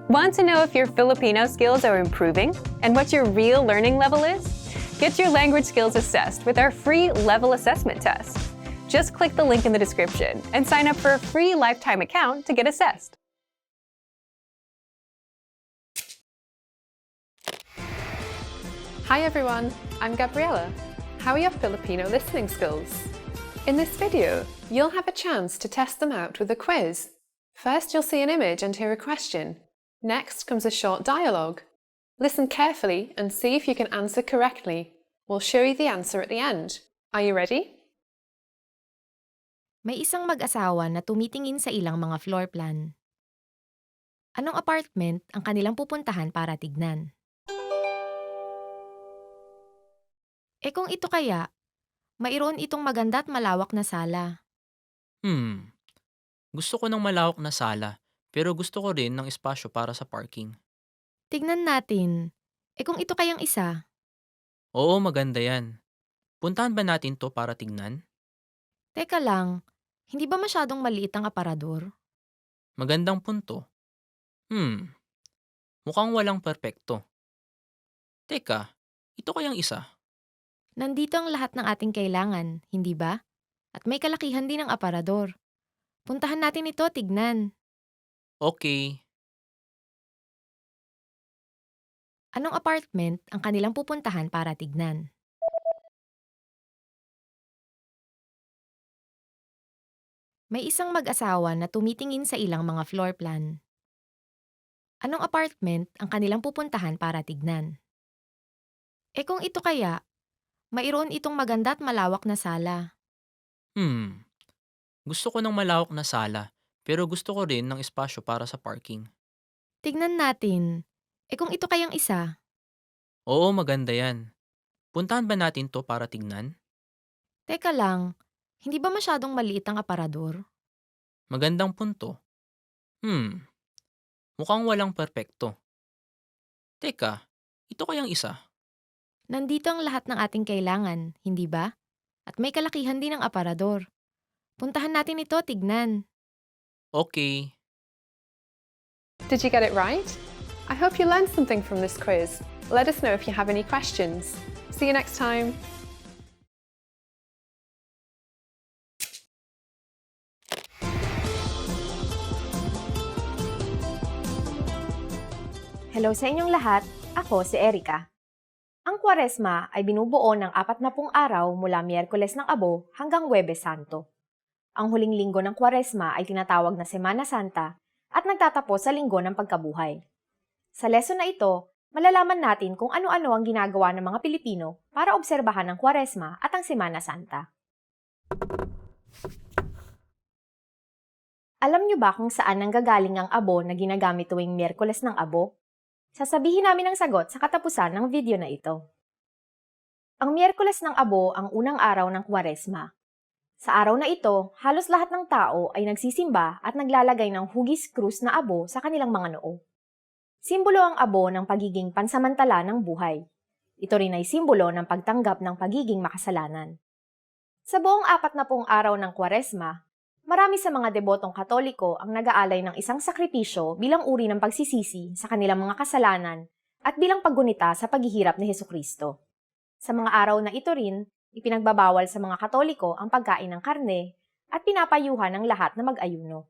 Want to know if your Filipino skills are improving and what your real learning level is? Get your language skills assessed with our free level assessment test. Just click the link in the description and sign up for a free lifetime account to get assessed. Hi everyone, I'm Gabriella. How are your Filipino listening skills? In this video, you'll have a chance to test them out with a quiz. First, you'll see an image and hear a question. Next comes a short dialogue. Listen carefully and see if you can answer correctly. We'll show you the answer at the end. Are you ready? May isang mag-asawa na tumitingin sa ilang mga floor plan. Anong apartment ang kanilang pupuntahan para tignan? Kung ito kaya, mayroon itong maganda at malawak na sala. Gusto ko ng malawak na sala, pero gusto ko rin ng espasyo para sa parking. Tignan natin. Kung ito kayang isa, Oo, maganda yan. Puntahan ba natin to para tignan? teka lang, hindi ba masyadong maliit ang aparador? Magandang punto. Mukhang walang perpekto. Teka, ito kayang isa? Nandito ang lahat ng ating kailangan, hindi ba? At may kalakihan din ang aparador. Puntahan natin ito, tignan. Okay. Anong apartment ang kanilang pupuntahan para tignan? May isang mag-asawa na tumitingin sa ilang mga floor plan. Anong apartment ang kanilang pupuntahan para tignan? Kung ito kaya, mayroon itong maganda at malawak na sala. Gusto ko ng malawak na sala, pero gusto ko rin ng espasyo para sa parking. Tignan natin. Kung ito kayang isa, Oo, maganda yan. Puntahan ba natin to para tignan? teka lang, hindi ba masyadong maliit ang aparador? Magandang punto. Mukhang walang perpekto. Teka, ito kayang isa? Nandito ang lahat ng ating kailangan, hindi ba? At may kalakihan din ang aparador. Puntahan natin ito, tignan. Okay. Did you get it right? I hope you learned something from this quiz. Let us know if you have any questions. See you next time. Hello sa inyong lahat, ako si Erica. Ang Kwaresma ay binubuo ng 40 araw mula Miyerkules ng Abo hanggang Huwebes Santo. Ang huling linggo ng Kwaresma ay tinatawag na Semana Santa at nagtatapos sa linggo ng pagkabuhay. Sa lesson na ito, malalaman natin kung ano-ano ang ginagawa ng mga Pilipino para obserbahan ang Kwaresma at ang Semana Santa. Alam niyo ba kung saan nanggagaling ang abo na ginagamit tuwing Miyerkules ng Abo? Sasabihin namin ang sagot sa katapusan ng video na ito. Ang Miyerkules ng Abo ang unang araw ng Kwaresma. Sa araw na ito, halos lahat ng tao ay nagsisimba at naglalagay ng hugis krus na abo sa kanilang mga noo. Simbolo ang abo ng pagiging pansamantala ng buhay. Ito rin ay simbolo ng pagtanggap ng pagiging makasalanan. Sa buong 40 araw ng Kwaresma, marami sa mga debotong Katoliko ang nag-aalay ng isang sakripisyo bilang uri ng pagsisisi sa kanilang mga kasalanan at bilang paggunita sa paghihirap ni Hesukristo. Sa mga araw na ito rin, ipinagbabawal sa mga Katoliko ang pagkain ng karne at pinapayuhan ng lahat na mag-ayuno.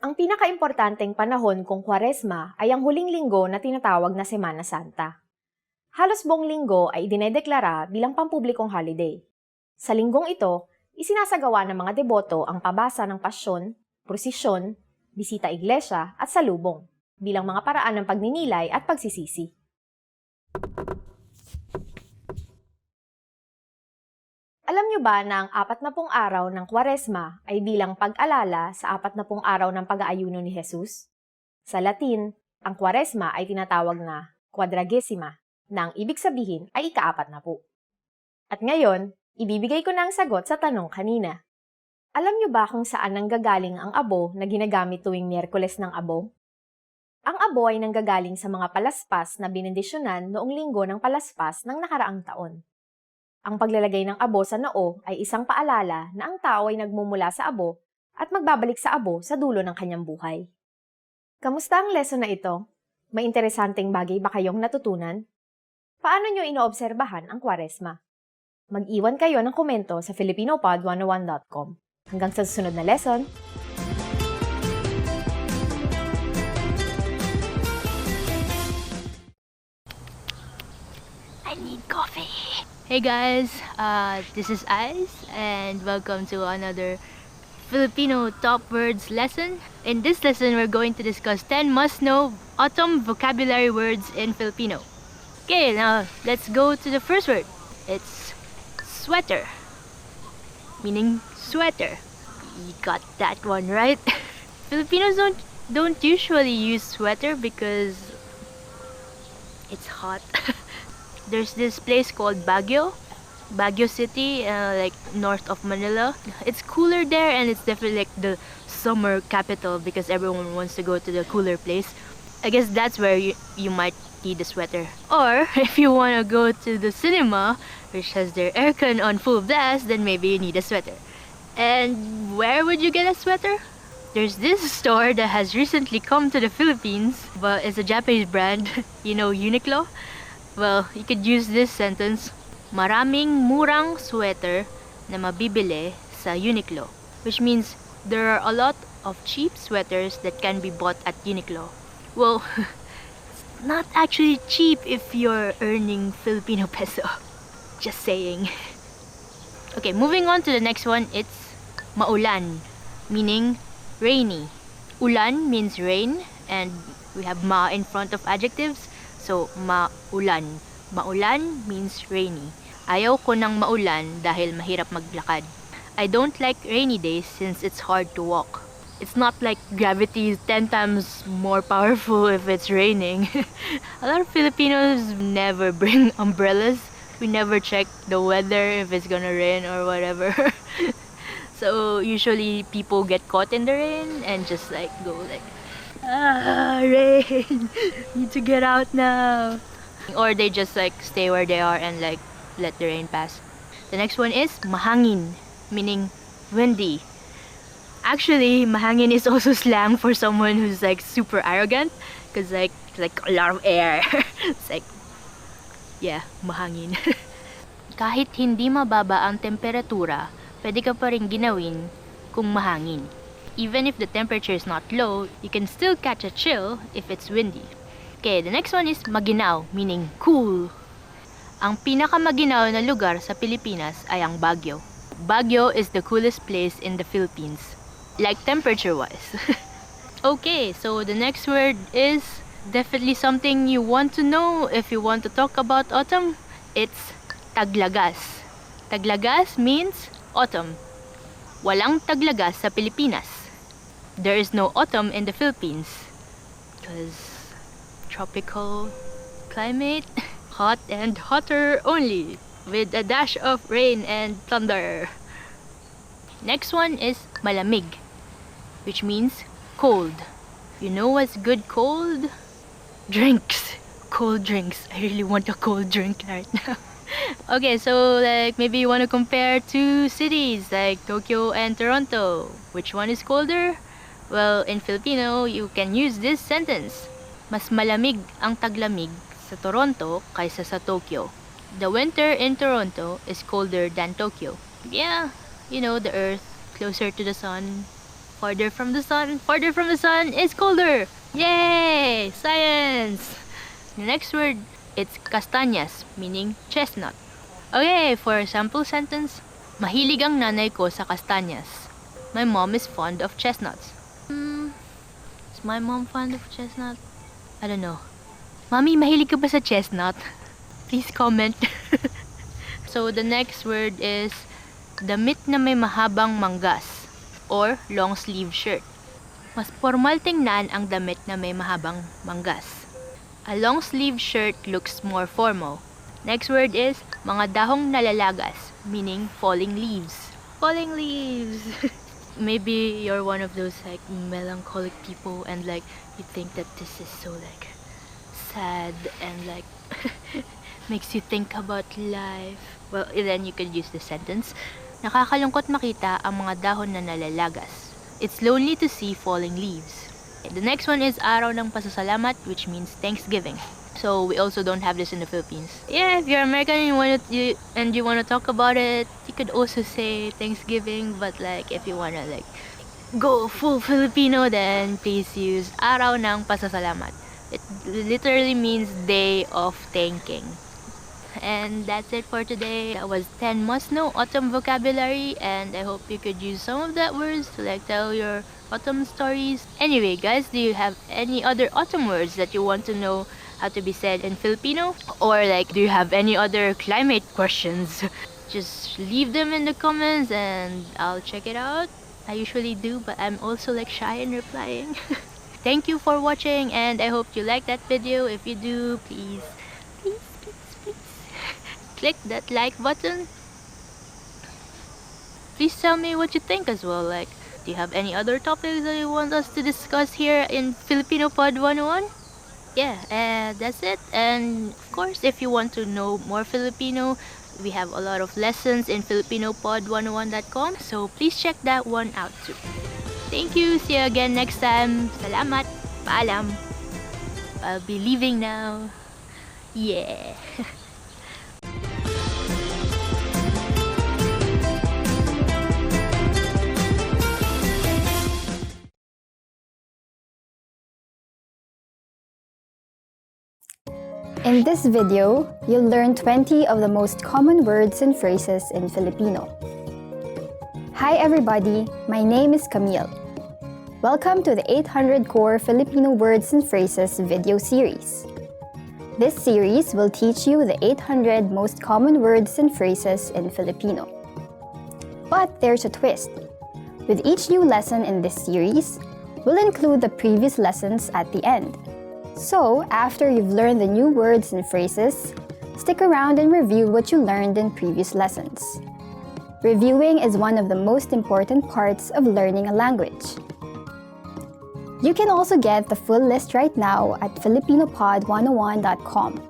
Ang pinakaimportanteng panahon kung Kwaresma ay ang huling linggo na tinatawag na Semana Santa. Halos buong linggo ay idinedeklara bilang pampublikong holiday. Sa linggong ito, isinasagawa ng mga deboto ang pabasa ng pasyon, prosesyon, bisita iglesia at salubong bilang mga paraan ng pagninilay at pagsisisi. Alam niyo ba na ang 40 araw ng Kwaresma ay bilang pag-alala sa 40 araw ng pag-aayuno ni Jesus? Sa Latin, ang Kwaresma ay tinatawag na Quadragesima, na ang ibig sabihin ay ika-40. At ngayon, ibibigay ko na ang sagot sa tanong kanina. Alam niyo ba kung saan nanggagaling ang abo na ginagamit tuwing Miyerkules ng Abo? Ang abo ay nanggagaling sa mga palaspas na binendisyonan noong linggo ng palaspas ng nakaraang taon. Ang paglalagay ng abo sa noo ay isang paalala na ang tao ay nagmumula sa abo at magbabalik sa abo sa dulo ng kanyang buhay. Kamusta ang lesson na ito? May interesanteng bagay ba kayong natutunan? Paano nyo inoobserbahan ang Kwaresma? Mag-iwan kayo ng komento sa filipinopod101.com. Hanggang sa susunod na lesson! I need coffee. Hey guys, this is Ice and welcome to another Filipino top words lesson. In this lesson, we're going to discuss 10 must-know autumn vocabulary words in Filipino. Okay, now let's go to the first word. It's sweater, meaning sweater. You got that one right. Filipinos don't usually use sweater because it's hot. There's this place called Baguio City, like north of Manila. It's cooler there, and it's definitely like the summer capital because everyone wants to go to the cooler place. I guess that's where you might need a sweater. Or if you want to go to the cinema, which has their aircon on full blast, then maybe you need a sweater. And where would you get a sweater? There's this store that has recently come to the Philippines, but it's a Japanese brand, you know, Uniqlo. Well, you could use this sentence, maraming murang sweater na mabibili sa Uniqlo, which means there are a lot of cheap sweaters that can be bought at Uniqlo. Well, it's not actually cheap if you're earning Filipino peso. Just saying. Okay, moving on to the next one, it's maulan, meaning rainy. Ulan means rain, and we have ma in front of adjectives. So, maulan. Maulan means rainy. Ayaw ko ng maulan dahil mahirap maglakad. I don't like rainy days since it's hard to walk. It's not like gravity is 10 times more powerful if it's raining. A lot of Filipinos never bring umbrellas. We never check the weather if it's gonna rain or whatever. So, usually people get caught in the rain and just like go like, rain, need to get out now. Or they just like stay where they are and like let the rain pass. The next one is mahangin, meaning windy. Actually, mahangin is also slang for someone who's like super arrogant, cause like a lot of air. It's like, yeah, mahangin. Kahit hindi mababa ang temperatura, pwede ka pa rin ginawin kung mahangin. Even if the temperature is not low, you can still catch a chill if it's windy. Okay, the next one is maginaw, meaning cool. Ang pinakamaginaw na lugar sa Pilipinas ay ang Baguio. Baguio is the coolest place in the Philippines, like temperature-wise. Okay, so the next word is definitely something you want to know if you want to talk about autumn. It's taglagas. Taglagas means autumn. Walang taglagas sa Pilipinas. There is no autumn in the Philippines because tropical climate, hot and hotter only, with a dash of rain and thunder. Next one is malamig, which means cold. You know what's good cold? Drinks. Cold drinks. I really want a cold drink right now. Okay, so like maybe you want to compare two cities like Tokyo and Toronto. Which one is colder? Well, in Filipino, you can use this sentence. Mas malamig ang taglamig sa Toronto kaysa sa Tokyo. The winter in Toronto is colder than Tokyo. Yeah, you know, the earth, closer to the sun, farther from the sun is colder. Yay! Science! The next word, it's castañas, meaning chestnut. Okay, for a sample sentence, mahilig ang nanay ko sa castañas. My mom is fond of chestnuts. Is my mom fond of chestnut? I don't know. Mommy, mahilig ka ba sa chestnut? Please comment. So the next word is damit na may mahabang manggas or long sleeve shirt. Mas formal tingnan ang damit na may mahabang manggas. A long sleeve shirt looks more formal. Next word is mga dahong nalalagas, meaning falling leaves. Falling leaves. Maybe you're one of those like melancholic people and like you think that this is so like sad and like makes you think about life. Well, then you could use this sentence. Nakakalungkot makita ang mga dahon na nalalagas. It's lonely to see falling leaves. The next one is Araw ng Pasasalamat, which means Thanksgiving. So we also don't have this in the Philippines. Yeah, if you're American and you want to talk about it, you could also say Thanksgiving, but like if you want to like go full Filipino, then please use Araw ng Pasasalamat. It literally means day of thanking. And that's it for today. That was 10 must-know autumn vocabulary, and I hope you could use some of that words to like tell your autumn stories. Anyway, guys, do you have any other autumn words that you want to know how to be said in Filipino? Or like, do you have any other climate questions? Just leave them in the comments and I'll check it out. I usually do, but I'm also like shy in replying. Thank you for watching, and I hope you like that video. If you do, please click that like button. Please tell me what you think as well. Like, do you have any other topics that you want us to discuss here in Filipino Pod 101? Yeah, that's it. And of course, if you want to know more Filipino, we have a lot of lessons in filipinopod101.com, so please check that one out too. Thank you. See you again next time. Salamat. Paalam. I'll be leaving now. Yeah. In this video, you'll learn 20 of the most common words and phrases in Filipino. Hi everybody, my name is Camille. Welcome to the 800 Core Filipino Words and Phrases video series. This series will teach you the 800 most common words and phrases in Filipino. But there's a twist. With each new lesson in this series, we'll include the previous lessons at the end. So, after you've learned the new words and phrases, stick around and review what you learned in previous lessons. Reviewing is one of the most important parts of learning a language. You can also get the full list right now at filipinopod101.com.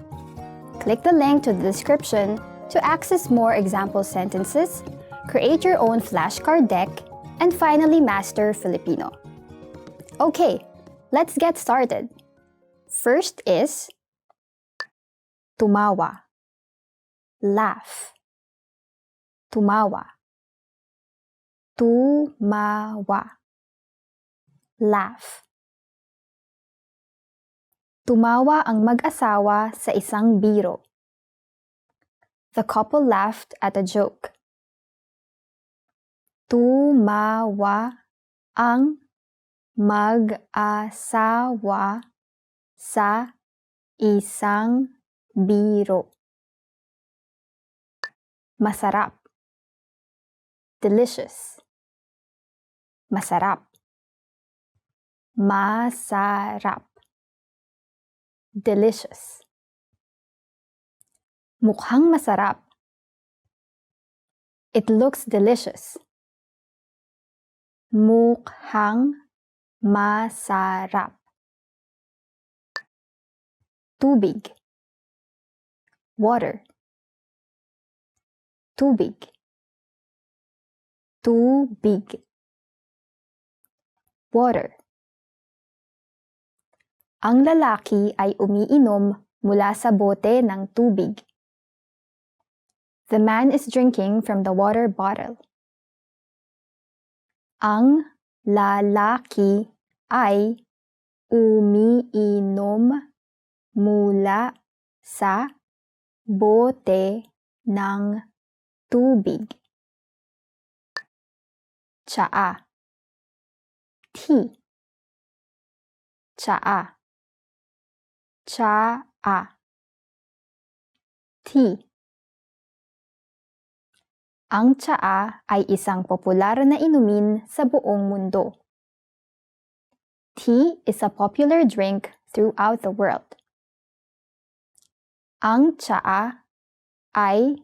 Click the link to the description to access more example sentences, create your own flashcard deck, and finally master Filipino. Okay, let's get started. First is tumawa, laugh. Tumawa, tumawa, laugh. Tumawa ang mag-asawa sa isang biro. The couple laughed at a joke. Tumawa ang mag-asawa sa isang biro. Masarap, delicious. Masarap, masarap, delicious. Mukhang masarap. It looks delicious. Mukhang masarap. Tubig, water. Tubig, tubig, water. Ang lalaki ay umiinom mula sa bote ng tubig. The man is drinking from the water bottle. Ang lalaki ay umiinom mula sa bote ng tubig. Tsaa, tea. Tsaa, tsaa, tea. Ang tsaa ay isang popular na inumin sa buong mundo. Tea is a popular drink throughout the world. Ang tsaa ay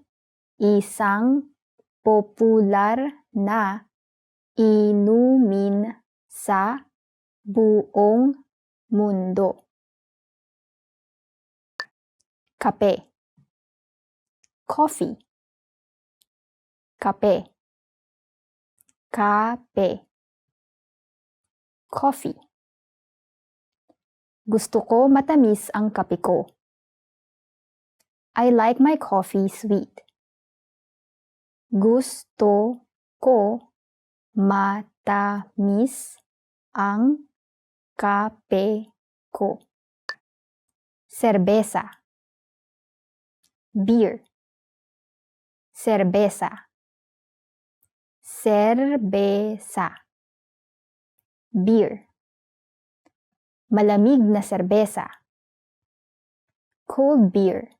isang popular na inumin sa buong mundo. Kape, coffee. Kape, kape, coffee. Gusto ko matamis ang kape ko. I like my coffee sweet. Gusto ko matamis ang kape ko. Cerveza. Beer. Cerveza. Cerveza. Beer. Malamig na serbesa. Cold beer.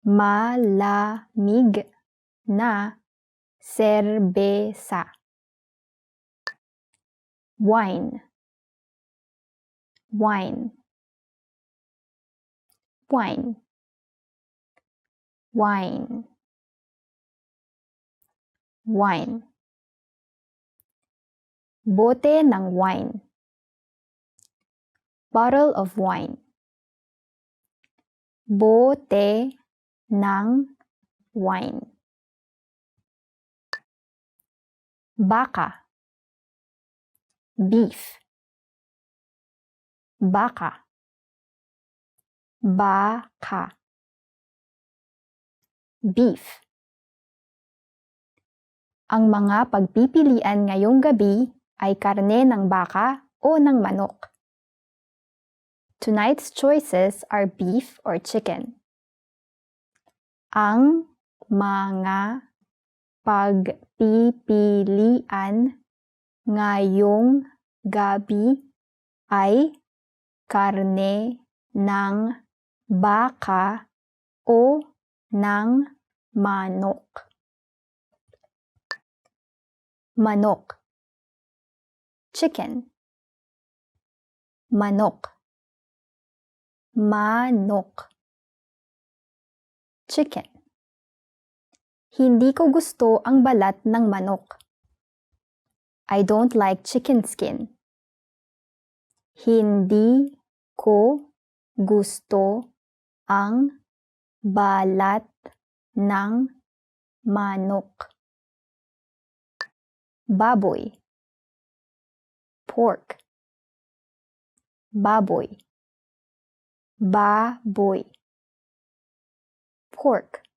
Malamig na serbesa. Wine. Wine. Wine. Wine. Wine. Bote ng wine. Bottle of wine. Bote ng wine. Baka. Beef. Baka. Baka. Beef. Ang mga pagpipilian ngayong gabi ay karne ng baka o ng manok. Tonight's choices are beef or chicken. Ang mga pagpipilian ngayong gabi ay karne ng baka o ng manok. Manok. Chicken. Manok. Manok. Chicken. Hindi ko gusto ang balat ng manok. I don't like chicken skin. Hindi ko gusto ang balat ng manok. Baboy. Pork. Baboy. Baboy. Pork.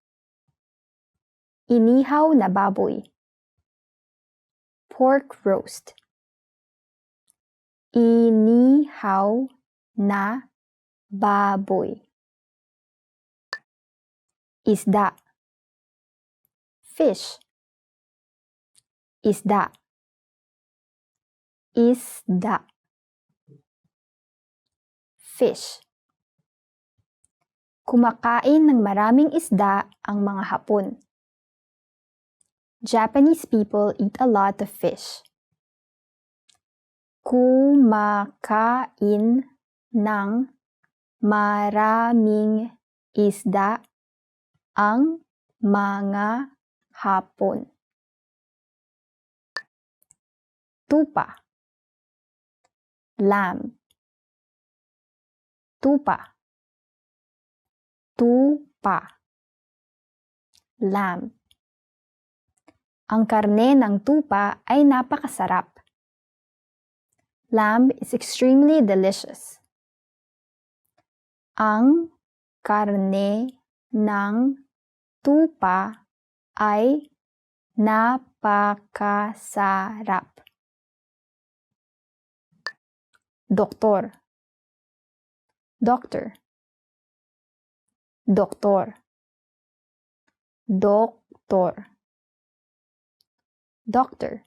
Inihaw na baboy. Pork roast. Inihaw na baboy. Isda. Fish. Isda. Isda. Fish. Kumakain ng maraming isda ang mga Hapon. Japanese people eat a lot of fish. Kumakain ng maraming isda ang mga Hapon. Tupa. Lamb. Tupa. Tupa. Lamb. Ang karne ng tupa ay napakasarap. Lamb is extremely delicious. Ang karne ng tupa ay napakasarap. Doktor. Doctor. Doktor. Doktor. Doctor.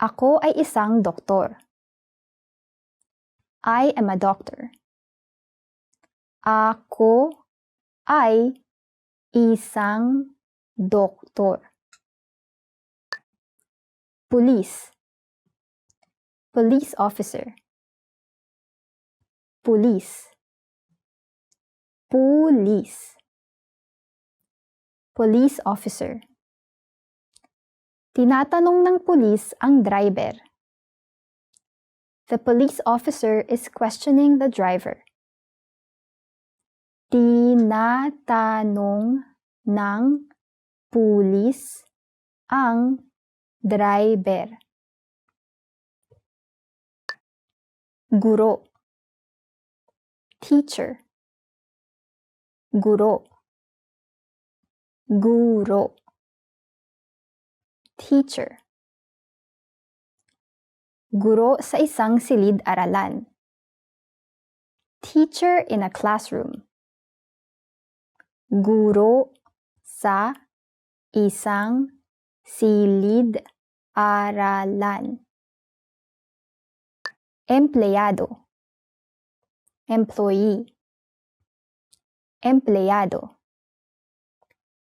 Ako ay isang doktor. I am a doctor. Ako ay isang doktor. Police. Police officer. Police. Police. Police officer. Tinatanong ng pulis ang driver. The police officer is questioning the driver. Tinatanong ng pulis ang driver. Guro. Teacher. Guro. Guro. Teacher. Guro sa isang silid-aralan. Teacher in a classroom. Guro sa isang silid-aralan. Empleyado. Employee. Empleyado.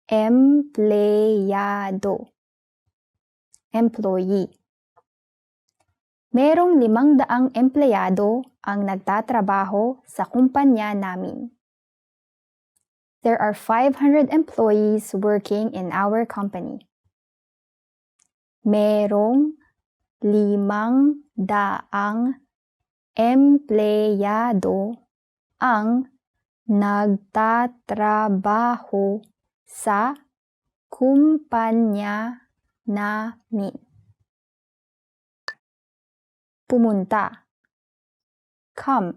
Empleyado. Employee. Merong 500 empleyado ang nagtatrabaho sa kumpanya namin. There are 500 employees working in our company. Merong 500 empleyado ang nagtatrabaho sa kumpanya namin. Pumunta. Come.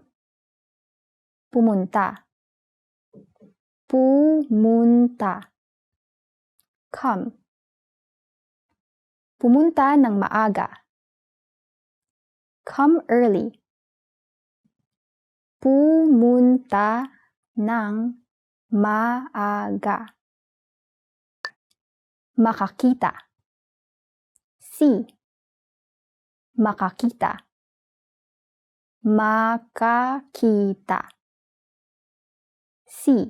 Pumunta. Pumunta. Come. Pumunta ng maaga. Come early. Pumunta ng maaga. Makakita. See. Makakita. Makakita. See.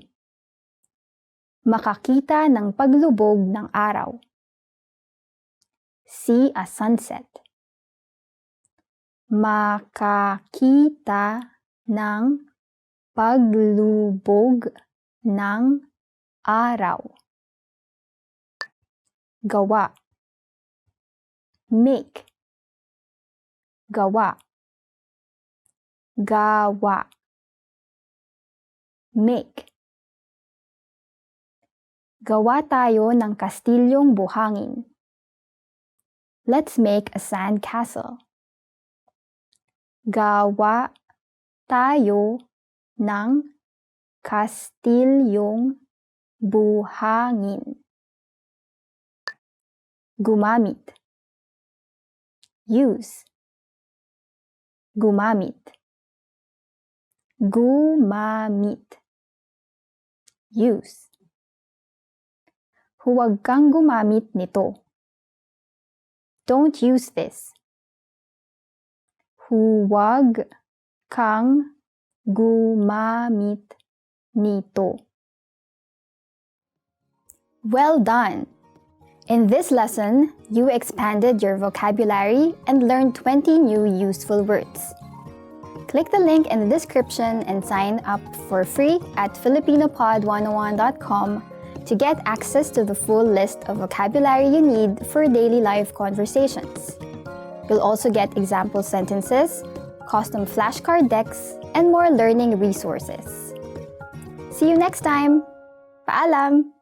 Makakita ng paglubog ng araw. See a sunset. Makakita ng paglubog ng araw. Gawa. Make. Gawa. Gawa. Make. Gawa tayo ng kastilyong buhangin. Let's make a sand castle. Gawa tayo ng kastilyong buhangin. Gumamit. Use. Gumamit. Gumamit. Use. Huwag kang gumamit nito. Don't use this. Huwag kang gumamit nito. Well done! In this lesson, you expanded your vocabulary and learned 20 new useful words. Click the link in the description and sign up for free at filipinopod101.com to get access to the full list of vocabulary you need for daily life conversations. You'll also get example sentences, custom flashcard decks, and more learning resources. See you next time! Paalam!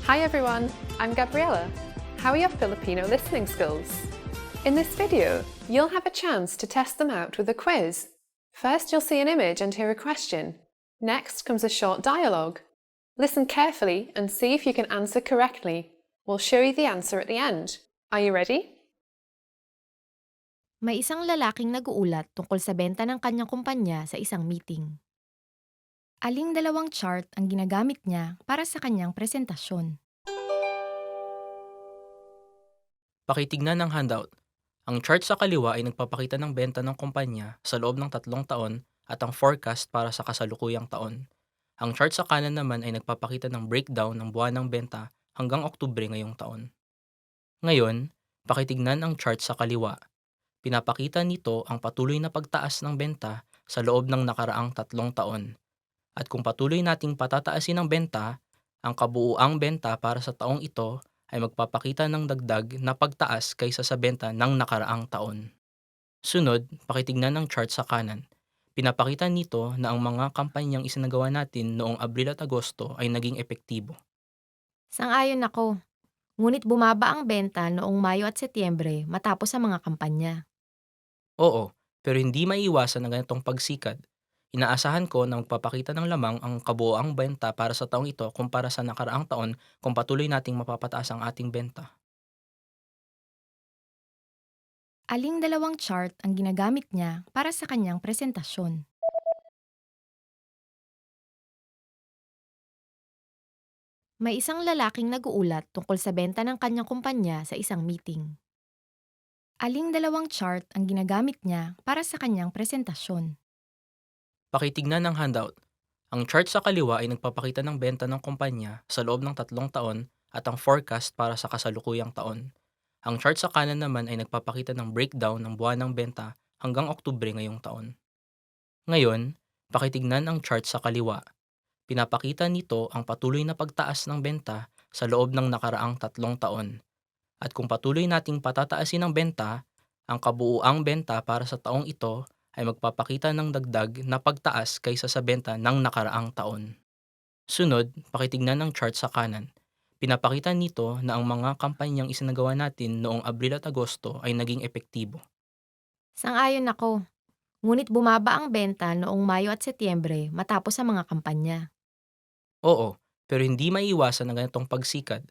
Hi everyone, I'm Gabriella. How are your Filipino listening skills? In this video, you'll have a chance to test them out with a quiz. First, you'll see an image and hear a question. Next comes a short dialogue. Listen carefully and see if you can answer correctly. We'll show you the answer at the end. Are you ready? May isang lalaking nag-uulat tungkol sa benta ng kanyang kumpanya sa isang meeting. Aling dalawang chart ang ginagamit niya para sa kanyang presentasyon? Pakitignan ng handout. Ang chart sa kaliwa ay nagpapakita ng benta ng kumpanya sa loob ng 3 taon at ang forecast para sa kasalukuyang taon. Ang chart sa kanan naman ay nagpapakita ng breakdown ng buwan ng benta hanggang Oktubre ngayong taon. Ngayon, pakitignan ang chart sa kaliwa. Pinapakita nito ang patuloy na pagtaas ng benta sa loob ng nakaraang 3 taon. At kung patuloy nating patataasin ang benta, ang kabuuang benta para sa taong ito ay magpapakita ng dagdag na pagtaas kaysa sa benta ng nakaraang taon. Sunod, pakitignan ng chart sa kanan. Pinapakita nito na ang mga kampanyang isinagawa natin noong Abril at Agosto ay naging epektibo. Sang-ayon ako. Ngunit bumaba ang benta noong Mayo at Setyembre matapos ang mga kampanya. Oo, pero hindi maiiwasan ang ganitong pagsikat. Inaasahan ko na magpapakita ng lamang ang kabuoang benta para sa taong ito kumpara sa nakaraang taon kung patuloy nating mapapataas ang ating benta. Aling dalawang chart ang ginagamit niya para sa kanyang presentasyon? May isang lalaking nag-uulat tungkol sa benta ng kanyang kumpanya sa isang meeting. Aling dalawang chart ang ginagamit niya para sa kanyang presentasyon? Pakitignan ng handout. Ang chart sa kaliwa ay nagpapakita ng benta ng kumpanya sa loob ng 3 taon at ang forecast para sa kasalukuyang taon. Ang chart sa kanan naman ay nagpapakita ng breakdown ng buwanang benta hanggang Oktubre ngayong taon. Ngayon, pakitignan ang chart sa kaliwa. Pinapakita nito ang patuloy na pagtaas ng benta sa loob ng nakaraang 3 taon. At kung patuloy nating patataasin ang benta, ang kabuuang benta para sa taong ito ay magpapakita ng dagdag na pagtaas kaysa sa benta ng nakaraang taon. Sunod, pakitignan ng chart sa kanan. Pinapakita nito na ang mga kampanyang isinagawa natin noong Abril at Agosto ay naging epektibo. Sang-ayon ako. Ngunit bumaba ang benta noong Mayo at Setyembre matapos ang mga kampanya. Oo, pero hindi maiiwasan ang ganitong pagsikat.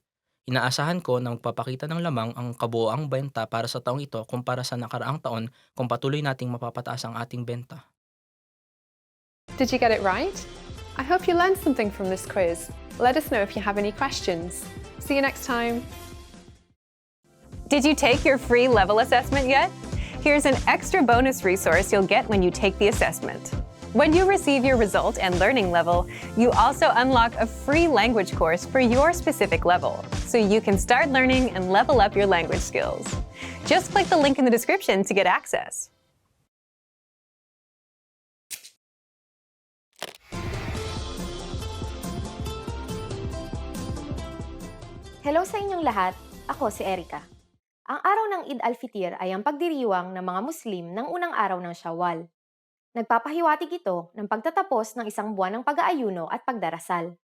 Inaasahan ko na magpapakita ng lamang ang kabuoang benta para sa taong ito kumpara sa nakaraang taon kung patuloy nating mapapataas ang ating benta. Did you get it right? I hope you learned something from this quiz. Let us know if you have any questions. See you next time. Did you take your free level assessment yet? Here's an extra bonus resource you'll get when you take the assessment. When you receive your result and learning level, you also unlock a free language course for your specific level, so you can start learning and level up your language skills. Just click the link in the description to get access. Hello sa inyong lahat, ako si Erica. Ang araw ng Eid al-Fitr ay ang pagdiriwang ng mga Muslim ng unang araw ng Shawwal. Nagpapahiwatig ito ng pagtatapos ng isang buwan ng pag-aayuno at pagdarasal.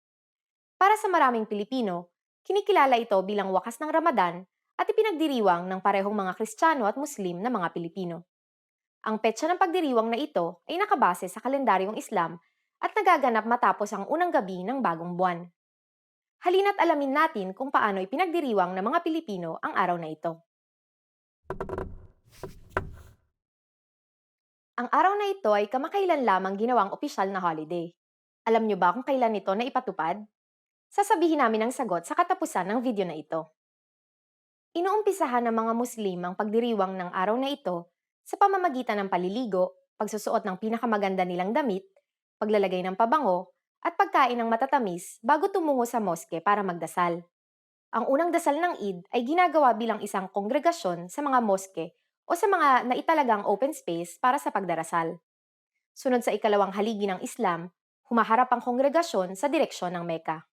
Para sa maraming Pilipino, kinikilala ito bilang wakas ng Ramadan at ipinagdiriwang ng parehong mga Kristiyano at Muslim na mga Pilipino. Ang petsa ng pagdiriwang na ito ay nakabase sa kalendaryong Islam at nagaganap matapos ang unang gabi ng bagong buwan. Halina't alamin natin kung paano ipinagdiriwang ng mga Pilipino ang araw na ito. Ang araw na ito ay kamakailan lamang ginawang opisyal na holiday. Alam niyo ba kung kailan ito naipatupad? Sasabihin namin ang sagot sa katapusan ng video na ito. Inuumpisahan ng mga Muslim ang pagdiriwang ng araw na ito sa pamamagitan ng paliligo, pagsusuot ng pinakamaganda nilang damit, paglalagay ng pabango, at pagkain ng matatamis bago tumungo sa moske para magdasal. Ang unang dasal ng Eid ay ginagawa bilang isang kongregasyon sa mga moske o sa mga naitalagang open space para sa pagdarasal. Sunod sa ikalawang haligi ng Islam, humaharap ang kongregasyon sa direksyon ng Mecca.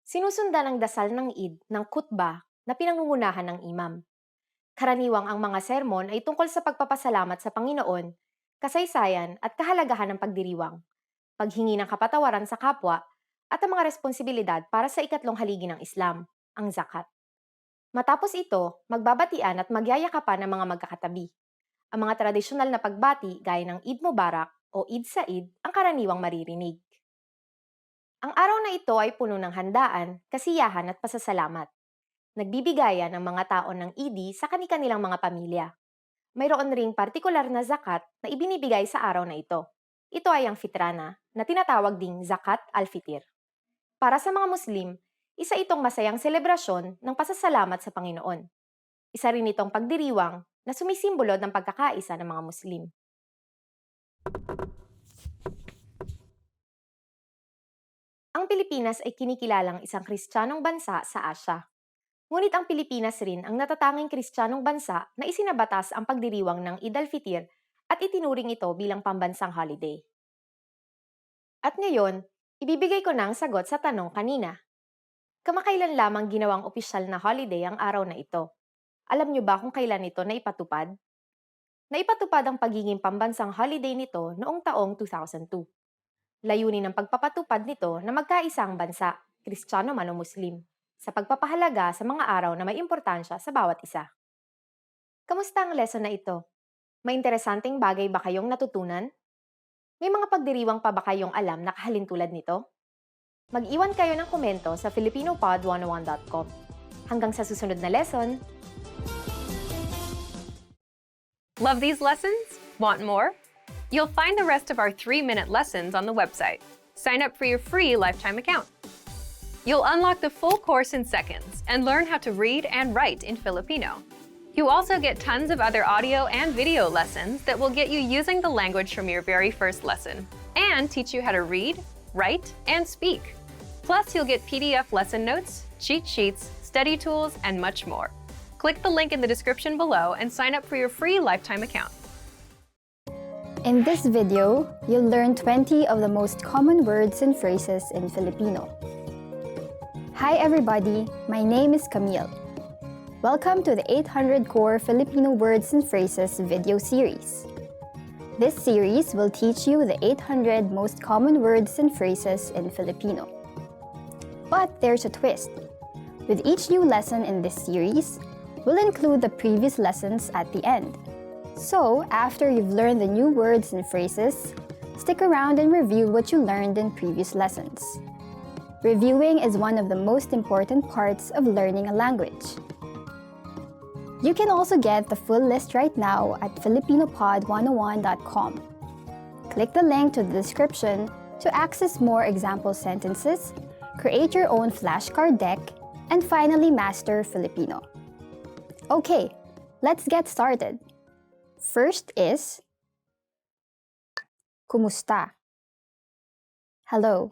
Sinusundan ang dasal ng Eid ng khutbah na pinangungunahan ng imam. Karaniwang ang mga sermon ay tungkol sa pagpapasalamat sa Panginoon, kasaysayan at kahalagahan ng pagdiriwang, paghingi ng kapatawaran sa kapwa, at ang mga responsibilidad para sa ikatlong haligi ng Islam, ang zakat. Matapos ito, magbabatian at magyayakapan ng mga magkakatabi. Ang mga tradisyonal na pagbati gaya ng Eid Mubarak o Eid Said ang karaniwang maririnig. Ang araw na ito ay puno ng handaan, kasiyahan at pasasalamat. Nagbibigayan ang mga tao ng Eid sa kani-kanilang mga pamilya. Mayroon ring partikular na zakat na ibinibigay sa araw na ito. Ito ay ang fitrana, na tinatawag ding zakat al-fitr. Para sa mga Muslim, isa itong masayang selebrasyon ng pasasalamat sa Panginoon. Isa rin itong pagdiriwang na sumisimbolo ng pagkakaisa ng mga Muslim. Ang Pilipinas ay kinikilalang isang Kristiyanong bansa sa Asya. Ngunit ang Pilipinas rin ang natatanging Kristiyanong bansa na isinabatas ang pagdiriwang ng Eid al-Fitr at itinuring ito bilang pambansang holiday. At ngayon, ibibigay ko na ang sagot sa tanong kanina. Kamakailan lamang ginawang opisyal na holiday ang araw na ito. Alam niyo ba kung kailan ito naipatupad? Naipatupad ang pagiging pambansang holiday nito noong taong 2002. Layunin ng pagpapatupad nito na magkaisa ang bansa, Kristiyano man o Muslim. sa pagpapahalaga sa mga araw na may importansya sa bawat isa. Kamusta ang lesson na ito? May interesanteng bagay ba kayong natutunan? May mga pagdiriwang pa ba kayong alam na kahalintulad nito? Mag-iwan kayo ng komento sa filipinopod101.com. Hanggang sa susunod na lesson! Love these lessons? Want more? You'll find the rest of our 3-minute lessons on the website. Sign up for your free lifetime account. You'll unlock the full course in seconds and learn how to read and write in Filipino. You also get tons of other audio and video lessons that will get you using the language from your very first lesson and teach you how to read, write, and speak. Plus, you'll get PDF lesson notes, cheat sheets, study tools, and much more. Click the link in the description below and sign up for your free lifetime account. In this video, you'll learn 20 of the most common words and phrases in Filipino. Hi everybody, my name is Camille. Welcome to the 800 Core Filipino Words and Phrases video series. This series will teach you the 800 most common words and phrases in Filipino. But there's a twist. With each new lesson in this series, we'll include the previous lessons at the end. So, after you've learned the new words and phrases, stick around and review what you learned in previous lessons. Reviewing is one of the most important parts of learning a language. You can also get the full list right now at filipinopod101.com. Click the link to the description to access more example sentences, create your own flashcard deck, and finally master Filipino. Okay, let's get started. First is Kumusta? Hello.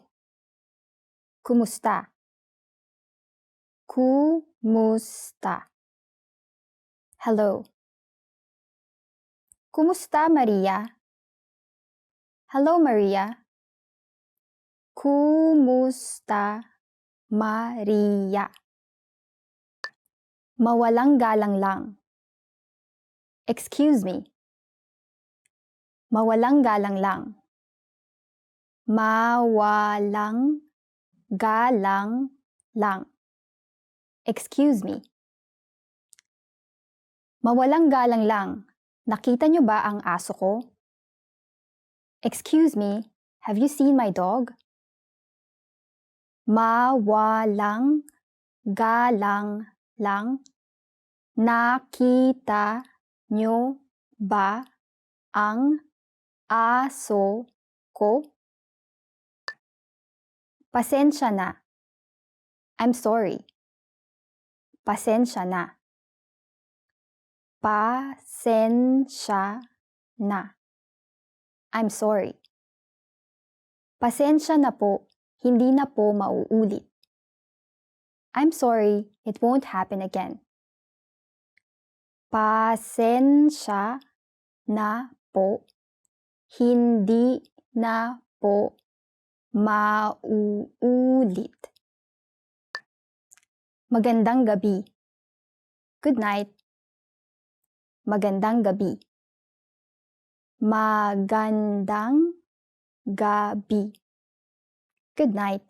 Kumusta? Kumusta? Hello. Kumusta, Maria? Hello, Maria. Kumusta, Maria? Mawalang galang lang. Excuse me. Mawalang galang lang. Mawalang galang lang. Excuse me. Mawalang galang lang. Nakita niyo ba ang aso ko? Excuse me, have you seen my dog? Mawalang galang lang. Nakita niyo ba ang aso ko? Pasensya na. I'm sorry. Pasensya na. Pasensya na. I'm sorry. Pasensya na po, hindi na po mauulit. I'm sorry, it won't happen again. Pasensya na po, hindi na po mauulit. Magandang gabi. Good night. Magandang gabi. Magandang gabi. Good night.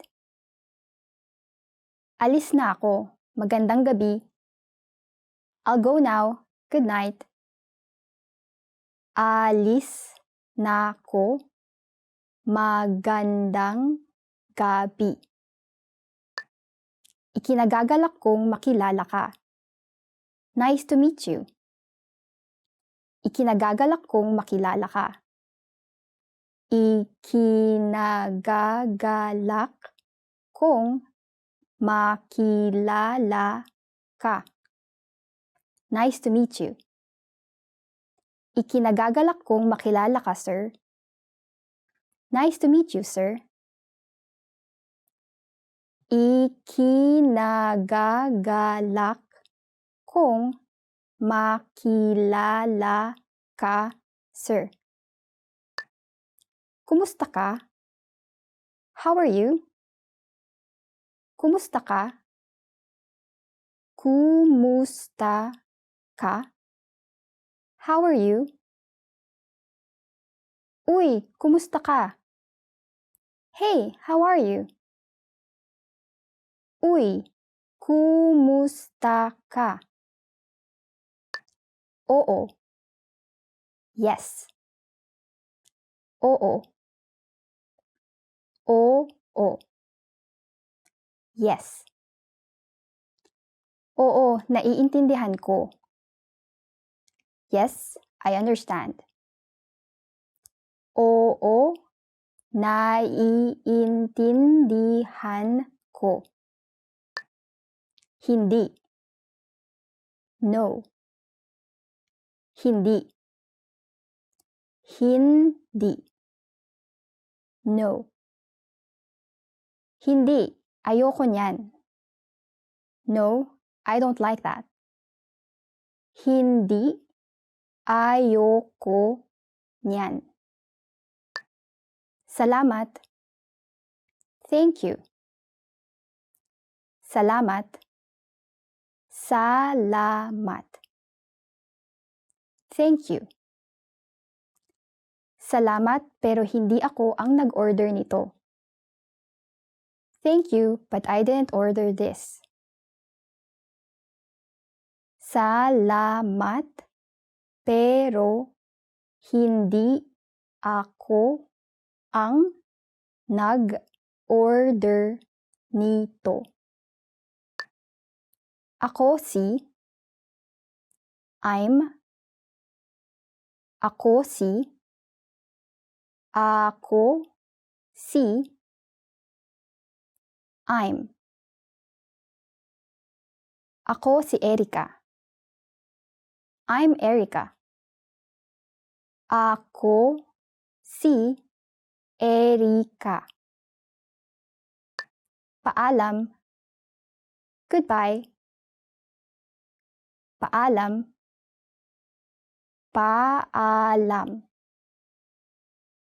Alis na ako. Magandang gabi. I'll go now. Good night. Alis na ako. Magandang gabi. Ikinagagalak kong makilala ka. Nice to meet you. Ikinagagalak kong makilala ka. Ikinagagalak kong makilala ka. Nice to meet you. Ikinagagalak kong makilala ka, sir. Nice to meet you, sir. Ikinagagalak kong makilala ka, sir. Kumusta ka? How are you? Kumusta ka? Kumusta ka? How are you? Uy, kumusta ka? Hey, how are you? Uy, Kumusta ka? Oo. Yes. Oo. Oo. Yes. Oo, naiintindihan ko. Yes, I understand. Oo, naiintindihan ko. Hindi. No. Hindi. Hindi. No. Hindi. Ayoko niyan. No, I don't like that. Hindi. Ayoko niyan. Salamat. Thank you. Salamat. Salamat. Thank you. Salamat pero hindi ako ang nag-order nito. Thank you, but I didn't order this. Salamat pero hindi ako ang nag-order nito. Ako si. I'm. Ako si. Ako si. I'm. Ako si Erika. I'm Erika. Ako si Erika. Paalam. Goodbye. Paalam. Paalam.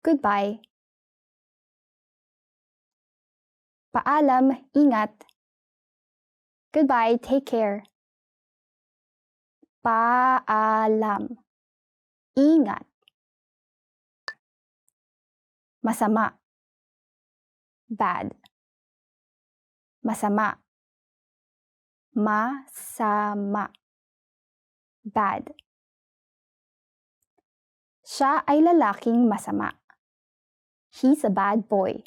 Goodbye. Paalam, ingat. Goodbye, take care. Paalam. Ingat. Masama. Bad. Masama. Masama. Bad. Siya ay lalaking masama. He's a bad boy.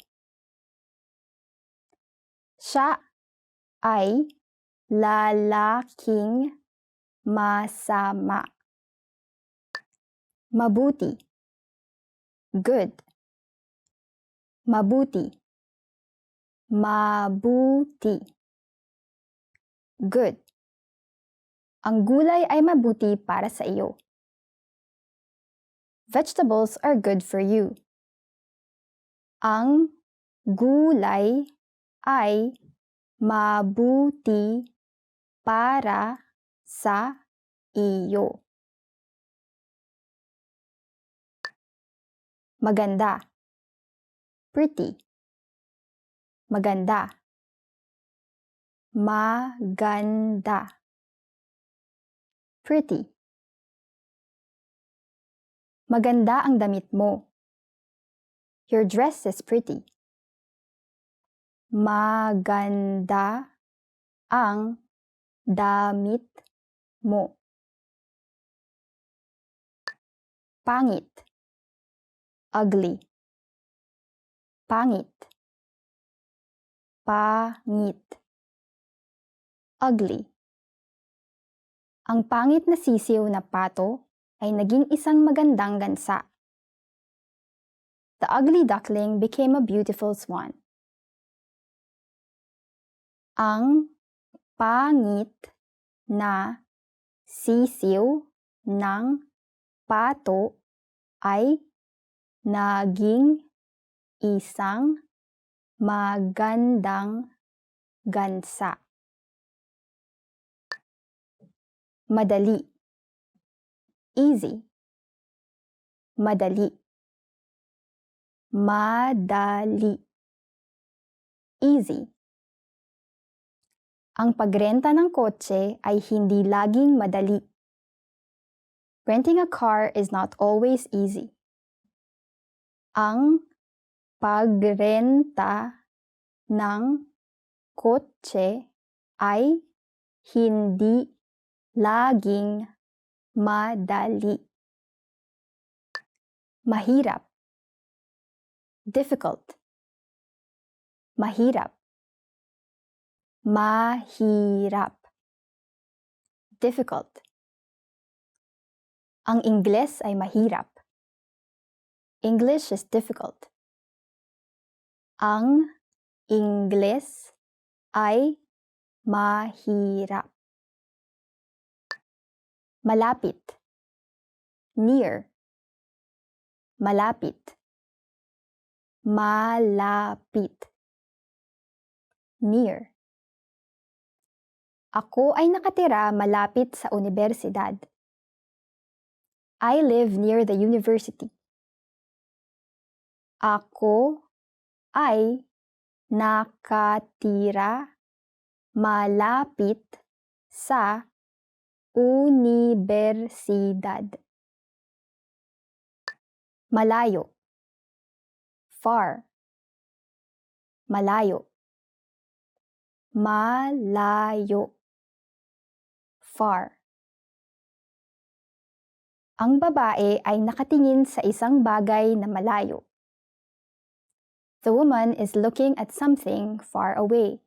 Siya ay lalaking masama. Mabuti. Good. Mabuti. Mabuti. Good. Ang gulay ay mabuti para sa iyo. Vegetables are good for you. Ang gulay ay mabuti para sa iyo. Maganda. Pretty. Maganda. Maganda. Pretty. Maganda ang damit mo. Your dress is pretty. Maganda ang damit mo. Pangit. Ugly. Pangit. Pangit. Ugly. Ang pangit na sisiw na pato ay naging isang magandang gansa. The ugly duckling became a beautiful swan. Ang pangit na sisiw ng pato ay naging isang magandang gansa. Madali. Easy. Madali. Madali. Easy. Ang pagrenta ng kotse ay hindi laging madali. Renting a car is not always easy. Ang pagrenta ng kotse ay hindi laging madali. Mahirap. Difficult. Mahirap. Mahirap. Difficult. Ang Ingles ay mahirap. English is difficult. Ang Ingles ay mahirap. Malapit. Near. Malapit. Malapit. Near. Ako ay nakatira malapit sa universidad. I live near the university. Ako ay nakatira malapit sa universidad. Malayo. Far. Malayo. Malayo. Far. Ang babae ay nakatingin sa isang bagay na malayo. The woman is looking at something far away.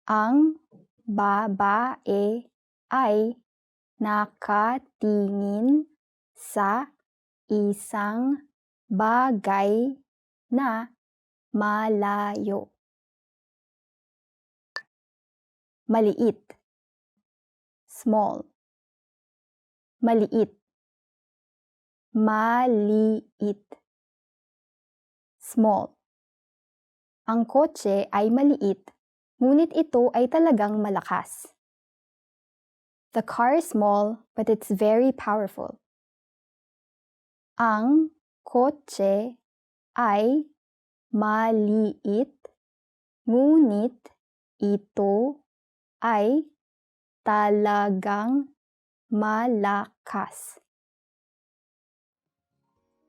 Ang babae ay nakatingin sa isang bagay na malayo. Maliit. Small. Maliit. Maliit. Small. Ang kotse ay maliit, ngunit ito ay talagang malakas. The car is small, but it's very powerful. Ang kotse ay maliit, ngunit ito ay talagang malakas.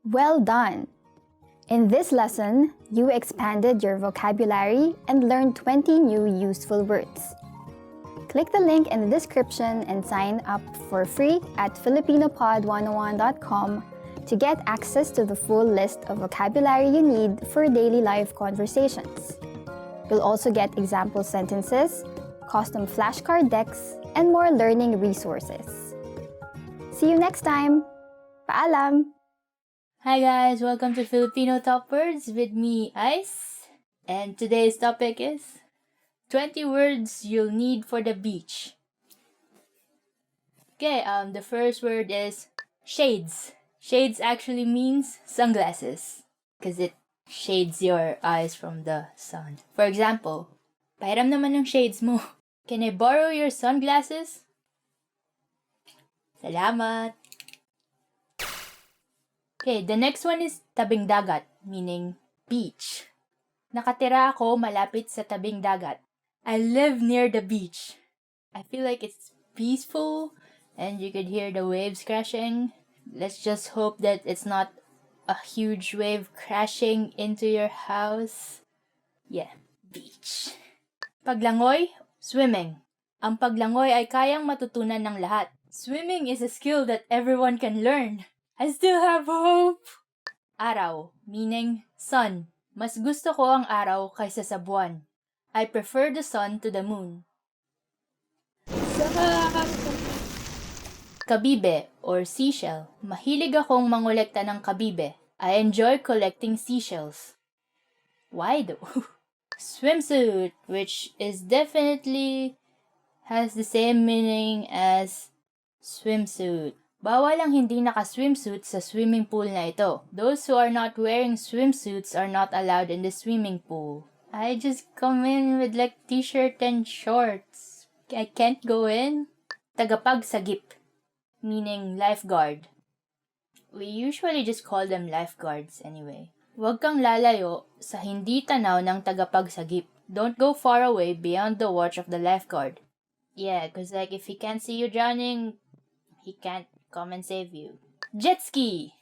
Well done! In this lesson, you expanded your vocabulary and learned 20 new useful words. Click the link in the description and sign up for free at filipinopod101.com to get access to the full list of vocabulary you need for daily life conversations. You'll also get example sentences, custom flashcard decks, and more learning resources. See you next time! Paalam! Hi guys, welcome to Filipino Top Words with me, Ice. And today's topic is 20 words you'll need for the beach. Okay, the first word is shades. Shades actually means sunglasses because it shades your eyes from the sun. For example, pahiram naman ng shades mo. Can I borrow your sunglasses? Salamat. Okay, the next one is tabing dagat, meaning beach. Nakatira ako malapit sa tabing dagat. I live near the beach. I feel like it's peaceful and you could hear the waves crashing. Let's just hope that it's not a huge wave crashing into your house. Yeah, beach. Paglangoy, swimming. Ang paglangoy ay kayang matutunan ng lahat. Swimming is a skill that everyone can learn. I still have hope! Araw, meaning sun. Mas gusto ko ang araw kaysa sa buwan. I prefer the sun to the moon. Kabibe or seashell. Mahilig akong mangolekta ng kabibe. I enjoy collecting seashells. Why though? Swimsuit, which is definitely has the same meaning as swimsuit. Bawal ang hindi naka-swimsuit sa swimming pool na ito. Those who are not wearing swimsuits are not allowed in the swimming pool. I just come in with like t-shirt and shorts. I can't go in. Tagapagsagip, meaning lifeguard. We usually just call them lifeguards anyway. Huwag kang lalayo sa hindi tanaw ng tagapagsagip. Don't go far away beyond the watch of the lifeguard. Yeah, because like if he can't see you drowning, he can't come and save you. Jet ski!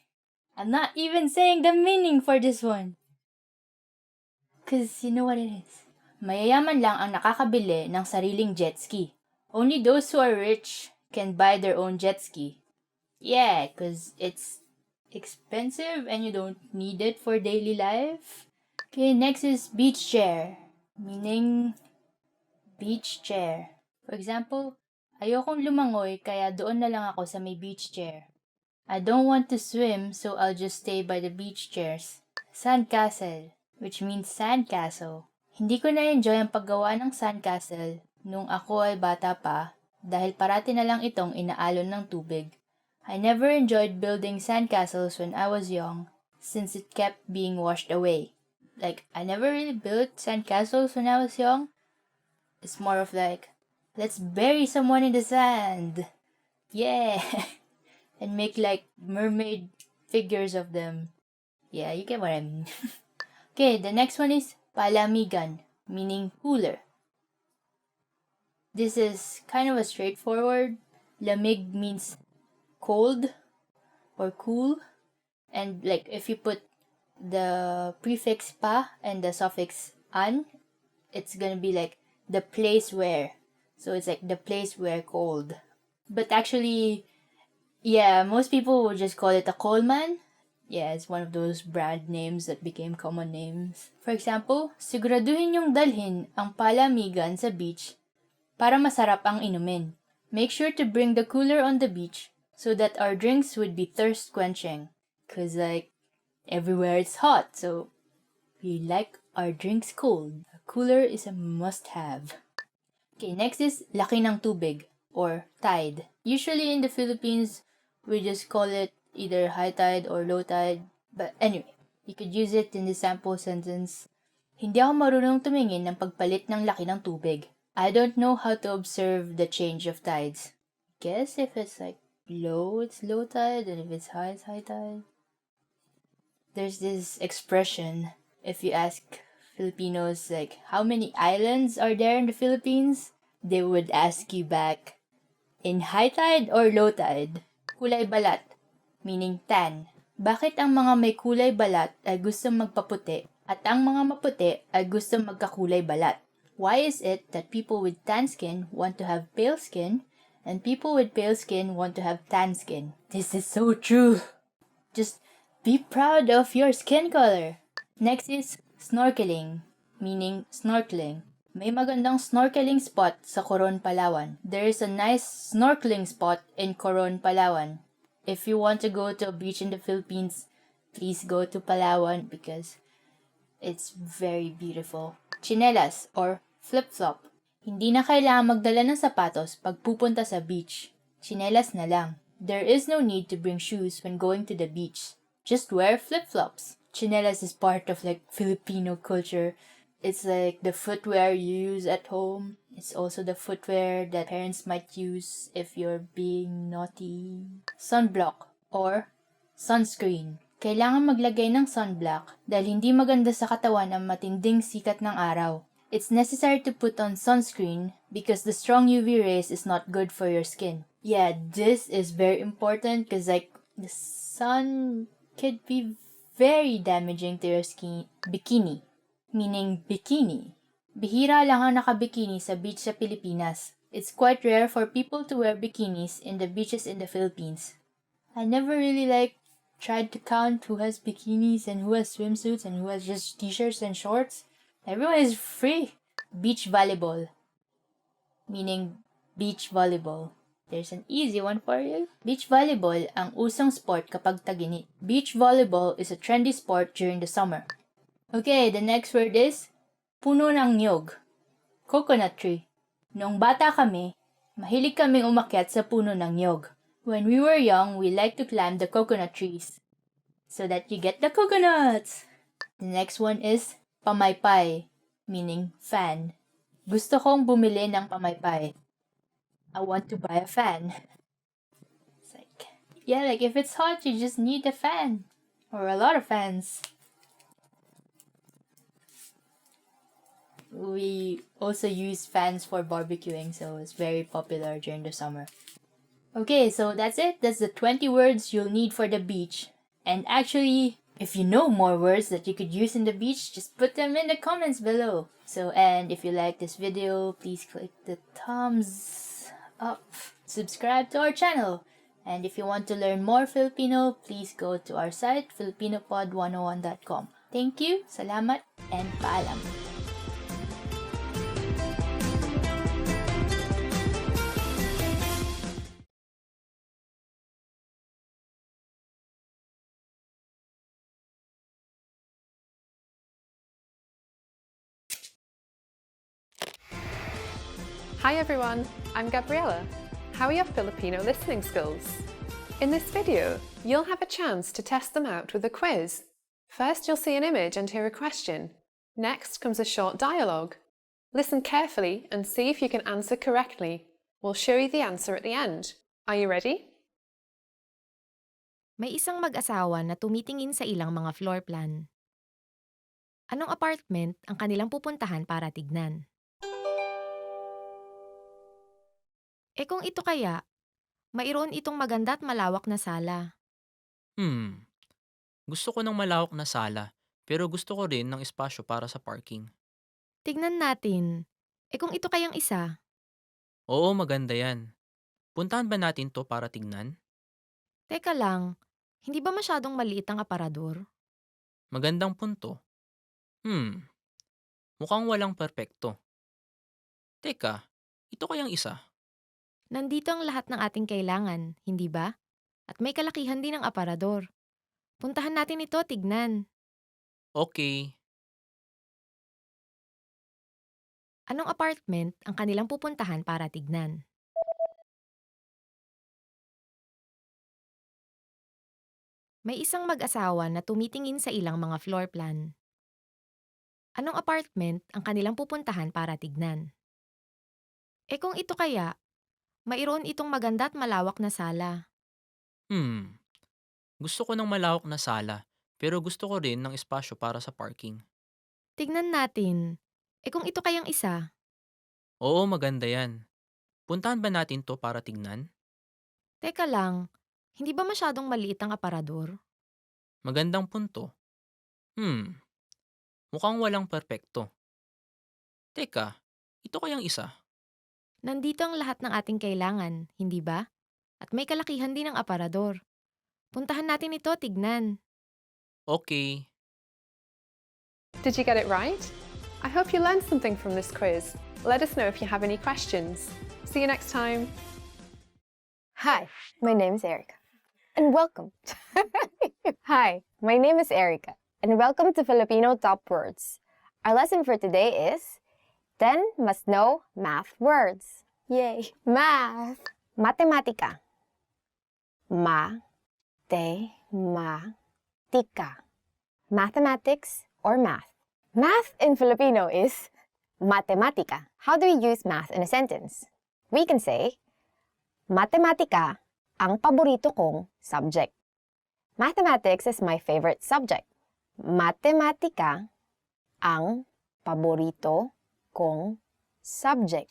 I'm not even saying the meaning for this one. Because you know what it is. mayayaman lang ang nakakabili ng sariling jet ski. Only those who are rich can buy their own jet ski. Yeah, because it's expensive and you don't need it for daily life. Okay, next is beach chair, meaning beach chair. For example, ayokong lumangoy kaya doon na lang ako sa may beach chair. I don't want to swim so I'll just stay by the beach chairs. Sandcastle, which means sandcastle. Hindi ko na-enjoy ang paggawa ng sandcastle nung ako ay bata pa dahil parati na lang itong inaalon ng tubig. I never enjoyed building sandcastles when I was young since it kept being washed away. Like, I never really built sandcastles when I was young. It's more of like, let's bury someone in the sand. Yeah. And make like mermaid figures of them. Yeah, you get what I mean. Okay, the next one is palamigan, meaning cooler. This is kind of a straightforward. Lamig means cold or cool. And like if you put the prefix pa and the suffix an, it's gonna be like the place where. So it's like the place where cold. But actually, yeah, most people would just call it a Coleman. Yeah, it's one of those brand names that became common names. For example, siguraduhin yung dalhin ang palamigan sa beach para masarap ang inumin. Make sure to bring the cooler on the beach so that our drinks would be thirst quenching. Cause like, everywhere it's hot, so we like our drinks cold. A cooler is a must-have. Okay, next is laki ng tubig or tide. Usually in the Philippines, we just call it either high tide or low tide. But anyway, you could use it in the sample sentence. Hindi ako marunong tumingin ng pagpalit ng laki ng tubig. I don't know how to observe the change of tides. Guess if it's like low, it's low tide, and if it's high, it's high tide. There's this expression, if you ask Filipinos like, how many islands are there in the Philippines? They would ask you back, in high tide or low tide? Kulay balat, meaning tan. Bakit ang mga may kulay balat ay gustong magpaputi at ang mga maputi ay gustong magkakulay balat? Why is it that people with tan skin want to have pale skin and people with pale skin want to have tan skin? This is so true. Just be proud of your skin color. Next is snorkeling, meaning snorkeling. May magandang snorkeling spot sa Coron, Palawan. There is a nice snorkeling spot in Coron, Palawan. If you want to go to a beach in the Philippines, please go to Palawan because it's very beautiful. Chinelas or flip-flop. Hindi na kailangan magdala ng sapatos pag pupunta sa beach. Chinelas na lang. There is no need to bring shoes when going to the beach. Just wear flip-flops. Chinelas is part of like Filipino culture. It's like the footwear you use at home. It's also the footwear that parents might use if you're being naughty. Sunblock or sunscreen. Kailangan maglagay ng sunblock dahil hindi maganda sa katawan ang matinding sikat ng araw. It's necessary to put on sunscreen because the strong UV rays is not good for your skin. Yeah, this is very important because like the sun could be very damaging to your skin. Bikini, meaning bikini. Bihira lang ang nakabikini sa beach sa Pilipinas. It's quite rare for people to wear bikinis in the beaches in the Philippines. I never really tried to count who has bikinis and who has swimsuits and who has just t-shirts and shorts. Everyone is free. Beach volleyball, meaning beach volleyball. There's an easy one for you. Beach volleyball ang usong sport kapag tag-init. Beach volleyball is a trendy sport during the summer. Okay, the next word is puno ng niyog. Coconut tree. Noong bata kami, mahilig kaming umakyat sa puno ng niyog. When we were young, we liked to climb the coconut trees so that you get the coconuts. The next one is pamaypay, meaning fan. Gusto kong bumili ng pamaypay. I want to buy a fan. It's like, yeah, like if it's hot, you just need a fan. Or a lot of fans. We also use fans for barbecuing, so it's very popular during the summer. Okay, so that's it. That's the 20 words you'll need for the beach. And actually, If you know more words that you could use in the beach, just put them in the comments below. So, and if you like this video, please click the thumbs up. Subscribe to our channel. And if you want to learn more Filipino, please go to our site, filipinopod101.com. Thank you, salamat, and paalam. Hi everyone, I'm Gabriella. How are your Filipino listening skills? In this video, you'll have a chance to test them out with a quiz. First, you'll see an image and hear a question. Next comes a short dialogue. Listen carefully and see if you can answer correctly. We'll show you the answer at the end. Are you ready? May isang mag-asawa na tumitingin sa ilang mga floor plan. Anong apartment ang kanilang pupuntahan para tignan? Kung ito kaya, mayroon itong maganda at malawak na sala. Gusto ko ng malawak na sala, pero gusto ko rin ng espasyo para sa parking. Tignan natin. Kung ito kayang isa? Oo, maganda yan. Puntahan ba natin to para tignan? Teka lang, hindi ba masyadong maliit ang aparador? Magandang punto. Mukhang walang perpekto. Teka, ito kayang isa? Nandito ang lahat ng ating kailangan, hindi ba? At may kalakihan din ang aparador. Puntahan natin ito, tignan. Okay. Anong apartment ang kanilang pupuntahan para tignan? May isang mag-asawa na tumitingin sa ilang mga floor plan. Anong apartment ang kanilang pupuntahan para tignan? Kung ito kaya, mayroon itong maganda at malawak na sala. Gusto ko ng malawak na sala, pero gusto ko rin ng espasyo para sa parking. Tignan natin. Kung ito kayang isa? Oo, maganda yan. Puntahan ba natin to para tignan? Teka lang, hindi ba masyadong maliit ang aparador? Magandang punto. Mukhang walang perpekto. Teka, ito kayang isa? Nandito ang lahat ng ating kailangan, hindi ba? At may kalakihan din ang aparador. Puntahan natin ito, tignan. Okay. Did you get it right? I hope you learned something from this quiz. Let us know if you have any questions. See you next time. Hi, my name is Erica. And welcome. Hi, my name is Erica. And welcome to Filipino Top Words. Our lesson for today is 10 must know math words. Yay! Math! Matematika. Ma-te-ma-tika. Mathematics or math. Math in Filipino is matematika. How do we use math in a sentence? We can say, matematika ang paborito kong subject. Mathematics is my favorite subject. Matematika ang paborito kong subject.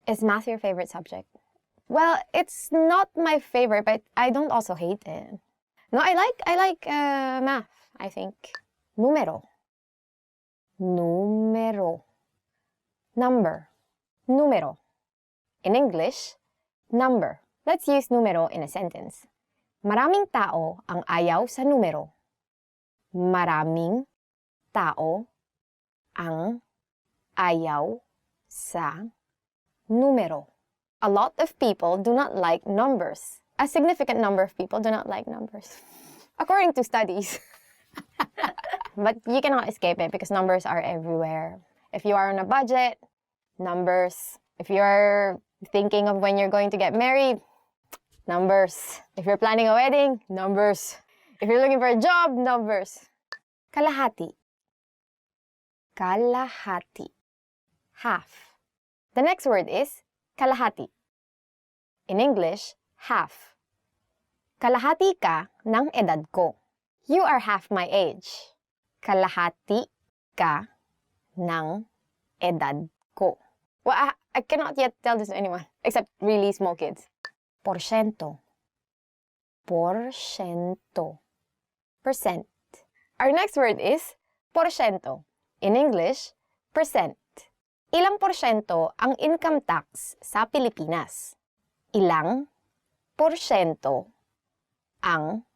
Is math your favorite subject? Well, it's not my favorite, but I don't also hate it. No, I like math, I think. Numero. Numero. Number. Numero. In English, number. Let's use numero in a sentence. Maraming tao ang ayaw sa numero. Maraming tao ang ayaw sa numero. A lot of people do not like numbers. A significant number of people do not like numbers. According to studies. But you cannot escape it because numbers are everywhere. If you are on a budget, numbers. If you're thinking of when you're going to get married, numbers. If you're planning a wedding, numbers. If you're looking for a job, numbers. Kalahati. Kalahati. Half. The next word is kalahati. In English, half. Kalahati ka ng edad ko. You are half my age. Kalahati ka ng edad ko. Well, I cannot yet tell this to anyone, except really small kids. Porsyento. Porsyento. Percent. Our next word is porsyento. In English, percent. Ilang porsyento ang income tax sa Pilipinas? Ilang porsyento ang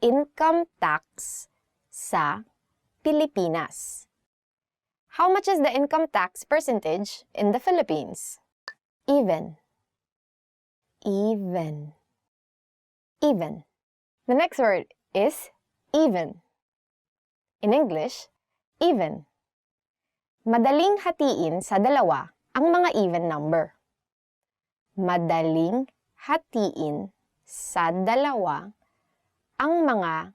income tax sa Pilipinas? How much is the income tax percentage in the Philippines? Even. Even. Even. The next word is even. In English, even. Madaling hatiin sa dalawa ang mga even number. Madaling hatiin sa dalawa ang mga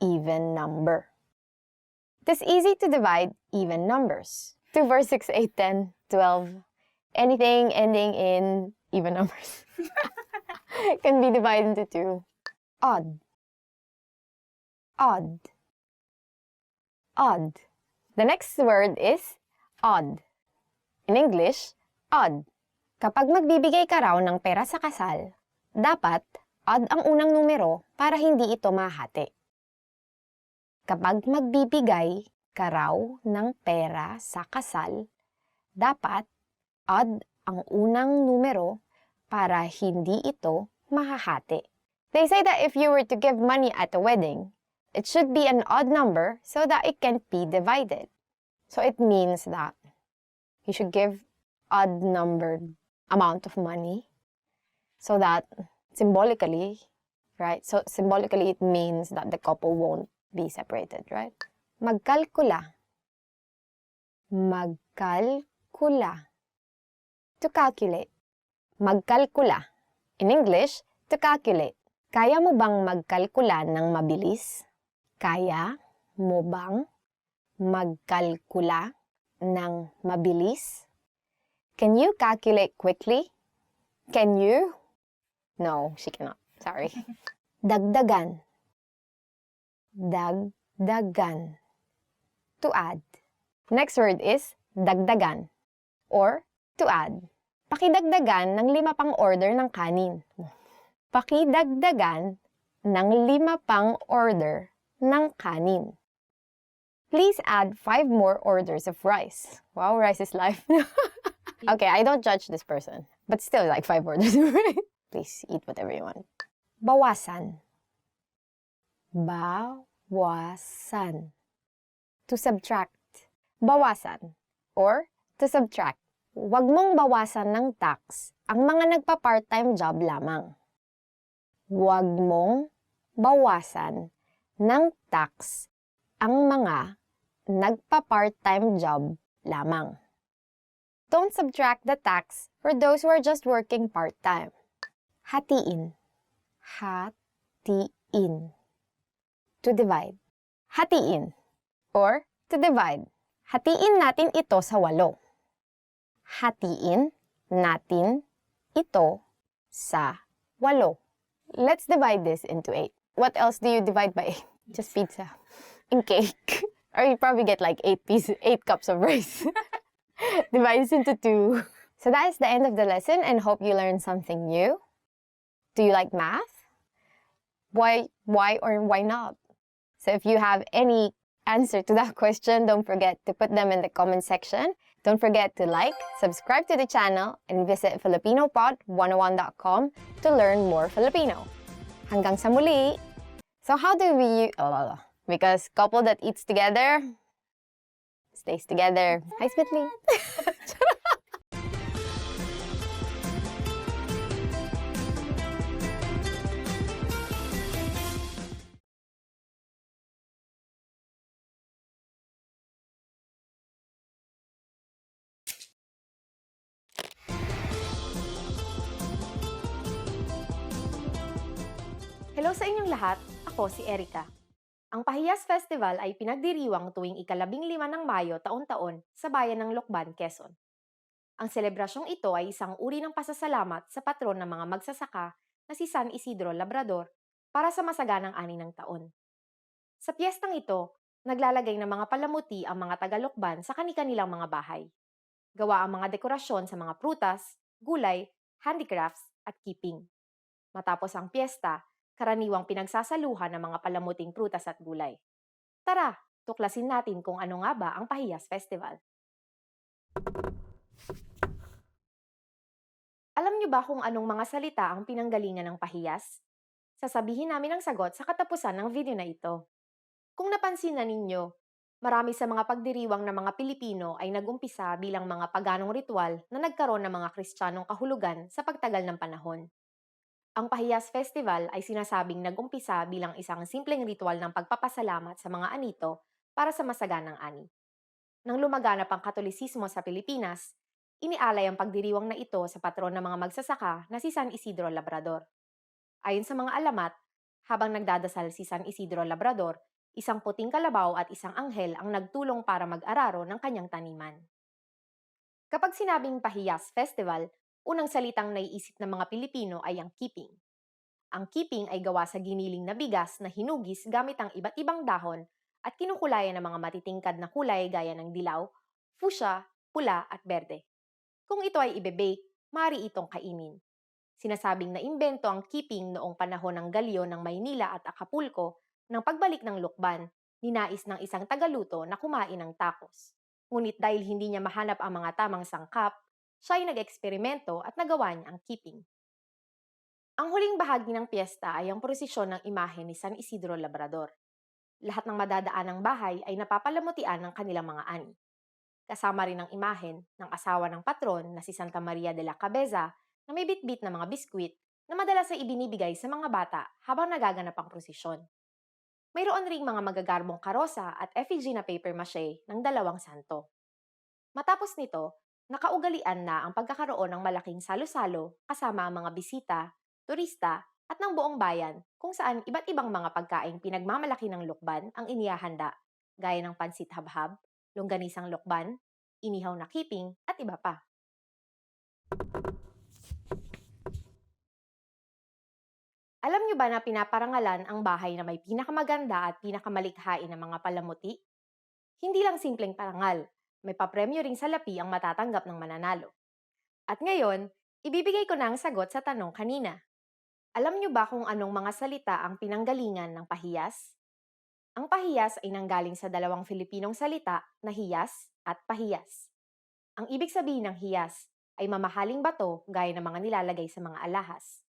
even number. It is easy to divide even numbers. 2, 4, 6, 8, 10, 12. Anything ending in even numbers can be divided into 2. Odd. Odd. Odd. The next word is odd. In English, odd. Kapag magbibigay ka raw ng pera sa kasal, dapat odd ang unang numero para hindi ito mahati. Kapag magbibigay ka raw ng pera sa kasal, dapat odd ang unang numero para hindi ito mahahati. They say that if you were to give money at a wedding, it should be an odd number so that it can be divided. So it means that you should give odd numbered amount of money so that symbolically, right? So symbolically it means that the couple won't be separated, right? Magkalkula. Magkalkula. To calculate. Magkalkula. In English, to calculate. Kaya mo bang magkalkula ng mabilis? Kaya mo bang magkalkula ng mabilis? Can you calculate quickly? Can you? No, she cannot. Sorry. Dagdagan. Dagdagan. To add. Next word is dagdagan or to add. Pakidagdagan ng 5 pang order ng kanin. Pakidagdagan ng 5 pang order ng kanin. Please add 5 more orders of rice. Wow, rice is life. Okay, I don't judge this person, but still like 5 orders of rice. Please eat whatever you want. Bawasan. Bawasan. To subtract. Bawasan or to subtract. Huwag mong bawasan ng tax ang mga nagpa-part-time job lamang. Huwag mong bawasan ng tax ang mga nagpa-part-time job lamang. Don't subtract the tax for those who are just working part-time. Hatiin. Hatiin. To divide. Hatiin or to divide. Hatiin natin ito sa 8. Hatiin natin ito sa 8. Let's divide this into 8. What else do you divide by 8? Just pizza and cake. Or you probably get like 8 cups of rice. Divide this into 2. So that is the end of the lesson and hope you learned something new. Do you like math? Why or why not? So if you have any answer to that question, don't forget to put them in the comment section. Don't forget to like, subscribe to the channel, and visit FilipinoPod101.com to learn more Filipino. Hanggang sa muli! So how do we... because couple that eats together, stays together. Hi, Smitly! Hello sa inyong lahat, ako si Erica. Ang Pahiyas Festival ay pinagdiriwang tuwing ika-15 ng Mayo taon-taon sa bayan ng Lokban, Quezon. Ang selebrasyong ito ay isang uri ng pasasalamat sa patron ng mga magsasaka na si San Isidro Labrador para sa masaganang ani ng taon. Sa piyestang ito, naglalagay ng mga palamuti ang mga taga-Lokban sa kani-kanilang mga bahay. Gawa ang mga dekorasyon sa mga prutas, gulay, handicrafts at keeping. Matapos ang piyesta, karaniwang pinagsasaluhan ng mga palamuting prutas at gulay. Tara, tuklasin natin kung ano nga ba ang Pahiyas Festival. Alam niyo ba kung anong mga salita ang pinanggalingan ng pahiyas? Sasabihin namin ang sagot sa katapusan ng video na ito. Kung napansin na ninyo, marami sa mga pagdiriwang ng mga Pilipino ay nagumpisa bilang mga paganong ritual na nagkaroon ng mga Kristiyanong kahulugan sa pagtagal ng panahon. Ang Pahiyas Festival ay sinasabing nagumpisa bilang isang simpleng ritual ng pagpapasalamat sa mga anito para sa masaganang ani. Nang lumaganap ang Katolisismo sa Pilipinas, inialay ang pagdiriwang na ito sa patron ng mga magsasaka na si San Isidro Labrador. Ayon sa mga alamat, habang nagdadasal si San Isidro Labrador, isang puting kalabaw at isang anghel ang nagtulong para mag-araro ng kanyang taniman. Kapag sinabing Pahiyas Festival, unang salitang naiisip ng mga Pilipino ay ang kiping. Ang kiping ay gawa sa giniling na bigas na hinugis gamit ang iba't ibang dahon at kinukulayan ng mga matitingkad na kulay gaya ng dilaw, fuchsia, pula at berde. Kung ito ay ibe-bake, maaari itong kainin. Sinasabing na imbento ang keeping noong panahon ng galyo ng Maynila at Acapulco nang pagbalik ng lukban, ninais ng isang tagaluto na kumain ng tacos. Ngunit dahil hindi niya mahanap ang mga tamang sangkap, siya ay nag-eksperimento at nagawa niya ang keeping. Ang huling bahagi ng piyesta ay ang prosesyon ng imahe ni San Isidro Labrador. Lahat ng madadaan ng bahay ay napapalamutian ng kanilang mga ani. Kasama rin ang imahen ng asawa ng patron na si Santa Maria de la Cabeza na may bitbit na mga biskwit na madalas ay ibinibigay sa mga bata habang nagaganap ang prosesyon. Mayroon ring mga magagarbong karosa at effigy na paper mache ng dalawang santo. Matapos nito, nakaugalian na ang pagkakaroon ng malaking salo-salo kasama ang mga bisita, turista, at ng buong bayan kung saan iba't ibang mga pagkaing pinagmamalaki ng lukban ang inihahanda, gaya ng pansit habhab, longganisang lukban, inihaw na kiping, at iba pa. Alam niyo ba na pinaparangalan ang bahay na may pinakamaganda at pinakamalikhain na mga palamuti? Hindi lang simpleng parangal, may papremyo ring salapi ang matatanggap ng mananalo. At ngayon, ibibigay ko na ang sagot sa tanong kanina. Alam niyo ba kung anong mga salita ang pinanggalingan ng pahiyas? Ang pahiyas ay nanggaling sa dalawang Filipinong salita na hiyas at pahiyas. Ang ibig sabihin ng hiyas ay mamahaling bato gaya ng mga nilalagay sa mga alahas.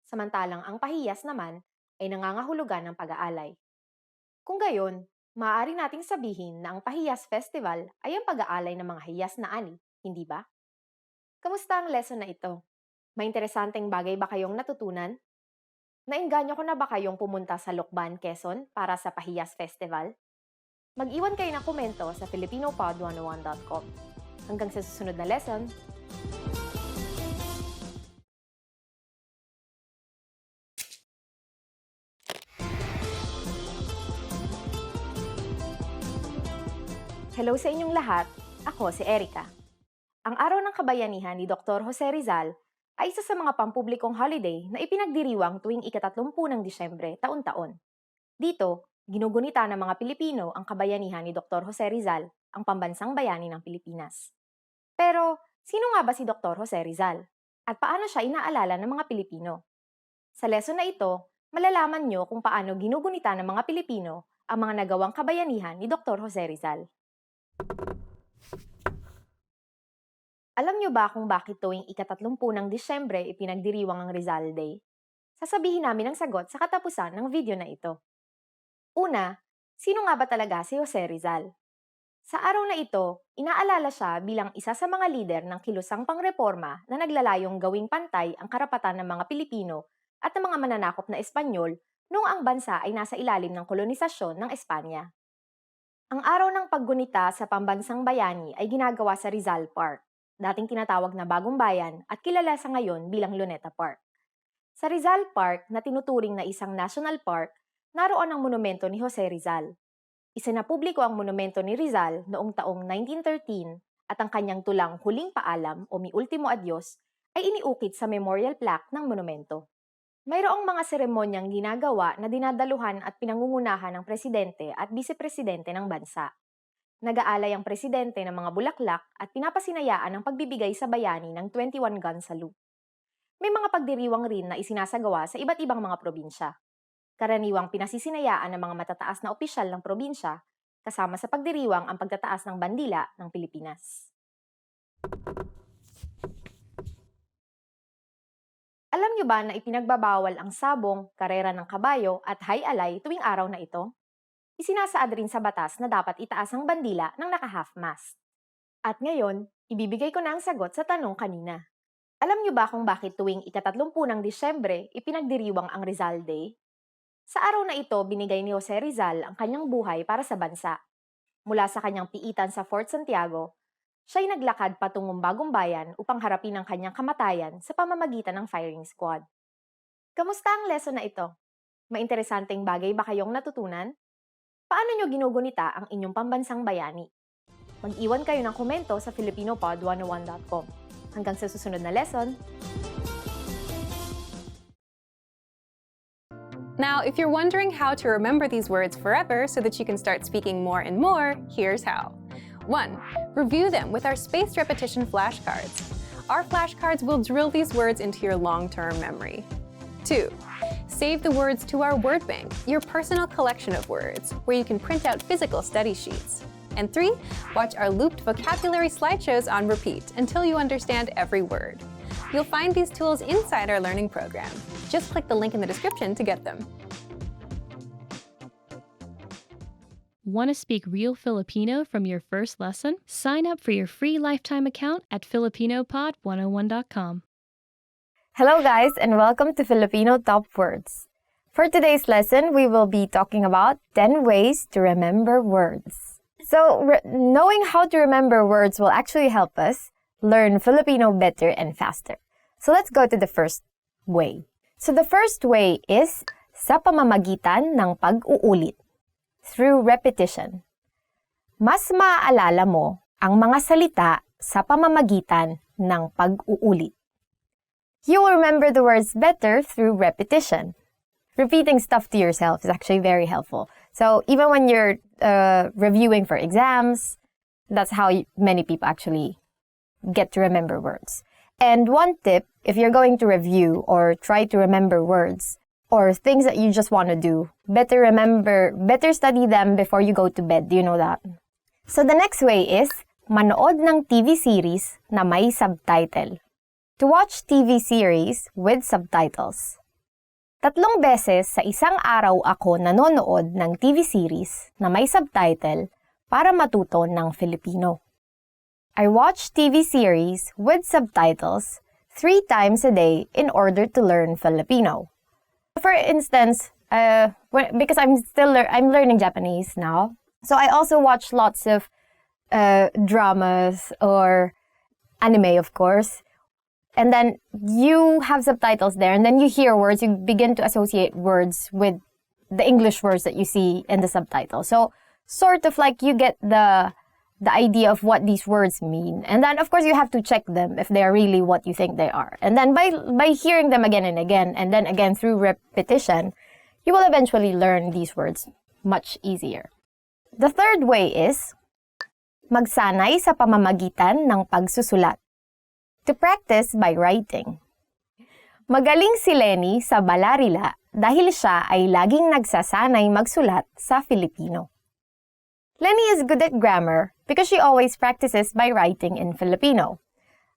Samantalang ang pahiyas naman ay nangangahulugan ng pag-aalay. Kung gayon, maaari nating sabihin na ang Pahiyas Festival ay ang pag-aalay ng mga hiyas na ani, hindi ba? Kamusta ang lesson na ito? May interesanteng bagay ba kayong natutunan? Nainganyo ko na ba kayong pumunta sa Lucban, Quezon para sa Pahiyas Festival? Mag-iwan kayo ng komento sa filipinopod101.com. Hanggang sa susunod na lesson, hello sa inyong lahat, ako si Erica. Ang Araw ng Kabayanihan ni Dr. Jose Rizal ay isa sa mga pampublikong holiday na ipinagdiriwang tuwing ika-30 ng Disyembre taon-taon. Dito, ginugunita ng mga Pilipino ang kabayanihan ni Dr. Jose Rizal, ang pambansang bayani ng Pilipinas. Pero, sino nga ba si Dr. Jose Rizal? At paano siya inaalala ng mga Pilipino? Sa lesson na ito, malalaman nyo kung paano ginugunita ng mga Pilipino ang mga nagawang kabayanihan ni Dr. Jose Rizal. Alam niyo ba kung bakit tuwing ika-30 ng Disyembre ipinagdiriwang ang Rizal Day? Sasabihin namin ang sagot sa katapusan ng video na ito. Una, sino nga ba talaga si Jose Rizal? Sa araw na ito, inaalala siya bilang isa sa mga lider ng kilusang pangreporma na naglalayong gawing pantay ang karapatan ng mga Pilipino at ng mga mananakop na Espanyol noong ang bansa ay nasa ilalim ng kolonisasyon ng Espanya. Ang araw ng paggunita sa pambansang bayani ay ginagawa sa Rizal Park, dating tinatawag na Bagong Bayan at kilala sa ngayon bilang Luneta Park. Sa Rizal Park na tinuturing na isang national park, naroon ang monumento ni Jose Rizal. Isinapubliko ang monumento ni Rizal noong taong 1913 at ang kanyang tulang Huling Paalam o Mi Ultimo Adios ay iniukit sa memorial plaque ng monumento. Mayroong mga seremonyang ginagawa na dinadaluhan at pinangungunahan ng presidente at vice-presidente ng bansa. Nag-aalay ang presidente ng mga bulaklak at pinapasinayaan ang pagbibigay sa bayani ng 21 gun salute. May mga pagdiriwang rin na isinasagawa sa iba't ibang mga probinsya. karaniwang pinasisinayaan ng mga matataas na opisyal ng probinsya, kasama sa pagdiriwang ang pagtataas ng bandila ng Pilipinas. Alam niyo ba na ipinagbabawal ang sabong, karera ng kabayo at hay-alay tuwing araw na ito? Isinasaad rin sa batas na dapat itaas ang bandila ng naka-half-mast. At ngayon, ibibigay ko na ang sagot sa tanong kanina. Alam niyo ba kung bakit tuwing ika-30 ng Disyembre ipinagdiriwang ang Rizal Day? Sa araw na ito, binigay ni Jose Rizal ang kanyang buhay para sa bansa. Mula sa kanyang piitan sa Fort Santiago, siya'y naglakad patungong Bagong Bayan upang harapin ang kanyang kamatayan sa pamamagitan ng firing squad. Kamusta ang lesson na ito? May interesanteng bagay ba kayong natutunan? Paano nyo ginugunita ang inyong pambansang bayani? Mag-iwan kayo ng komento sa filipinopod101.com. Hanggang sa susunod na lesson! Now, if you're wondering how to remember these words forever so that you can start speaking more and more, here's how. 1. Review them with our spaced repetition flashcards. Our flashcards will drill these words into your long-term memory. 2. Save the words to our word bank, your personal collection of words, where you can print out physical study sheets. And 3. Watch our looped vocabulary slideshows on repeat until you understand every word. You'll find these tools inside our learning program. Just click the link in the description to get them. Want to speak real Filipino from your first lesson? Sign up for your free lifetime account at filipinopod101.com. Hello guys, and welcome to Filipino Top Words. For today's lesson, we will be talking about 10 ways to remember words. So, knowing how to remember words will actually help us learn Filipino better and faster. So let's go to the first way. So the first way is sa pamamagitan ng pag-uulit, through repetition. Mas maaalala mo ang mga salita sa pamamagitan ng pag-uulit. You will remember the words better through repetition. Repeating stuff to yourself is actually very helpful. So even when you're reviewing for exams, that's how many people actually get to remember words. And one tip, if you're going to review or try to remember words or things that you just want to do, better study them before you go to bed. Do you know that? So the next way is manood ng TV series na may subtitle. To watch TV series with subtitles. 3 beses sa isang araw ako nanonood ng TV series na may subtitle para matuto ng Filipino. I watch TV series with subtitles 3 times a day in order to learn Filipino. For instance, because I'm learning Japanese now, so I also watch lots of dramas or anime, of course. And then you have subtitles there, and then you hear words, you begin to associate words with the English words that you see in the subtitle. So sort of like you get the idea of what these words mean. And then of course you have to check them if they are really what you think they are. And then by hearing them again and again, and then again through repetition, you will eventually learn these words much easier. The third way is magsanay sa pamamagitan ng pagsusulat. To practice by writing. Magaling si Lenny sa balarila dahil siya ay laging nagsasanay magsulat sa Filipino. Lenny is good at grammar because she always practices by writing in Filipino.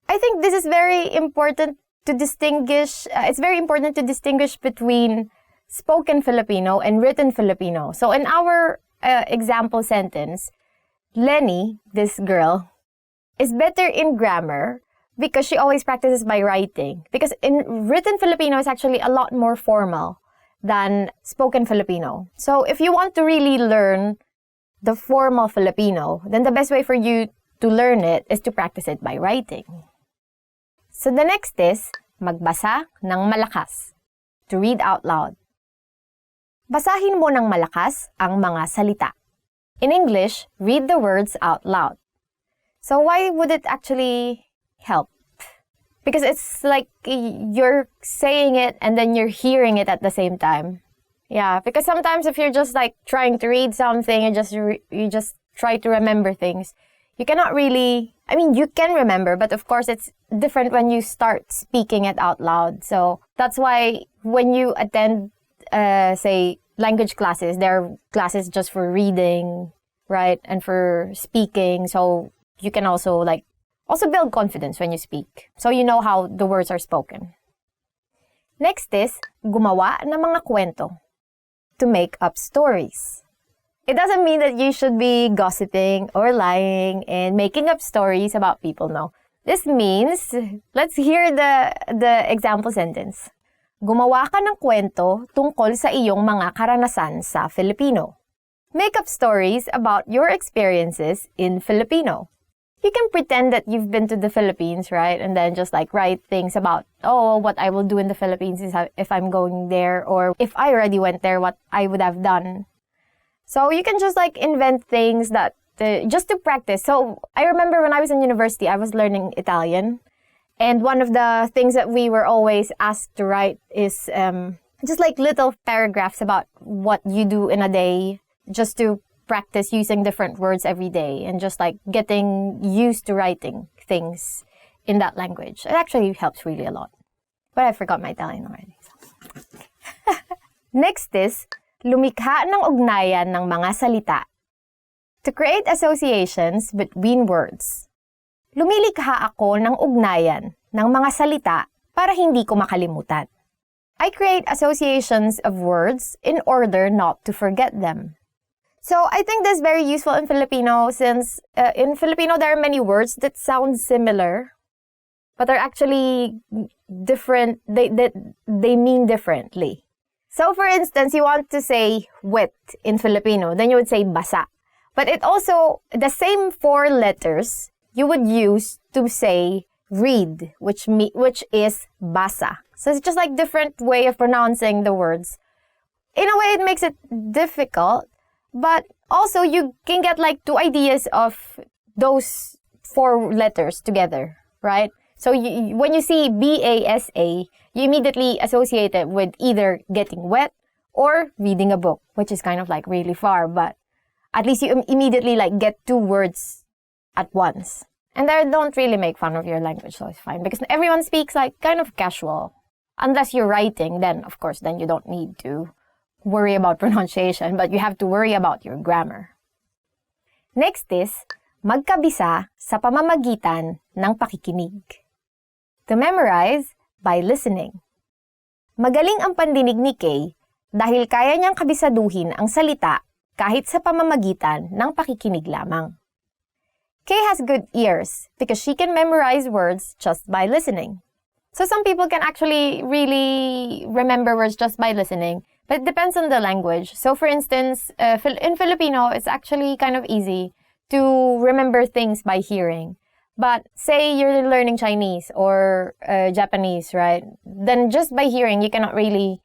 I think this is very important to distinguish, it's very important to distinguish between spoken Filipino and written Filipino. So in our example sentence, Lenny, this girl, is better in grammar because she always practices by writing. Because in written Filipino is actually a lot more formal than spoken Filipino. So if you want to really learn the formal Filipino, then the best way for you to learn it is to practice it by writing. So the next is magbasa ng malakas. To read out loud. Basahin mo ng malakas ang mga salita. In English, read the words out loud. So why would it actually help? Because it's like you're saying it and then you're hearing it at the same time. Yeah, because sometimes if you're just like trying to read something and you just try to remember things, you cannot really, I mean, you can remember, but of course it's different when you start speaking it out loud. So that's why when you attend say, language classes. There are classes just for reading, right? And for speaking. So you can also build confidence when you speak. So you know how the words are spoken. Next is, gumawa ng mga kwento. To make up stories. It doesn't mean that you should be gossiping or lying and making up stories about people, no. This means, let's hear the example sentence. Gumawa ka ng kwento tungkol sa iyong mga karanasan sa Filipino. Make up stories about your experiences in Filipino. You can pretend that you've been to the Philippines, right? And then just write things about, what I will do in the Philippines is if I'm going there, or if I already went there, what I would have done. So you can just invent things that, just to practice. So I remember when I was in university, I was learning Italian. And one of the things that we were always asked to write is just little paragraphs about what you do in a day, just to practice using different words every day and just getting used to writing things in that language. It actually helps really a lot. But I forgot my Italian already. So. Next is, lumikha ng ugnayan ng mga salita. To create associations between words. Lumilikha ako ng ugnayan ng mga salita para hindi ko makalimutan. I create associations of words in order not to forget them. So I think this is very useful in Filipino since in Filipino there are many words that sound similar but are actually different. They mean differently. So for instance, you want to say wet in Filipino, then you would say basa. But it also, the same 4 letters you would use to say read, which is basa. So it's just different way of pronouncing the words. In a way, it makes it difficult. But also, you can get 2 ideas of those 4 letters together, right? So when you see B-A-S-A, you immediately associate it with either getting wet or reading a book, which is kind of really far, but at least you immediately get 2 words at once. And they don't really make fun of your language, so it's fine. Because everyone speaks kind of casual. Unless you're writing, then of course, then you don't need to worry about pronunciation, but you have to worry about your grammar. Next is, magkabisa sa pamamagitan ng pakikinig. To memorize by listening. Magaling ang pandinig ni Kay dahil kaya niyang kabisaduhin ang salita kahit sa pamamagitan ng pakikinig lamang. Kay has good ears because she can memorize words just by listening. So some people can actually really remember words just by listening, but it depends on the language. So for instance, in Filipino, it's actually kind of easy to remember things by hearing. But say you're learning Chinese or Japanese, right? Then just by hearing, you cannot really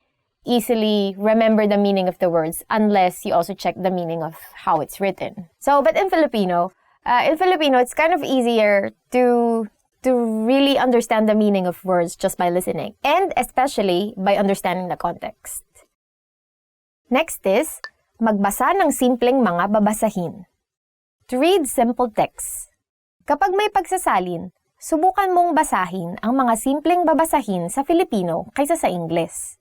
easily remember the meaning of the words unless you also check the meaning of how it's written. So, but in Filipino, it's kind of easier to really understand the meaning of words just by listening, and especially by understanding the context. Next is, magbasa ng simpleng mga babasahin. To read simple texts. Kapag may pagsasalin, subukan mong basahin ang mga simpleng babasahin sa Filipino kaysa sa Ingles.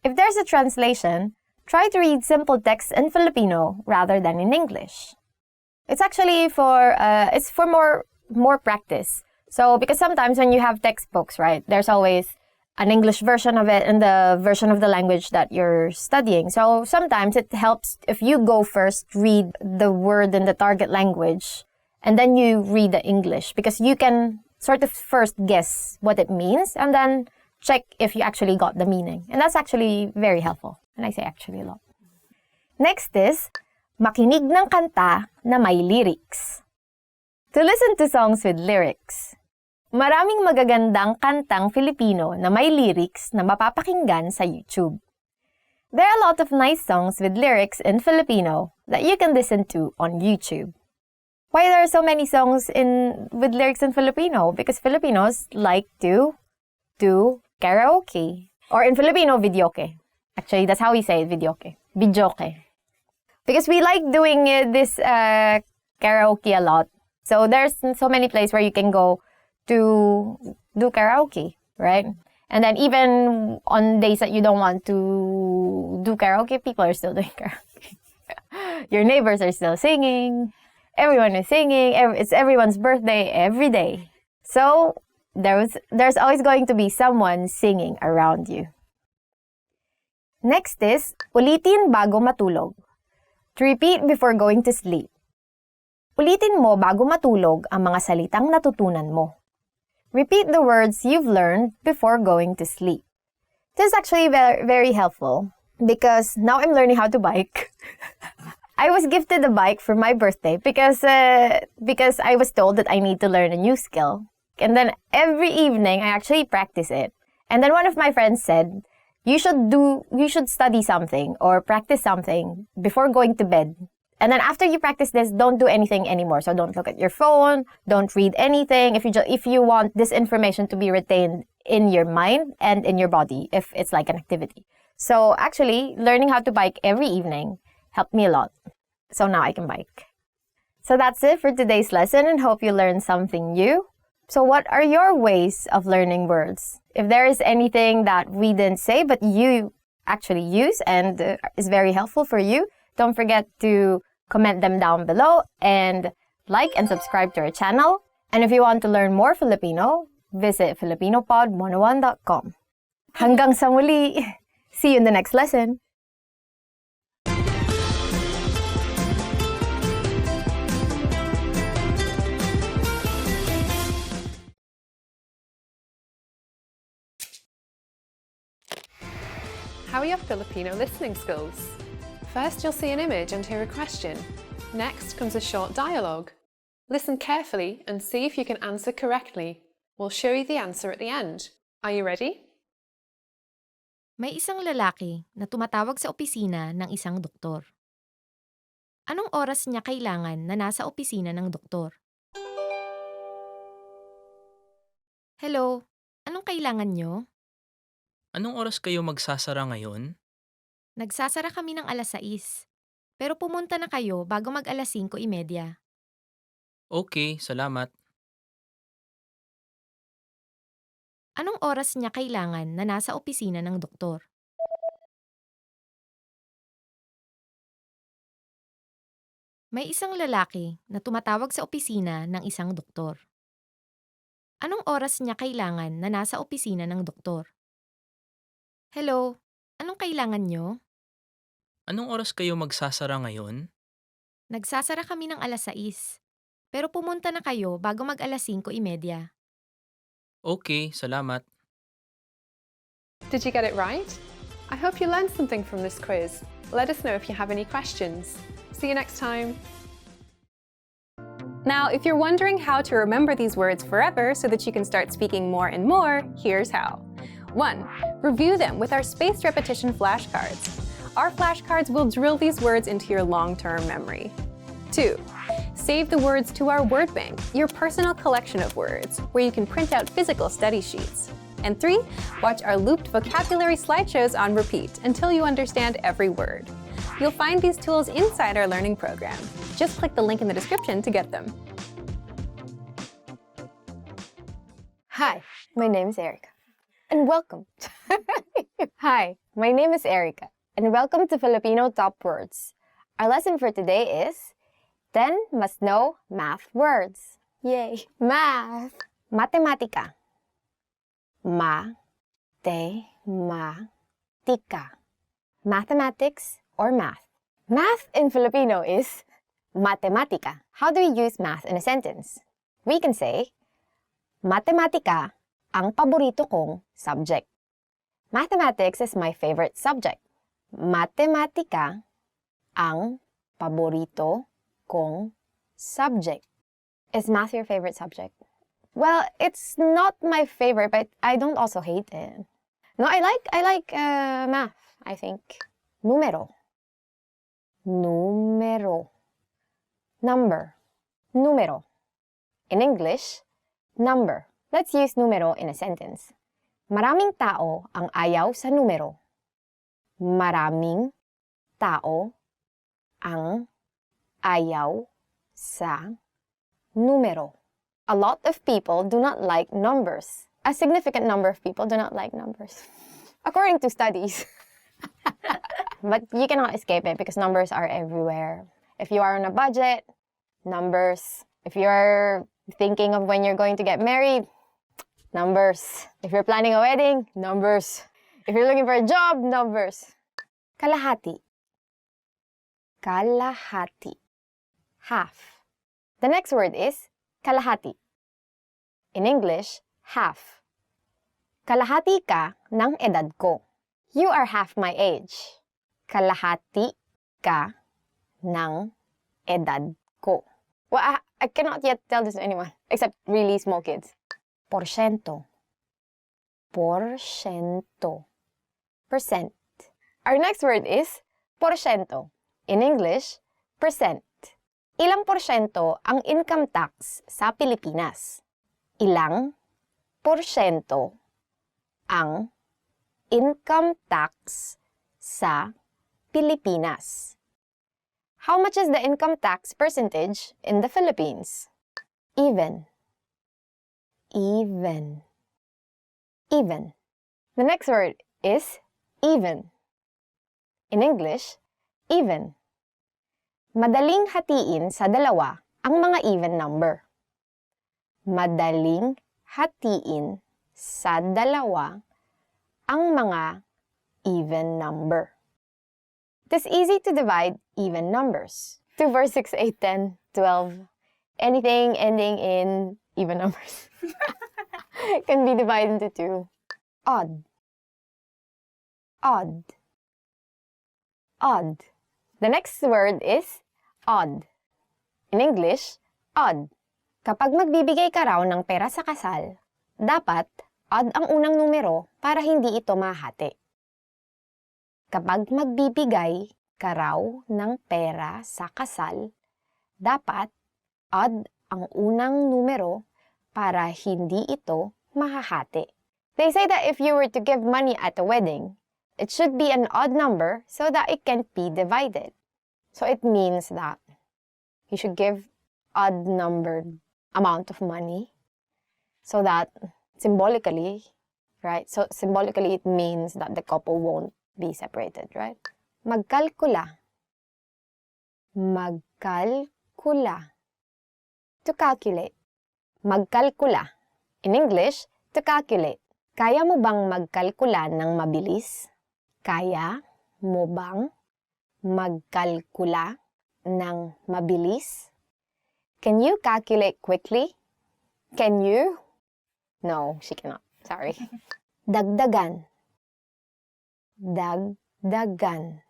If there's a translation, try to read simple texts in Filipino rather than in English. It's actually for more practice. So, because sometimes when you have textbooks, right, there's always an English version of it and the version of the language that you're studying. So, sometimes it helps if you go first, read the word in the target language, and then you read the English, because you can sort of first guess what it means and then check if you actually got the meaning. And that's actually very helpful. And I say actually a lot. Next is, makinig ng kanta na may lyrics. To listen to songs with lyrics. Maraming magagandang kantang Filipino na may lyrics na mapapakinggan sa YouTube. There are a lot of nice songs with lyrics in Filipino that you can listen to on YouTube. Why there are so many songs with lyrics in Filipino? Because Filipinos like to do karaoke. Or in Filipino, videoke. Actually, that's how we say it, videoke. Videoke. Because we like doing this karaoke a lot. So there's so many places where you can go to do karaoke, right? And then even on days that you don't want to do karaoke, people are still doing karaoke. Your neighbors are still singing. Everyone is singing. It's everyone's birthday every day. So there's always going to be someone singing around you. Next is, ulitin bago matulog. To repeat before going to sleep. Ulitin mo bago matulog ang mga salitang natutunan mo. Repeat the words you've learned before going to sleep. This is actually very, very helpful because now I'm learning how to bike. I was gifted a bike for my birthday because I was told that I need to learn a new skill. And then every evening I actually practice it. And then one of my friends said, you should study something or practice something before going to bed. And then after you practice this, don't do anything anymore. So don't look at your phone, don't read anything. If you want this information to be retained in your mind and in your body, if it's like an activity. So actually, learning how to bike every evening helped me a lot. So now I can bike. So that's it for today's lesson and hope you learned something new. So what are your ways of learning words? If there is anything that we didn't say but you actually use and is very helpful for you, don't forget to comment them down below and like and subscribe to our channel. And if you want to learn more Filipino, visit filipinopod101.com. Hanggang sa muli! See you in the next lesson! How are your Filipino listening skills? First, you'll see an image and hear a question. Next comes a short dialogue. Listen carefully and see if you can answer correctly. We'll show you the answer at the end. Are you ready? May isang lalaki na tumatawag sa opisina ng isang doktor. Anong oras niya kailangan na nasa opisina ng doktor? Hello, anong kailangan nyo? Anong oras kayo magsasara ngayon? Nagsasara kami ng alas 6. Pero pumunta na kayo bago mag alas 5:30. Okay, salamat. Anong oras niya kailangan na nasa opisina ng doktor? May isang lalaki na tumatawag sa opisina ng isang doktor. Anong oras niya kailangan na nasa opisina ng doktor? Hello, anong kailangan nyo? Anong oras kayo magsasara ngayon? Nagsasara kami ng alas 6. Pero pumunta na kayo bago mag alas 5:30. Okay, salamat. Did you get it right? I hope you learned something from this quiz. Let us know if you have any questions. See you next time. Now, if you're wondering how to remember these words forever so that you can start speaking more and more, here's how. 1. Review them with our spaced repetition flashcards. Our flashcards will drill these words into your long-term memory. 2. Save the words to our word bank, your personal collection of words, where you can print out physical study sheets. And 3. Watch our looped vocabulary slideshows on repeat until you understand every word. You'll find these tools inside our learning program. Just click the link in the description to get them. Hi, my name is Erica. And welcome. Hi, my name is Erica. And welcome to Filipino Top Words. Our lesson for today is 10 must-know math words. Yay! Math. Matematika. Ma-te-ma-tika. Mathematics or math. Math in Filipino is matematika. How do we use math in a sentence? We can say, matematika ang paborito kong subject. Mathematics is my favorite subject. Matematika ang paborito kong subject. Is math your favorite subject? Well, it's not my favorite, but I don't also hate it. No, I like math, I think. Numero. Numero. Number. Numero. In English, number. Let's use numero in a sentence. Maraming tao ang ayaw sa numero. Maraming tao ang ayaw sa numero. A lot of people do not like numbers. A significant number of people do not like numbers. According to studies. but you cannot escape it because numbers are everywhere. If you are on a budget, numbers. If you're thinking of when you're going to get married, numbers. If you're planning a wedding, numbers. If you're looking for a job, numbers. Kalahati. Kalahati. Half. The next word is kalahati. In English, half. Kalahati ka ng edad ko. You are half my age. Kalahati ka ng edad ko. Well, I cannot yet tell this to anyone, except really small kids. Porsyento. Porsyento. Percent. Our next word is porsyento. In English, percent. Ilang porsyento ang income tax sa Pilipinas? Ilang porsyento ang income tax sa Pilipinas? How much is the income tax percentage in the Philippines? Even. Even. Even. The next word is even. In English, even. Madaling hatiin sa dalawa ang mga even number. Madaling hatiin sa dalawa ang mga even number. It is easy to divide even numbers. 2, 4, 6, 8, 10, 12. Anything ending in even numbers can be divided into 2. Odd. Odd. Odd. The next word is odd. In English, odd. Kapag magbibigay ka raw ng pera sa kasal, dapat odd ang unang numero para hindi ito mahati. Kapag magbibigay ka raw ng pera sa kasal, dapat odd ang unang numero para hindi ito mahahati. They say that if you were to give money at a wedding, it should be an odd number so that it can't be divided. So it means that you should give odd numbered amount of money so that symbolically, right? So symbolically it means that the couple won't be separated, right? Magkalkula. Magkalkula. To calculate. Magkalkula. In English, to calculate. Kaya mo bang magkalkula ng mabilis? Kaya mo bang magkalkula ng mabilis? Can you calculate quickly? Can you? No, she cannot. Sorry. Dagdagan. Dagdagan.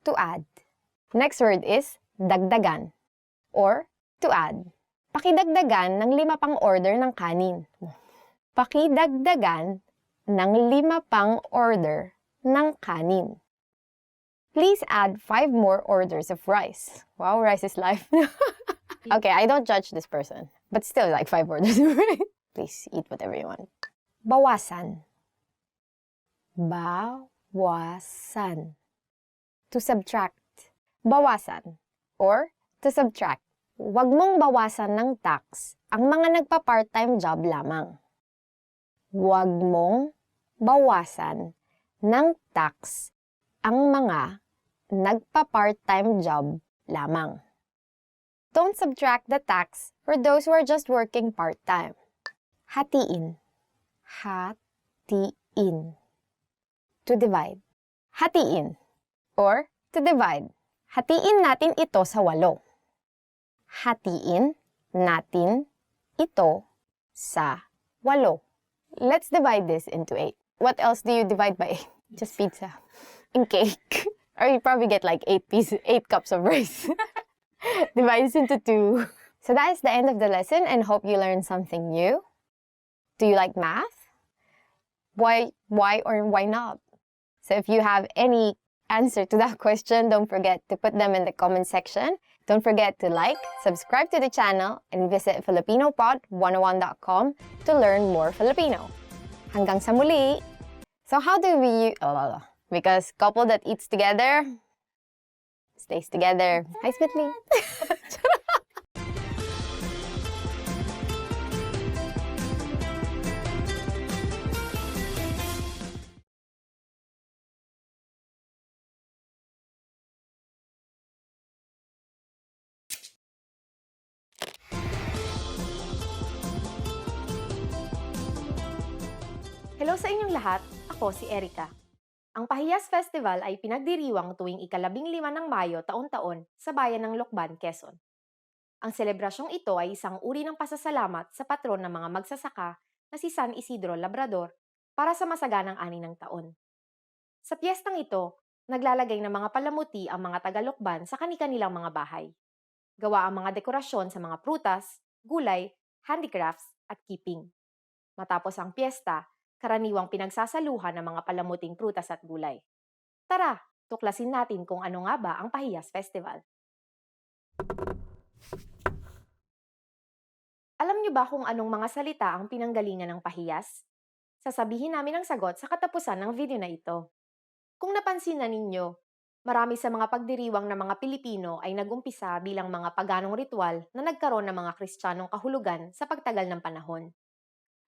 To add. Next word is dagdagan or to add. Pakidagdagan ng 5 pang order ng kanin. Pakidagdagan ng 5 pang order ng kanin. Please add 5 more orders of rice. Wow, rice is life. Okay, I don't judge this person, but still like 5 orders of rice. Please eat whatever you want. Bawasan. Bawasan. To subtract. Bawasan or to subtract. Huwag mong bawasan ng tax ang mga nagpa-part-time job lamang. Huwag mong bawasan ng tax ang mga nagpa-part-time job lamang. Don't subtract the tax for those who are just working part-time. Hatiin. Hatiin. To divide. Hatiin or to divide. Hatiin natin ito sa 8. Hatiin natin ito sa 8. Let's divide this into 8. What else do you divide by 8? Just pizza. And cake. Or you probably get like 8 cups of rice. Divide this into 2. So that is the end of the lesson and hope you learned something new. Do you like math? Why or why not? So if you have any answer to that question, don't forget to put them in the comment section. Don't forget to like, subscribe to the channel, and visit FilipinoPod101.com to learn more Filipino. Hanggang sa muli! So how do we... because couple that eats together stays together. Hi, Smithley! Hello sa inyong lahat, ako si Erica. Ang Pahiyas Festival ay pinagdiriwang tuwing ika-15 ng Mayo taon-taon sa bayan ng Lokban, Quezon. Ang selebrasyong ito ay isang uri ng pasasalamat sa patron ng mga magsasaka na si San Isidro Labrador para sa masaganang ani ng taon. Sa piyestang ito, naglalagay ng mga palamuti ang mga taga-Lokban sa kani-kanilang mga bahay. Gawa ang mga dekorasyon sa mga prutas, gulay, handicrafts at keeping. Matapos ang piyesta, karaniwang pinagsasaluhan ng mga palamuting prutas at gulay. Tara, tuklasin natin kung ano nga ba ang Pahiyas Festival. Alam niyo ba kung anong mga salita ang pinanggalingan ng pahiyas? Sasabihin namin ang sagot sa katapusan ng video na ito. Kung napansin na ninyo, marami sa mga pagdiriwang ng mga Pilipino ay nagumpisa bilang mga paganong ritual na nagkaroon ng mga Kristiyanong kahulugan sa pagtagal ng panahon.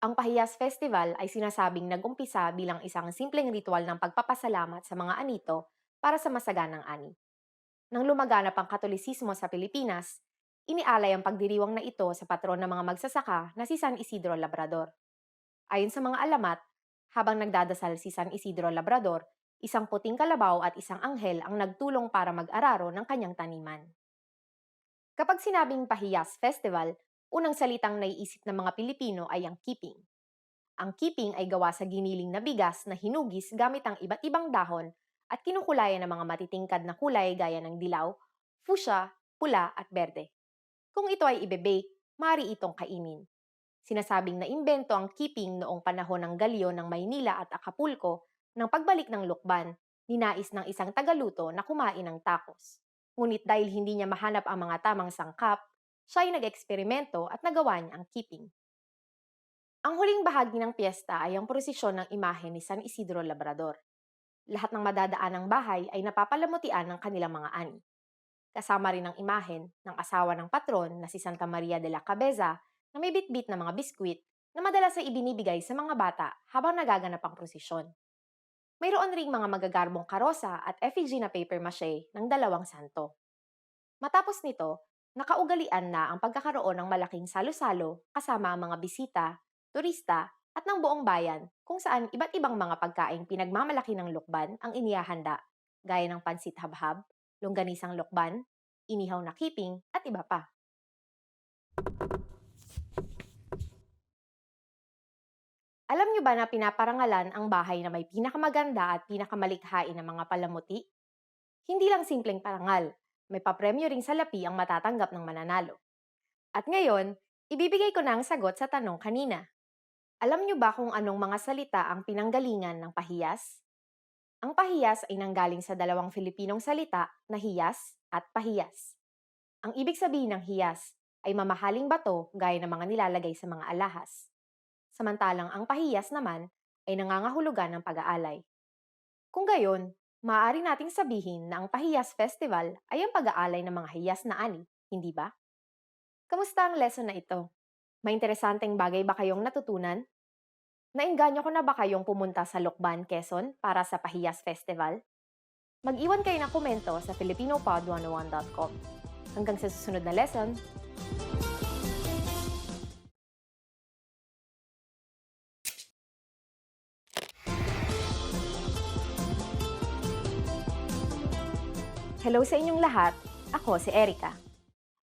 Ang Pahiyas Festival ay sinasabing nagumpisa bilang isang simpleng ritual ng pagpapasalamat sa mga anito para sa masaganang ani. Nang lumaganap ang Katolisismo sa Pilipinas, inialay ang pagdiriwang na ito sa patron ng mga magsasaka na si San Isidro Labrador. Ayon sa mga alamat, habang nagdadasal si San Isidro Labrador, isang puting kalabaw at isang anghel ang nagtulong para mag-araro ng kanyang taniman. Kapag sinabing Pahiyas Festival, unang salitang naiisip ng mga Pilipino ay ang keeping. Ang keeping ay gawa sa giniling na bigas na hinugis gamit ang iba't ibang dahon at kinukulayan ng mga matitingkad na kulay gaya ng dilaw, fuchsia, pula at berde. Kung ito ay ibe-bake, maaari itong kainin. Sinasabing na imbento ang keeping noong panahon ng galyo ng Maynila at Acapulco nang pagbalik ng Lukban, ninais ng isang tagaluto na kumain ng tacos. Ngunit dahil hindi niya mahanap ang mga tamang sangkap, siya ay nag-eksperimento at nagawa niya ang keeping. Ang huling bahagi ng piyesta ay ang prosesyon ng imahe ni San Isidro Labrador. Lahat ng madadaan ng bahay ay napapalamutian ng kanilang mga ani. Kasama rin ang imahen ng asawa ng patron na si Santa Maria de la Cabeza na may bitbit na mga biskwit na madalas ay ibinibigay sa mga bata habang nagaganap ang prosesyon. Mayroon ring mga magagarbong karosa at effigy na paper mache ng dalawang santo. Matapos nito, nakaugalian na ang pagkakaroon ng malaking salo-salo kasama ang mga bisita, turista, at ng buong bayan kung saan iba't ibang mga pagkaing pinagmamalaki ng Lukban ang inihahanda, gaya ng pansit habhab, longganisang Lukban, inihaw na keeping, at iba pa. Alam niyo ba na pinaparangalan ang bahay na may pinakamaganda at pinakamalikhain na mga palamuti? Hindi lang simpleng parangal, may papremyo ring salapi ang matatanggap ng mananalo. At ngayon, ibibigay ko na ang sagot sa tanong kanina. Alam niyo ba kung anong mga salita ang pinanggalingan ng pahiyas? Ang pahiyas ay nanggaling sa dalawang Filipinong salita na hiyas at pahiyas. Ang ibig sabihin ng hiyas ay mamahaling bato gaya ng mga nilalagay sa mga alahas. Samantalang ang pahiyas naman ay nangangahulugan ng pag-aalay. Kung gayon, maaari nating sabihin na ang Pahiyas Festival ay ang pag-aalay ng mga hiyas na ani, hindi ba? Kamusta ang lesson na ito? May interesanteng bagay ba kayong natutunan? Naengganyo ko na ba kayong pumunta sa Lokban, Quezon para sa Pahiyas Festival? Mag-iwan kayo ng komento sa filipinopod101.com. Hanggang sa susunod na lesson! Hello sa inyong lahat, ako si Erica.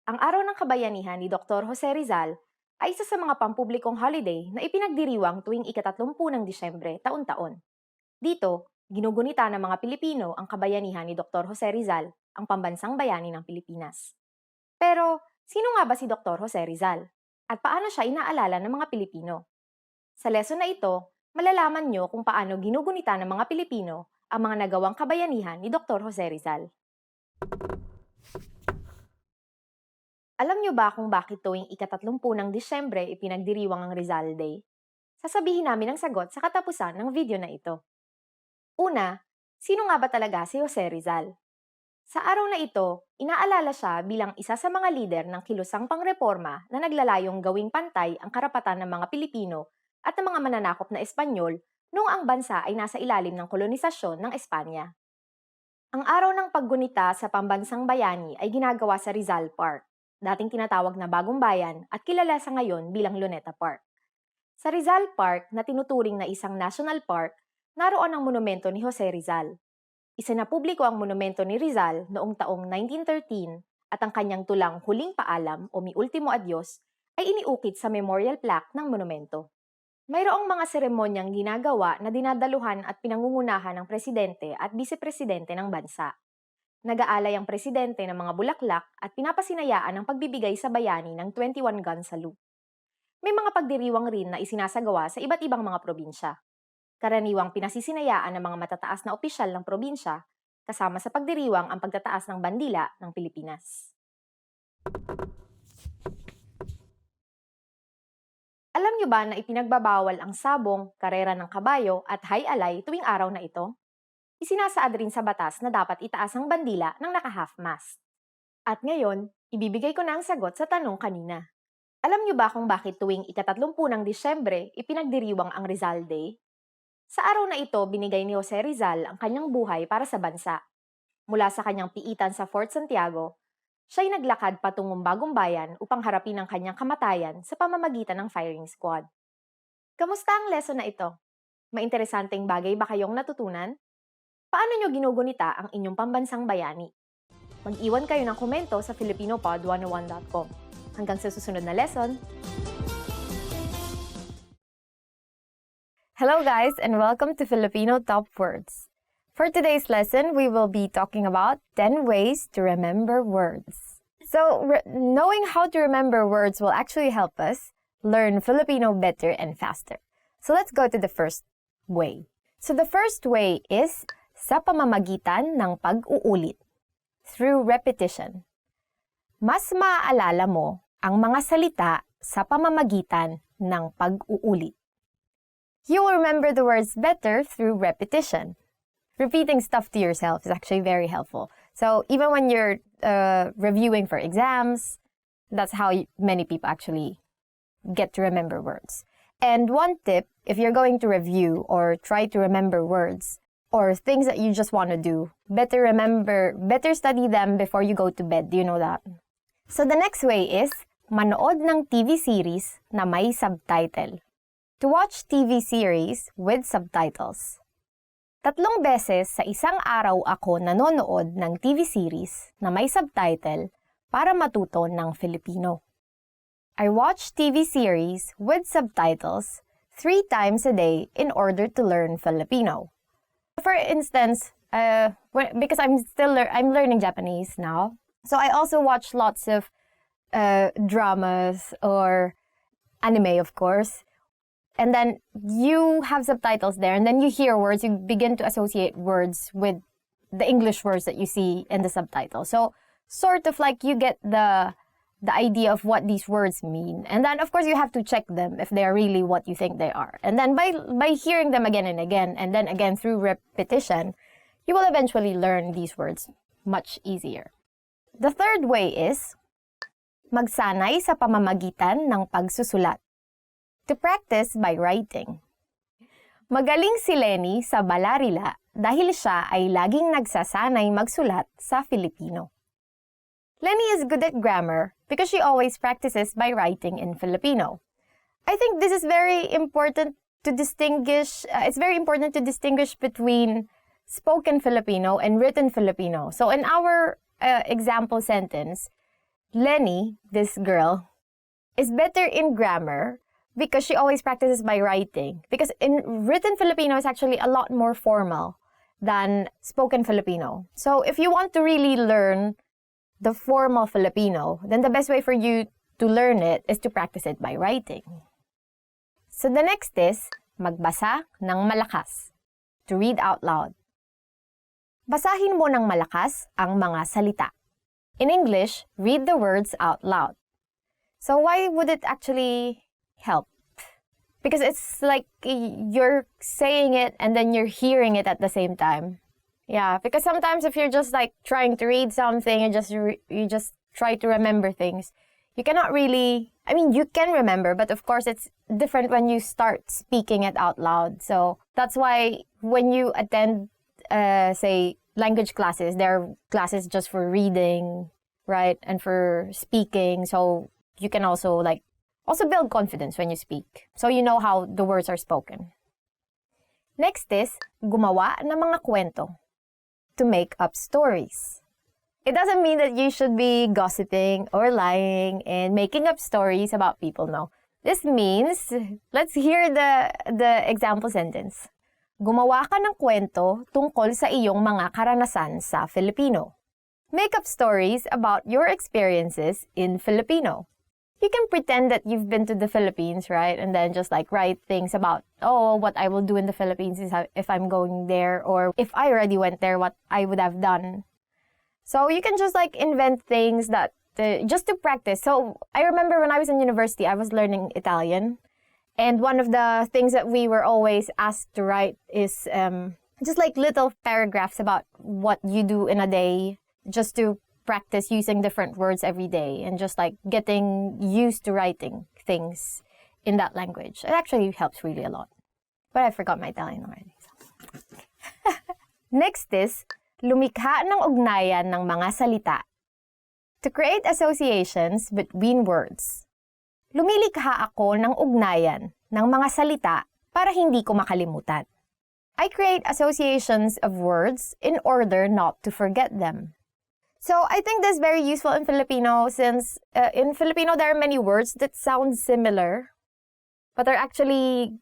Ang Araw ng Kabayanihan ni Dr. Jose Rizal ay isa sa mga pampublikong holiday na ipinagdiriwang tuwing ika-30 ng Disyembre taon-taon. Dito, ginugunita ng mga Pilipino ang kabayanihan ni Dr. Jose Rizal, ang pambansang bayani ng Pilipinas. Pero, sino nga ba si Dr. Jose Rizal? At paano siya inaalala ng mga Pilipino? Sa lesson na ito, malalaman nyo kung paano ginugunita ng mga Pilipino ang mga nagawang kabayanihan ni Dr. Jose Rizal. Alam niyo ba kung bakit tuwing ika-30 ng Disyembre ipinagdiriwang ang Rizal Day? Sasabihin namin ang sagot sa katapusan ng video na ito. Una, sino nga ba talaga si Jose Rizal? Sa araw na ito, inaalala siya bilang isa sa mga lider ng kilusang pangreporma na naglalayong gawing pantay ang karapatan ng mga Pilipino at ng mga mananakop na Espanyol noong ang bansa ay nasa ilalim ng kolonisasyon ng Espanya. Ang araw ng paggunita sa pambansang bayani ay ginagawa sa Rizal Park, dating tinatawag na Bagong Bayan at kilala sa ngayon bilang Luneta Park. Sa Rizal Park na tinuturing na isang national park, naroon ang monumento ni Jose Rizal. Isinapubliko ang monumento ni Rizal noong taong 1913 at ang kanyang tulang Huling Paalam o Mi Ultimo Adios ay iniukit sa memorial plaque ng monumento. Mayroong mga seremonyang ginagawa na dinadaluhan at pinangungunahan ng presidente at vice-presidente ng bansa. Nag-aalay ang presidente ng mga bulaklak at pinapasinayaan ang pagbibigay sa bayani ng 21 gun salute. May mga pagdiriwang rin na isinasagawa sa iba't ibang mga probinsya. Karaniwang pinasisinayaan ng mga matataas na opisyal ng probinsya, kasama sa pagdiriwang ang pagtataas ng bandila ng Pilipinas. Alam niyo ba na ipinagbabawal ang sabong, karera ng kabayo at high-alay tuwing araw na ito? Isinasaad rin sa batas na dapat itaas ang bandila ng naka-half-mast. At ngayon, ibibigay ko na ang sagot sa tanong kanina. Alam niyo ba kung bakit tuwing ika-30 ng Disyembre ipinagdiriwang ang Rizal Day? Sa araw na ito, binigay ni Jose Rizal ang kanyang buhay para sa bansa. Mula sa kanyang piitan sa Fort Santiago, siya'y naglakad patungong Bagong Bayan upang harapin ang kanyang kamatayan sa pamamagitan ng firing squad. Kamusta ang lesson na ito? May interesanteng bagay ba kayong natutunan? Paano niyo ginugunita ang inyong pambansang bayani? Mag-iwan kayo ng komento sa filipinopod101.com. Hanggang sa susunod na lesson! Hello guys and welcome to Filipino Top Words. For today's lesson, we will be talking about 10 ways to remember words. So, knowing how to remember words will actually help us learn Filipino better and faster. So, let's go to the first way. So, the first way is sa pamamagitan ng pag-uulit, through repetition. Mas maaalala mo ang mga salita sa pamamagitan ng pag-uulit. You will remember the words better through repetition. Repeating stuff to yourself is actually very helpful. So even when you're reviewing for exams, that's how many people actually get to remember words. And one tip, if you're going to review or try to remember words or things that you just want to do, better study them before you go to bed. Do you know that? So the next way is manood ng TV series na may subtitle. To watch TV series with subtitles. 3 beses sa isang araw ako nanonood ng TV series na may subtitle para matuto ng Filipino. I watch TV series with subtitles 3 times a day in order to learn Filipino. For instance, because I'm learning Japanese now, so I also watch lots of dramas or anime, of course. And then you have subtitles there, and then you hear words, you begin to associate words with the English words that you see in the subtitle. So sort of like you get the idea of what these words mean. And then of course you have to check them if they are really what you think they are. And then by hearing them again and again, and then again through repetition, you will eventually learn these words much easier. The third way is magsanay sa pamamagitan ng pagsusulat. To practice by writing. Magaling si Lenny sa balarila dahil siya ay laging nagsasanay magsulat sa Filipino. Lenny is good at grammar because she always practices by writing in Filipino. I think this is very important to distinguish, it's very important to distinguish between spoken Filipino and written Filipino. So in our example sentence, Lenny, this girl, is better in grammar because she always practices by writing. Because in written Filipino is actually a lot more formal than spoken Filipino. So if you want to really learn the formal Filipino, then the best way for you to learn it is to practice it by writing. So the next is magbasa ng malakas. To read out loud. Basahin mo ng malakas ang mga salita. In English, read the words out loud. So why would it actually help? Because it's like you're saying it and then you're hearing it at the same time. Yeah, because sometimes if you're just like trying to read something and you just try to remember things, you cannot really, I mean, you can remember, but of course it's different when you start speaking it out loud. So that's why when you attend, say, language classes, there are classes just for reading, right, and for speaking. So you can also like Also build confidence when you speak, so you know how the words are spoken. Next is, gumawa ng mga kwento. To make up stories. It doesn't mean that you should be gossiping or lying and making up stories about people, no. This means, let's hear the example sentence. Gumawa ka ng kwento tungkol sa iyong mga karanasan sa Filipino. Make up stories about your experiences in Filipino. You can pretend that you've been to the Philippines, right? And then just like write things about, oh, what I will do in the Philippines is if I'm going there, or if I already went there, what I would have done. So you can just like invent things that, just to practice. So I remember when I was in university, I was learning Italian. And one of the things that we were always asked to write is just like little paragraphs about what you do in a day, just to practice using different words every day and just like getting used to writing things in that language. It actually helps really a lot. But I forgot my Italian already. So. Next is, lumikha ng ugnayan ng mga salita. To create associations between words. Lumilikha ako ng ugnayan ng mga salita para hindi ko makalimutan. I create associations of words in order not to forget them. So I think this is very useful in Filipino since in Filipino there are many words that sound similar but are actually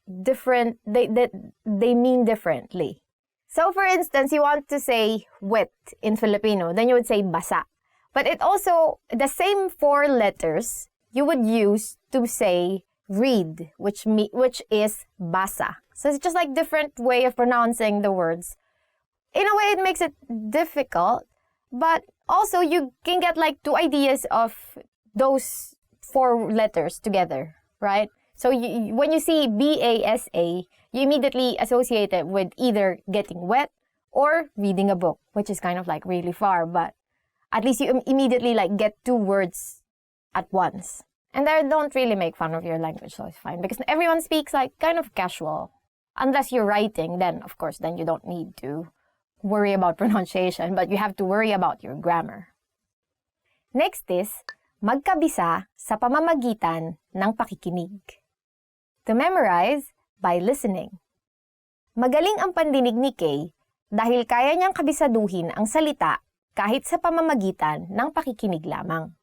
different. They mean differently. So for instance, you want to say wet in Filipino, then you would say basa. But it also, the same 4 letters you would use to say read, which is basa. So it's just like different way of pronouncing the words. In a way, it makes it difficult. But also, you can get like 2 ideas of those 4 letters together, right? So when you see B-A-S-A, you immediately associate it with either getting wet or reading a book, which is kind of like really far, but at least you immediately like get 2 words at once. And I don't really make fun of your language, so it's fine, because everyone speaks like kind of casual. Unless you're writing, then of course, then you don't need to worry about pronunciation, but you have to worry about your grammar. Next is, magkabisa sa pamamagitan ng pakikinig. To memorize by listening. Magaling ang pandinig ni Kay dahil kaya niyang kabisaduhin ang salita kahit sa pamamagitan ng pakikinig lamang.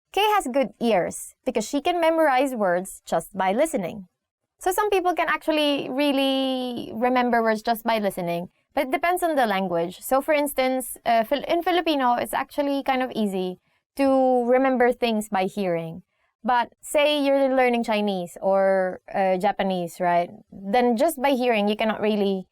Kay has good ears because she can memorize words just by listening. So some people can actually really remember words just by listening, but it depends on the language. So for instance, in Filipino, it's actually kind of easy to remember things by hearing. But say you're learning Chinese or Japanese, right? Then just by hearing, you cannot really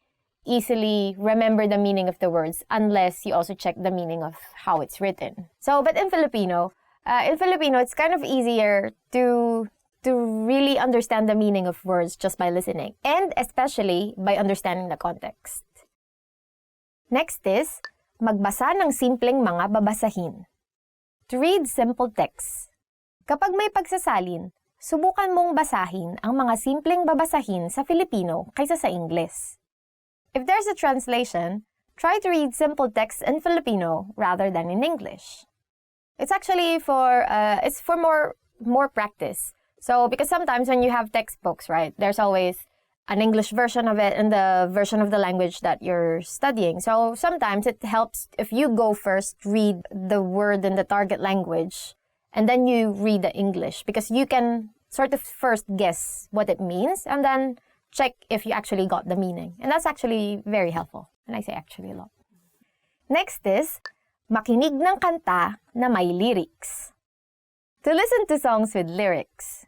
easily remember the meaning of the words unless you also check the meaning of how it's written. So, but in Filipino, it's kind of easier to really understand the meaning of words just by listening, and especially by understanding the context. Next is, magbasa ng simpleng mga babasahin. To read simple texts. Kapag may pagsasalin, subukan mong basahin ang mga simpleng babasahin sa Filipino kaysa sa Ingles. If there's a translation, try to read simple texts in Filipino rather than in English. It's actually for more practice. So, because sometimes when you have textbooks, right, there's always an English version of it and the version of the language that you're studying. So, sometimes it helps if you go first, read the word in the target language, and then you read the English, because you can sort of first guess what it means and then check if you actually got the meaning. And that's actually very helpful. And I say actually a lot. Next is, makinig ng kanta na may lyrics. To listen to songs with lyrics.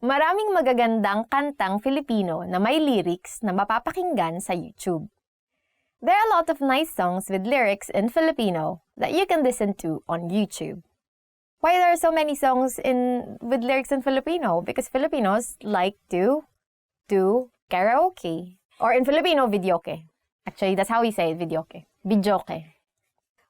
Maraming magagandang kantang Filipino na may lyrics na mapapakinggan sa YouTube. There are a lot of nice songs with lyrics in Filipino that you can listen to on YouTube. Why there are so many songs with lyrics in Filipino? Because Filipinos like to do karaoke. Or in Filipino, videoke. Actually, that's how we say it, videoke. Videoke.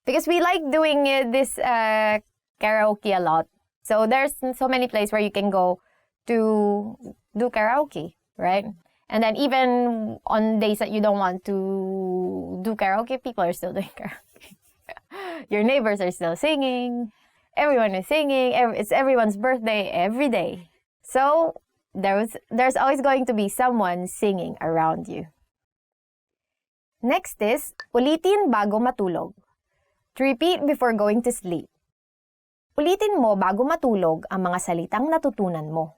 Because we like doing this karaoke a lot. So there's so many places where you can go to do karaoke, right? And then even on days that you don't want to do karaoke, people are still doing karaoke. Your neighbors are still singing. everyone is singing, it's everyone's birthday every day. So there's always going to be someone singing around you. Next is, ulitin bago matulog. To repeat before going to sleep. Ulitin mo bago matulog ang mga salitang natutunan mo.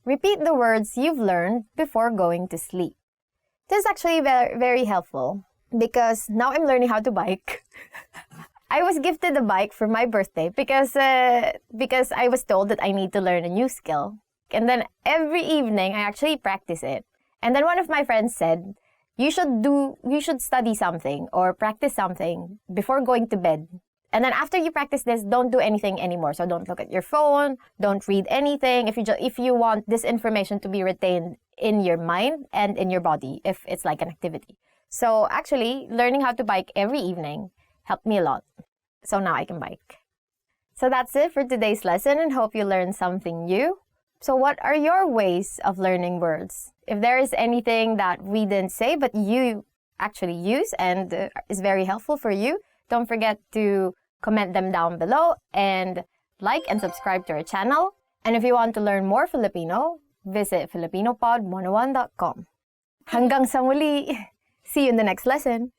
Repeat the words you've learned before going to sleep. This is actually very, very helpful because now I'm learning how to bike. I was gifted a bike for my birthday because I was told that I need to learn a new skill. And then every evening I actually practice it. And then one of my friends said, you should study something or practice something before going to bed. And then after you practice this, don't do anything anymore. So don't look at your phone, don't read anything. If you want this information to be retained in your mind and in your body, if it's like an activity. So actually, learning how to bike every evening helped me a lot. So now I can bike. So that's it for today's lesson and hope you learned something new. So what are your ways of learning words? If there is anything that we didn't say but you actually use and is very helpful for you, don't forget to comment them down below and like and subscribe to our channel. And if you want to learn more Filipino, visit filipinopod101.com. Hanggang sa muli! See you in the next lesson!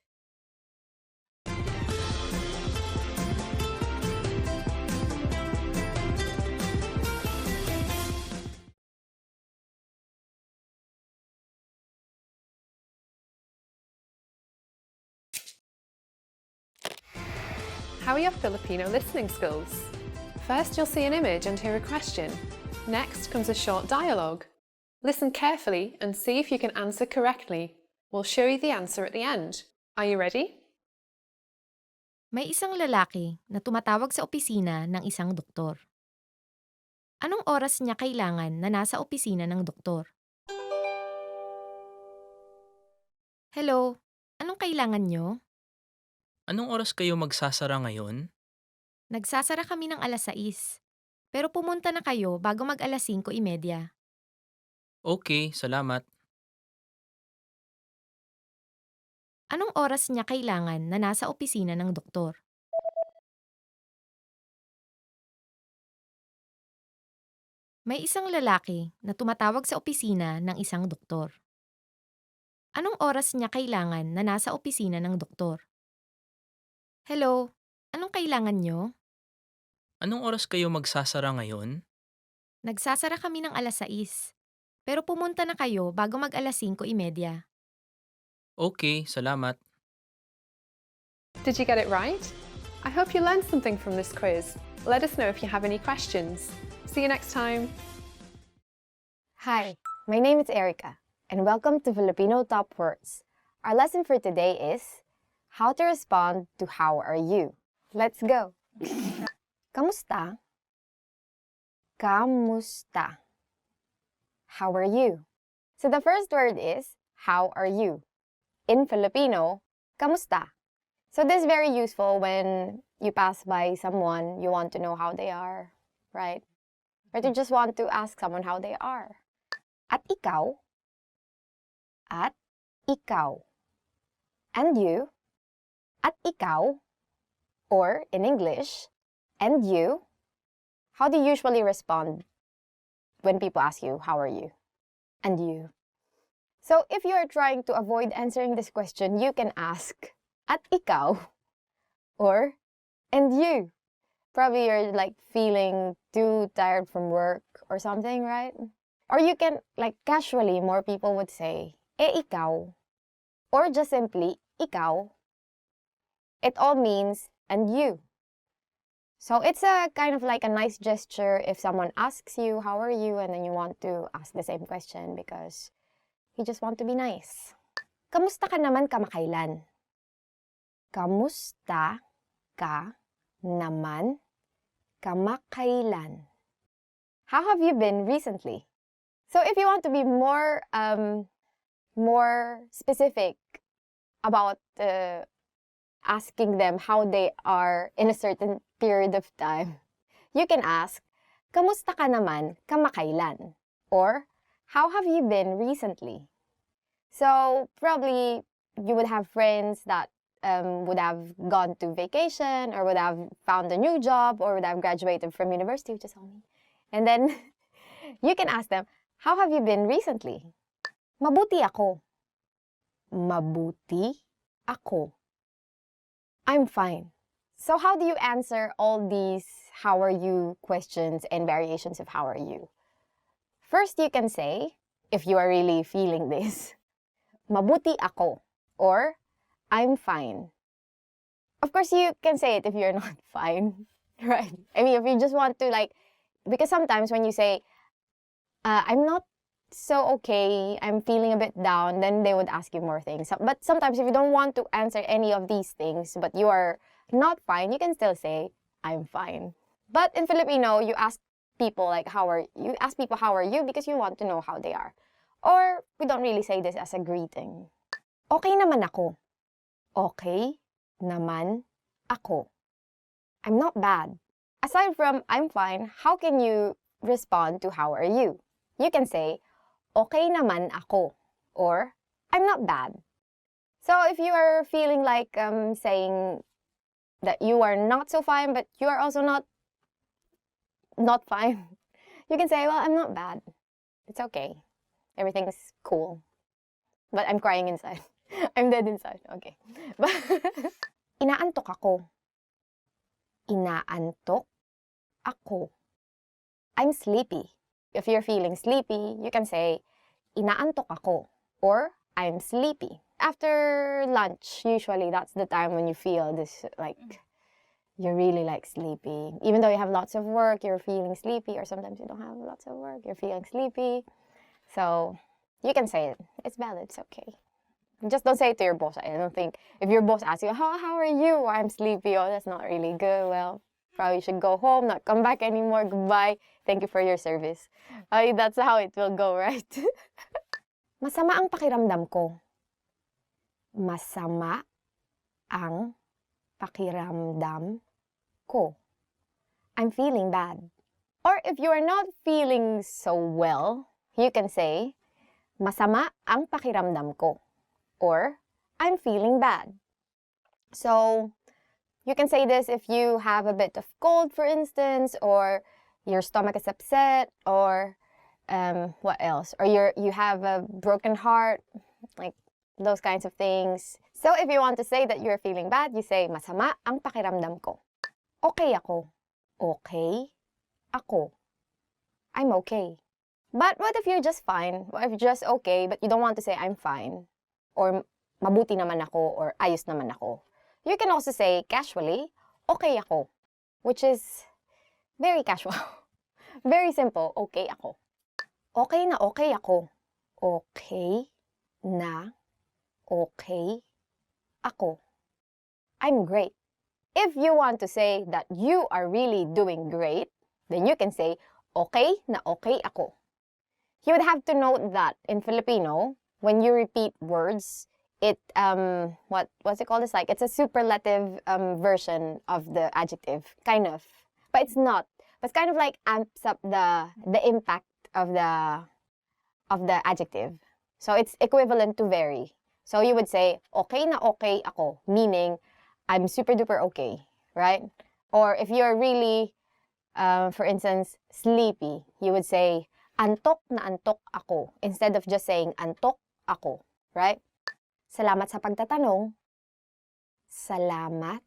How are your Filipino listening skills? First, you'll see an image and hear a question. Next comes a short dialogue. Listen carefully and see if you can answer correctly. We'll show you the answer at the end. Are you ready? May isang lalaki na tumatawag sa opisina ng isang doktor. Anong oras niya kailangan na nasa opisina ng doktor? Hello, anong kailangan nyo? Anong oras kayo magsasara ngayon? Nagsasara kami ng alas 6. Pero pumunta na kayo bago mag alas 5:30. Okay, salamat. Anong oras niya kailangan na nasa opisina ng doktor? May isang lalaki na tumatawag sa opisina ng isang doktor. Anong oras niya kailangan na nasa opisina ng doktor? Hello, anong kailangan nyo? Anong oras kayo magsasara ngayon? Nagsasara kami ng alas 6. Pero pumunta na kayo bago mag alas 5:30. Okay, salamat. Did you get it right? I hope you learned something from this quiz. Let us know if you have any questions. See you next time. Hi, my name is Erica, and welcome to Filipino Top Words. Our lesson for today is how to respond to how are you. Let's go. Kamusta? Kamusta? How are you? So the first word is how are you? In Filipino, kamusta? So this is very useful when you pass by someone, you want to know how they are, right? Or you just want to ask someone how they are. At ikaw? At ikaw. And you? At ikaw, or in English, and you. How do you usually respond when people ask you, how are you? And you. So if you are trying to avoid answering this question, you can ask, at ikaw, or and you. Probably you're like feeling too tired from work or something, right? Or you can, like casually, more people would say, ikaw, or just simply, ikaw. It all means, and you. So it's a kind of like a nice gesture if someone asks you, how are you? And then you want to ask the same question because you just want to be nice. Kamusta ka naman kamakailan? Kamusta ka naman kamakailan? How have you been recently? So if you want to be more specific about asking them how they are in a certain period of time, you can ask, kamusta ka naman kamakailan? Or, how have you been recently? So, probably you would have friends that would have gone to vacation or would have found a new job or would have graduated from university, which is all me. And then you can ask them, how have you been recently? Mabuti ako. Mabuti ako. I'm fine. So how do you answer all these how are you questions and variations of how are you? First, you can say, if you are really feeling this, mabuti ako, or I'm fine. Of course, you can say it if you're not fine, right? I mean, if you just want to because sometimes when you say, I'm not so okay, I'm feeling a bit down, then they would ask you more things. But sometimes if you don't want to answer any of these things, but you are not fine, you can still say, I'm fine. But in Filipino, you ask people how are you because you want to know how they are. Or we don't really say this as a greeting. Okay naman ako. Okay naman ako. I'm not bad. Aside from I'm fine, how can you respond to how are you? You can say, okay naman ako, or I'm not bad. So if you are feeling like saying that you are not so fine, but you are also not fine, you can say, well, I'm not bad. It's okay. Everything's cool. But I'm crying inside. I'm dead inside. Okay. Inaantok ako. Inaantok ako. I'm sleepy. If you're feeling sleepy, you can say, inaantok ako, or I'm sleepy. After lunch, usually that's the time when you feel this, you're really sleepy. Even though you have lots of work, you're feeling sleepy, or sometimes you don't have lots of work, you're feeling sleepy. So you can say it. It's valid. It's okay. Just don't say it to your boss. I don't think if your boss asks you, how are you? I'm sleepy. Oh, that's not really good. Well, probably should go home, not come back anymore. Goodbye. Thank you for your service. That's how it will go, right? Masama ang pakiramdam ko. Masama ang pakiramdam ko. I'm feeling bad. Or if you are not feeling so well, you can say, masama ang pakiramdam ko. Or, I'm feeling bad. So, you can say this if you have a bit of cold, for instance, or your stomach is upset, or what else? Or you have a broken heart, those kinds of things. So, if you want to say that you're feeling bad, you say, masama ang pakiramdam ko. Okay ako. Okay ako. I'm okay. But what if you're just fine? What if you're just okay, but you don't want to say, I'm fine? Or mabuti naman ako, or ayos naman ako. You can also say casually, okay ako, which is very casual. Very simple, okay ako. Okay na okay ako. Okay na okay ako. I'm great. If you want to say that you are really doing great, then you can say, okay na okay ako. You would have to note that in Filipino, when you repeat words, it what's it called? It's a superlative version of the adjective, kind of, but it's not. But it's kind of amps up the impact of the adjective. So it's equivalent to very. So you would say okay na okay ako, meaning I'm super duper okay, right? Or if you're really, for instance, sleepy, you would say antok na antok ako instead of just saying antok ako, right? Salamat sa pagtatanong. Salamat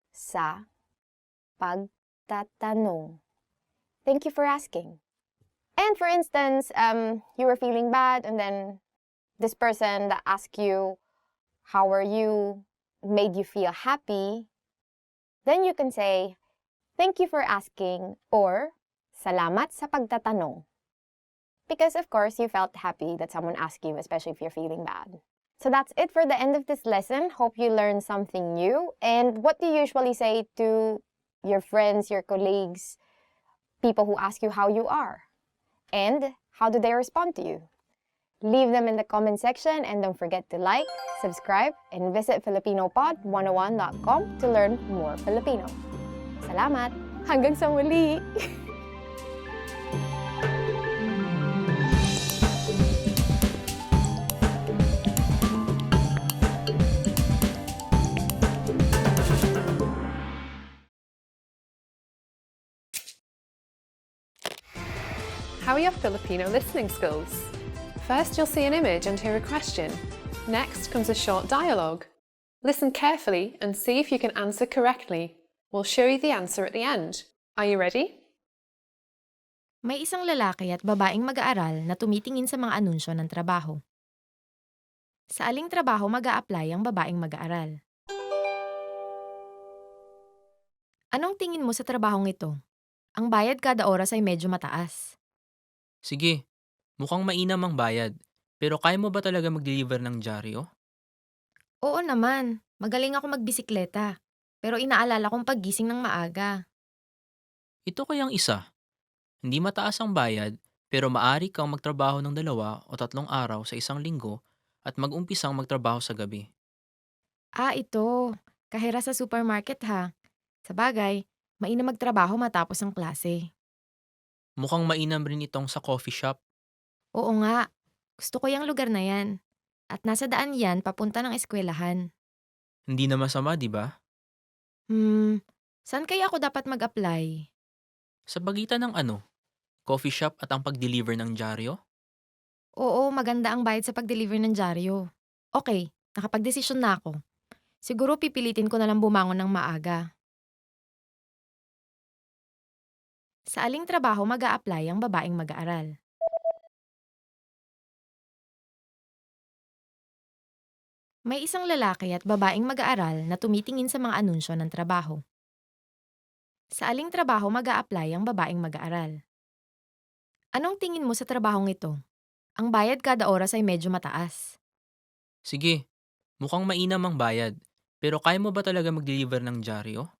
sa pagtatanong. Thank you for asking. And for instance, you were feeling bad and then this person that asked you, how are you, made you feel happy, then you can say, thank you for asking, or salamat sa pagtatanong. Because of course, you felt happy that someone asked you, especially if you're feeling bad. So that's it for the end of this lesson. Hope you learned something new. And what do you usually say to your friends, your colleagues, people who ask you how you are? And how do they respond to you? Leave them in the comment section and don't forget to like, subscribe, and visit FilipinoPod101.com to learn more Filipino. Salamat! Hanggang sa muli! How are your Filipino listening skills? First, you'll see an image and hear a question. Next comes a short dialogue. Listen carefully and see if you can answer correctly. We'll show you the answer at the end. Are you ready? May isang lalaki at babaeng mag-aaral na tumitingin sa mga anunsyo ng trabaho. Sa aling trabaho mag-a-apply ang babaeng mag-aaral? Anong tingin mo sa trabahong ito? Ang bayad kada oras ay medyo mataas. Sige, mukhang mainam ang bayad. Pero kaya mo ba talaga mag-deliver ng dyaryo? Oo naman, magaling ako magbisikleta. Pero inaalala kong paggising ng maaga. Ito kayang isa. Hindi mataas ang bayad, pero maari kang magtrabaho ng 2 o 3 araw sa isang linggo at mag-umpisang magtrabaho sa gabi. Ito. Kahira sa supermarket ha. Sa bagay, mainam magtrabaho matapos ang klase. Mukhang mainam rin itong sa coffee shop. Oo nga, gusto ko yung lugar na yan. At nasa daan yan papunta ng eskwelahan. Hindi na masama, di ba? Saan kaya ako dapat mag-apply? Sa pagitan ng coffee shop at ang pag-deliver ng dyaryo? Oo, maganda ang bayad sa pag-deliver ng dyaryo. Okay, nakapag-desisyon na ako. Siguro pipilitin ko na lang bumangon ng maaga. Sa aling trabaho mag-a-apply ang babaeng mag-aaral? May isang lalaki at babaeng mag-aaral na tumitingin sa mga anunsyo ng trabaho. Sa aling trabaho mag-a-apply ang babaeng mag-aaral? Anong tingin mo sa trabahong ito? Ang bayad kada oras ay medyo mataas. Sige, mukhang mainam ang bayad. Pero kaya mo ba talaga mag-deliver ng dyaryo?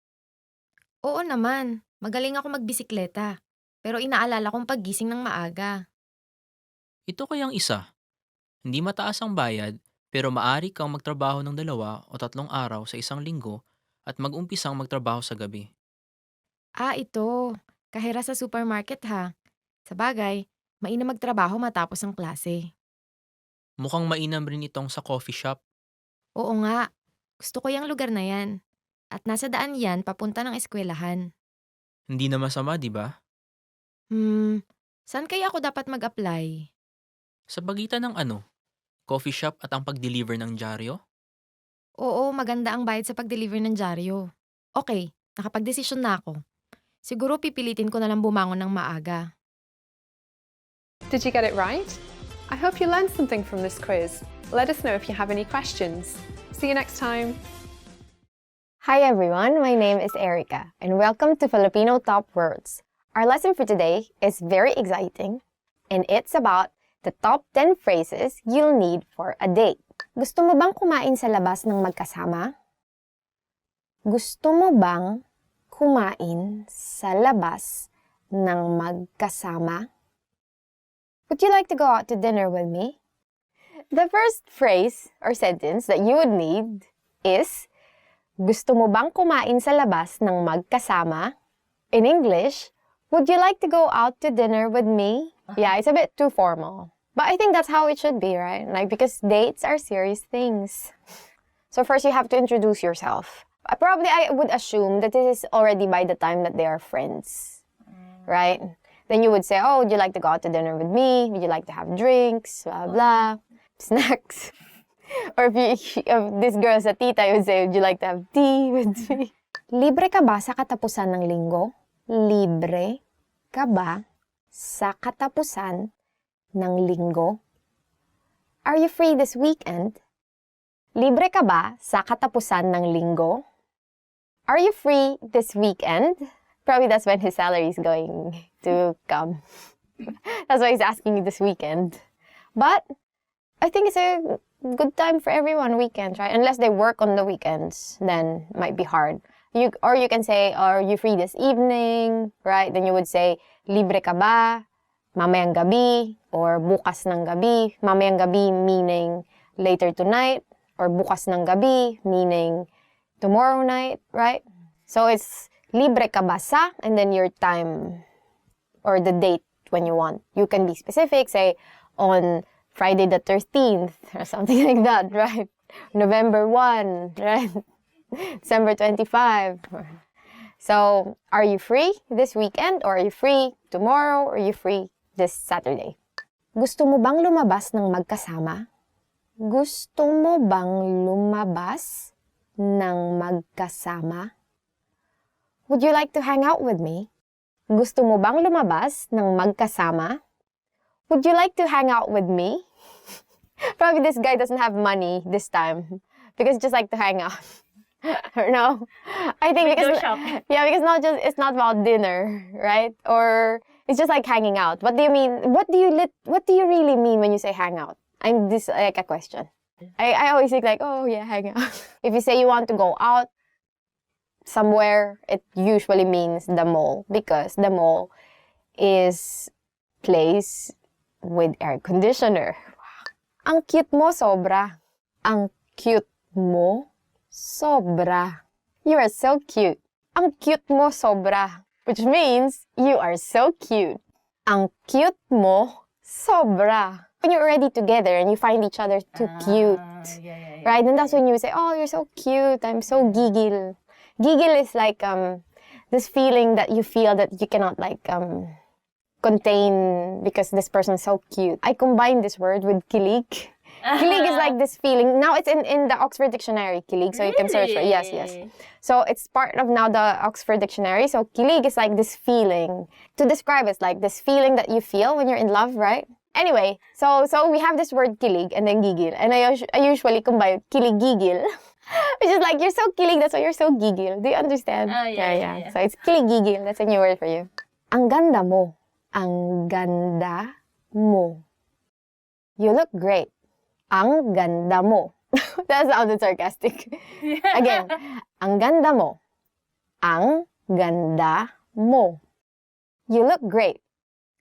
Oo naman, magaling ako magbisikleta. Pero inaalala kong paggising ng maaga. Ito kayang isa. Hindi mataas ang bayad, pero maari kang magtrabaho ng 2 o 3 araw sa isang linggo at mag-umpisang magtrabaho sa gabi. Ito. Kahira sa supermarket ha. Sa bagay, mainam magtrabaho matapos ang klase. Mukhang mainam rin itong sa coffee shop. Oo nga, gusto ko yung lugar na yan. At nasa daan yan papunta ng eskwelahan. Hindi na masama, di ba? Saan kaya ako dapat mag-apply? Sa pagitan ng coffee shop at ang pag-deliver ng dyaryo? Oo, maganda ang bayad sa pag-deliver ng dyaryo. Okay, nakapag-desisyon na ako. Siguro pipilitin ko na lang bumangon ng maaga. Did you get it right? I hope you learned something from this quiz. Let us know if you have any questions. See you next time. Hi everyone, my name is Erica, and welcome to Filipino Top Words. Our lesson for today is very exciting, and it's about the top 10 phrases you'll need for a date. Gusto mo bang kumain sa labas ng magkasama? Gusto mo bang kumain sa labas ng magkasama? Would you like to go out to dinner with me? The first phrase or sentence that you would need is, gusto mo bang kumain sa labas ng magkasama? In English, would you like to go out to dinner with me? Yeah, it's a bit too formal. But I think that's how it should be, right? Like, because dates are serious things. So first you have to introduce yourself. I would assume that this is already by the time that they are friends, right? Then you would say, oh, would you like to go out to dinner with me? Would you like to have drinks? Blah, blah. Snacks. Or if this girl's a tita, you would say, would you like to have tea with me? Libre ka ba sa katapusan ng linggo? Libre ka ba sa katapusan ng linggo? Are you free this weekend? Libre ka ba sa katapusan ng linggo? Are you free this weekend? Probably that's when his salary is going to come. That's why he's asking you this weekend. But I think it's a good time for everyone, weekends, right? Unless they work on the weekends, then it might be hard. Or you can say, are you free this evening, right? Then you would say, libre ka ba mamayang gabi or bukas ng gabi? Mamayang gabi meaning later tonight, or bukas ng gabi meaning tomorrow night, right? So it's libre ka ba sa, and then your time or the date when you want. You can be specific, say on Friday the 13th or something like that, right? November 1, right? December 25. So, are you free this weekend, or are you free tomorrow, or are you free this Saturday. Gusto mo bang lumabas ng magkasama? Gusto mo bang lumabas ng magkasama? Would you like to hang out with me? Gusto mo bang lumabas ng magkasama? Would you like to hang out with me? Probably this guy doesn't have money this time because he just like to hang out. Or no? I think because because it's not about dinner, right? Or it's just like hanging out. What do you mean? What do you really mean when you say hang out? I'm this like a question. I always think like, oh yeah, hang out. If you say you want to go out somewhere, it usually means the mall because the mall is place with air conditioner. Ang cute mo sobra. Ang cute mo sobra. You are so cute. Ang cute mo sobra. Which means you are so cute. Ang cute mo sobra. When you're already together and you find each other too cute. Right? And that's when you say, oh, you're so cute. I'm so gigil. Gigil is like this feeling that you feel that you cannot like contain because this person is so cute. I combine this word with kilig. Kilig is like this feeling. Now it's in the Oxford Dictionary, kilig, so you can search for it. Yes, yes. So it's part of now the Oxford Dictionary. So kilig is like this feeling. To describe it's like this feeling that you feel when you're in love, right? Anyway, so we have this word kilig and then gigil. And I usually combine kilig gigil. Which is like, you're so kilig, that's why you're so gigil. Do you understand? Yeah. So it's kilig gigil. That's a new word for you. Ang ganda mo. Ang ganda mo. You look great. Ang ganda mo. That sounded sarcastic. Again, ang ganda mo. Ang ganda mo. You look great.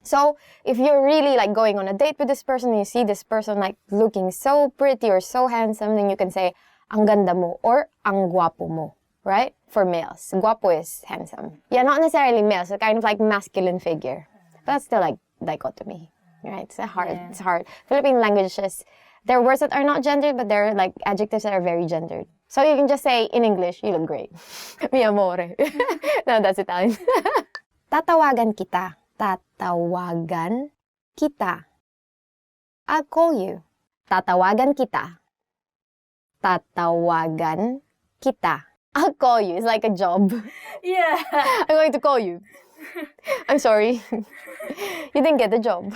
So, if you're really like going on a date with this person and you see this person like looking so pretty or so handsome, then you can say, ang ganda mo or ang guwapo mo, right? For males. Guwapo is handsome. Yeah, not necessarily males, so kind of like masculine figure. But that's still like dichotomy, right? It's hard. Philippine languages, there are words that are not gendered, but there are like adjectives that are very gendered. So you can just say in English, you look great. Mi amore. No, that's Italian. Tatawagan kita. Tatawagan kita. I'll call you. Tatawagan kita. Tatawagan kita. I'll call you. It's like a job. Yeah. I'm going to call you. I'm sorry. You didn't get the job.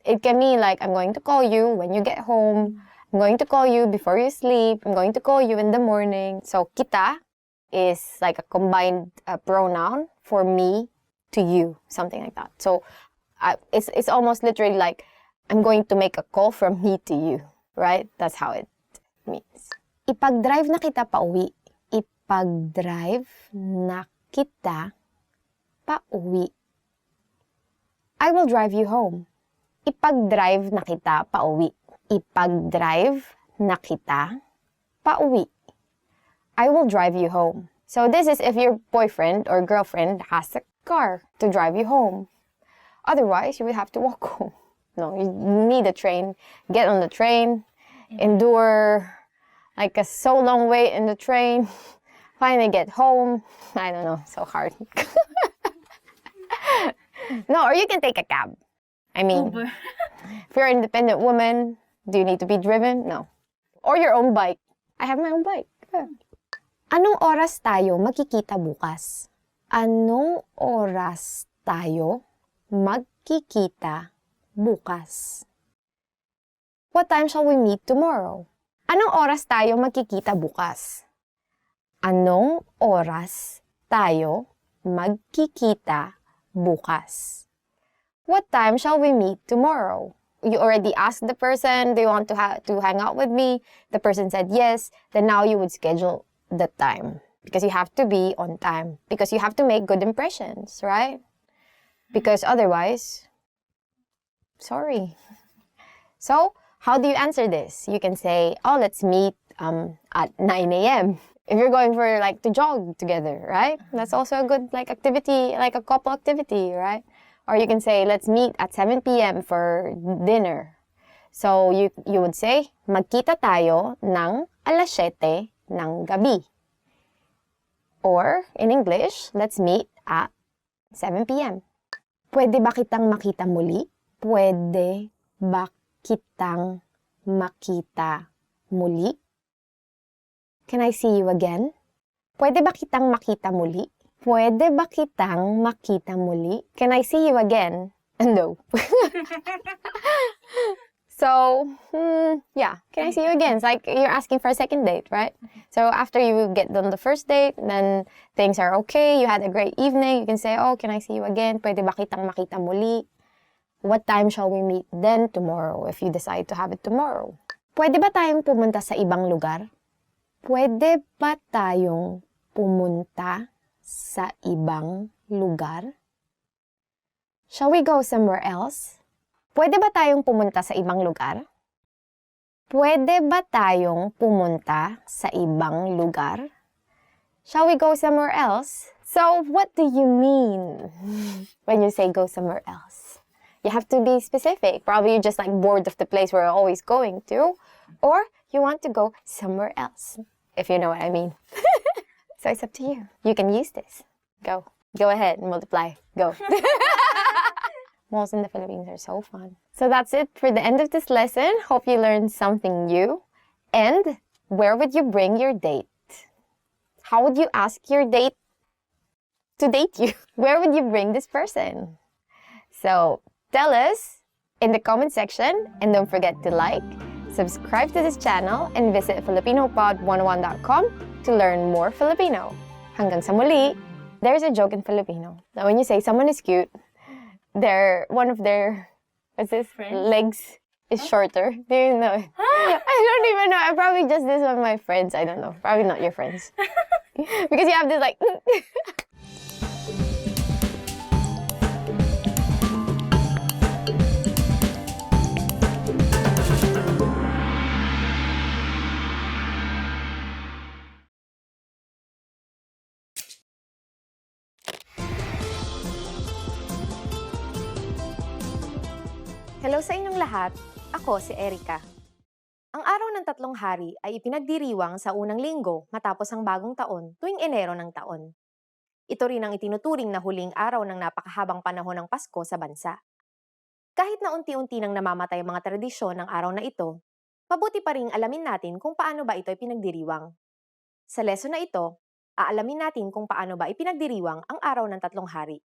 It can mean like, I'm going to call you when you get home. I'm going to call you before you sleep. I'm going to call you in the morning. So, kita is like a combined pronoun for me to you, something like that. So, it's almost literally like, I'm going to make a call from me to you, right? That's how it means. Ipag-drive na kita pauwi. Ipag-drive na kita pauwi. I will drive you home. Ipag-drive na kita pauwi. Ipag-drive na kita pauwi. I will drive you home. So this is if your boyfriend or girlfriend has a car to drive you home. Otherwise, you would have to walk home. No, you need a train. Get on the train, endure like a so long wait in the train, finally get home. I don't know, so hard. No, or you can take a cab. I mean, if you're an independent woman, do you need to be driven? No. Or your own bike. I have my own bike. Yeah. Anong oras tayo magkikita bukas? Anong oras tayo magkikita bukas? What time shall we meet tomorrow? Anong oras tayo magkikita bukas? Anong oras tayo magkikita bukas? What time shall we meet tomorrow? You already asked the person, do you want to hang out with me? The person said yes. Then now you would schedule the time. Because you have to be on time. Because you have to make good impressions, right? Because otherwise, sorry. So, how do you answer this? You can say, oh, let's meet at 9 a.m. If you're going for like to jog together, right? That's also a good like activity, like a couple activity, right? Or you can say, let's meet at 7 p.m. for dinner. So you would say, magkita tayo ng alas 7 ng gabi. Or in English, let's meet at 7 p.m. Pwede ba kitang makita muli? Pwede ba kitang makita muli? Can I see you again? Pwede ba kitang makita muli? Pwede ba kitang makita muli? Can I see you again? No. So, yeah, can I see you again? It's like you're asking for a second date, right? So after you get done the first date, then things are okay, you had a great evening, you can say, oh, can I see you again? Pwede ba kitang makita muli? What time shall we meet then tomorrow if you decide to have it tomorrow? Pwede ba tayong pumunta sa ibang lugar? Pwede ba tayong pumunta sa ibang lugar? Shall we go somewhere else? Pwede ba tayong pumunta sa ibang lugar? Pwede ba tayong pumunta sa ibang lugar? Shall we go somewhere else? So, what do you mean when you say go somewhere else? You have to be specific. Probably you're just like bored of the place where you're always going to. Or you want to go somewhere else, if you know what I mean. So it's up to you. You can use this. Go. Go ahead and multiply. Go. Malls in the Philippines are so fun. So that's it for the end of this lesson. Hope you learned something new. And where would you bring your date? How would you ask your date to date you? Where would you bring this person? So tell us in the comment section, and don't forget to like, subscribe to this channel, and visit FilipinoPod101.com to learn more Filipino. Hanggang sa muli! There's a joke in Filipino that when you say someone is cute, one of their legs is shorter. Do you know? I don't even know. I probably just this one of my friends. I don't know. Probably not your friends. Because you have this like... Hello sa inyong lahat, ako si Erica. Ang araw ng tatlong hari ay ipinagdiriwang sa unang linggo matapos ang bagong taon tuwing Enero ng taon. Ito rin ang itinuturing na huling araw ng napakahabang panahon ng Pasko sa bansa. Kahit na unti-unti nang namamatay ang mga tradisyon ng araw na ito, mabuti pa ring alamin natin kung paano ba ito ipinagdiriwang. Sa lesson na ito, aalamin natin kung paano ba ipinagdiriwang ang araw ng tatlong hari.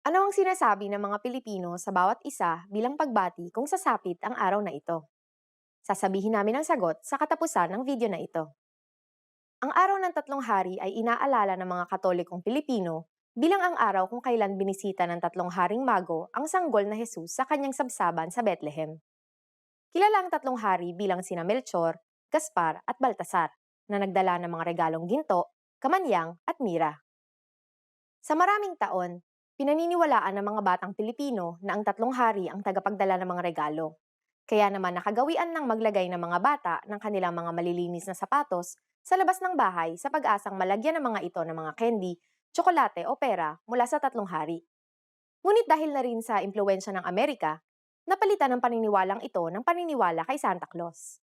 Ano ang sinasabi ng mga Pilipino sa bawat isa bilang pagbati kung sasapit ang araw na ito? Sasabihin namin ang sagot sa katapusan ng video na ito. Ang araw ng tatlong hari ay inaalala ng mga Katolikong Pilipino bilang ang araw kung kailan binisita ng tatlong haring mago ang sanggol na Jesus sa kanyang sabsaban sa Bethlehem. Kilala ang tatlong hari bilang sina Melchor, Gaspar at Baltasar na nagdala ng mga regalong ginto, kamanyang at mira. Sa maraming taon, pinaniniwalaan ng mga batang Pilipino na ang tatlong hari ang tagapagdala ng mga regalo. Kaya naman nakagawian ng maglagay ng mga bata ng kanilang mga malilinis na sapatos sa labas ng bahay sa pag-asang malagyan ng mga ito ng mga candy, tsokolate o pera mula sa tatlong hari. Ngunit dahil na rin sa impluwensya ng Amerika, napalitan ang paniniwalang ito ng paniniwala kay Santa Claus.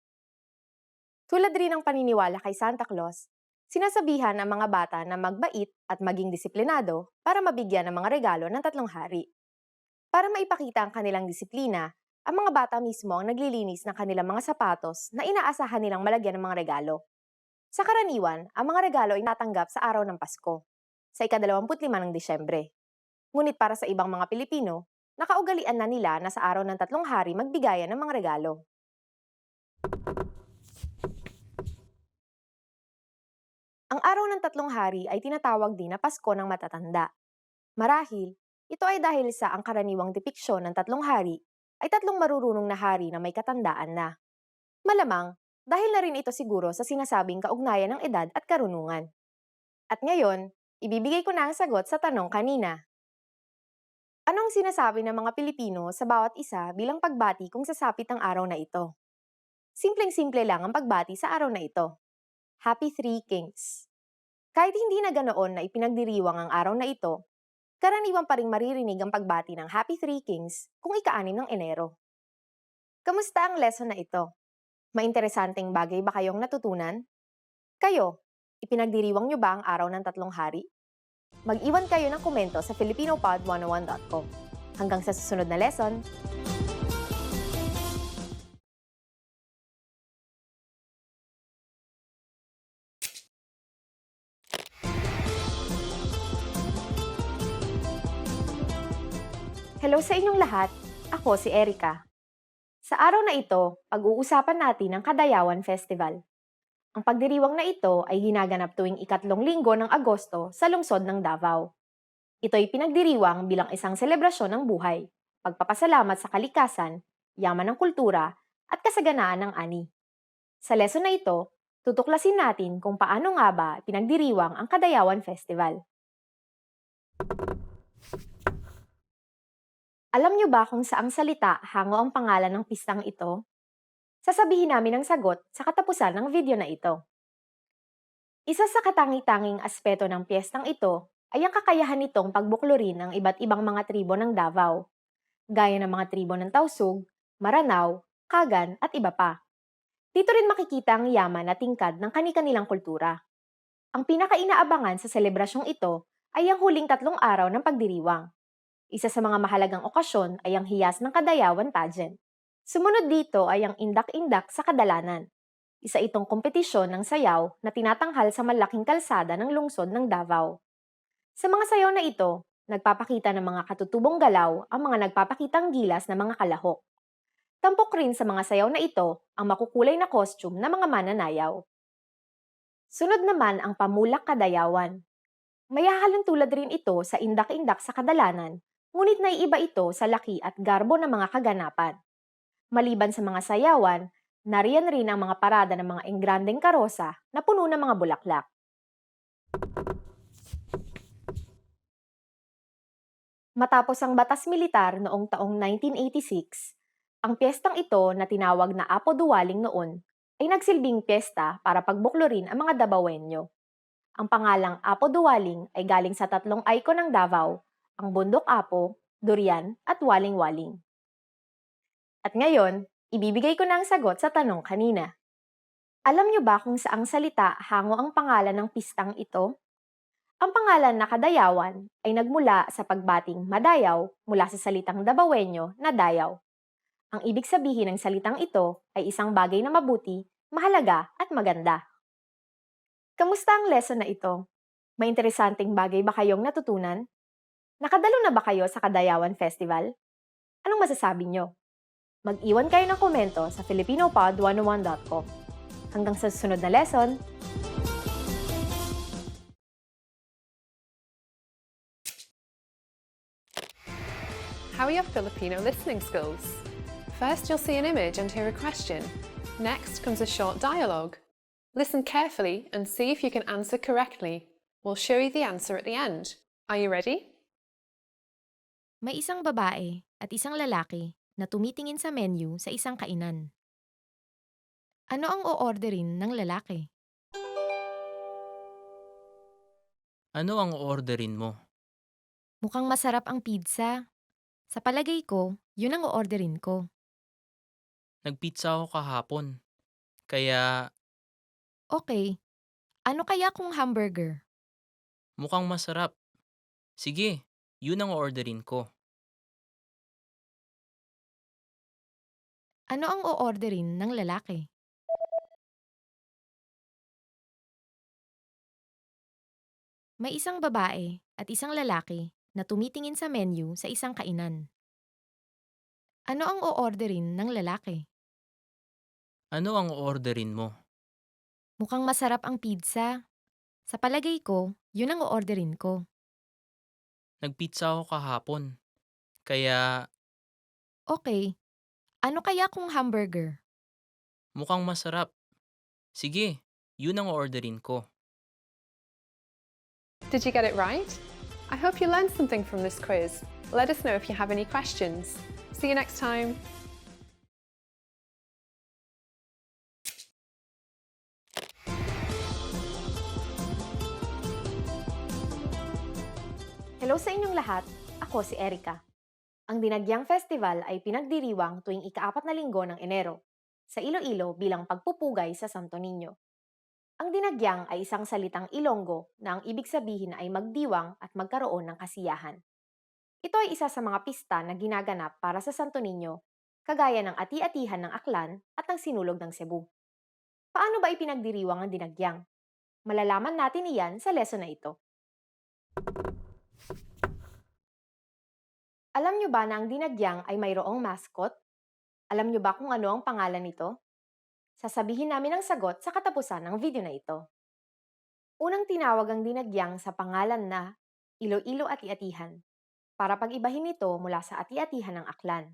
Tulad rin ng paniniwala kay Santa Claus, sinasabihan ang mga bata na magbait at maging disiplinado para mabigyan ng mga regalo ng tatlong hari. Para maipakita ang kanilang disiplina, ang mga bata mismo ang naglilinis ng kanilang mga sapatos na inaasahan nilang malagyan ng mga regalo. Sa karaniwan, ang mga regalo ay natanggap sa araw ng Pasko, sa ika-25 ng Disyembre. Ngunit para sa ibang mga Pilipino, nakaugalian na nila na sa araw ng tatlong hari magbigayan ng mga regalo. Ang araw ng tatlong hari ay tinatawag din na Pasko ng Matatanda. Marahil, ito ay dahil sa ang karaniwang depiksyon ng tatlong hari ay tatlong marurunong na hari na may katandaan na. Malamang, dahil na rin ito siguro sa sinasabing kaugnayan ng edad at karunungan. At ngayon, ibibigay ko na ang sagot sa tanong kanina. Anong sinasabi ng mga Pilipino sa bawat isa bilang pagbati kung sasapit ang araw na ito? Simpleng-simple lang ang pagbati sa araw na ito. Happy Three Kings. Kahit hindi na ganoon na ipinagdiriwang ang araw na ito, karaniwan pa ring maririnig ang pagbati ng Happy Three Kings kung ika-6 ng Enero. Kamusta ang lesson na ito? Mainteresanteng bagay ba kayong natutunan? Kayo, ipinagdiriwang nyo ba ang araw ng tatlong hari? Mag-iwan kayo ng komento sa filipinopod101.com. Hanggang sa susunod na lesson! Hello sa inyong lahat! Ako si Erica. Sa araw na ito, pag-uusapan natin ang Kadayawan Festival. Ang pagdiriwang na ito ay ginaganap tuwing ikatlong linggo ng Agosto sa lungsod ng Davao. Ito ay pinagdiriwang bilang isang selebrasyon ng buhay, pagpapasalamat sa kalikasan, yaman ng kultura, at kasaganaan ng ani. Sa lesson na ito, tutuklasin natin kung paano nga ba pinagdiriwang ang Kadayawan Festival. Alam niyo ba kung saang salita hango ang pangalan ng pistang ito? Sasabihin namin ang sagot sa katapusan ng video na ito. Isa sa katangi-tanging aspeto ng piyestang ito ay ang kakayahan nitong pagbuklurin ng iba't ibang mga tribo ng Davao, gaya ng mga tribo ng Tausug, Maranao, Kagan at iba pa. Dito rin makikita ang yaman at tingkad ng kani-kanilang kultura. Ang pinaka-inaabangan sa selebrasyong ito ay ang huling 3 araw ng pagdiriwang. Isa sa mga mahalagang okasyon ay ang hiyas ng Kadayawan pageant. Sumunod dito ay ang indak-indak sa kadalanan. Isa itong kompetisyon ng sayaw na tinatanghal sa malaking kalsada ng lungsod ng Davao. Sa mga sayaw na ito, nagpapakita ng mga katutubong galaw ang mga nagpapakitang gilas na mga kalahok. Tampok rin sa mga sayaw na ito ang makukulay na costume ng mga mananayaw. Sunod naman ang Pamulak Kadayawan. Mayahalong tulad rin ito sa indak-indak sa kadalanan, ngunit naiiba ito sa laki at garbo ng mga kaganapan. Maliban sa mga sayawan, nariyan rin ang mga parada ng mga engrandeng karosa na puno ng mga bulaklak. Matapos ang batas militar noong taong 1986, ang piyestang ito na tinawag na Apo Duwaling noon ay nagsilbing piyesta para pagbuklurin ang mga Davaoenyo. Ang pangalang Apo Duwaling ay galing sa 3 icon ng Davao, ang Bundok Apo, Durian at Waling-Waling. At ngayon, ibibigay ko na ang sagot sa tanong kanina. Alam niyo ba kung saang salita hango ang pangalan ng pistang ito? Ang pangalan na Kadayawan ay nagmula sa pagbating madayaw mula sa salitang Davaoenyo na dayaw. Ang ibig sabihin ng salitang ito ay isang bagay na mabuti, mahalaga at maganda. Kamusta ang lesson na ito? May interesanteng bagay ba kayong natutunan? Nakadalo na ba kayo sa Kadayawan Festival? Anong masasabi nyo? Mag-iwan kayo ng komento sa filipinopod101.com. Hanggang sa susunod na lesson! How are your Filipino listening skills? First, you'll see an image and hear a question. Next comes a short dialogue. Listen carefully and see if you can answer correctly. We'll show you the answer at the end. Are you ready? May isang babae at isang lalaki na tumitingin sa menu sa isang kainan. Ano ang o-orderin ng lalaki? Ano ang orderin mo? Mukhang masarap ang pizza. Sa palagay ko, yun ang o-orderin ko. Nagpizza ako kahapon. Kaya Okay, ano kaya kung hamburger? mukhang masarap. Sige, yun ang orderin ko. Ano ang o-orderin ng lalaki? May isang babae at isang lalaki na tumitingin sa menu sa isang kainan. Ano ang o-orderin ng lalaki? Ano ang orderin mo? Mukhang masarap ang pizza. Sa palagay ko, yun ang o-orderin ko. Nagpizza ako kahapon. Kaya Okay, ano kaya kung hamburger? mukhang masarap. Sige, yun ang orderin ko. Did you get it right? I hope you learned something from this quiz. Let us know if you have any questions. See you next time. Hello sa inyong lahat, ako si Erica. Ang Dinagyang Festival ay pinagdiriwang tuwing ika-4 na linggo ng Enero, sa Iloilo bilang pagpupugay sa Santo Niño. Ang dinagyang ay isang salitang Ilonggo na ang ibig sabihin ay magdiwang at magkaroon ng kasiyahan. Ito ay isa sa mga pista na ginaganap para sa Santo Niño, kagaya ng ati-atihan ng Aklan at ng Sinulog ng Cebu. Paano ba ipinagdiriwang ang dinagyang? Malalaman natin iyan sa lesson na ito. Alam nyo ba na ang dinagyang ay mayroong mascot? Alam nyo ba kung ano ang pangalan nito? Sasabihin namin ang sagot sa katapusan ng video na ito. Unang tinawag ang dinagyang sa pangalan na Iloilo Ati-Atihan para pag-ibahin ito mula sa ati-atihan ng Aklan.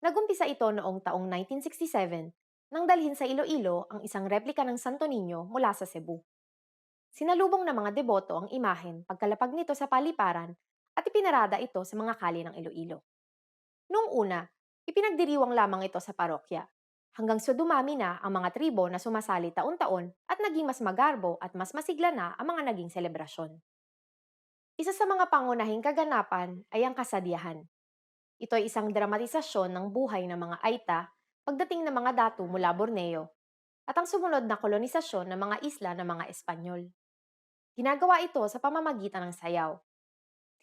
Nagumpisa ito noong taong 1967 nang dalhin sa Iloilo ang isang replika ng Santo Niño mula sa Cebu. Sinalubong ng mga deboto ang imahen pagkalapag nito sa paliparan at ipinarada ito sa mga kalye ng Iloilo. Noong una, ipinagdiriwang lamang ito sa parokya, hanggang sa dumami na ang mga tribo na sumasali taon-taon at naging mas magarbo at mas masigla na ang mga naging selebrasyon. Isa sa mga pangunahing kaganapan ay ang kasadyahan. Ito ay isang dramatisasyon ng buhay ng mga Aita pagdating ng mga datu mula Borneo at ang sumunod na kolonisasyon ng mga isla ng mga Espanyol. Ginagawa ito sa pamamagitan ng sayaw.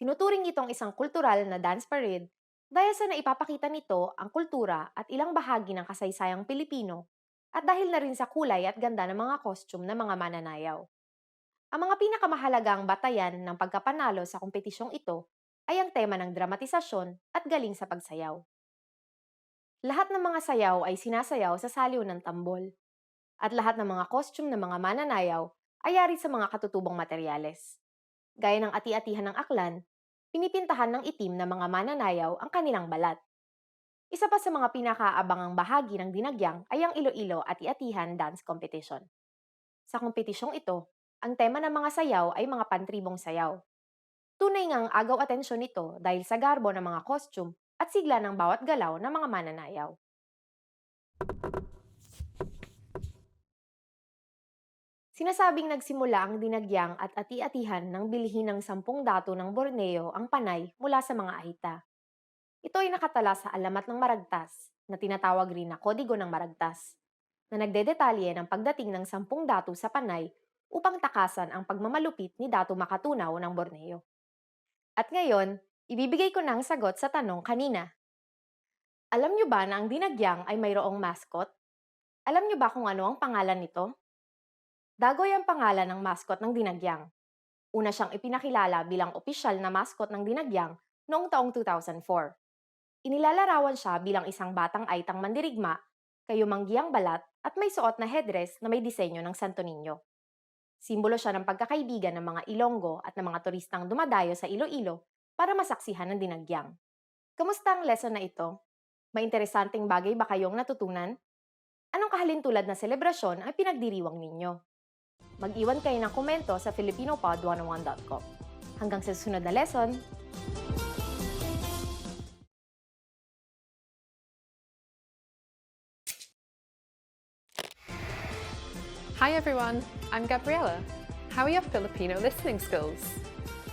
Tinuturing itong isang kultural na dance parade dahil sa naipapakita nito ang kultura at ilang bahagi ng kasaysayang Pilipino at dahil na rin sa kulay at ganda ng mga costume ng mga mananayaw. Ang mga pinakamahalagang batayan ng pagkapanalo sa kompetisyong ito ay ang tema ng dramatisasyon at galing sa pagsayaw. Lahat ng mga sayaw ay sinasayaw sa saliw ng tambol, at lahat ng mga costume ng mga mananayaw ay yari sa mga katutubong materyales. Gaya ng ati-atihan ng Aklan, pinipintahan ng itim na mga mananayaw ang kanilang balat. Isa pa sa mga pinakaabangang bahagi ng dinagyang ay ang Iloilo Ati-Atihan Dance Competition. Sa kompetisyong ito, ang tema ng mga sayaw ay mga pantribong sayaw. Tunay ngang agaw atensyon nito dahil sa garbo ng mga costume at sigla ng bawat galaw ng mga mananayaw. Sinasabing nagsimula ang dinagyang at ati-atihan ng bilhin ng 10 datu ng Borneo ang panay mula sa mga Aita. Ito ay nakatala sa alamat ng Maragtas, na tinatawag rin na Kodigo ng Maragtas, na nagdedetalye ng pagdating ng 10 datu sa panay upang takasan ang pagmamalupit ni Datu Makatunaw ng Borneo. At ngayon, ibibigay ko na ang sagot sa tanong kanina. Alam nyo ba na ang dinagyang ay mayroong mascot? Alam nyo ba kung ano ang pangalan nito? Dagoy ang pangalan ng mascot ng dinagyang. Una siyang ipinakilala bilang opisyal na mascot ng dinagyang noong taong 2004. Inilalarawan siya bilang isang batang aitang mandirigma, kayumanggiang balat at may suot na headdress na may disenyo ng Santo Niño. Simbolo siya ng pagkakaibigan ng mga Ilonggo at ng mga turistang dumadayo sa Iloilo para masaksihan ng dinagyang. Kamusta ang lesson na ito? May interesanteng bagay ba kayong natutunan? Anong kahalintulad na selebrasyon ang pinagdiriwang ninyo? Mag-iwan kayo ng komento sa filipinopod101.com. Hanggang sa susunod na lesson! Hi everyone, I'm Gabriella. How are your Filipino listening skills?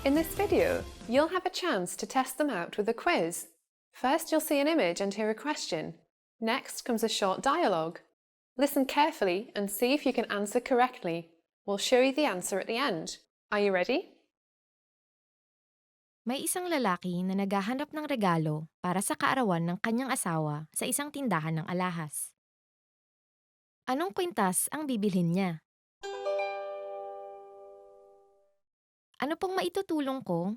In this video, you'll have a chance to test them out with a quiz. First, you'll see an image and hear a question. Next comes a short dialogue. Listen carefully and see if you can answer correctly. We'll show you the answer at the end. Are you ready? May isang lalaki na naghahanap ng regalo para sa kaarawan ng kanyang asawa sa isang tindahan ng alahas. Anong kwintas ang bibilhin niya? Ano pong maitutulong ko?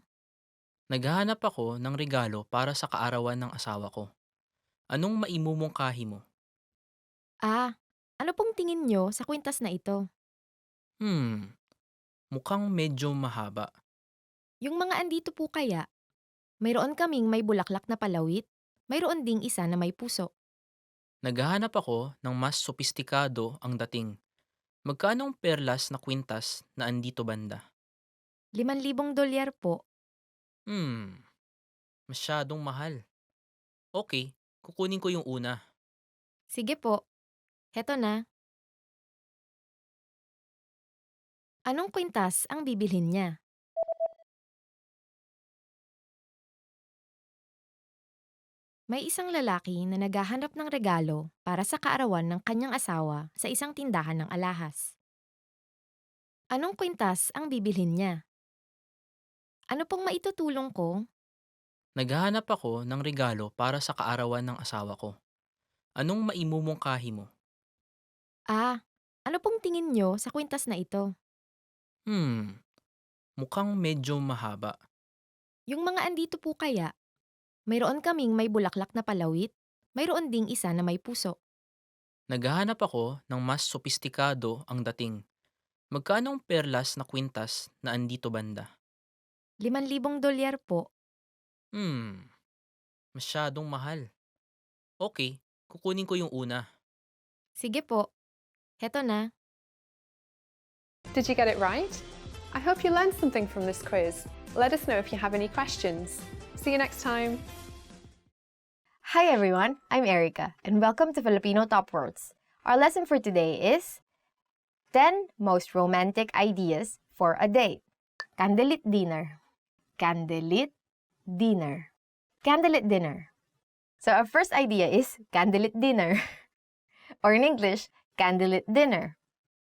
Naghahanap ako ng regalo para sa kaarawan ng asawa ko. Anong maimumungkahi mo? Ano pong tingin nyo sa kwintas na ito? Mukhang medyo mahaba. Yung mga andito po kaya, mayroon kaming may bulaklak na palawit, mayroon ding isa na may puso. Naghahanap ako ng mas sopistikado ang dating. Magkano ang perlas na kwintas na andito banda? $5,000 po. Masyadong mahal. Okay, kukunin ko yung una. Sige po. Heto na. Anong kwintas ang bibilhin niya? May isang lalaki na naghahanap ng regalo para sa kaarawan ng kanyang asawa sa isang tindahan ng alahas. Anong kwintas ang bibilhin niya? Ano pong maitutulong ko? Naghahanap ako ng regalo para sa kaarawan ng asawa ko. Anong maimumungkahi mo? Ano pong tingin nyo sa kwintas na ito? Mukhang medyo mahaba. Yung mga andito po kaya, mayroon kaming may bulaklak na palawit, mayroon ding isa na may puso. Naghahanap ako ng mas sopistikado ang dating. Magkano ang perlas na kwintas na andito banda? $5,000 po. Masyadong mahal. Okay, kukunin ko yung una. Sige po. Heto na. Did you get it right? I hope you learned something from this quiz. Let us know if you have any questions. See you next time. Hi everyone, I'm Erica, and welcome to Filipino Top Words. Our lesson for today is 10 most romantic ideas for a date. Candlelit dinner. Candlelit dinner. Candlelit dinner. So our first idea is candlelit dinner. Or in English, candlelit dinner.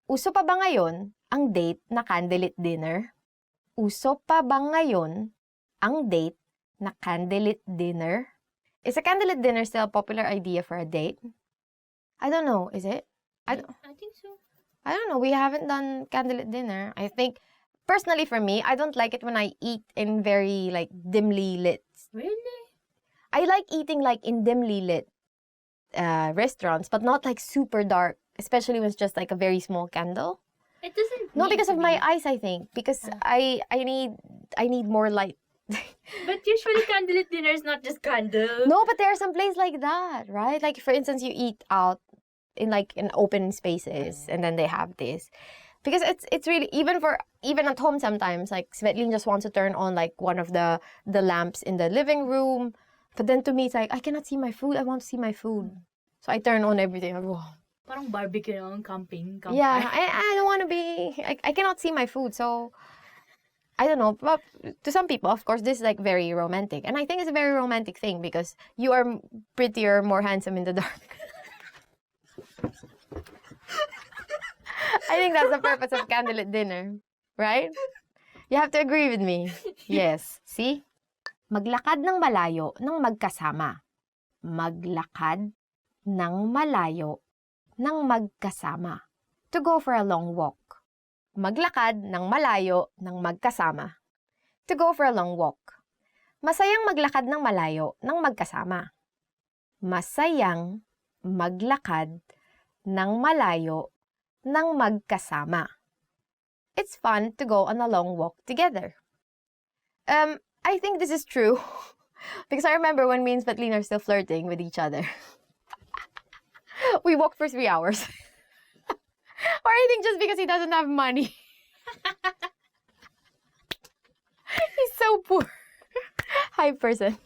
Uso pa ba ngayon ang date na candlelit dinner? Uso pa ba ngayon ang date na candlelit dinner? Is a candlelit dinner still a popular idea for a date? I don't know, is it? I think so. I don't know, we haven't done candlelit dinner. I think, personally for me, I don't like it when I eat in very, like, dimly lit. Really? I like eating, like, in dimly lit restaurants, but not, like, super dark, especially when it's just, like, a very small candle. It doesn't. No, need because to of be. my eyes, I think. Because I need more light. But usually candlelit dinner is not just candle. No, but there are some places like that, right? Like, for instance, you eat out in, like, in open spaces, and then they have this. Because it's really, even at home sometimes, like, Svetlin just wants to turn on, like, one of the lamps in the living room. But then to me, it's like, I cannot see my food. I want to see my food. So I turn on everything. I go, Parang barbecue on camping. yeah, I don't want to be, I cannot see my food. So, I don't know. But to some people, of course, this is, like, very romantic. And I think it's a very romantic thing because you are prettier, more handsome in the dark. I think that's the purpose of candlelit dinner, right? You have to agree with me. Yes. See? Maglakad ng malayo ng magkasama. Maglakad ng malayo ng magkasama. To go for a long walk. Maglakad ng malayo ng magkasama. To go for a long walk. Masayang maglakad ng malayo ng magkasama. Masayang maglakad ng malayo ng magkasama. It's fun to go on a long walk together. I think this is true because I remember when me and Svetlin are still flirting with each other. We walked for 3 hours. Or I think just because he doesn't have money. He's so poor. Hi, person.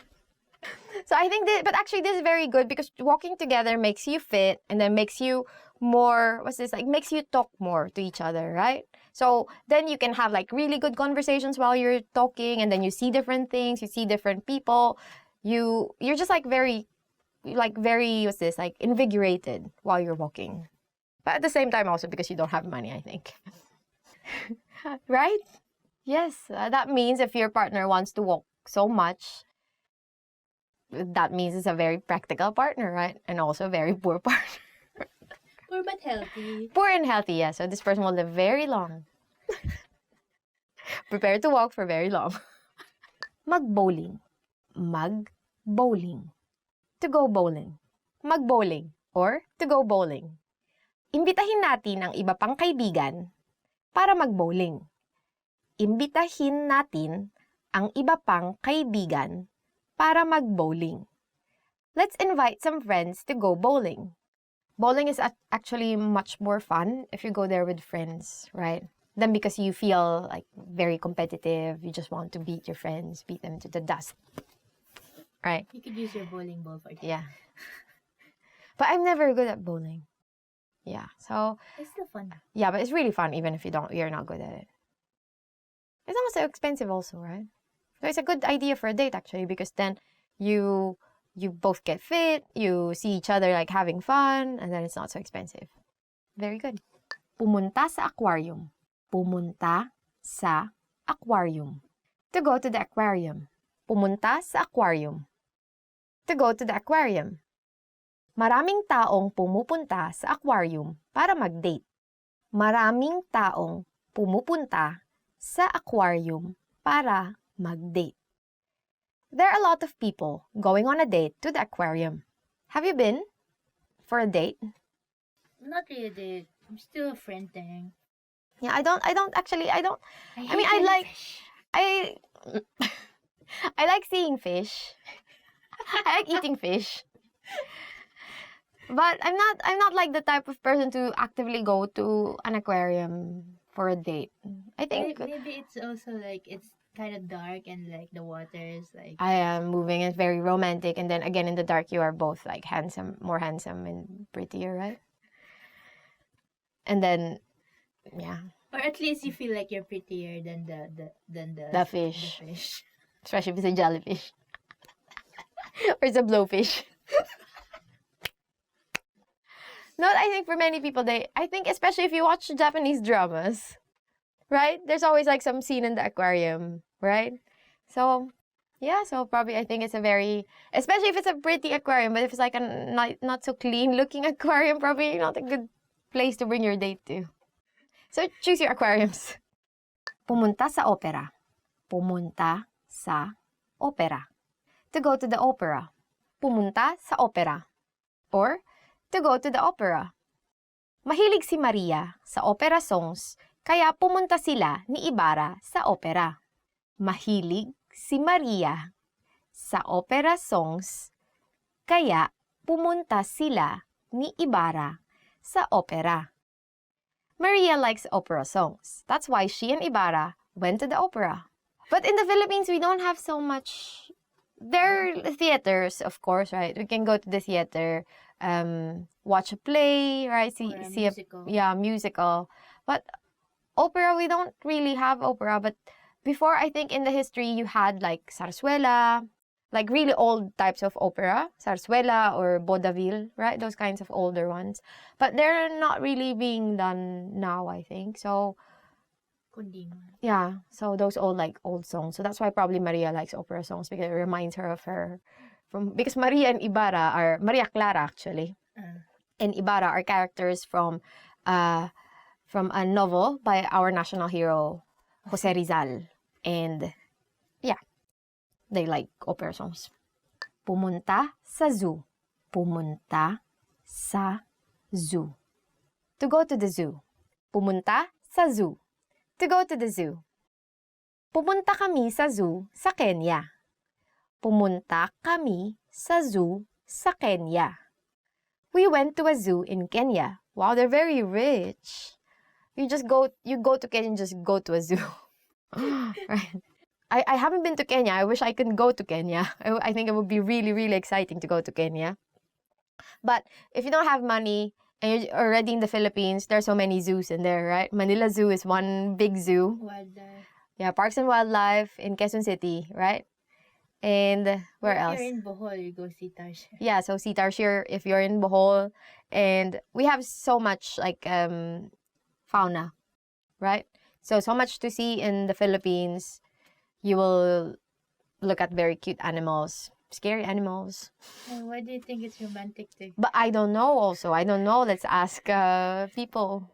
So I think but actually this is very good because walking together makes you fit and then makes you more, makes you talk more to each other, right? So then you can have, like, really good conversations while you're talking, and then you see different things, you see different people. You're just, like, very, invigorated while you're walking. But at the same time also because you don't have money, I think. Right? Yes, that means if your partner wants to walk so much, that means it's a very practical partner, right? And also a very poor partner. Poor but healthy. Poor and healthy, yeah. So this person will live very long. Prepare to walk for very long. Mag-bowling. Mag-bowling. To go bowling. Mag-bowling or to go bowling. Imbitahin natin ang iba pang kaibigan para mag-bowling. Imbitahin natin ang iba pang kaibigan para mag-bowling. Let's invite some friends to go bowling. Bowling is actually much more fun if you go there with friends, right? Then because you feel, like, very competitive, you just want to beat your friends, beat them to the dust, right? You could use your bowling ball for that. Yeah. But I'm never good at bowling. Yeah, so It's still fun. yeah, but it's really fun even if you're not good at it. It's not so expensive also, right? So it's a good idea for a date actually because then you both get fit, you see each other, like, having fun, and then it's not so expensive. Very good. Pumunta sa aquarium. Pumunta sa aquarium. To go to the aquarium. Pumunta sa aquarium. To go to the aquarium. Maraming taong pumupunta sa aquarium para mag-date. Maraming taong pumupunta sa aquarium para mag-date. There are a lot of people going on a date to the aquarium. Have you been for a date? Not really a date. I'm still a friend thing. Yeah, I don't actually, I mean, I like seeing fish. I like eating fish. But I'm not like the type of person to actively go to an aquarium for a date. I think Maybe it's also like it's kind of dark and like the water is like I am moving. It's very romantic, and then again in the dark, you are both like more handsome and prettier, right? And then, yeah, or at least you feel like you're prettier than the fish, especially if it's a jellyfish or it's a blowfish. No, I think for many people, I think especially if you watch Japanese dramas, right? There's always like some scene in the aquarium, right? So, yeah, so probably I think it's a very, especially if it's a pretty aquarium, but if it's like a not so clean looking aquarium, probably not a good place to bring your date to. So choose your aquariums. Pumunta sa opera. Pumunta sa opera. To go to the opera. Pumunta sa opera. Or, to go to the opera. Mahilig si Maria sa opera songs, kaya pumunta sila ni Ibarra sa opera. Mahilig si Maria sa opera songs, kaya pumunta sila ni Ibarra sa opera. Maria likes opera songs. That's why she and Ibarra went to the opera. But in the Philippines, we don't have so much. There are theaters, of course, right? We can go to the theater, watch a play, right? See a musical. But opera, we don't really have opera. But before, I think in the history, you had like zarzuela, like really old types of opera, zarzuela or vaudeville, right? Those kinds of older ones. But they're not really being done now, I think. So, yeah, so those old songs. So that's why probably Maria likes opera songs, because it reminds her of her because Maria and Ibarra are Maria Clara actually, and Ibarra are characters from a novel by our national hero Jose Rizal, and yeah, they like opera songs. Pumunta sa zoo. Pumunta sa zoo. To go to the zoo. Pumunta sa zoo. To go to the zoo. Pumunta kami sa zoo sa Kenya. Pumunta kami sa zoo sa Kenya. We went to a zoo in Kenya. Wow, they're very rich. You go to Kenya and just go to a zoo. Right. I haven't been to Kenya. I wish I could go to Kenya. I think it would be really, really exciting to go to Kenya. But if you don't have money, and you're already in the Philippines, there's so many zoos in there, right? Manila Zoo is one big zoo. wildlife. Yeah, Parks and Wildlife in Quezon City, right? And where else? If you're in Bohol, you go see Tarsier. Yeah, so see Tarsier if you're in Bohol. And we have so much like fauna, right? So much to see in the Philippines. You will look at very cute animals. Scary animals. Why do you think it's romantic to? But I don't know also. I don't know. Let's ask people.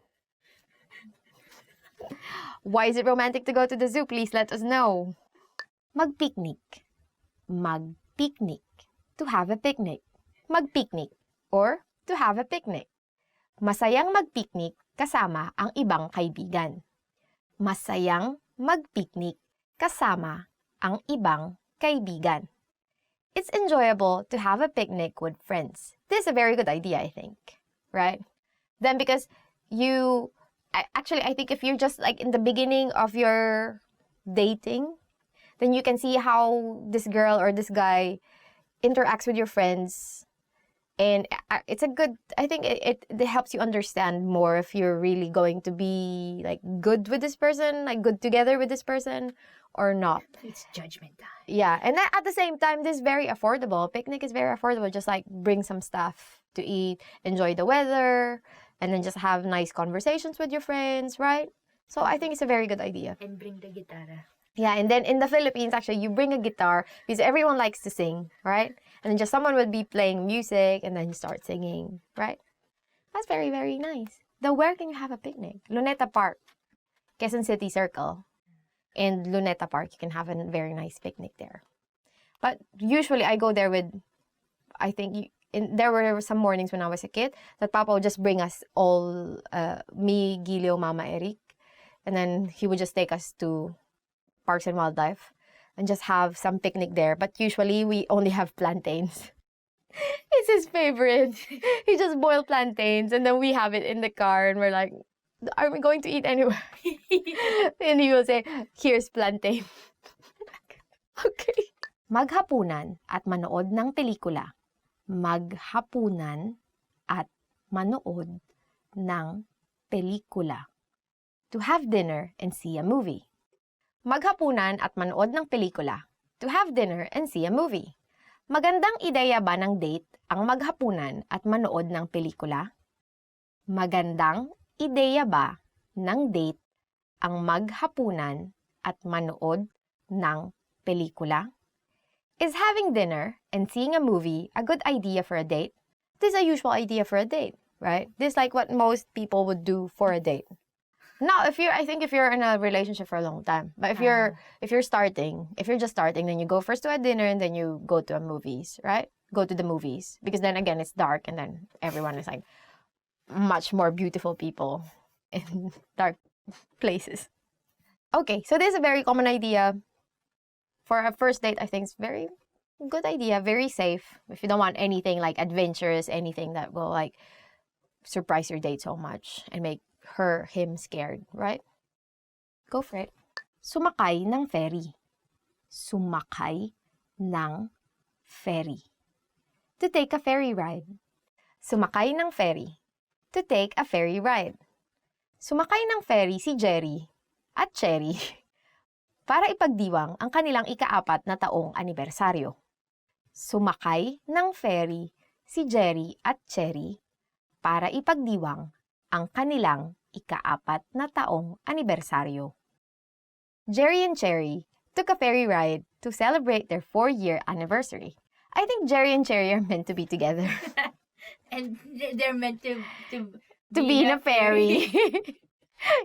Why is it romantic to go to the zoo? Please let us know. Mag-picnic. Mag-picnic. To have a picnic. Mag-picnic. Or to have a picnic. Masayang mag-picnic kasama ang ibang kaibigan. Masayang mag-picnic kasama ang ibang kaibigan. It's enjoyable to have a picnic with friends. This is a very good idea, I think, right? Then because I think if you're just like in the beginning of your dating, then you can see how this girl or this guy interacts with your friends. And it's a good, I think it helps you understand more if you're really going to be like good with this person, like good together with this person or not. It's judgment time. Yeah, and then at the same time, this is very affordable. Picnic is very affordable. Just like bring some stuff to eat, enjoy the weather, and then just have nice conversations with your friends, right? So I think it's a very good idea. And bring the guitar. Yeah, and then in the Philippines, actually, you bring a guitar because everyone likes to sing, right? And then just someone would be playing music and then you start singing, right? That's very, very nice. Then where can you have a picnic? Luneta Park, Quezon City Circle. In Luneta Park, you can have a very nice picnic there. But usually I go there with, I think, there were some mornings when I was a kid that Papa would just bring us all, me, Gilio, Mama, Eric. And then he would just take us to Parks and Wildlife and just have some picnic there. But usually we only have plantains. It's his favorite. He just boiled plantains and then we have it in the car and we're like, are we going to eat anywhere? And he will say, here's plantain. Okay. Maghapunan at manood ng pelikula. Maghapunan at manood ng pelikula. To have dinner and see a movie. Maghapunan at manood ng pelikula. To have dinner and see a movie. Magandang ideya ba ng date ang maghapunan at manood ng pelikula? Magandang ideya ba ng date ang maghapunan at manood ng pelikula? Is having dinner and seeing a movie a good idea for a date? This is a usual idea for a date, right? This is like what most people would do for a date. Now, I think if you're in a relationship for a long time, but if you're just starting, then you go first to a dinner and then you go to a movies, right? Go to the movies because then again it's dark and then everyone is like much more beautiful people in dark places. Okay, so this is a very common idea for a first date. I think it's very good idea, very safe. If you don't want anything like adventurous, anything that will like surprise your date so much and make him scared, right? Go for it. Sumakay ng ferry. Sumakay ng ferry. To take a ferry ride. Sumakay ng ferry. To take a ferry ride. Sumakay ng ferry si Jerry at Cherry para ipagdiwang ang kanilang ika-4 na taong anibersaryo. Sumakay ng ferry si Jerry at Cherry para ipagdiwang ang kanilang ika-4 na taong anibersaryo. Jerry and Cherry took a ferry ride to celebrate their 4-year anniversary. I think Jerry and Cherry are meant to be together. And they're meant to be in a ferry.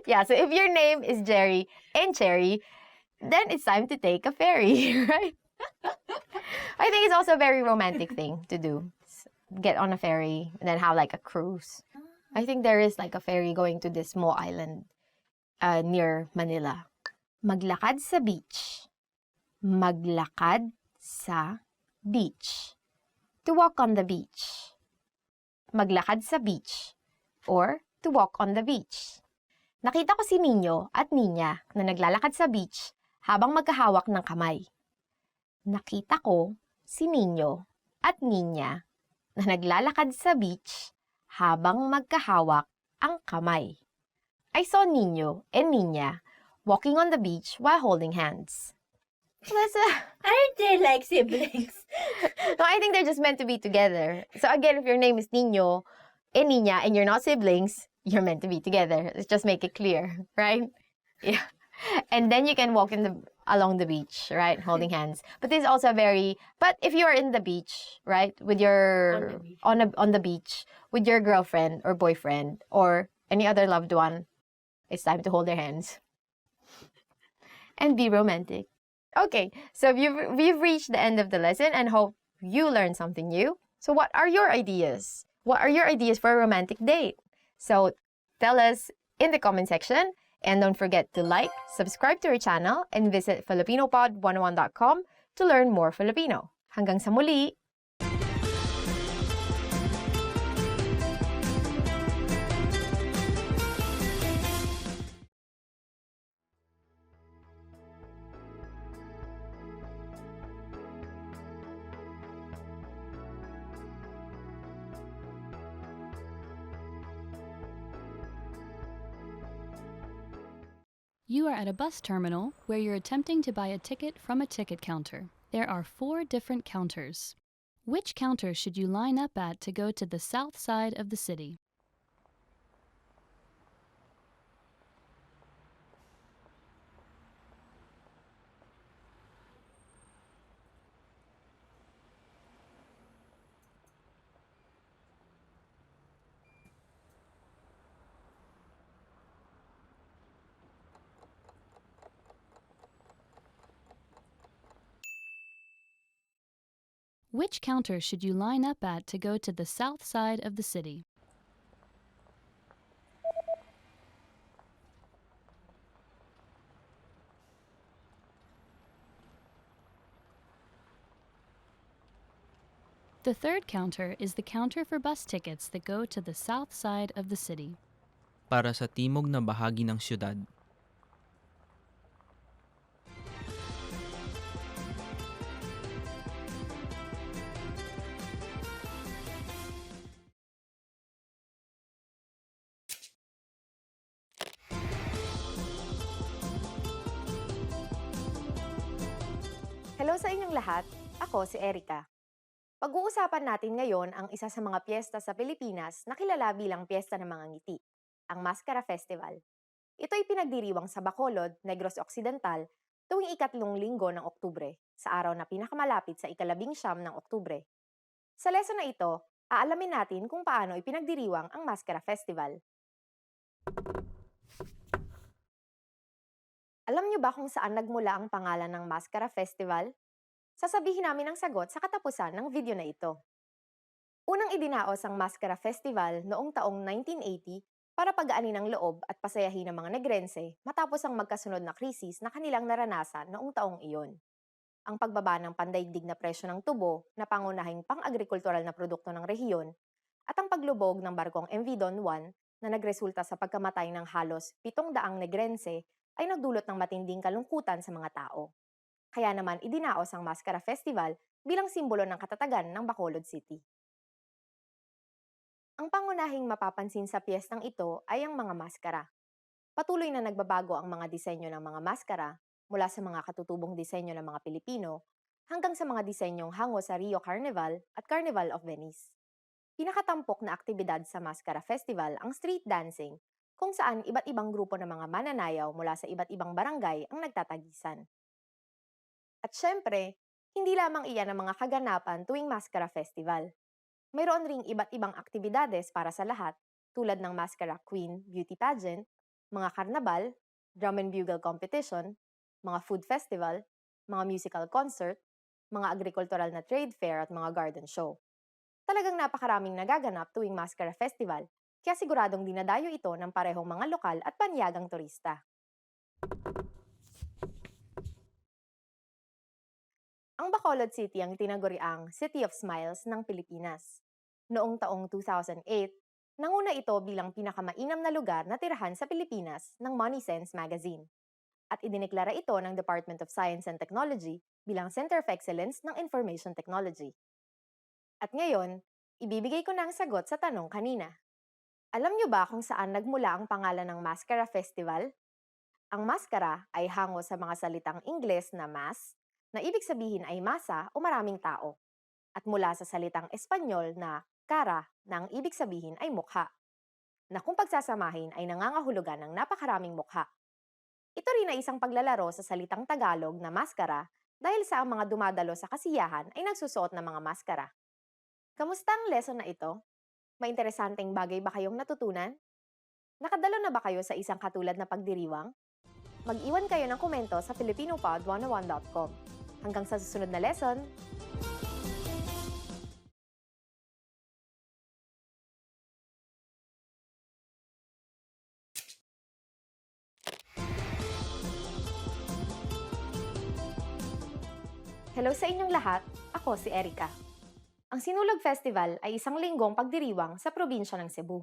Yeah, so if your name is Jerry and Cherry, then it's time to take a ferry, right? I think it's also a very romantic thing to do. Get on a ferry and then have like a cruise. I think there is like a ferry going to this small island near Manila. Maglakad sa beach. Maglakad sa beach. To walk on the beach. Maglakad sa beach. Or to walk on the beach. Nakita ko si Nino at Ninya na naglalakad sa beach habang magkahawak ng kamay. Nakita ko si Nino at Ninya na naglalakad sa beach habang magkahawak ang kamay. I saw Nino and Niña walking on the beach while holding hands. Aren't they like siblings? No, I think they're just meant to be together. So again, if your name is Nino and Niña and you're not siblings, you're meant to be together. Let's just make it clear, right? Yeah. And then you can walk along the beach, right? Holding hands. But this is also but if you're in the beach, right? With your, on the beach, with your girlfriend or boyfriend or any other loved one, it's time to hold their hands. And be romantic. Okay, so we've reached the end of the lesson and hope you learned something new. So what are your ideas? What are your ideas for a romantic date? So tell us in the comment section. And don't forget to like, subscribe to our channel, and visit FilipinoPod101.com to learn more Filipino. Hanggang sa muli! You are at a bus terminal where you're attempting to buy a ticket from a ticket counter. There are 4 different counters. Which counter should you line up at to go to the south side of the city? Which counter should you line up at to go to the south side of the city? The third counter is the counter for bus tickets that go to the south side of the city. Para sa timog na bahagi ng syudad. Hello sa inyong lahat, ako si Erica. Pag-uusapan natin ngayon ang isa sa mga piyesta sa Pilipinas na kilala bilang Piyesta ng Mga Ngiti, ang Mascara Festival. Ito ay pinagdiriwang sa Bacolod, Negros Occidental, tuwing ikatlong linggo ng Oktubre, sa araw na pinakamalapit sa ika-19 ng Oktubre. Sa lesson na ito, aalamin natin kung paano ipinagdiriwang ang Mascara Festival. Alam niyo ba kung saan nagmula ang pangalan ng Mascara Festival? Sasabihin namin ang sagot sa katapusan ng video na ito. Unang idinaos ang Mascara Festival noong taong 1980 para pagaanin ang loob at pasayahin ng mga Negrense matapos ang magkasunod na krisis na kanilang naranasan noong taong iyon. Ang pagbaba ng pandaigdig na presyo ng tubo na pangunahing pang-agrikultural na produkto ng rehiyon at ang paglubog ng barkong MV Don Juan na nagresulta sa pagkamatay ng halos 700 Negrense ay nagdulot ng matinding kalungkutan sa mga tao. Kaya naman idinaos ang Mascara Festival bilang simbolo ng katatagan ng Bacolod City. Ang pangunahing mapapansin sa piyestang ito ay ang mga maskara. Patuloy na nagbabago ang mga disenyo ng mga maskara mula sa mga katutubong disenyo ng mga Pilipino hanggang sa mga disenyong hango sa Rio Carnival at Carnival of Venice. Pinakatampok na aktibidad sa Mascara Festival ang street dancing, kung saan iba't ibang grupo ng mga mananayaw mula sa iba't ibang barangay ang nagtatagisan. At syempre, hindi lamang iyan ang mga kaganapan tuwing Mascara Festival. Mayroon ring iba't ibang aktibidades para sa lahat, tulad ng Mascara Queen Beauty Pageant, mga karnabal, drum and bugle competition, mga food festival, mga musical concert, mga agricultural na trade fair at mga garden show. Talagang napakaraming nagaganap tuwing Mascara Festival, kaya siguradong dinadayo ito ng parehong mga lokal at panyagang turista. Ang Bacolod City ang tinaguriang City of Smiles ng Pilipinas. Noong taong 2008, nanguna ito bilang pinakamainam na lugar na tirahan sa Pilipinas ng Money Sense magazine. At idineklara ito ng Department of Science and Technology bilang Center of Excellence ng Information Technology. At ngayon, ibibigay ko na ang sagot sa tanong kanina. Alam niyo ba kung saan nagmula ang pangalan ng Mascara Festival? Ang maskara ay hango sa mga salitang Ingles na mass, na ibig sabihin ay masa o maraming tao, at mula sa salitang Espanyol na cara, na ang ibig sabihin ay mukha, na kung pagsasamahin ay nangangahulugan ng napakaraming mukha. Ito rin ay isang paglalaro sa salitang Tagalog na maskara dahil sa ang mga dumadalo sa kasiyahan ay nagsusuot ng mga maskara. Kamusta ang lesson na ito? May interesanteng bagay ba kayong natutunan? Nakadalo na ba kayo sa isang katulad na pagdiriwang? Mag-iwan kayo ng komento sa filipinopod101.com. Hanggang sa susunod na lesson! Hello sa inyong lahat, ako si Erica. Ang Sinulog Festival ay isang linggong pagdiriwang sa probinsya ng Cebu.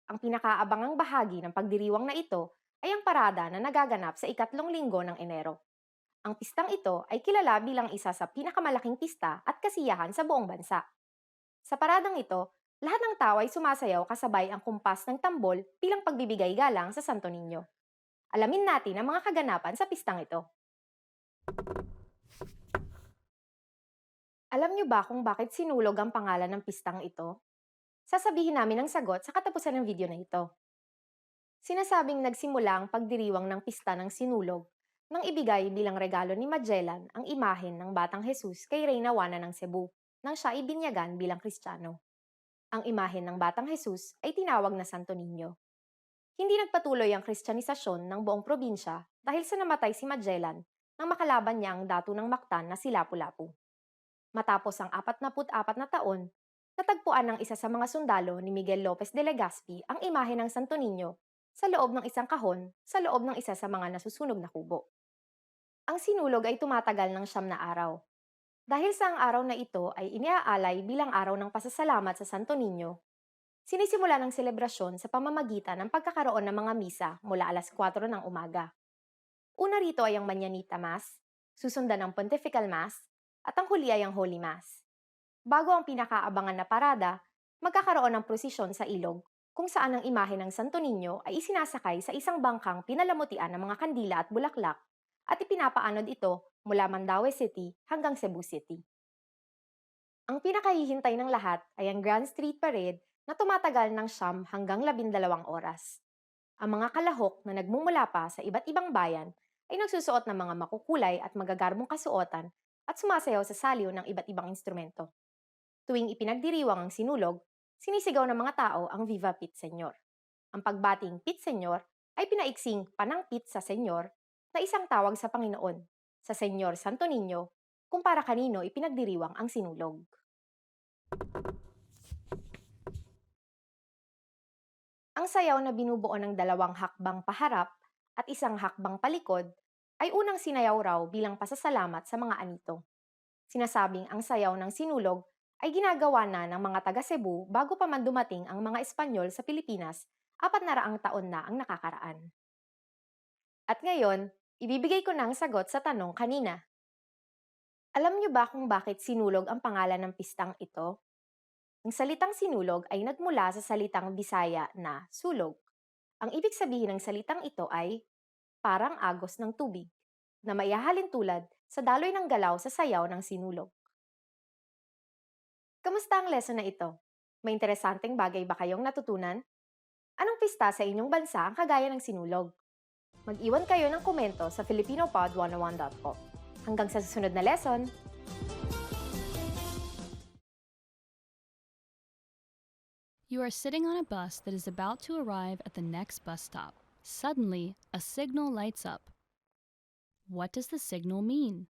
Ang pinakaabangang bahagi ng pagdiriwang na ito ay ang parada na nagaganap sa ikatlong linggo ng Enero. Ang pistang ito ay kilala bilang isa sa pinakamalaking pista at kasiyahan sa buong bansa. Sa paradang ito, lahat ng tao ay sumasayaw kasabay ang kumpas ng tambol bilang pagbibigay galang sa Santo Niño. Alamin natin ang mga kaganapan sa pistang ito. Alam niyo ba kung bakit sinulog ang pangalan ng pistang ito? Sasabihin namin ang sagot sa katapusan ng video na ito. Sinasabing nagsimula ang pagdiriwang ng pista ng sinulog nang ibigay bilang regalo ni Magellan ang imahen ng Batang Jesus kay Reyna Juana ng Cebu nang siya ibinyagan bilang Kristiyano. Ang imahen ng Batang Jesus ay tinawag na Santo Niño. Hindi nagpatuloy ang kristyanisasyon ng buong probinsya dahil sa namatay si Magellan nang makalaban niya ang datu ng Mactan na si Lapu-Lapu. Matapos ang 44 na taon, natagpuan ng isa sa mga sundalo ni Miguel Lopez de Legazpi ang imahe ng Santo Niño sa loob ng isang kahon sa loob ng isa sa mga nasusunog na kubo. Ang sinulog ay tumatagal ng 9 na araw. Dahil sa ang araw na ito ay iniaalay bilang araw ng pasasalamat sa Santo Niño, sinisimula ng selebrasyon sa pamamagitan ng pagkakaroon ng mga misa mula alas 4 ng umaga. Una rito ay ang Mañanita Mass, susundan ang Pontifical Mass, at ang huli ay ang Holy Mass. Bago ang pinakaabangan na parada, magkakaroon ng prosesyon sa ilog kung saan ang imahe ng Santo Niño ay isinasakay sa isang bangkang pinalamutian ng mga kandila at bulaklak at ipinapaanod ito mula Mandaue City hanggang Cebu City. Ang pinakahihintay ng lahat ay ang Grand Street Parade na tumatagal ng 9 hanggang 12 oras. Ang mga kalahok na nagmumula pa sa iba't ibang bayan ay nagsusuot ng mga makukulay at magagarbong kasuotan at sumasayaw sa saliw ng iba't ibang instrumento. Tuwing ipinagdiriwang ang sinulog, sinisigaw ng mga tao ang Viva Pit Señor. Ang pagbating Pit Señor ay pinaiksing Panangpit sa Señor na isang tawag sa Panginoon, sa Señor Santo Niño, kung para kanino ipinagdiriwang ang sinulog. Ang sayaw na binubuo ng 2 hakbang paharap at 1 hakbang palikod ay unang sinayaw raw bilang pasasalamat sa mga anito. Sinasabing ang sayaw ng sinulog ay ginagawa na ng mga taga Cebu bago pa man dumating ang mga Espanyol sa Pilipinas 400 taon na ang nakakaraan. At ngayon, ibibigay ko na ang sagot sa tanong kanina. Alam niyo ba kung bakit sinulog ang pangalan ng pistang ito? Ang salitang sinulog ay nagmula sa salitang Bisaya na sulog. Ang ibig sabihin ng salitang ito ay parang agos ng tubig, na maihahalin tulad sa daloy ng galaw sa sayaw ng sinulog. Kamusta ang lesson na ito? May interesanteng bagay ba kayong natutunan? Anong pista sa inyong bansa ang kagaya ng sinulog? Mag-iwan kayo ng komento sa filipinopod101.com. Hanggang sa susunod na lesson! You are sitting on a bus that is about to arrive at the next bus stop. Suddenly, a signal lights up. What does the signal mean?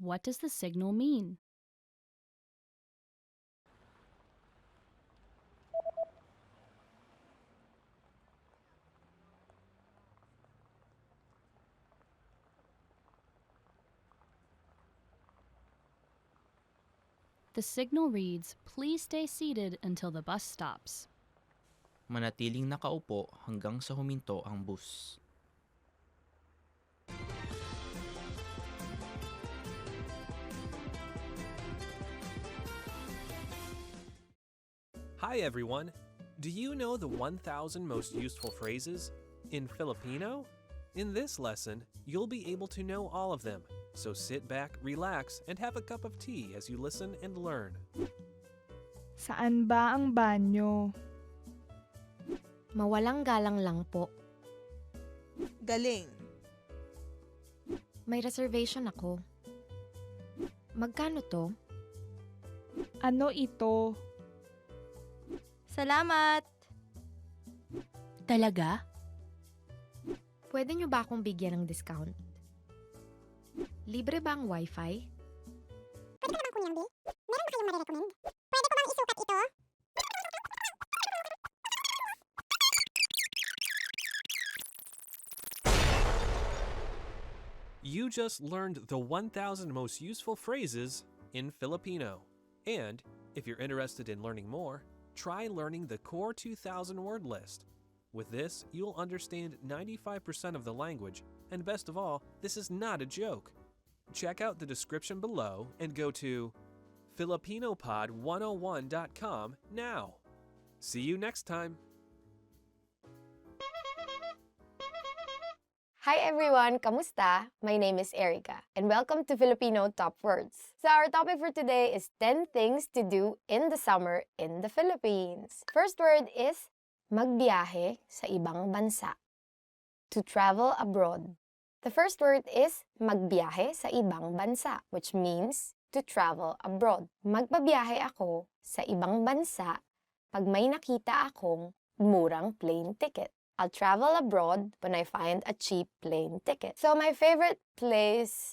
What does the signal mean? The signal reads, "Please stay seated until the bus stops." Manatiling nakaupo hanggang sa huminto ang bus. Hi everyone! Do you know the 1,000 most useful phrases in Filipino? In this lesson, you'll be able to know all of them, so sit back, relax, and have a cup of tea as you listen and learn. Saan ba ang banyo? Mawalang galang lang po. Galing. May reservation ako. Magkano to? Ano ito? Salamat! Talaga? Pwede niyo ba akong bigyan ng discount? Libre ba ang wifi? Pwede ka naman kunyang B? Meron ba kayong marirecommend? Pwede ko bang isukat ito? You just learned the 1,000 most useful phrases in Filipino. And if you're interested in learning more, try learning the core 2,000 word list. With this, you'll understand 95% of the language, and best of all, this is not a joke. Check out the description below and go to filipinopod101.com now. See you next time. Hi everyone, kamusta? My name is Erica, and welcome to Filipino Top Words. So our topic for today is 10 things to do in the summer in the Philippines. First word is magbiyahe sa ibang bansa. To travel abroad. The first word is magbiyahe sa ibang bansa, which means to travel abroad. Magbabiyahe ako sa ibang bansa pag may nakita akong murang plane ticket. I'll travel abroad when I find a cheap plane ticket. So my favorite place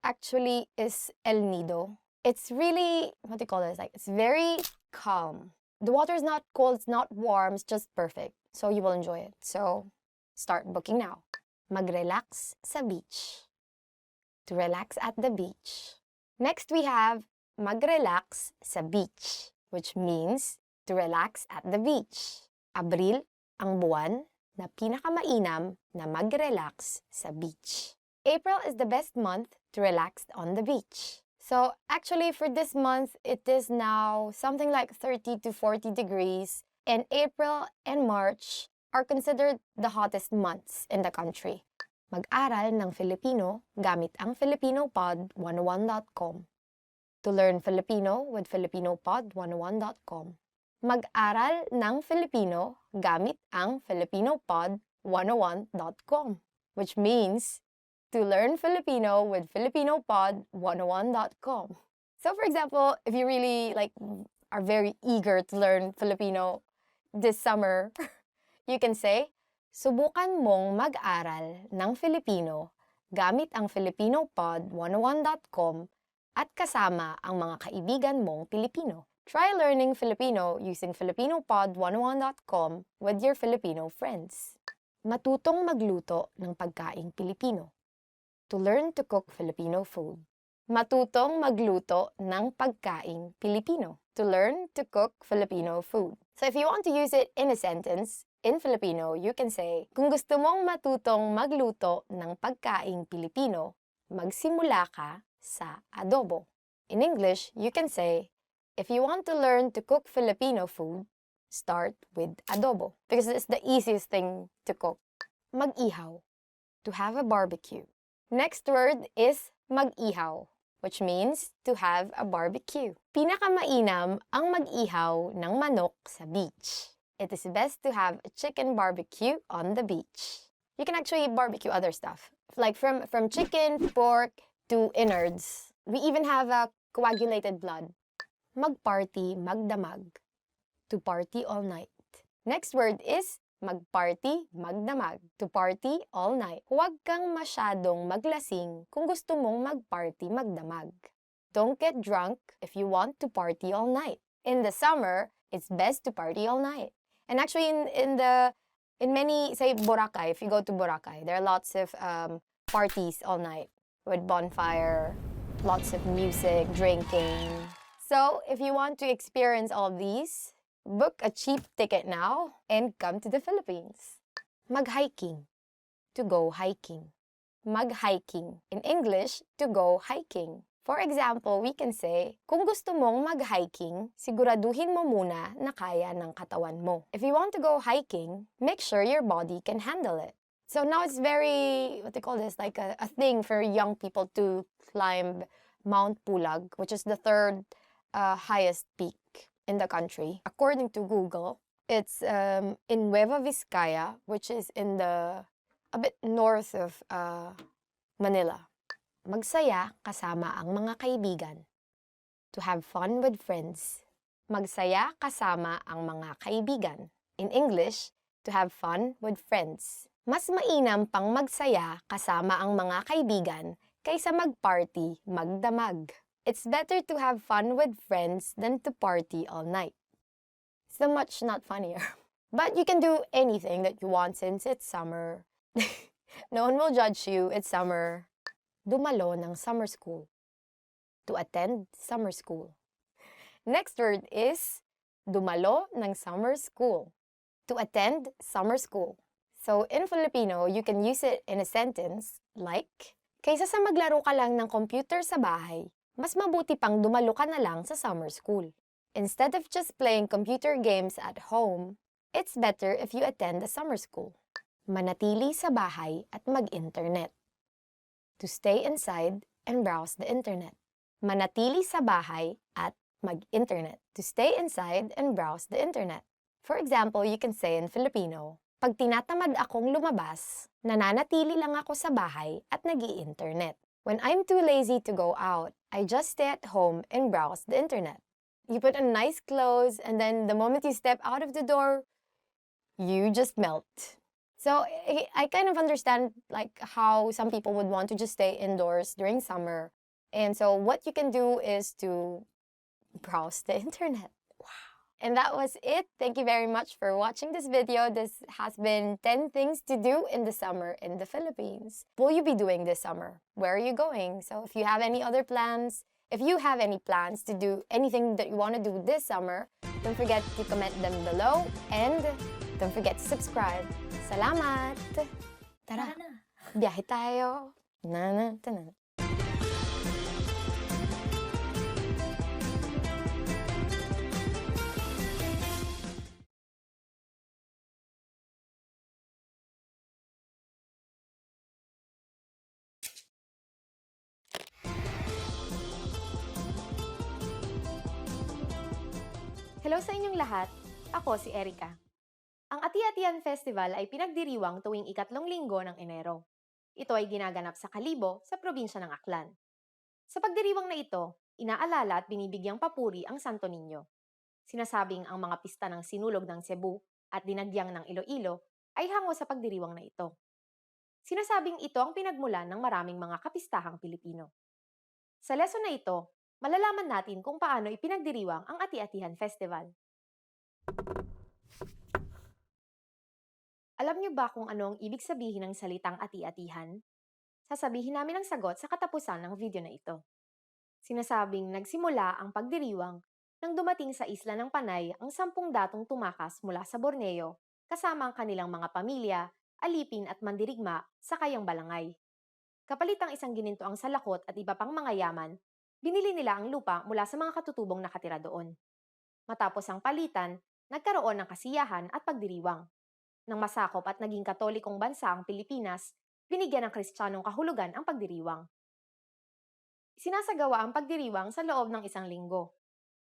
actually is El Nido. It's really, what do you call this? Like, it's very calm. The water is not cold, it's not warm, it's just perfect. So you will enjoy it. So start booking now. Mag-relax sa beach. To relax at the beach. Next we have mag-relax sa beach, which means to relax at the beach. Abril ang buwan na pinakamainam na mag-relax sa beach. April is the best month to relax on the beach. So actually for this month, it is now something like 30 to 40 degrees, and April and March are considered the hottest months in the country. Mag-aral ng Filipino gamit ang FilipinoPod101.com. To learn Filipino with FilipinoPod101.com. Mag-aral ng Filipino gamit ang FilipinoPod101.com, which means to learn Filipino with FilipinoPod101.com. So for example, if you really are very eager to learn Filipino this summer, you can say, subukan mong mag-aral ng Filipino gamit ang FilipinoPod101.com at kasama ang mga kaibigan mong Pilipino. Try learning Filipino using FilipinoPod101.com with your Filipino friends. Matutong magluto ng pagkaing Pilipino. To learn to cook Filipino food. Matutong magluto ng pagkaing Pilipino. To learn to cook Filipino food. So if you want to use it in a sentence, in Filipino, you can say, kung gusto mong matutong magluto ng pagkaing Pilipino, magsimula ka sa adobo. In English, you can say, if you want to learn to cook Filipino food, start with adobo. Because it's the easiest thing to cook. Mag-ihaw. To have a barbecue. Next word is mag-ihaw, which means to have a barbecue. Pinakamainam ang mag-ihaw ng manok sa beach. It is best to have a chicken barbecue on the beach. You can actually barbecue other stuff, like from chicken, pork, to innards. We even have a coagulated blood. Mag-party, magdamag. To party all night. Next word is mag-party, magdamag. To party all night. Huwag kang masyadong maglasing kung gusto mong mag-party, magdamag. Don't get drunk if you want to party all night. In the summer, it's best to party all night. And actually, in many, say, Boracay, if you go to Boracay, there are lots of parties all night with bonfire, lots of music, drinking. So, if you want to experience all of these, book a cheap ticket now and come to the Philippines. Mag-hiking. To go hiking. Mag-hiking. In English, to go hiking. For example, we can say, kung gusto mong mag-hiking, siguraduhin mo muna na kaya ng katawan mo. If you want to go hiking, make sure your body can handle it. So now it's very, what they call this, like a thing for young people to climb Mount Pulag, which is the third highest peak in the country. According to Google, it's in Nueva Vizcaya, which is in a bit north of Manila. Magsaya kasama ang mga kaibigan. To have fun with friends. Magsaya kasama ang mga kaibigan. In English, to have fun with friends. Mas mainam pang magsaya kasama ang mga kaibigan kaysa mag-party, magdamag. It's better to have fun with friends than to party all night. So much not funnier. But you can do anything that you want since it's summer. No one will judge you, it's summer. Dumalo ng summer school. To attend summer school. Next word is dumalo ng summer school. To attend summer school. So in Filipino, you can use it in a sentence like, kaysa sa maglaro ka lang ng computer sa bahay, mas mabuti pang dumalo ka na lang sa summer school. Instead of just playing computer games at home, it's better if you attend a summer school. manatili sa bahay at mag-internet. To stay inside and browse the internet. Manatili sa bahay at mag-internet. To stay inside and browse the internet. For example, you can say in Filipino, pag tinatamad akong lumabas, nananatili lang ako sa bahay at nag-i-internet. When I'm too lazy to go out, I just stay at home and browse the internet. You put on nice clothes and then the moment you step out of the door, you just melt. So I kind of understand like how some people would want to just stay indoors during summer. And so what you can do is to browse the internet. Wow. And that was it. Thank you very much for watching this video. This has been 10 things to do in the summer in the Philippines. What will you be doing this summer? Where are you going? So if you have any other plans, if you have any plans to do anything that you want to do this summer, don't forget to comment them below and don't forget to subscribe. Salamat! Tara, biyahe tayo! Na. Hello sa inyong lahat! Ako si Erica. Ang Ati-Atihan Festival ay pinagdiriwang tuwing ikatlong linggo ng Enero. Ito ay ginaganap sa Kalibo sa probinsya ng Aklan. Sa pagdiriwang na ito, inaalala at binibigyang papuri ang Santo Niño. Sinasabing ang mga pista ng Sinulog ng Cebu at Dinagyang ng Iloilo ay hango sa pagdiriwang na ito. Sinasabing ito ang pinagmulan ng maraming mga kapistahang Pilipino. Sa lesson na ito, malalaman natin kung paano ipinagdiriwang ang Ati-Atihan Festival. Alam niyo ba kung ano ang ibig sabihin ng salitang ati-atihan? Sasabihin namin ang sagot sa katapusan ng video na ito. Sinasabing nagsimula ang pagdiriwang nang dumating sa isla ng Panay ang 10 datong tumakas mula sa Borneo kasama ang kanilang mga pamilya, alipin at mandirigma sa kayang balangay. Kapalit ang isang ginintoang salakot at iba pang mga yaman, binili nila ang lupa mula sa mga katutubong nakatira doon. Matapos ang palitan, nagkaroon ng kasiyahan at pagdiriwang. Nang masakop at naging katolikong bansa ang Pilipinas, binigyan ng Kristiyanong kahulugan ang pagdiriwang. Sinasagawa ang pagdiriwang sa loob ng 1 linggo.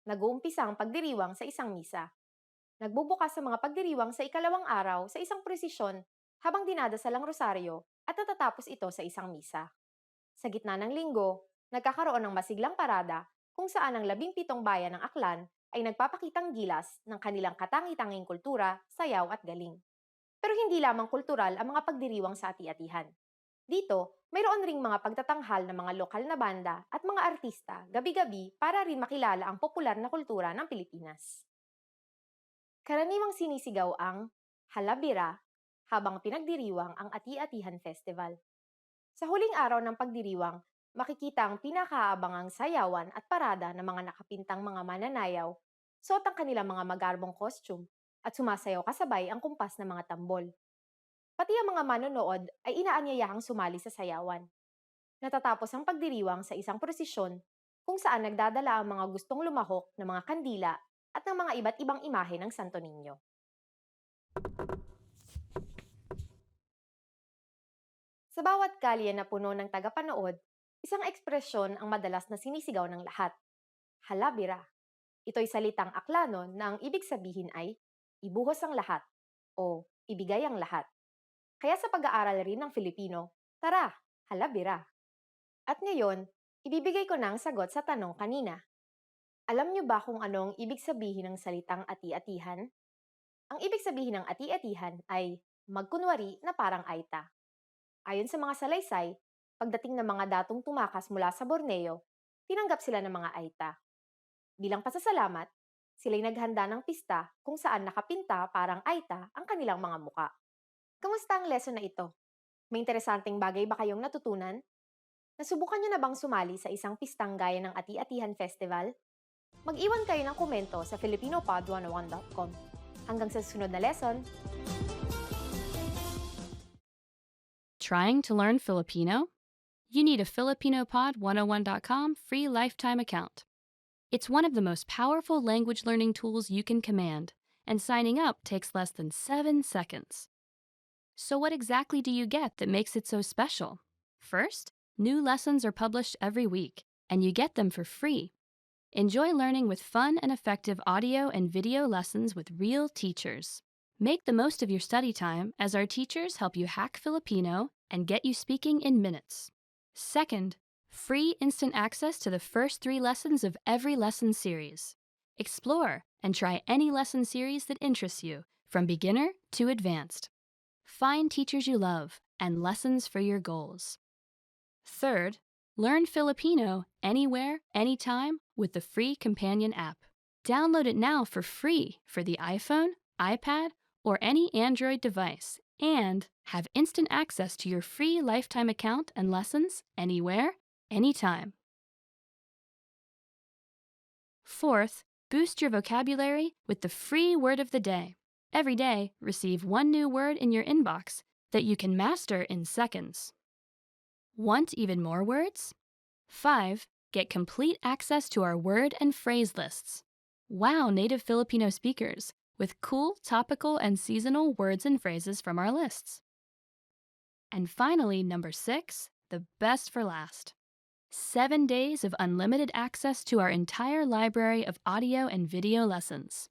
Nag-uumpisa ang pagdiriwang sa isang misa. Nagbubukas sa mga pagdiriwang sa ikalawang araw sa isang prosesyon habang dinadasal ang rosaryo at natatapos ito sa isang misa. Sa gitna ng linggo, nagkakaroon ng masiglang parada kung saan ang 17 bayan ng Aklan ay nagpapakitang gilas ng kanilang katangi-tanging kultura, sayaw at galing. Pero hindi lamang kultural ang mga pagdiriwang sa Ati-Atihan. Dito, mayroon ring mga pagtatanghal ng mga lokal na banda at mga artista gabi-gabi para rin makilala ang popular na kultura ng Pilipinas. Karaniwang sinisigaw ang halabira habang pinagdiriwang ang Ati-Atihan Festival. Sa huling araw ng pagdiriwang, makikita ang pinakaabangang sayawan at parada ng mga nakapintang mga mananayaw, suot ang kanilang mga magarbong costume, at sumasayaw kasabay ang kumpas ng mga tambol. Pati ang mga manonood ay inaanyayahang sumali sa sayawan. Natatapos ang pagdiriwang sa isang prosesyon kung saan nagdadala ang mga gustong lumahok ng mga kandila at ng mga iba't ibang imahe ng Santo Niño. Sa bawat kalye na puno ng tagapanood, isang ekspresyon ang madalas na sinisigaw ng lahat. Halabira. Ito'y salitang Aklanon na ang ibig sabihin ay ibuhos ang lahat o ibigay ang lahat. Kaya sa pag-aaral rin ng Filipino, tara, halabira. At ngayon, ibibigay ko na ang sagot sa tanong kanina. Alam niyo ba kung ano ang ibig sabihin ng salitang ati-atihan? Ang ibig sabihin ng ati-atihan ay magkunwari na parang aita. Ayon sa mga salaysay, pagdating ng mga datong tumakas mula sa Borneo, tinanggap sila ng mga aita. Bilang pasasalamat, sila'y naghanda ng pista kung saan nakapinta parang aita ang kanilang mga muka. Kamusta ang lesson na ito? May interesanteng bagay ba kayong natutunan? Nasubukan niyo na bang sumali sa isang pistang gaya ng Ati-Atihan Festival? Mag-iwan kayo ng komento sa filipinopod101.com. Hanggang sa susunod na lesson! Trying to learn Filipino? You need a filipinopod101.com free lifetime account. It's one of the most powerful language learning tools you can command, and signing up takes less than 7 seconds. So what exactly do you get that makes it so special? First, new lessons are published every week, and you get them for free. Enjoy learning with fun and effective audio and video lessons with real teachers. Make the most of your study time as our teachers help you hack Filipino and get you speaking in minutes. Second, free instant access to the first 3 lessons of every lesson series. Explore and try any lesson series that interests you, from beginner to advanced. Find teachers you love and lessons for your goals. Third, learn Filipino anywhere, anytime with the free companion app. Download it now for free for the iPhone, iPad, or any Android device, and have instant access to your free lifetime account and lessons anywhere, anytime. Fourth, boost your vocabulary with the free word of the day. Every day, receive 1 new word in your inbox that you can master in seconds. Want even more words? 5. Get complete access to our word and phrase lists. Wow native Filipino speakers with cool, topical, and seasonal words and phrases from our lists. And finally, number 6, the best for last. 7 days of unlimited access to our entire library of audio and video lessons.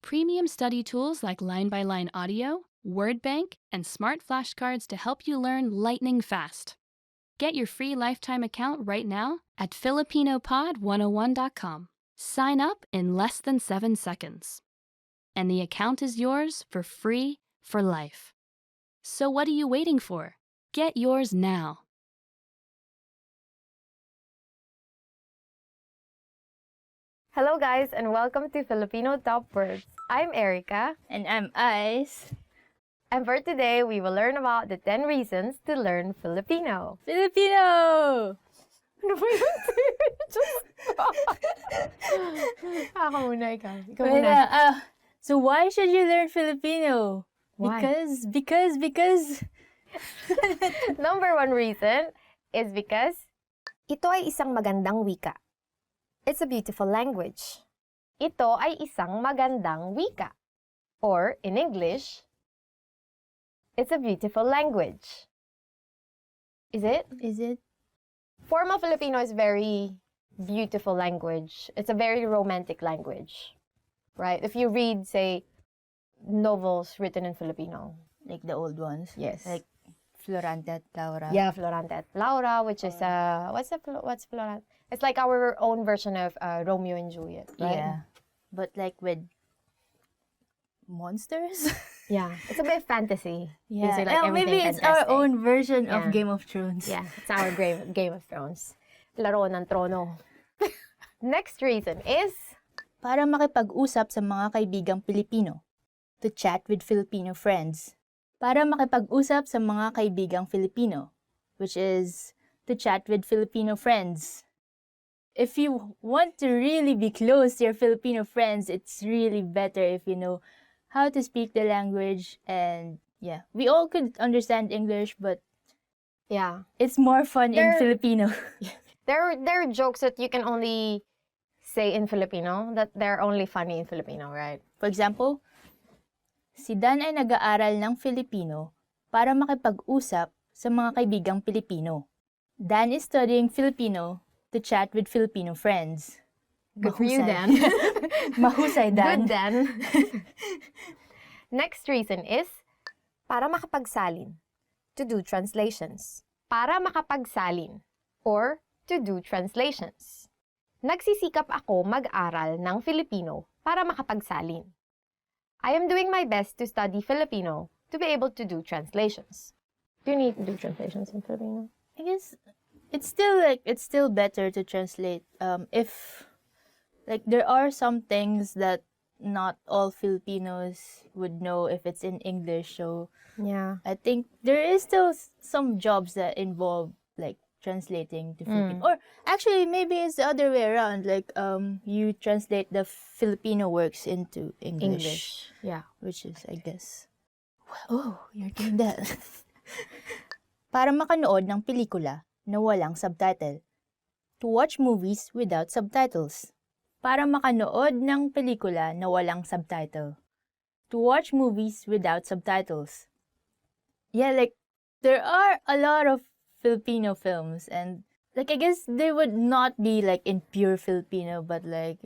Premium study tools like line-by-line audio, word bank, and smart flashcards to help you learn lightning fast. Get your free lifetime account right now at filipinopod101.com. Sign up in less than 7 seconds. And the account is yours for free for life. So what are you waiting for? Get yours now. Hello guys and welcome to Filipino Top Words. I'm Erica. And I'm Ice. And for today, we will learn about the 10 reasons to learn Filipino. Filipino! Ano ba yun? Ako muna, ikaw. Ikaw muna. So why should you learn Filipino? Why? Because... Number 1 reason is because ito ay isang magandang wika. It's a beautiful language. Ito ay isang magandang wika. Or, in English, it's a beautiful language. Is it? Is it? Formal Filipino is very beautiful language. It's a very romantic language. Right? If you read, say, novels written in Filipino. Like the old ones? Yes. Like Florante at Laura? Yeah, Florante at Laura, which is, what's Florante? It's like our own version of Romeo and Juliet, right? Yeah. But like with monsters? Yeah. It's a bit fantasy. Yeah. Like maybe it's our own version of Game of Thrones. Yeah, it's our Game of Thrones. Laro ng trono. Next reason is para makipag-usap sa mga kaibigang Pilipino. To chat with Filipino friends. Para makipag-usap sa mga kaibigang Filipino, which is to chat with Filipino friends. If you want to really be close to your Filipino friends, it's really better if you know how to speak the language. And yeah, we all could understand English, but yeah, it's more fun in Filipino. There are jokes that you can only say in Filipino, that they're only funny in Filipino, right? For example, si Dan ay nag-aaral ng Filipino para makipag-usap sa mga kaibigang Pilipino. Dan is studying Filipino to chat with Filipino friends. Good for you, Dan. Mahusay, Dan. Good, Dan. Next reason is para makapagsalin. To do translations. Para makapagsalin. Or to do translations. Nagsisikap ako mag-aral ng Filipino para makapagsalin. I am doing my best to study Filipino to be able to do translations. Do you need to do translations in Filipino? I guess it's still better to translate if like there are some things that not all Filipinos would know if it's in English, so yeah, I think there is still some jobs that involve like translating to Filipino. Or actually maybe it's the other way around, like you translate the Filipino works into English. Yeah, which is I guess you're doing that. Para makanood ng pelikula na walang subtitle. To watch movies without subtitles. Para makanood ng pelikula na walang subtitle. To watch movies without subtitles. yeah, like there are a lot of Filipino films, and like I guess they would not be like in pure Filipino, but like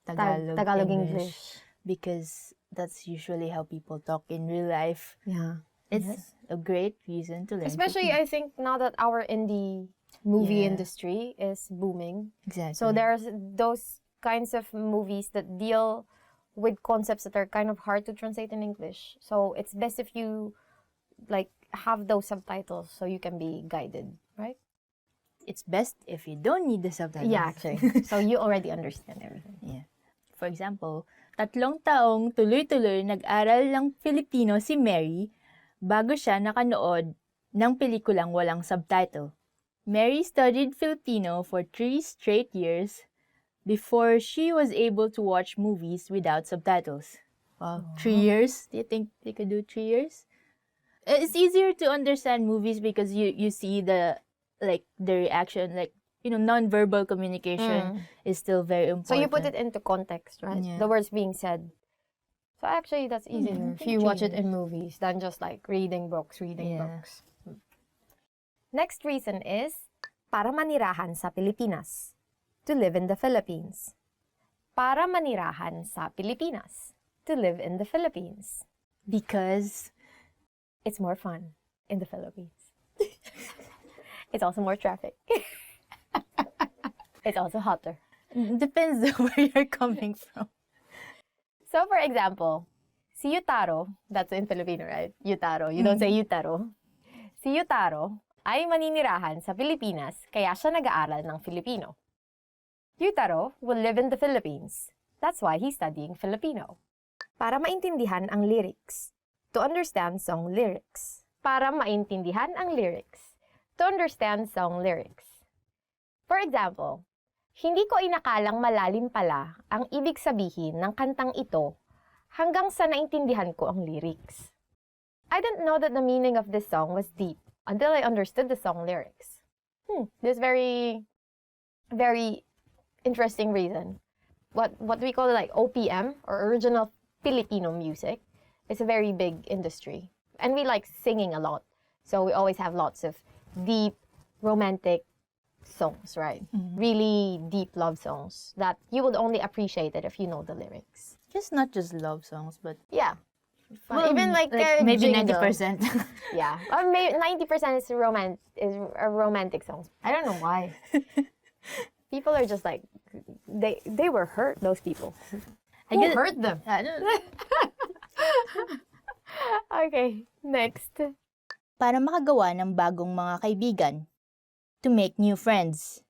Tagalog English, because that's usually how people talk in real life. Yeah. It's a great reason to learn. Especially, Filipino. I think now that our indie movie Yeah. industry is booming. Exactly. So there's those kinds of movies that deal with concepts that are kind of hard to translate in English. So it's best if you like have those subtitles so you can be guided, right? It's best if you don't need the subtitles. Yeah, actually. So you already understand everything. Yeah. For example, 3 taong tuloy-tuloy nag-aral ng Filipino si Mary bago siya nakanood ng pelikulang walang subtitle. Mary studied Filipino for 3 straight years before she was able to watch movies without subtitles. Wow, 3 years? Do you think they could do 3 years? It's easier to understand movies because you see the reaction, like, you know, non-verbal communication is still very important. So you put it into context, right? Yeah. The words being said. So actually, that's easier if you watch it in movies than just like reading books. Next reason is para manirahan sa Pilipinas. To live in the Philippines. Para manirahan sa Pilipinas. To live in the Philippines. Because it's more fun in the Philippines. It's also more traffic. It's also hotter. Depends on where you're coming from. So, for example, si Yutaro, that's in Filipino, right? Yutaro. You don't say Yutaro. Si Yutaro ay maninirahan sa Pilipinas kaya siya nag-aaral ng Filipino. Yutaro will live in the Philippines. That's why he's studying Filipino. Para maintindihan ang lyrics. To understand song lyrics. Para maintindihan ang lyrics. To understand song lyrics. For example, hindi ko inakalang malalim pala ang ibig sabihin ng kantang ito hanggang sa naintindihan ko ang lyrics. I didn't know that the meaning of this song was deep until I understood the song lyrics. This very, very interesting reason. What we call like OPM, or original Filipino music, is a very big industry. And we like singing a lot. So we always have lots of deep, romantic songs, right? Really deep love songs that you would only appreciate it if you know the lyrics. Just not just love songs, but yeah. Well, even like maybe jingle. 90%. Yeah. Or maybe 90% is romantic songs. I don't know why. People are just like, they were hurt, those people. Who hurt them? I don't Okay, next. Para makagawa ng bagong mga kaibigan. To make new friends.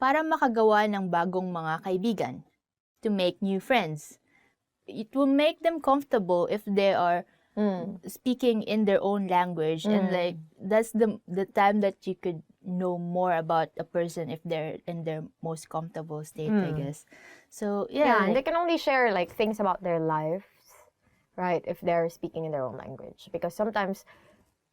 Para makagawa ng bagong mga kaibigan. To make new friends. It will make them comfortable if they are speaking in their own language, and like that's the time that you could know more about a person if they're in their most comfortable state, I guess. So yeah, and they can only share like things about their lives, right, if they're speaking in their own language. Because sometimes,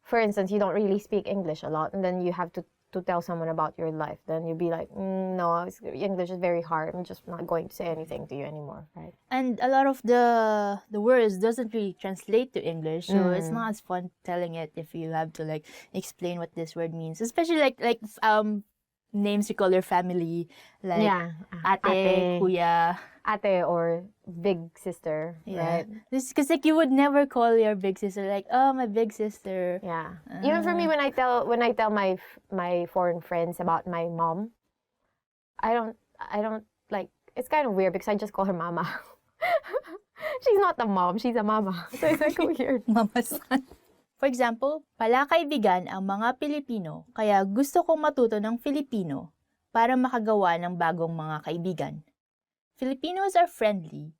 for instance, you don't really speak English a lot, and then you have to tell someone about your life. Then you'd be like, no, English is very hard. I'm just not going to say anything to you anymore, right? And a lot of the words doesn't really translate to English, so it's not as fun telling it if you have to like explain what this word means. Especially like names you call your family, like ate, kuya. Ate or big sister, right? This because like you would never call your big sister like, oh, my big sister. Yeah. Even for me, when I tell my foreign friends about my mom, I don't like, it's kind of weird because I just call her mama. She's not the mom, she's a mama. So it's like weird. Mama's son. For example, palakaibigan ang mga Pilipino, kaya gusto kong matuto ng Filipino para makagawa ng bagong mga kaibigan. Filipinos are friendly,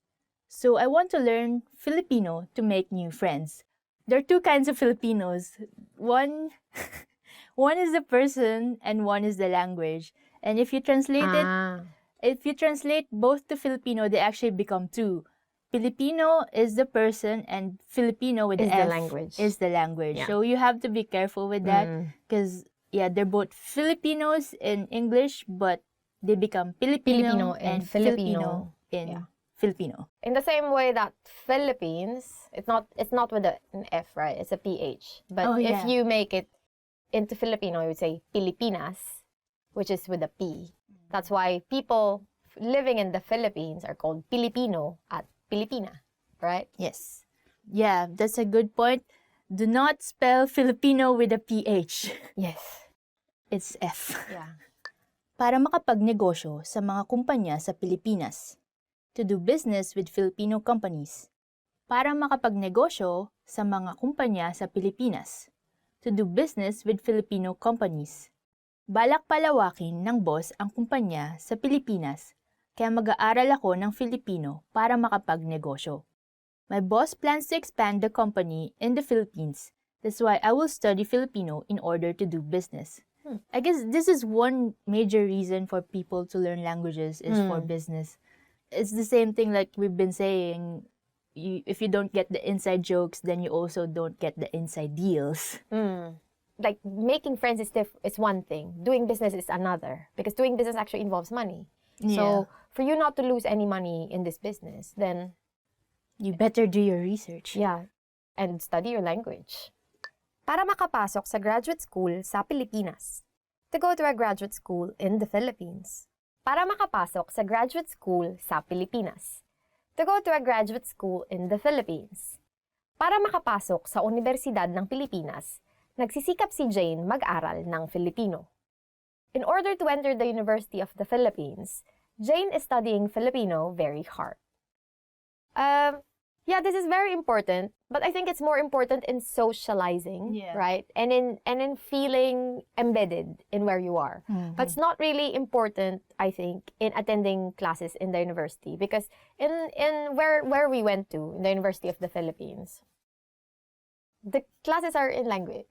so I want to learn Filipino to make new friends. There are two kinds of Filipinos. One is the person and one is the language. And if you translate both to Filipino, they actually become two. Filipino is the person and Filipino with is F the language. Is the language. Yeah. So you have to be careful with that because they're both Filipinos in English, but they become Filipino and Filipino in Filipino. In the same way that Philippines, it's not with an F, right? It's a PH. But if you make it into Filipino, you would say Pilipinas, which is with a P. That's why people living in the Philippines are called Filipino at Pilipina, right? Yes. Yeah, that's a good point. Do not spell Filipino with a PH. Yes. It's F. Yeah. Para makapagnegosyo sa mga kumpanya sa Pilipinas. To do business with Filipino companies. Para makapagnegosyo sa mga kumpanya sa Pilipinas. To do business with Filipino companies. Balak palawakin ng boss ang kumpanya sa Pilipinas, kaya mag-aaral ako ng Filipino para makapagnegosyo. My boss plans to expand the company in the Philippines. That's why I will study Filipino in order to do business. I guess this is one major reason for people to learn languages is for business. It's the same thing like we've been saying. If you don't get the inside jokes, then you also don't get the inside deals. Like making friends is one thing. Doing business is another. Because doing business actually involves money. So for you not to lose any money in this business, then you better do your research. Yeah. And study your language. Para makapasok sa graduate school sa Pilipinas. To go to a graduate school in the Philippines. Para makapasok sa graduate school sa Pilipinas. To go to a graduate school in the Philippines. Para makapasok sa Universidad ng Pilipinas, nagsisikap si Jane mag-aral ng Filipino. In order to enter the University of the Philippines, Jane is studying Filipino very hard. Yeah, this is very important, but I think it's more important in socializing, right? And in feeling embedded in where you are. But it's not really important, I think, in attending classes in the university because in where we went to, in the University of the Philippines, the classes are in language.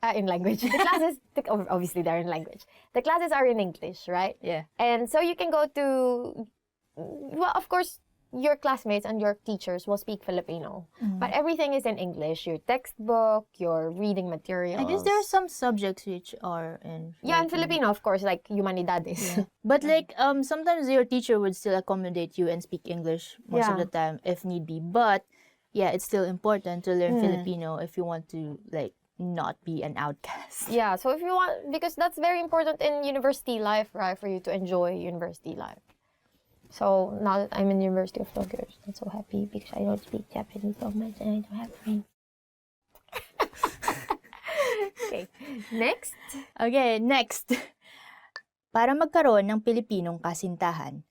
The classes, obviously, they're in language. The classes are in English, right? Yeah. And so you can go to, well, of course, your classmates and your teachers will speak Filipino. But everything is in English. Your textbook, your reading materials. I guess there are some subjects which are in Filipino. Yeah, in Filipino, of course, like Humanidades. Yeah. But like, sometimes your teacher would still accommodate you and speak English most of the time if need be. But yeah, it's still important to learn Filipino if you want to like not be an outcast. Yeah, so if you want, because that's very important in university life, right? For you to enjoy university life. So now that I'm in University of Tokyo, I'm so happy because I don't speak Japanese so much and I don't have friends. Okay, next. Okay, next. Para magkaroon ng Pilipinong kasintahan,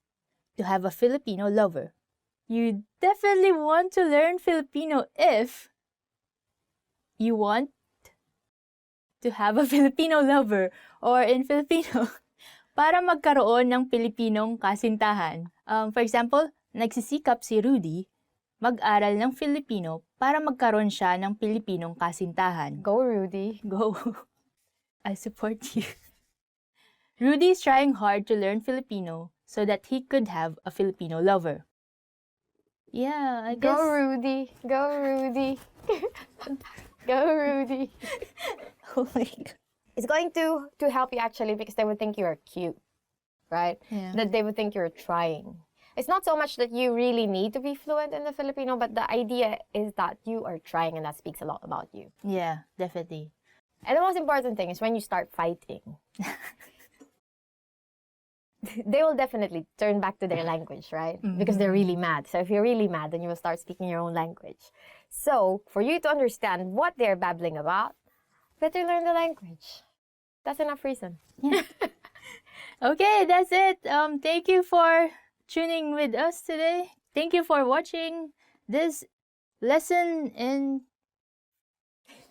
to have a Filipino lover, you definitely want to learn Filipino if you want to have a Filipino lover, or in Filipino, para magkaroon ng Pilipinong kasintahan. For example, nagsisikap si Rudy mag-aral ng Filipino para magkaroon siya ng Pilipinong kasintahan. Go, Rudy. Go. I support you. Rudy is trying hard to learn Filipino so that he could have a Filipino lover. Yeah, I guess... Go, Rudy. Go, Rudy. Go, Rudy. Oh my God. It's going to help you actually because they would think you are cute, right? Yeah. That they would think you're trying. It's not so much that you really need to be fluent in the Filipino, but the idea is that you are trying and that speaks a lot about you. Yeah, definitely. And the most important thing is when you start fighting, they will definitely turn back to their language, right? Because they're really mad. So if you're really mad, then you will start speaking your own language. So for you to understand what they're babbling about, better learn the language. That's enough reason. Yeah. Okay, that's it. Thank you for tuning with us today. Thank you for watching this lesson in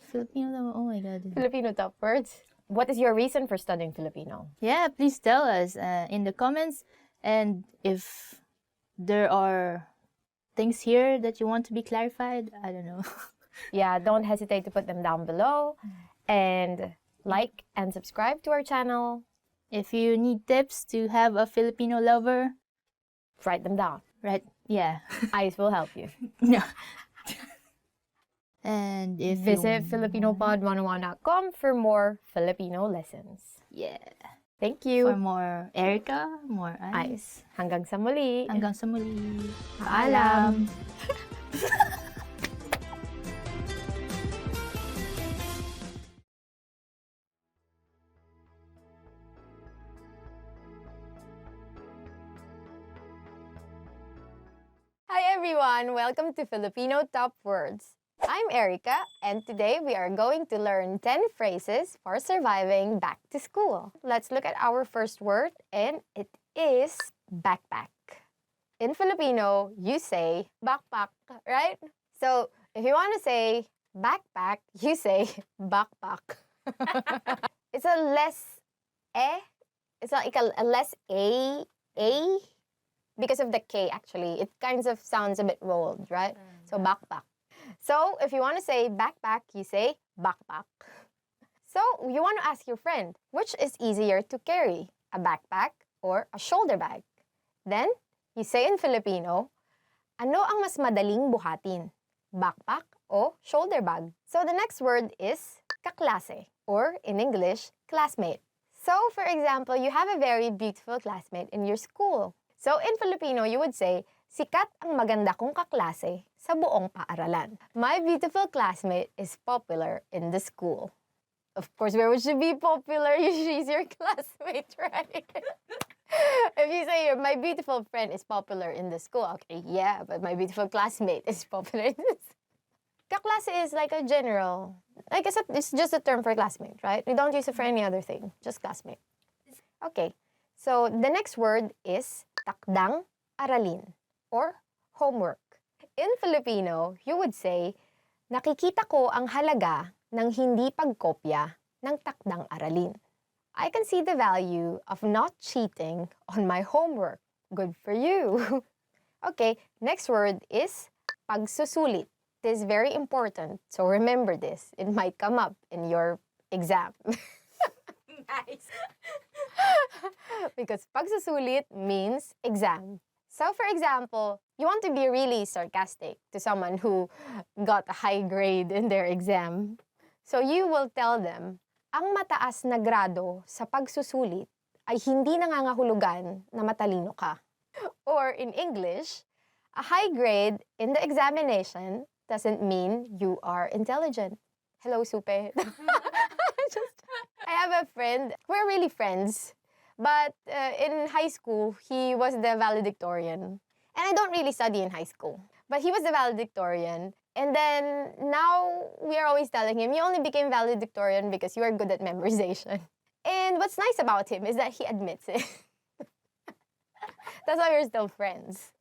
Filipino. Oh my God. Filipino top words. What is your reason for studying Filipino? Yeah, please tell us in the comments. And if there are things here that you want to be clarified, I don't know. Yeah, don't hesitate to put them down below. And like and subscribe to our channel. If you need tips to have a Filipino lover, write them down. Right? Yeah. Ice will help you. No. And if visit FilipinoPod101.com for more Filipino lessons. Yeah. Thank you. For more Erica, more Ice. Hanggang sa muli. Hanggang sa muli. Paalam. Hi everyone! Welcome to Filipino Top Words. I'm Erica, and today we are going to learn 10 phrases for surviving back to school. Let's look at our first word, and it is backpack. In Filipino, you say backpack, right? So if you want to say backpack, you say backpack. It's a less it's like a less a because of the K actually. It kind of sounds a bit rolled, right? So backpack. So if you want to say backpack, you say backpack. So you want to ask your friend, which is easier to carry, a backpack or a shoulder bag? Then you say in Filipino, ano ang mas madaling buhatin, backpack o shoulder bag? So the next word is kaklase, or in English, classmate. So for example, you have a very beautiful classmate in your school. So in Filipino, you would say, sikat ang maganda kong kaklase sa buong paaralan. My beautiful classmate is popular in the school. Of course, where would she be popular? She's your classmate, right? If you say my beautiful friend is popular in the school, okay, yeah, but my beautiful classmate is popular in the school. Kaklase is like a general, I guess it's just a term for classmate, right? We don't use it for any other thing, just classmate. Okay, so the next word is takdang aralin, or homework. In Filipino, you would say, nakikita ko ang halaga ng hindi pagkopya ng takdang aralin. I can see the value of not cheating on my homework. Good for you. Okay, next word is pagsusulit. This is very important, so remember this. It might come up in your exam. Nice. Because pagsusulit means exam. So for example, you want to be really sarcastic to someone who got a high grade in their exam. So you will tell them, ang mataas na grado sa pagsusulit ay hindi nangangahulugan na matalino ka. Or in English, a high grade in the examination doesn't mean you are intelligent. Hello, Supe. I have a friend, we're really friends, but in high school, he was the valedictorian. And I don't really study in high school, but he was the valedictorian. And then now we are always telling him, you only became valedictorian because you are good at memorization. And what's nice about him is that he admits it. That's why we're still friends.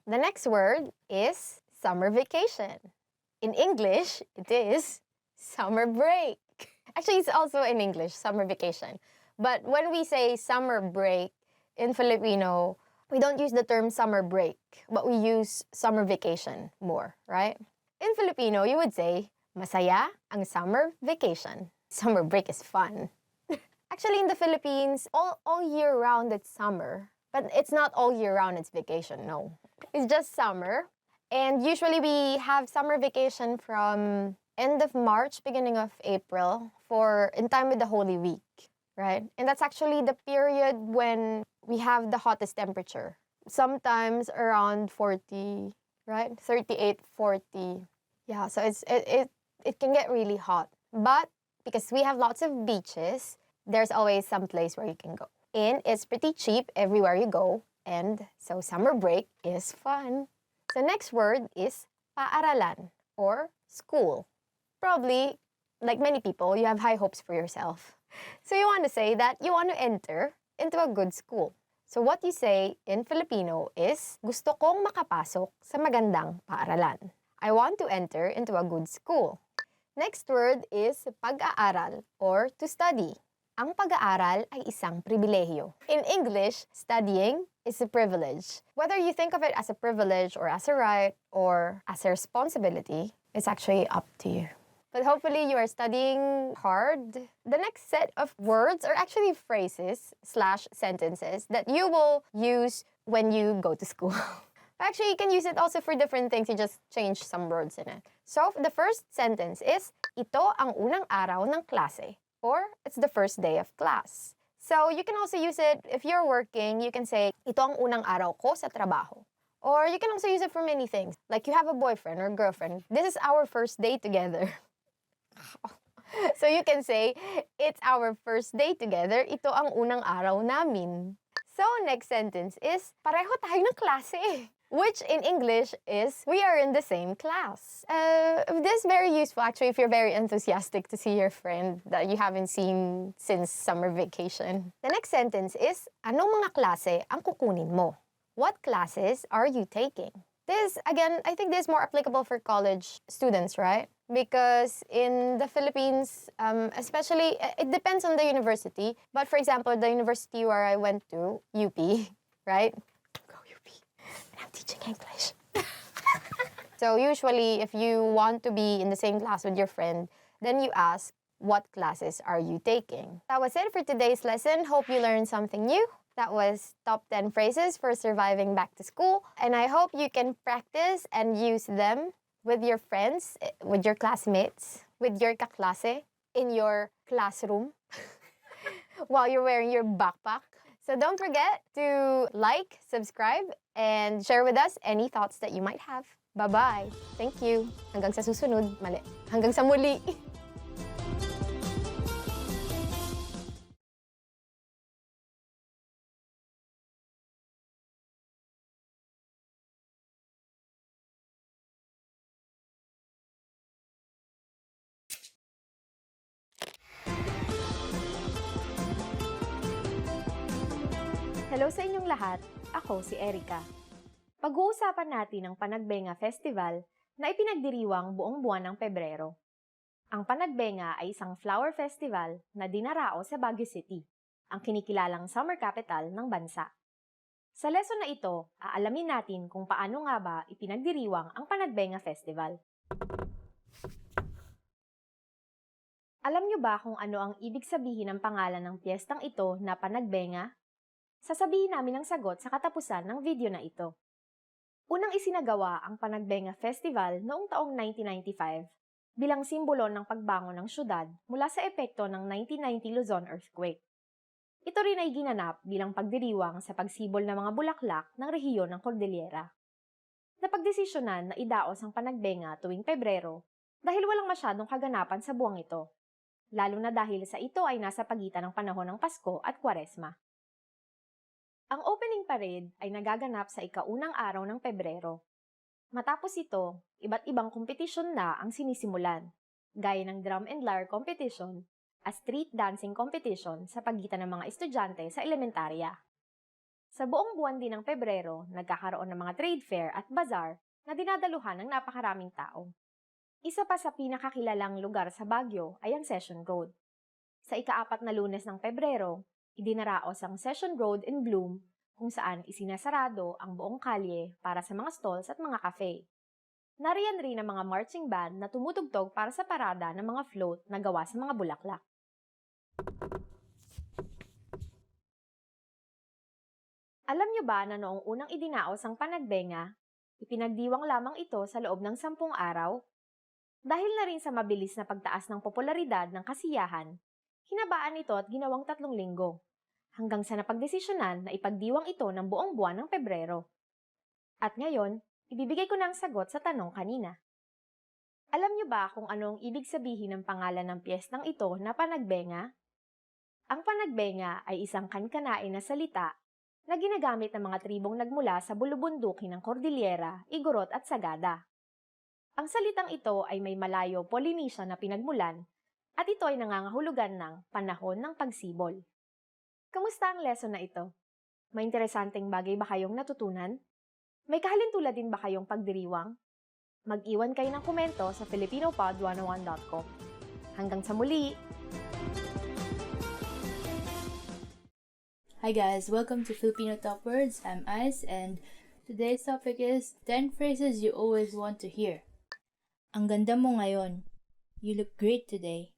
The next word is summer vacation. In English, it is summer break. Actually, it's also in English, summer vacation. But when we say summer break in Filipino, we don't use the term summer break, but we use summer vacation more, right? In Filipino, you would say, masaya ang summer vacation. Summer break is fun. Actually, in the Philippines, all year round it's summer. But it's not all year round it's vacation, no. It's just summer. And usually we have summer vacation from end of March, beginning of April, in time with the Holy Week, right? And that's actually the period when we have the hottest temperature. Sometimes around 40, right? 38, 40. Yeah, so it can get really hot. But because we have lots of beaches, there's always some place where you can go. And it's pretty cheap everywhere you go. And so summer break is fun. The next word is paaralan, or school. Probably, like many people, you have high hopes for yourself. So you want to say that you want to enter into a good school. So what you say in Filipino is, gusto kong makapasok sa magandang paaralan. I want to enter into a good school. Next word is pag-aaral, or to study. Ang pag-aaral ay isang pribilehiyo. In English, studying is a privilege. Whether you think of it as a privilege or as a right or as a responsibility, it's actually up to you. But hopefully you are studying hard. The next set of words are actually phrases/sentences that you will use when you go to school. Actually, you can use it also for different things. You just change some words in it. So the first sentence is, ito ang unang araw ng klase. Or, it's the first day of class. So you can also use it if you're working, you can say, ito ang unang araw ko sa trabaho. Or you can also use it for many things. Like you have a boyfriend or girlfriend. This is our first day together. So you can say, it's our first day together. Ito ang unang araw namin. So next sentence is, pareho tayo ng klase. Which in English is, we are in the same class. This is very useful actually if you're very enthusiastic to see your friend that you haven't seen since summer vacation. The next sentence is, anong mga klase ang kukunin mo? What classes are you taking? This, again, I think this is more applicable for college students, right? Because in the Philippines, especially, it depends on the university. But for example, the university where I went to, UP, right? Go UP. And I'm teaching English. So usually, if you want to be in the same class with your friend, then you ask, what classes are you taking? That was it for today's lesson. Hope you learned something new. That was top 10 phrases for surviving back to school. And I hope you can practice and use them with your friends, with your classmates, with your kaklase, in your classroom, while you're wearing your backpack. So don't forget to like, subscribe, and share with us any thoughts that you might have. Bye-bye. Thank you. Hanggang sa susunod. Mali. Hanggang sa muli. Hello sa inyong lahat, ako si Erica. Pag-uusapan natin ang Panagbenga Festival na ipinagdiriwang buong buwan ng Pebrero. Ang Panagbenga ay isang flower festival na dinarao sa Baguio City, ang kinikilalang summer capital ng bansa. Sa lesson na ito, aalamin natin kung paano nga ba ipinagdiriwang ang Panagbenga Festival. Alam niyo ba kung ano ang ibig sabihin ng pangalan ng piyestang ito na Panagbenga? Sasabihin namin ang sagot sa katapusan ng video na ito. Unang isinagawa ang Panagbenga Festival noong taong 1995 bilang simbolo ng pagbangon ng syudad mula sa epekto ng 1990 Luzon earthquake. Ito rin ay ginanap bilang pagdiriwang sa pagsibol ng mga bulaklak ng rehiyon ng Cordillera. Napagdesisyonan na idaos ang Panagbenga tuwing Pebrero dahil walang masyadong kaganapan sa buwang ito, lalo na dahil sa ito ay nasa pagitan ng panahon ng Pasko at Kwaresma. Ang opening parade ay nagaganap sa ikaunang araw ng Pebrero. Matapos ito, iba't ibang kompetisyon na ang sinisimulan, gaya ng drum and lyre competition at street dancing competition sa pagitan ng mga estudyante sa elementarya. Sa buong buwan din ng Pebrero, nagkakaroon ng mga trade fair at bazaar na dinadaluhan ng napakaraming tao. Isa pa sa pinakakilalang lugar sa Baguio ay ang Session Road. Sa ika-4 na Lunes ng Pebrero, idinaraos ang Session Road in Bloom kung saan isinasarado ang buong kalye para sa mga stalls at mga cafe. Nariyan rin ang mga marching band na tumutugtog para sa parada ng mga float na gawa sa mga bulaklak. Alam niyo ba na noong unang idinaos ang Panagbenga, ipinagdiwang lamang ito sa loob ng 10 araw? Dahil na rin sa mabilis na pagtaas ng popularidad ng kasiyahan, hinabaan ito at ginawang 3 linggo, hanggang sa napagdesisyonan na ipagdiwang ito ng buong buwan ng Pebrero. At ngayon, ibibigay ko na ang sagot sa tanong kanina. Alam niyo ba kung ano ang ibig sabihin ng pangalan ng piyestang ito na Panagbenga? Ang Panagbenga ay isang kankanain na salita na ginagamit ng mga tribong nagmula sa bulubundukin ng Cordillera, Igorot at Sagada. Ang salitang ito ay may Malayo Polynesian na pinagmulan at ito ay nangangahulugan ng panahon ng pagsibol. Kamusta ang lesson na ito? May interesanteng bagay ba kayong natutunan? May kahalintulad din ba kayong pagdiriwang? Mag-iwan kayo ng komento sa filipinopod101.com. Hanggang sa muli! Hi guys, welcome to Filipino Top Words. I'm Ice and today's topic is 10 phrases you always want to hear. Ang ganda mo ngayon. You look great today.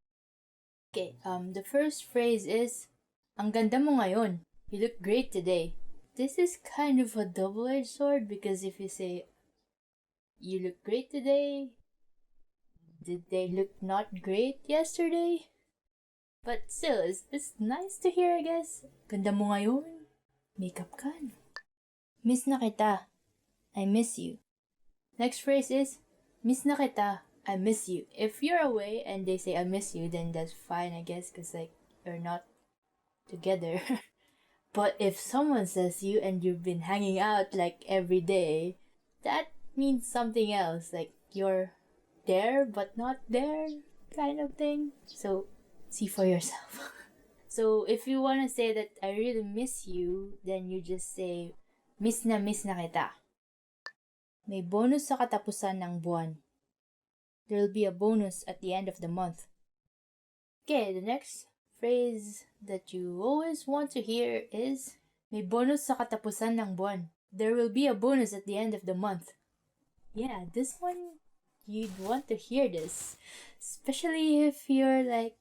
Okay, the first phrase is ang ganda mo ngayon. You look great today. This is kind of a double-edged sword because if you say you look great today, did they look not great yesterday? But still, it's nice to hear, I guess. Ganda mo ngayon. Makeup ka. Miss na kita. I miss you. Next phrase is, miss na kita. I miss you. If you're away and they say I miss you, then that's fine, I guess, because like you're not together. But if someone says you and you've been hanging out like every day, that means something else. Like you're there but not there kind of thing. So see for yourself. So if you want to say that I really miss you, then you just say miss na kita. May bonus sa katapusan ng buwan. There'll be a bonus at the end of the month. Okay, the next phrase that you always want to hear is may bonus sa katapusan ng buwan. There will be a bonus at the end of the month. Yeah, this one, you'd want to hear this. Especially if you're like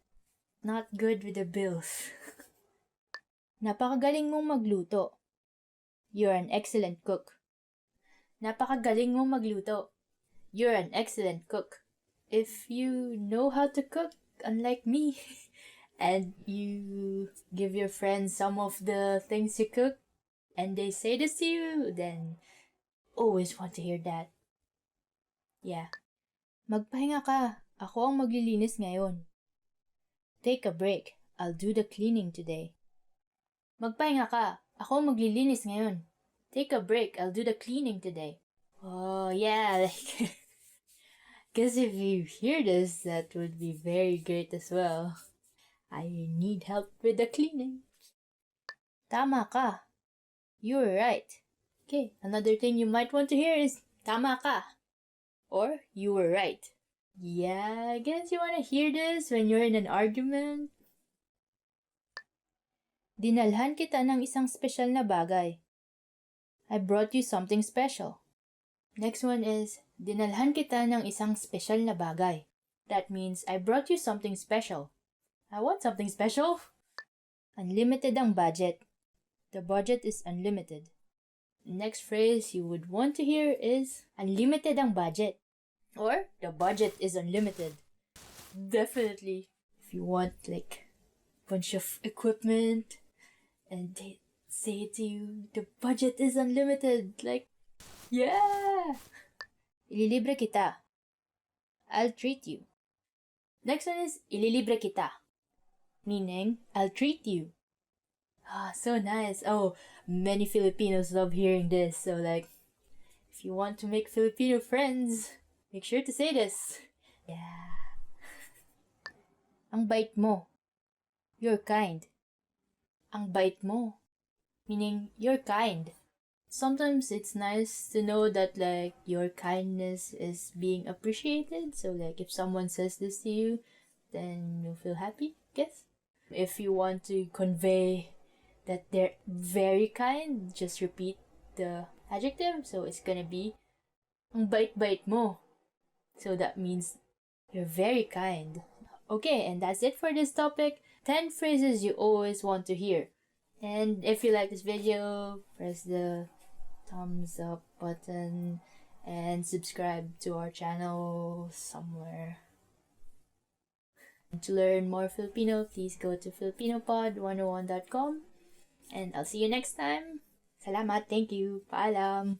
not good with the bills. Napakagaling mong magluto. You're an excellent cook. Napakagaling mong magluto. You're an excellent cook. If you know how to cook, unlike me, and you give your friends some of the things you cook, and they say this to you, then always want to hear that. Yeah. Magpahinga ka. Ako ang maglilinis ngayon. Take a break. I'll do the cleaning today. Magpahinga ka. Ako ang maglilinis ngayon. Take a break. I'll do the cleaning today. Oh, yeah. Like, guess if you hear this, that would be very great as well. I need help with the cleaning. Tama ka. You were right. Okay, another thing you might want to hear is tama ka. Or you were right. Yeah, I guess you want to hear this when you're in an argument. Dinalhan kita ng isang special na bagay. I brought you something special. Next one is, dinalhan kita ng isang special na bagay. That means, I brought you something special. I want something special. Unlimited ang budget. The budget is unlimited. Next phrase you would want to hear is, unlimited ang budget. Or, the budget is unlimited. Definitely, if you want like bunch of equipment and they say to you, the budget is unlimited. Like, yeah! Ililibre kita. I'll treat you. Next one is, ililibre kita. Meaning, I'll treat you. Ah, so nice. Oh, many Filipinos love hearing this. So like, if you want to make Filipino friends, make sure to say this. Yeah. Ang bait mo. You're kind. Ang bait mo. Meaning, you're kind. Sometimes it's nice to know that like your kindness is being appreciated. So like if someone says this to you, then you'll feel happy, I guess. If you want to convey that they're very kind, just repeat the adjective. So it's gonna be ang bait-bait mo. So that means you're very kind. Okay, and that's it for this topic. 10 phrases you always want to hear. And if you like this video, press the thumbs up button and subscribe to our channel somewhere. To learn more Filipino, please go to filipinopod101.com. And I'll see you next time. Salamat, thank you, paalam.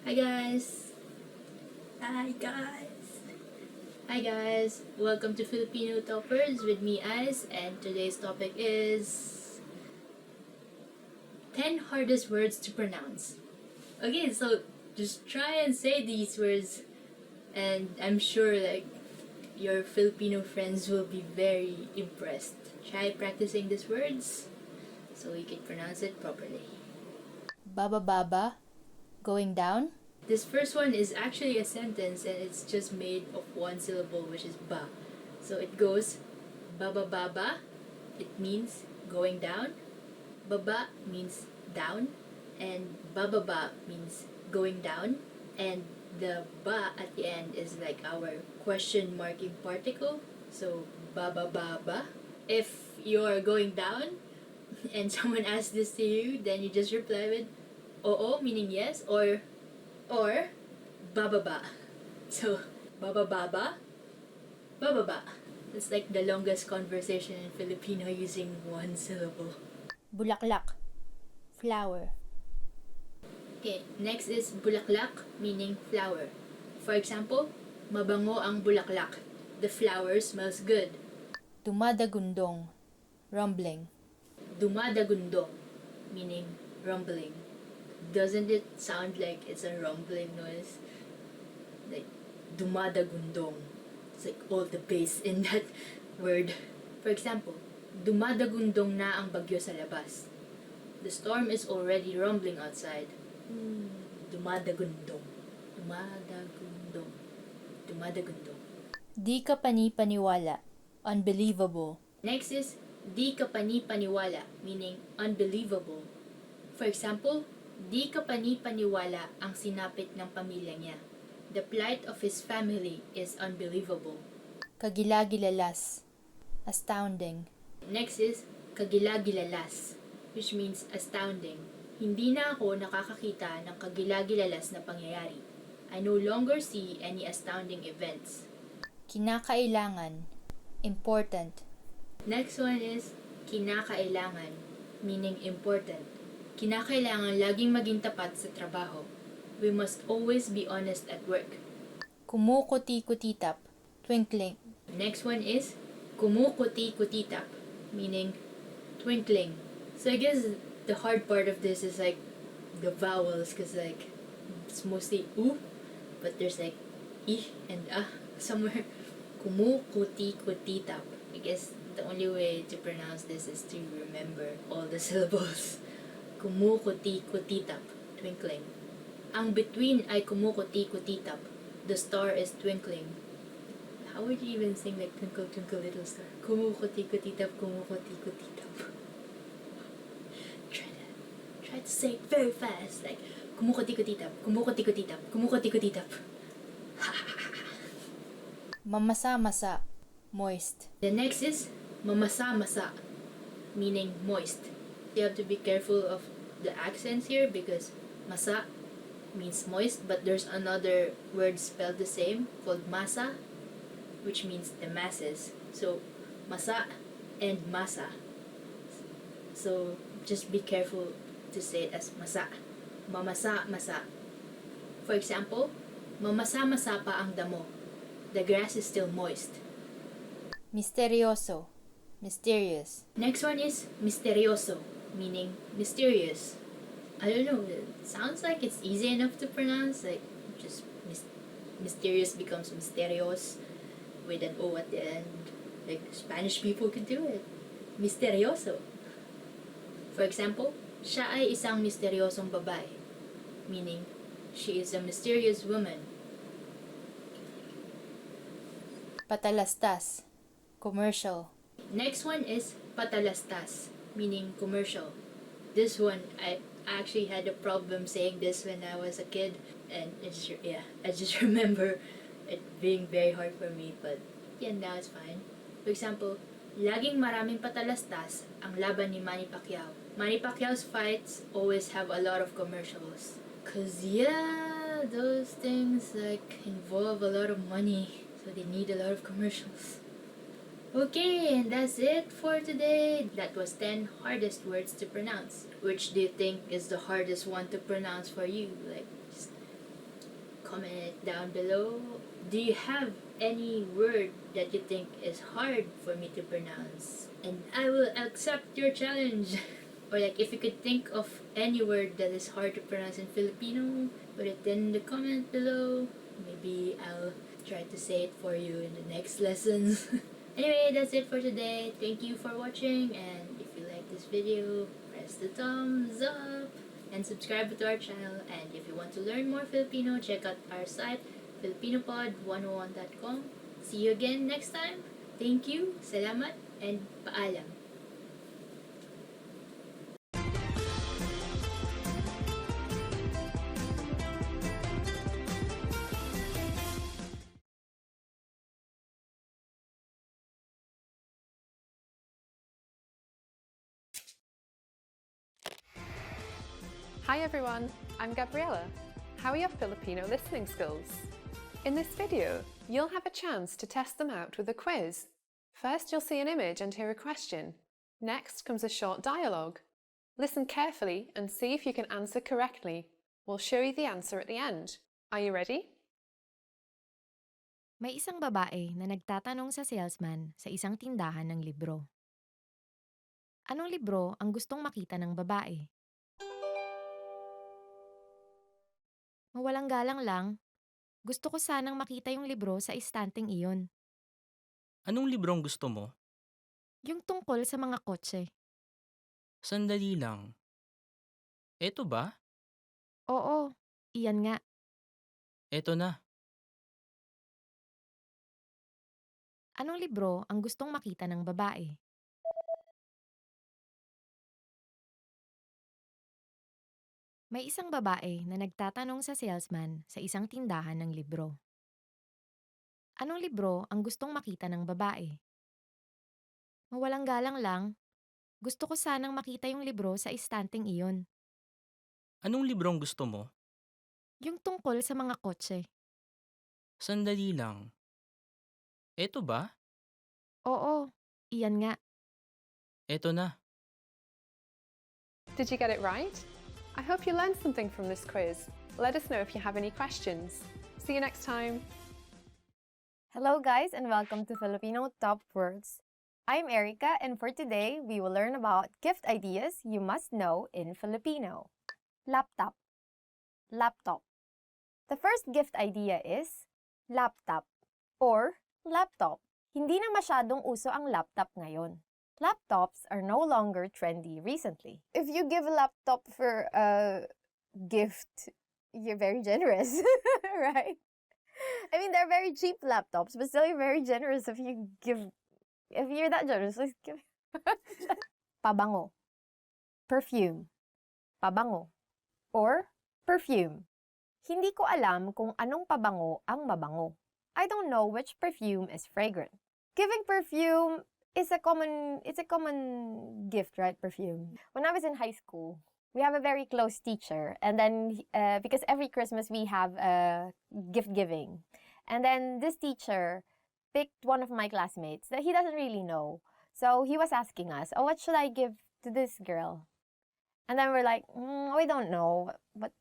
Hi guys! Hi guys! Welcome to Filipino Toppers with me, Ice, and today's topic is 10 hardest words to pronounce. Okay, so just try and say these words, and I'm sure like your Filipino friends will be very impressed. Try practicing these words so you can pronounce it properly. Baba baba, going down. This first one is actually a sentence and it's just made of one syllable, which is ba. So it goes baba baba, it means going down. Baba means down, and bababa means going down, and the ba at the end is like our question marking particle. So baba baba. If you're going down, and someone asks this to you, then you just reply with oo, meaning yes, or bababa. So, bababa, bababa. It's like the longest conversation in Filipino using one syllable. Bulaklak, flower. Okay, next is bulaklak, meaning flower. For example, mabango ang bulaklak. The flower smells good. Dumadagundong, rumbling. Dumadagundong, meaning rumbling. Doesn't it sound like it's a rumbling noise? Like, dumadagundong. It's like all the bass in that word. For example, dumadagundong na ang bagyo sa labas. The storm is already rumbling outside. Dumadagundong. Dumadagundong. Dumadagundong. Di ka pani-paniwala, unbelievable. Next is di ka pani-paniwala, meaning unbelievable. For example, di ka pani-paniwala ang sinapit ng pamilya niya. The plight of his family is unbelievable. Kagilagilalas, astounding. Next is kagilagilalas, which means astounding. Hindi na ako nakakakita ng kagilagilalas na pangyayari. I no longer see any astounding events. Kinakailangan, important. Next one is kinakailangan, meaning important. Kinakailangan laging maging tapat sa trabaho. We must always be honest at work. Kumukuti-kutitap, twinkling. Next one is kumukuti-kutitap, meaning twinkling. So I guess the hard part of this is like the vowels, because like it's mostly oo, but there's like I and somewhere. Kumukuti-kutitap. I guess the only way to pronounce this is to remember all the syllables. Kumukuti-kutitap, twinkling. Ang between ay kumukuti-kutitap. The star is twinkling. How would you even sing like Twinkle Twinkle Little Star? Kumukuti-kutitap, kumukuti-kutitap. Try to say it very fast, like kumukuti-kutitap, kumukuti-kutitap, kumukuti-kutitap. Mamasa-masa, moist. The next is mamasa-masa, meaning moist. You have to be careful of the accents here because masa means moist, but there's another word spelled the same called masa, which means the masses. So masa and masa. So just be careful to say it as masa. Mamasa-masa. For example, mamasa-masa pa ang damo. The grass is still moist. Misterioso, mysterious. Next one is misterioso, meaning mysterious. I don't know, it sounds like it's easy enough to pronounce, like just mysterious becomes misterios with an O at the end. Like Spanish people could do it. Misterioso. For example, siya ay isang misteryosong babae, meaning she is a mysterious woman. Patalastas, commercial. Next one is patalastas, meaning commercial. This one, I actually had a problem saying this when I was a kid, and I just remember it being very hard for me, but yeah, now it's fine. For example, laging maraming patalastas ang laban ni Manny Pacquiao. Manny Pacquiao's fights always have a lot of commercials. Cause yeah, those things like involve a lot of money. So they need a lot of commercials. Okay, and that's it for today. That was 10 hardest words to pronounce. Which do you think is the hardest one to pronounce for you? Like, just comment it down below. Do you have any word that you think is hard for me to pronounce? And I will accept your challenge. Or like, if you could think of any word that is hard to pronounce in Filipino, put it in the comment below. Maybe I'll try to say it for you in the next lessons. Anyway, that's it for today. Thank you for watching, and if you like this video, press the thumbs up and subscribe to our channel. And if you want to learn more Filipino, check out our site, filipinopod101.com. See you again next time. Thank you, salamat, and paalam. Hi everyone, I'm Gabriella. How are your Filipino listening skills? In this video, you'll have a chance to test them out with a quiz. First, you'll see an image and hear a question. Next comes a short dialogue. Listen carefully and see if you can answer correctly. We'll show you the answer at the end. Are you ready? May isang babae na nagtatanong sa salesman sa isang tindahan ng libro. Anong libro ang gustong makita ng babae? Mawalang galang lang, gusto ko sanang makita yung libro sa istanteng iyon. Anong librong gusto mo? Yung tungkol sa mga kotse. Sandali lang. Eto ba? Oo, iyan nga. Eto na. Anong libro ang gustong makita ng babae? May isang babae na nagtatanong sa salesman sa isang tindahan ng libro. Anong libro ang gustong makita ng babae? Mawalang galang lang, gusto ko sanang makita yung libro sa istanteng iyon. Anong librong gusto mo? Yung tungkol sa mga kotse. Sandali lang. Eto ba? Oo, iyan nga. Eto na. Did you get it right? I hope you learned something from this quiz. Let us know if you have any questions. See you next time. Hello guys and welcome to Filipino Top Words. I'm Erica and for today we will learn about gift ideas you must know in Filipino. Laptop. Laptop. The first gift idea is laptop or laptop. Hindi na masyadong uso ang laptop ngayon. Laptops are no longer trendy recently. If you give a laptop for a gift, you're very generous, right? I mean, they're very cheap laptops, but still you're very generous if you're that generous, let's give. Pabango. Perfume. Pabango. Or perfume. Hindi ko alam kung anong pabango ang mabango. I don't know which perfume is fragrant. Giving perfume it's a common gift, right? Perfume. When I was in high school, we have a very close teacher, and then because every Christmas we have gift giving, and then this teacher picked one of my classmates that he doesn't really know, so he was asking us, "Oh, what should I give to this girl?" And then we're like, "We don't know, but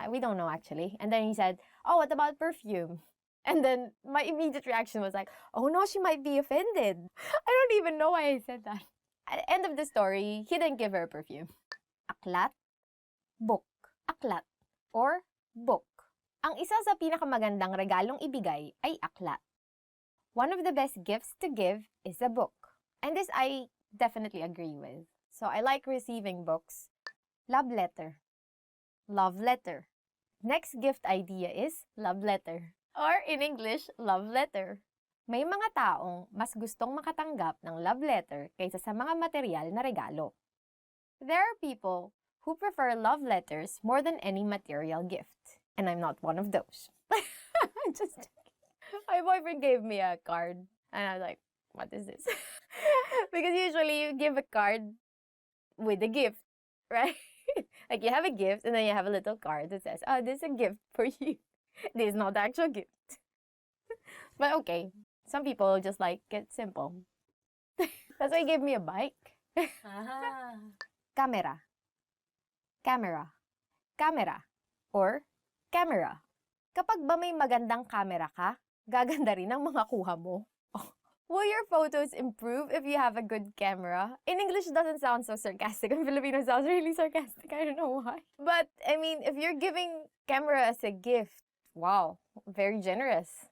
we don't know actually." And then he said, "Oh, what about perfume?" And then my immediate reaction was like, oh no, she might be offended. I don't even know why I said that. At the end of the story, he didn't give her a perfume. Aklat, book. Aklat or book. Ang isa sa pinakamagandang regalong ibigay ay aklat. One of the best gifts to give is a book. And this I definitely agree with. So I like receiving books. Love letter. Love letter. Next gift idea is love letter. Or in English, love letter. May mga taong mas gustong makatanggap ng love letter kaysa sa mga material na regalo. There are people who prefer love letters more than any material gift. And I'm not one of those. Just my boyfriend gave me a card and I was like, what is this? Because usually you give a card with a gift, right? Like you have a gift and then you have a little card that says, oh, this is a gift for you. This is not the actual gift. But okay, some people just like it simple. That's why he gave me a bike. Camera. Camera. Camera. Or camera. Kapag ba may magandang camera ka, gaganda rin ang mga kuha mo. Oh. Will your photos improve if you have a good camera? In English, it doesn't sound so sarcastic. In Filipino, it sounds really sarcastic. I don't know why. But, I mean, if you're giving camera as a gift, wow, very generous.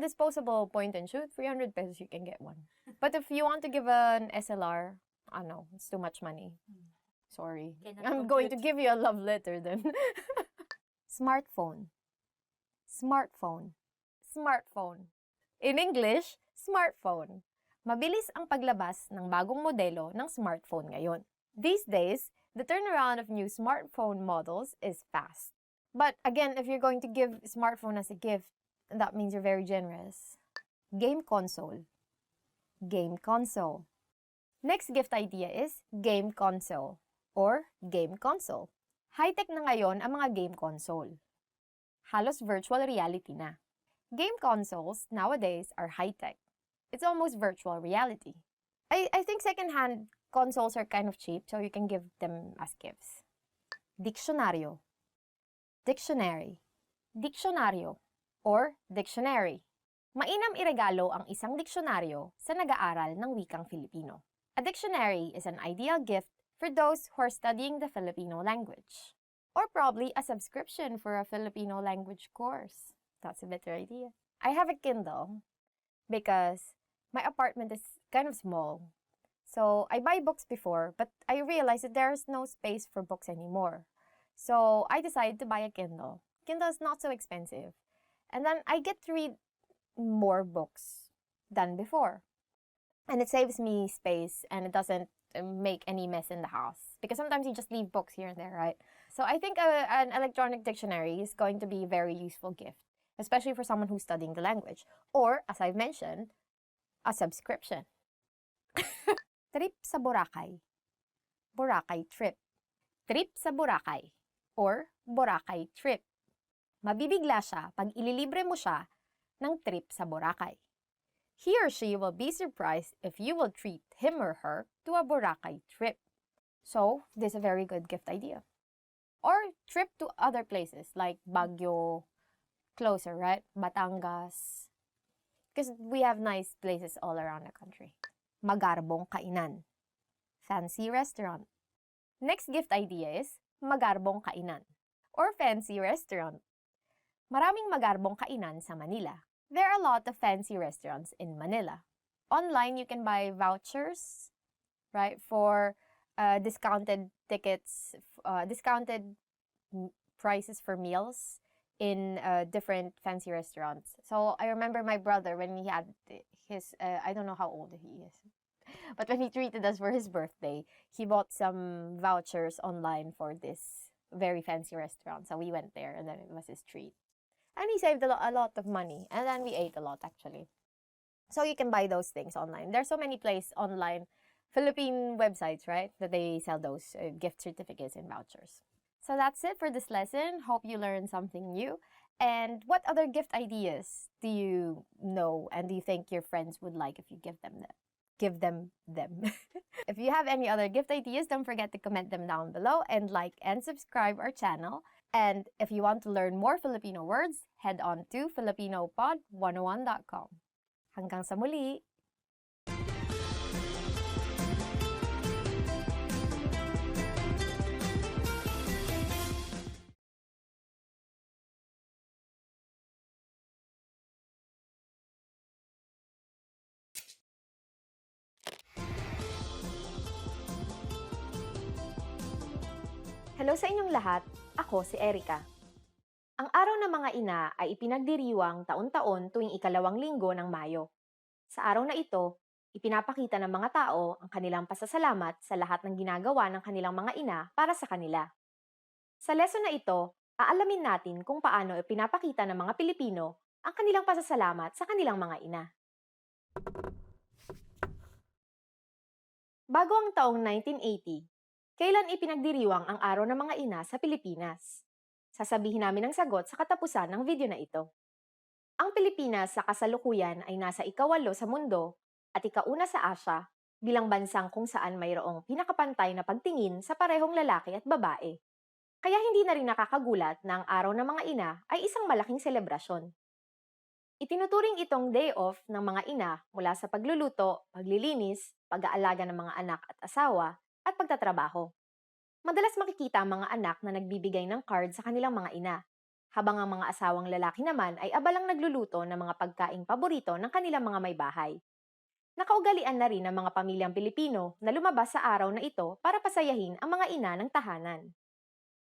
Disposable point and shoot, 300 pesos you can get one. But if you want to give an SLR, no, it's too much money. Sorry. I'm going to give you a love letter then. Smartphone. Smartphone. Smartphone. In English, smartphone. Mabilis ang paglabas ng bagong modelo ng smartphone ngayon. These days, the turnaround of new smartphone models is fast. But again, if you're going to give smartphone as a gift, that means you're very generous. Game console. Game console. Next gift idea is game console or game console. High-tech na ngayon ang mga game console. Halos virtual reality na. Game consoles nowadays are high-tech. It's almost virtual reality. I think second-hand consoles are kind of cheap, so you can give them as gifts. Diccionario. Dictionary. Diccionario or dictionary. Mainam iregalo ang isang diksyonaryo sa nag-aaral ng wikang Filipino. A dictionary is an ideal gift for those who are studying the Filipino language. Or probably a subscription for a Filipino language course. That's a better idea. I have a Kindle because my apartment is kind of small. So I buy books before, but I realized that there's no space for books anymore. So I decided to buy a Kindle. Kindle is not so expensive. And then I get to read more books than before. And it saves me space and it doesn't make any mess in the house. Because sometimes you just leave books here and there, right? So I think an electronic dictionary is going to be a very useful gift, especially for someone who's studying the language. Or, as I've mentioned, a subscription. Trip sa Boracay. Boracay trip. Trip sa Boracay. Or Boracay trip. Mabibigla siya pag ililibre mo siya ng trip sa Boracay. He or she will be surprised if you will treat him or her to a Boracay trip. So, this is a very good gift idea. Or trip to other places like Baguio, closer, right? Batangas. Because we have nice places all around the country. Magarbong kainan. Fancy restaurant. Next gift idea is magarbong kainan or fancy restaurant. Maraming magarbong kainan sa Manila. There are a lot of fancy restaurants in Manila. Online, you can buy vouchers, right, for discounted tickets, discounted prices for meals in different fancy restaurants. So I remember my brother when he had his, I don't know how old he is, but when he treated us for his birthday, he bought some vouchers online for this very fancy restaurant. So we went there and then it was his treat. And he saved a lot of money. And then we ate a lot, actually. So you can buy those things online. There's so many places online, Philippine websites, right, that they sell those gift certificates and vouchers. So that's it for this lesson. Hope you learned something new. And what other gift ideas do you know and do you think your friends would like if you give them them? Give them them. If you have any other gift ideas, don't forget to comment them down below and like and subscribe our channel. And if you want to learn more Filipino words, head on to filipinopod101.com. Hanggang sa muli! Hello sa inyong lahat, ako si Erica. Ang Araw ng Mga Ina ay ipinagdiriwang taon-taon tuwing ikalawang linggo ng Mayo. Sa araw na ito, ipinapakita ng mga tao ang kanilang pasasalamat sa lahat ng ginagawa ng kanilang mga ina para sa kanila. Sa lesson na ito, aalamin natin kung paano ipinapakita ng mga Pilipino ang kanilang pasasalamat sa kanilang mga ina. Bago ang taong 1980, kailan ipinagdiriwang ang Araw ng Mga Ina sa Pilipinas? Sasabihin namin ang sagot sa katapusan ng video na ito. Ang Pilipinas sa kasalukuyan ay nasa ika-8 sa mundo at ika-1 sa Asia bilang bansang kung saan mayroong pinakapantay na pagtingin sa parehong lalaki at babae. Kaya hindi na rin nakakagulat na ang Araw ng Mga Ina ay isang malaking selebrasyon. Itinuturing itong day off ng mga ina mula sa pagluluto, paglilinis, pag-aalaga ng mga anak at asawa, at pagtatrabaho. Madalas makikita ang mga anak na nagbibigay ng card sa kanilang mga ina, habang ang mga asawang lalaki naman ay abalang nagluluto ng mga pagkaing paborito ng kanilang mga may bahay. Nakaugalian na rin ng mga pamilyang Pilipino na lumabas sa araw na ito para pasayahin ang mga ina ng tahanan.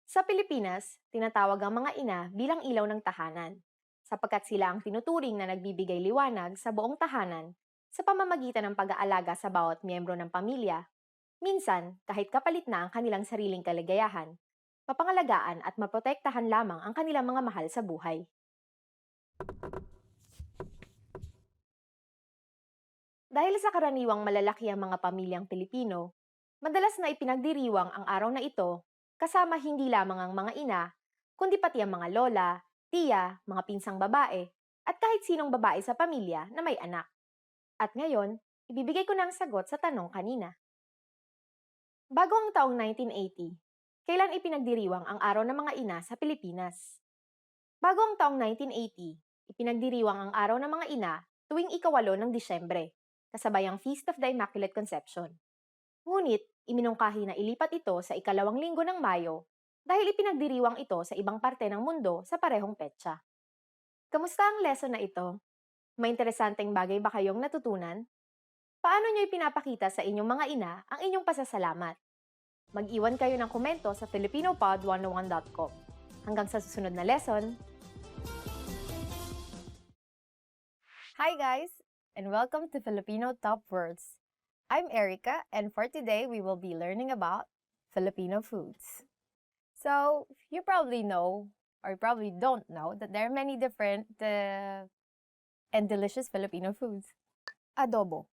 Sa Pilipinas, tinatawag ang mga ina bilang ilaw ng tahanan, sapagkat sila ang tinuturing na nagbibigay liwanag sa buong tahanan sa pamamagitan ng pag-aalaga sa bawat miyembro ng pamilya. Minsan, kahit kapalit na ang kanilang sariling kaligayahan, mapangalagaan at maprotektahan lamang ang kanilang mga mahal sa buhay. Dahil sa karaniwang malalaki ang mga pamilyang Pilipino, madalas na ipinagdiriwang ang araw na ito kasama hindi lamang ang mga ina, kundi pati ang mga lola, tiya, mga pinsang babae, at kahit sinong babae sa pamilya na may anak. At ngayon, ibibigay ko na ang sagot sa tanong kanina. Bago ang taong 1980, kailan ipinagdiriwang ang Araw ng Mga Ina sa Pilipinas? Bago ang taong 1980, ipinagdiriwang ang Araw ng Mga Ina tuwing ika-8 ng Disyembre, kasabay ang Feast of the Immaculate Conception. Ngunit, iminungkahi na ilipat ito sa ika-2 linggo ng Mayo dahil ipinagdiriwang ito sa ibang parte ng mundo sa parehong petsa. Kamusta ang lesson na ito? May interesanteng bagay ba kayong natutunan? Paano nyo ipinapakita sa inyong mga ina ang inyong pasasalamat? Mag-iwan kayo ng komento sa filipinopod101.com. Hanggang sa susunod na lesson! Hi guys, and welcome to Filipino Top Words. I'm Erica, and for today we will be learning about Filipino foods. So, you probably know, or probably don't know, that there are many different and delicious Filipino foods. Adobo.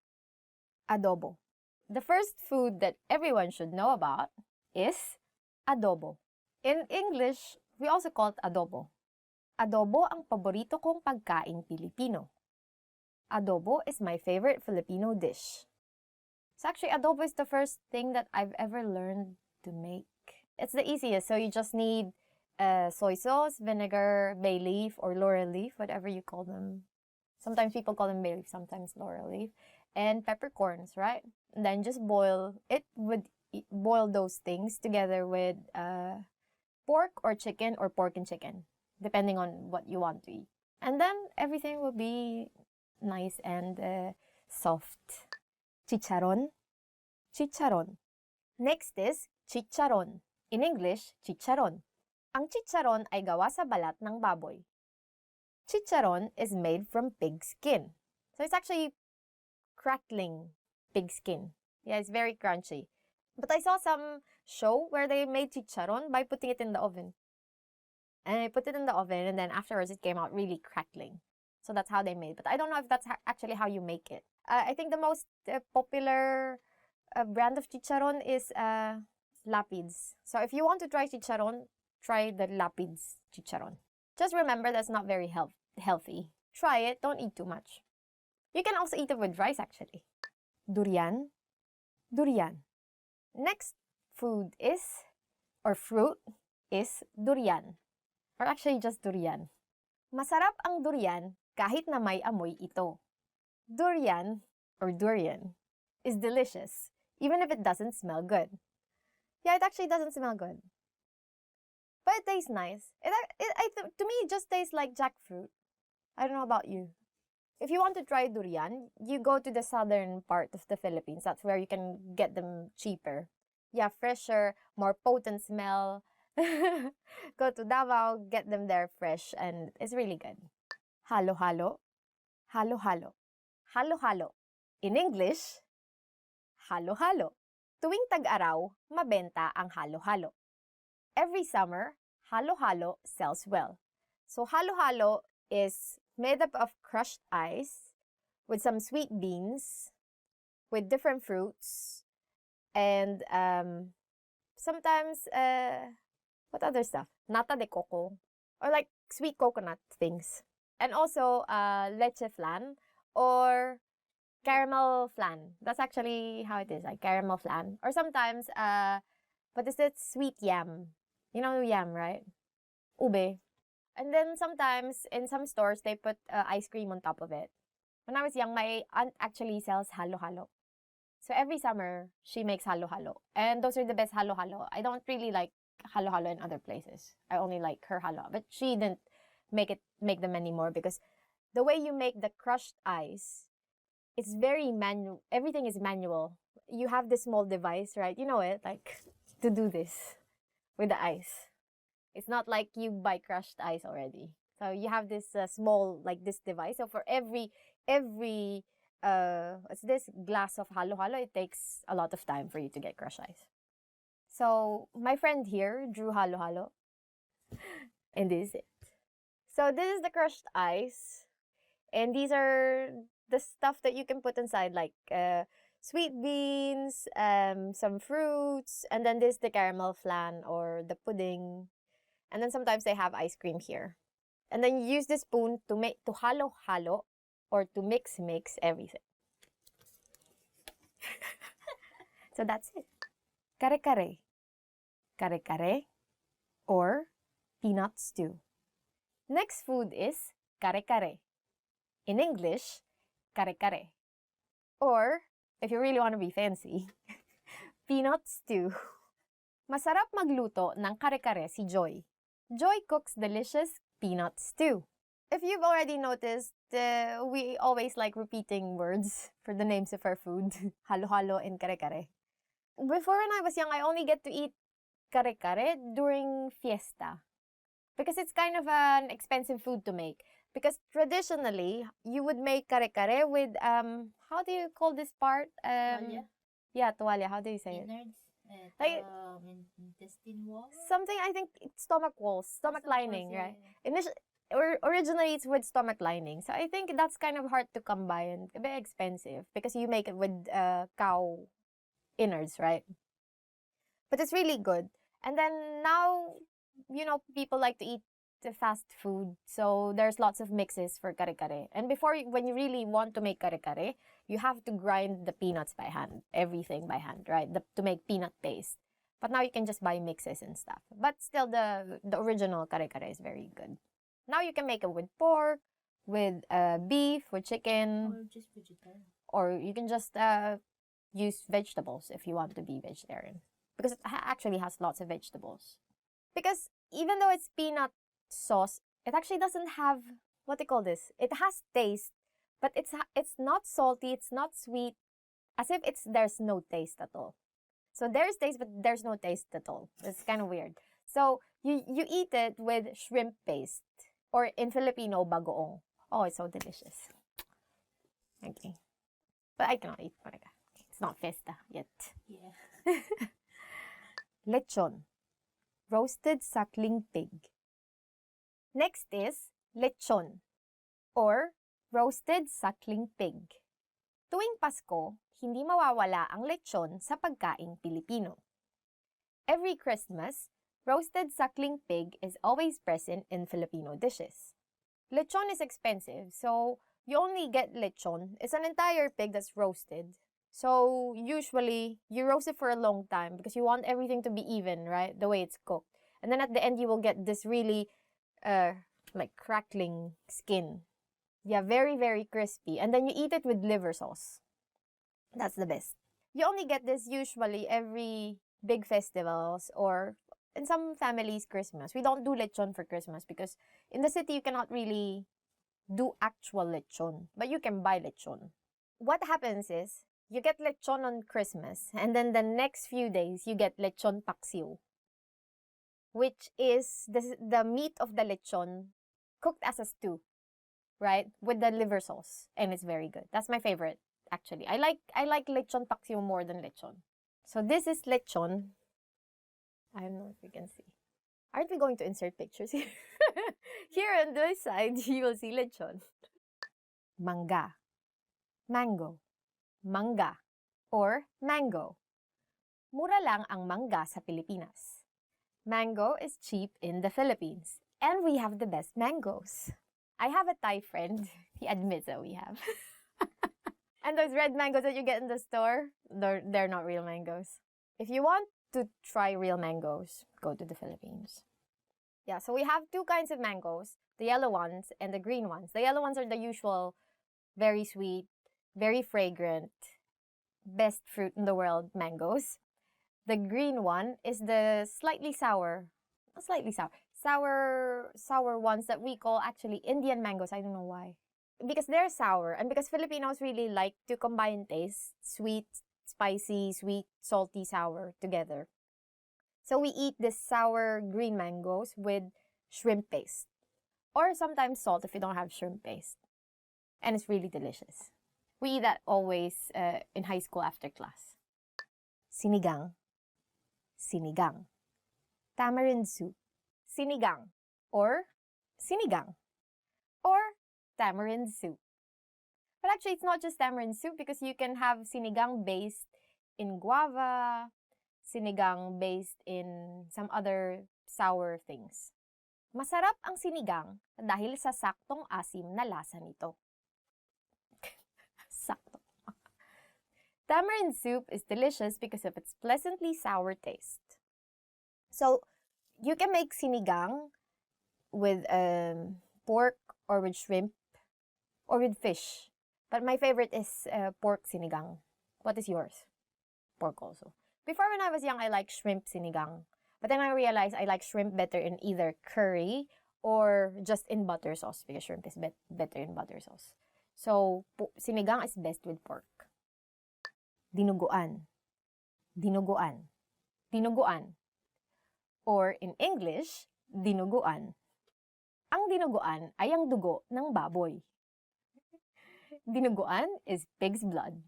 Adobo. The first food that everyone should know about is adobo. In English, we also call it adobo. Adobo ang paborito kong pagkaing Pilipino. Adobo is my favorite Filipino dish. So actually, adobo is the first thing that I've ever learned to make. It's the easiest, so you just need soy sauce, vinegar, bay leaf, or laurel leaf, whatever you call them. Sometimes people call them bay leaf, sometimes laurel leaf. And peppercorns, right? And then just boil those things together with pork or chicken or pork and chicken, depending on what you want to eat. And then everything will be nice and soft. Chicharon. Chicharon. Next is chicharon. In English, chicharon. Ang chicharon ay gawa sa balat ng baboy. Chicharon is made from pig skin. So it's actually crackling pig skin. Yeah, it's very crunchy. But I saw some show where they made chicharon by putting it in the oven. And I put it in the oven, and then afterwards it came out really crackling. So that's how they made it. But I don't know if that's actually how you make it. I think the most popular brand of chicharon is Lapids. So if you want to try chicharon, try the Lapids chicharon. Just remember that's not very healthy. Try it, don't eat too much. You can also eat it with rice, actually. Durian. Durian. Next food is, or fruit, is durian. Or actually just durian. Masarap ang durian kahit na may amoy ito. Durian, or durian, is delicious, even if it doesn't smell good. Yeah, it actually doesn't smell good. But it tastes nice. To me, it just tastes like jackfruit. I don't know about you. If you want to try durian, you go to the southern part of the Philippines. That's where you can get them cheaper. Yeah, fresher, more potent smell. Go to Davao, get them there fresh, and it's really good. Halo-halo. Halo-halo. Halo-halo. In English, halo-halo. Tuwing tag-araw, mabenta ang halo-halo. Every summer, halo-halo sells well. So halo-halo is made up of crushed ice with some sweet beans, with different fruits, and sometimes, what other stuff? Nata de coco, or like sweet coconut things. And also leche flan or caramel flan. That's actually how it is, like caramel flan. Or sometimes, what is it? Sweet yam. You know yam, right? Ube. And then sometimes, in some stores, they put ice cream on top of it. When I was young, my aunt actually sells halo-halo. So every summer, she makes halo-halo. And those are the best halo-halo. I don't really like halo-halo in other places. I only like her halo. But she didn't make them anymore because the way you make the crushed ice, it's very manual. Everything is manual. You have this small device, right? You know it, like, to do this with the ice. It's not like you buy crushed ice already. So you have this small, like this device. So for every what's this glass of halo-halo, it takes a lot of time for you to get crushed ice. So my friend here drew halo-halo. And this is it. So this is the crushed ice. And these are the stuff that you can put inside, like sweet beans, some fruits, and then this the caramel flan or the pudding. And then sometimes they have ice cream here. And then you use the spoon to halo or to mix everything. So that's it. Kare-kare. Kare-kare or peanut stew. Next food is kare-kare. In English, kare-kare. Or, if you really want to be fancy, peanut stew. Masarap magluto ng kare-kare si Joy. Joy cooks delicious peanut stew. If you've already noticed, we always like repeating words for the names of our food. Halo-halo and kare-kare. Before when I was young, I only get to eat kare-kare during fiesta. Because it's kind of an expensive food to make. Because traditionally, you would make kare-kare with, how do you call this part? Tuwalya? Yeah, tuwalya. How do you say Innards? Like, Intestine wall? something, I think, stomach walls, stomach lining, right? Originally, it's with stomach lining. So I think that's kind of hard to come by and a bit expensive because you make it with cow innards, right? But it's really good. And then now, people like to eat the fast food. So there's lots of mixes for kare-kare. And when you really want to make kare-kare, you have to grind the peanuts by hand, everything by hand, right? To make peanut paste. But now you can just buy mixes and stuff. But still, the original kare-kare is very good. Now you can make it with pork, with beef, with chicken. Or just vegetarian. Or you can just use vegetables if you want to be vegetarian. Because it actually has lots of vegetables. Because even though it's peanut sauce, it actually doesn't have, what they call this? It has taste, but it's not salty, it's not sweet, as if there's no taste at all. So there's taste, but there's no taste at all. It's kind of weird. So you eat it with shrimp paste, or in Filipino, bagoong. Oh, it's so delicious. Okay. But I cannot eat paraga. It's not fiesta yet. Yeah. Lechon. Roasted suckling pig. Next is lechon, or roasted suckling pig. Tuwing Pasko, hindi mawawala ang lechon sa pagkaing Pilipino. Every Christmas, roasted suckling pig is always present in Filipino dishes. Lechon is expensive, so you only get lechon. It's an entire pig that's roasted. So usually, you roast it for a long time because you want everything to be even, right? The way it's cooked. And then at the end, you will get this really like crackling skin. Yeah, very, very crispy. And then you eat it with liver sauce. That's the best. You only get this usually every big festivals or in some families, Christmas. We don't do lechon for Christmas because in the city, you cannot really do actual lechon. But you can buy lechon. What happens is, you get lechon on Christmas, and then the next few days, you get lechon paksiw, which is the meat of the lechon cooked as a stew, right? With the liver sauce, and it's very good. That's my favorite, actually. I like lechon paksiw more than lechon. So this is lechon. I don't know if you can see. Aren't we going to insert pictures here? Here on this side, you will see lechon. Mangga. Mango. Mangga or mango. Mura lang ang mangga sa Pilipinas. Mango is cheap in the Philippines, and we have the best mangoes. I have a Thai friend. He admits that we have. And those red mangoes that you get in the store, they're not real mangoes. If you want to try real mangoes, go to the Philippines. Yeah, so we have two kinds of mangoes, the yellow ones and the green ones. The yellow ones are the usual, very sweet, very fragrant, best fruit in the world mangoes. The green one is the slightly sour ones that we call actually Indian mangoes. I don't know why. Because they're sour and because Filipinos really like to combine taste, sweet, spicy, sweet, salty, sour together. So we eat this sour green mangoes with shrimp paste. Or sometimes salt if you don't have shrimp paste. And it's really delicious. We eat that always in high school after class. Sinigang. Sinigang. Tamarind soup. Sinigang. Or sinigang. Or tamarind soup. But actually, it's not just tamarind soup because you can have sinigang based in guava, sinigang based in some other sour things. Masarap ang sinigang dahil sa saktong asim na lasa nito. Sakto. Tamarind soup is delicious because of its pleasantly sour taste. So, you can make sinigang with pork or with shrimp or with fish. But my favorite is pork sinigang. What is yours? Pork also. Before, when I was young, I liked shrimp sinigang. But then I realized I like shrimp better in either curry or just in butter sauce because shrimp is better in butter sauce. So, sinigang is best with pork. Dinuguan. Dinuguan. Dinuguan. Or in English, dinuguan. Ang dinuguan ay ang dugo ng baboy. Dinuguan is pig's blood.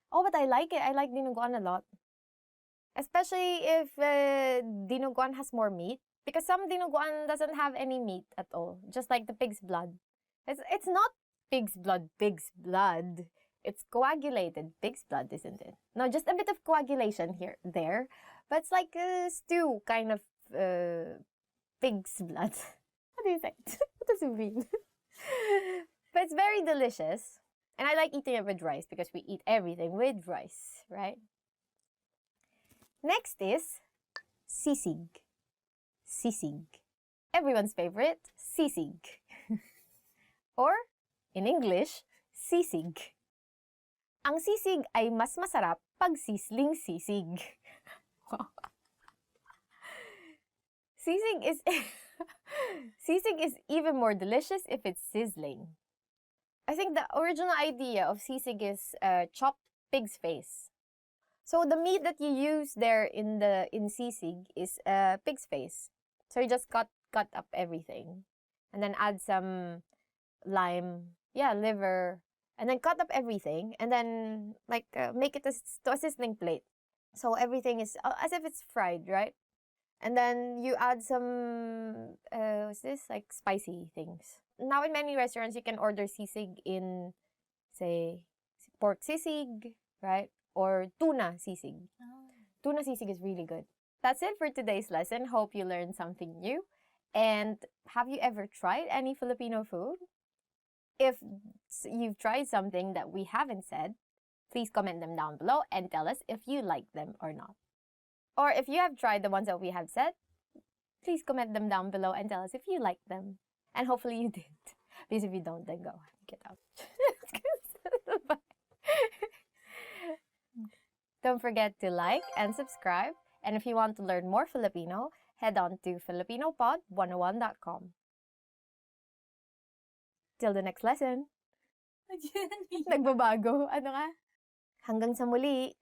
Oh, but I like it. I like dinuguan a lot. Especially if dinuguan has more meat. Because some dinuguan doesn't have any meat at all. Just like the pig's blood. It's not pig's blood. It's coagulated pig's blood, isn't it? No, just a bit of coagulation there. But it's like a stew kind of pig's blood. What do you say? What does it mean? But it's very delicious. And I like eating it with rice because we eat everything with rice, right? Next is sisig. Sisig. Everyone's favorite, sisig. Or, in English, sisig. Ang sisig ay mas masarap pag sisling sisig. Sisig is even more delicious if it's sizzling. I think the original idea of sisig is chopped pig's face. So the meat that you use there in sisig is pig's face. So you just cut up everything, and then add some lime, liver, and then cut up everything, and then make it to a sizzling plate. So everything is as if it's fried, right? And then you add some what's this, like spicy things. Now in many restaurants you can order sisig in, say, pork sisig, right? Or tuna sisig. Tuna sisig is really good. That's it for today's lesson. Hope you learned something new. And have you ever tried any Filipino food? If you've tried something that we haven't said, please comment them down below and tell us if you like them or not. Or if you have tried the ones that we have said, please comment them down below and tell us if you like them. And hopefully you did. Because if you don't, then go. Get out. Bye. Don't forget to like and subscribe. And if you want to learn more Filipino, head on to filipinopod101.com. Till the next lesson. Nagbabago. Ano nga? Hanggang sa muli.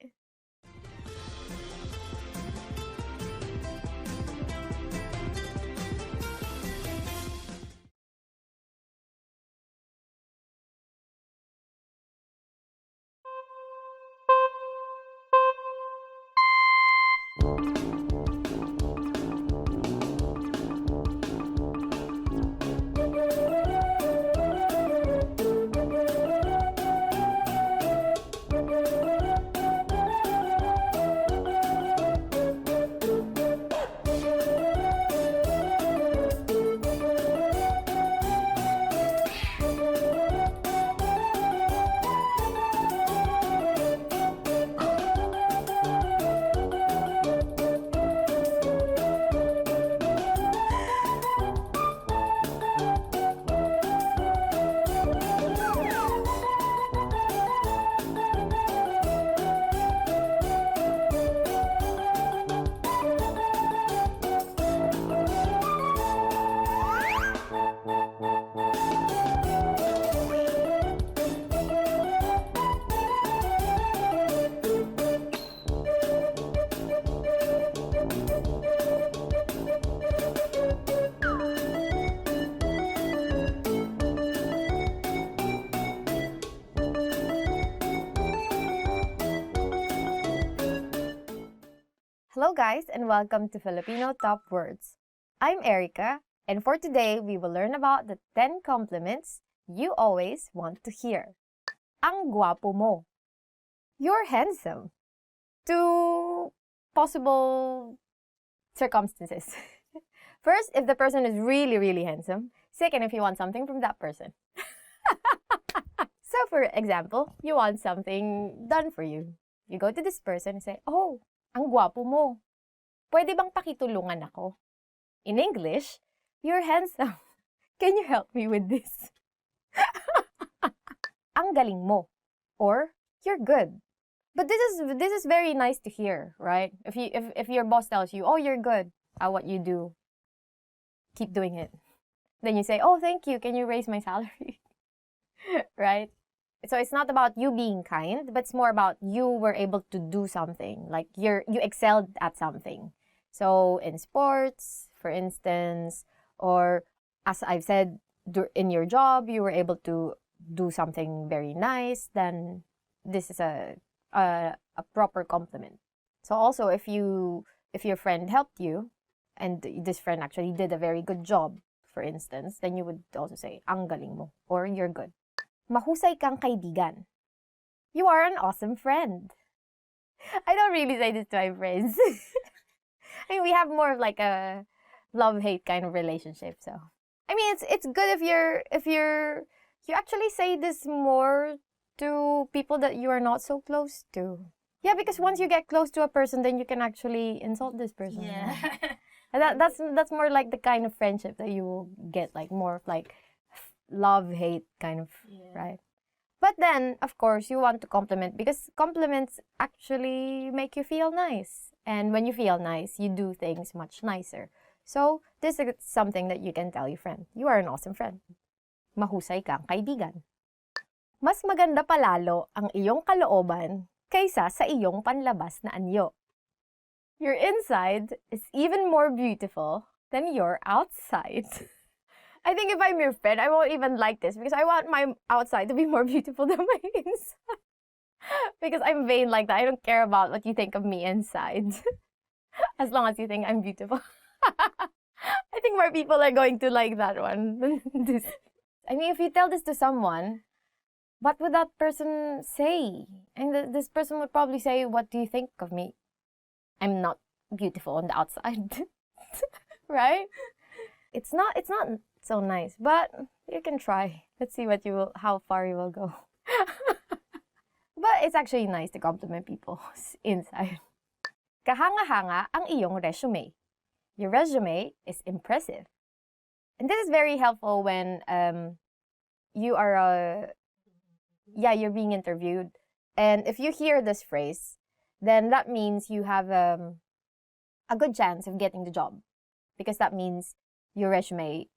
Hello guys and welcome to Filipino Top Words. I'm Erica and for today we will learn about the 10 compliments you always want to hear. ang gwapo mo. You're handsome. Two possible circumstances. First, if the person is really, really handsome. Second, if you want something from that person. So, for example, you want something done for you. You go to this person and say, "Oh, ang gwapo mo. Pwede bang pakitulungan ako?" In English, "You're handsome. Can you help me with this?" Ang galing mo. Or, "You're good." But this is very nice to hear, right? If your boss tells you, "Oh, you're good at what you do. Keep doing it." Then you say, "Oh, thank you. Can you raise my salary?" Right? So it's not about you being kind, but it's more about you were able to do something. Like you excelled at something. So in sports, for instance, or as I've said, in your job, you were able to do something very nice, then this is a proper compliment. So also if your friend helped you, and this friend actually did a very good job, for instance, then you would also say, "Ang galing mo," or "You're good." Mahusay kang kaibigan. You are an awesome friend. I don't really say this to my friends. I mean, we have more of like a love-hate kind of relationship, so. I mean, it's good if you actually say this more to people that you are not so close to. Yeah, because once you get close to a person, then you can actually insult this person. Yeah. And that's more like the kind of friendship that you will get, like more of like love-hate kind of, right? But then, of course, you want to compliment because compliments actually make you feel nice. And when you feel nice, you do things much nicer. So, this is something that you can tell your friend. You are an awesome friend. Mahusay kang kaibigan. Mas maganda palalo ang iyong kalooban kaysa sa iyong panlabas na anyo. Your inside is even more beautiful than your outside. I think if I'm your friend, I won't even like this because I want my outside to be more beautiful than my inside. Because I'm vain like that. I don't care about what you think of me inside. As long as you think I'm beautiful. I think more people are going to like that one than this. I mean, if you tell this to someone, what would that person say? And this person would probably say, "What do you think of me? I'm not beautiful on the outside." Right? It's not so nice, but you can try. Let's see how far you will go. But it's actually nice to compliment people inside. Kahanga-hanga ang iyong resume. Your resume is impressive. And this is very helpful when you are you're being interviewed. And if you hear this phrase, then that means you have a good chance of getting the job. Because that means your resume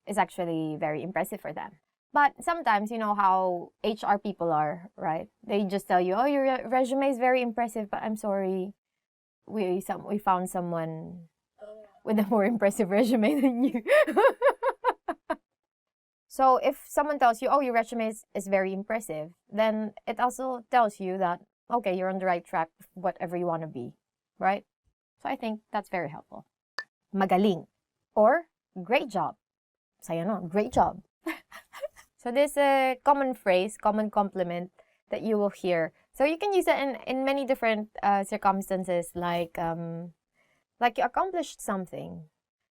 is actually very impressive for them. But sometimes, you know how HR people are, right? They just tell you, "Oh, your resume is very impressive, but I'm sorry, we found someone with a more impressive resume than you." So if someone tells you, "Oh, your resume is very impressive," then it also tells you that, okay, you're on the right track with whatever you want to be, right? So I think that's very helpful. Magaling or great job. Saya no, great job. So this is a common phrase, common compliment that you will hear. So you can use it in many different circumstances, like you accomplished something.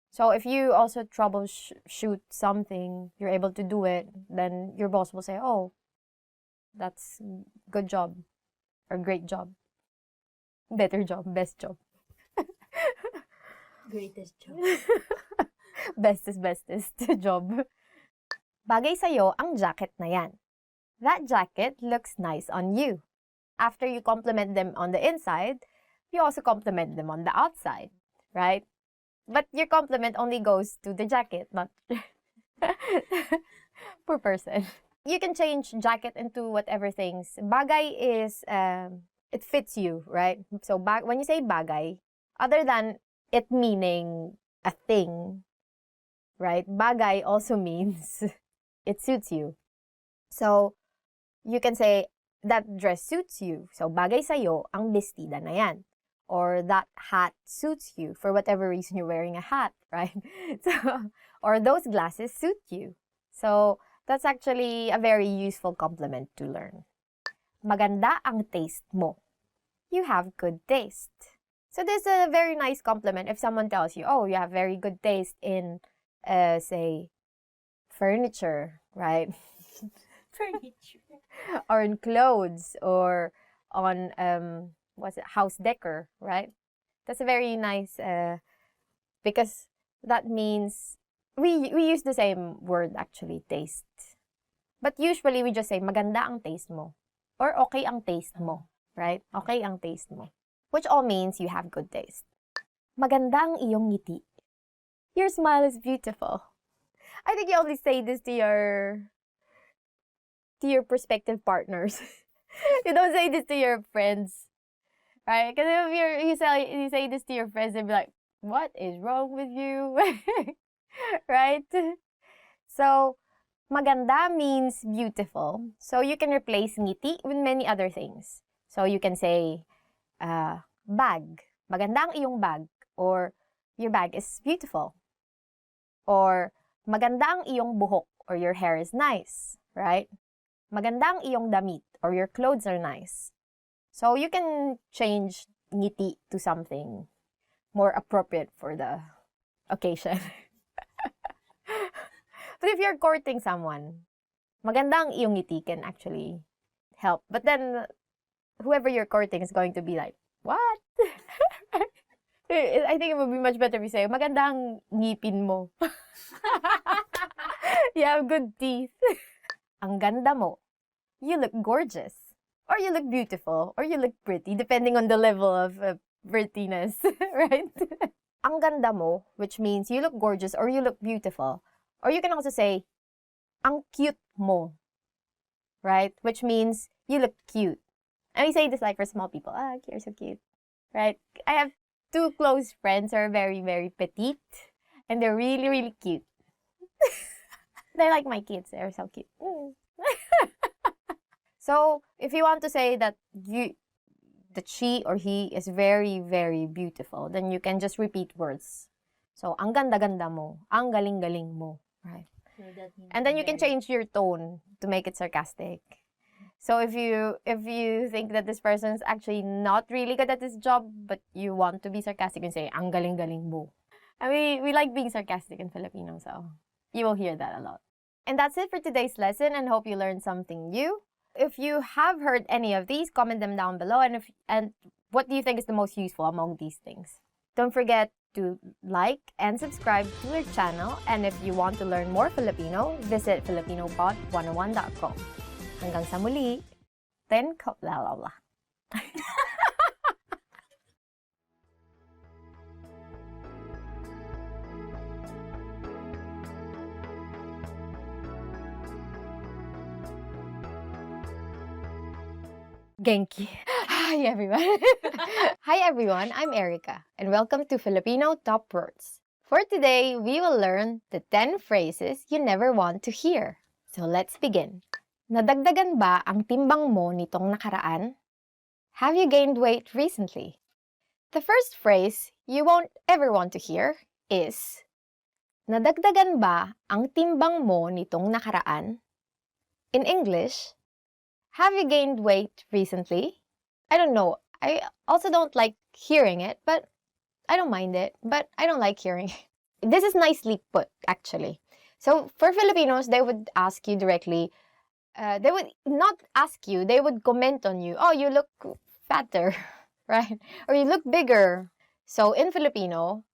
So if you also troubleshoot something, you're able to do it, then your boss will say, "Oh, that's good job," or "great job," "better job," "best job." Greatest job. Bestest job. Bagay sa'yo ang jacket na yan. That jacket looks nice on you. After you compliment them on the inside, you also compliment them on the outside, right? But your compliment only goes to the jacket, not per person. You can change jacket into whatever things. Bagay is, it fits you, right? So when you say bagay, other than it meaning a thing, right? Bagay also means it suits you. So you can say, that dress suits you. So bagay sa'yo ang bestida na yan. Or that hat suits you for whatever reason you're wearing a hat, right? So, or those glasses suit you. So that's actually a very useful compliment to learn. maganda ang taste mo. You have good taste. So this is a very nice compliment if someone tells you, oh, you have very good taste in, say, furniture, right? Furniture. Or in clothes, or on, house decor, right? That's a very nice, because that means, we use the same word actually, taste. But usually we just say, maganda ang taste mo. Or okay ang taste mo, right? Okay ang taste mo. Which all means you have good taste. Maganda ang iyong ngiti. Your smile is beautiful. I think you only say this to your prospective partners. You don't say this to your friends, right? Because if you say this to your friends, they'll be like, what is wrong with you? Right? So, maganda means beautiful. So, you can replace ngiti with many other things. So, you can say, bag. Maganda ang iyong bag. Or, your bag is beautiful. Or, maganda ang iyong buhok. Or, your hair is nice. Right? Maganda ang iyong damit. Or, your clothes are nice. So, you can change ngiti to something more appropriate for the occasion. But if you're courting someone, maganda ang iyong ngiti can actually help. But then, whoever you're courting is going to be like, what? I think it would be much better if you say, maganda ang ngipin mo. You have good teeth. Ang ganda mo. You look gorgeous. Or you look beautiful. Or you look pretty, depending on the level of prettiness, right? Ang ganda mo, which means you look gorgeous or you look beautiful. Or you can also say, ang cute mo, right? Which means you look cute. And we say this like for small people. Ah, you're so cute, right? I have 2 close friends who are very, very petite. And they're really, really cute. They're like my kids. They're so cute. So, if you want to say that she or he is very, very beautiful, then you can just repeat words. So, ang ganda-ganda mo, ang galing-galing mo, right? So that means And then you can change your tone to make it sarcastic. So, if you think that this person is actually not really good at this job, but you want to be sarcastic, you can say, ang galing-galing mo. And we like being sarcastic in Filipino, so you will hear that a lot. And that's it for today's lesson, and hope you learned something new. If you have heard any of these, comment them down below, and what do you think is the most useful among these things? Don't forget to like and subscribe to our channel, and if you want to learn more Filipino, visit filipinopod101.com. Hanggang sa muli, ten la. Genki. Hi everyone. Hi everyone, I'm Erica and welcome to Filipino Top Words. For today, we will learn the 10 phrases you never want to hear. So let's begin. Nadagdagan ba ang timbang mo nitong nakaraan? Have you gained weight recently? The first phrase you won't ever want to hear is, nadagdagan ba ang timbang mo nitong nakaraan? In English, have you gained weight recently? I don't know. I also don't like hearing it, but I don't mind it. But I don't like hearing it. This is nicely put, actually. So for Filipinos, they would ask you directly. They would not ask you. They would comment on you. Oh, you look fatter, right? Or you look bigger. So in Filipino,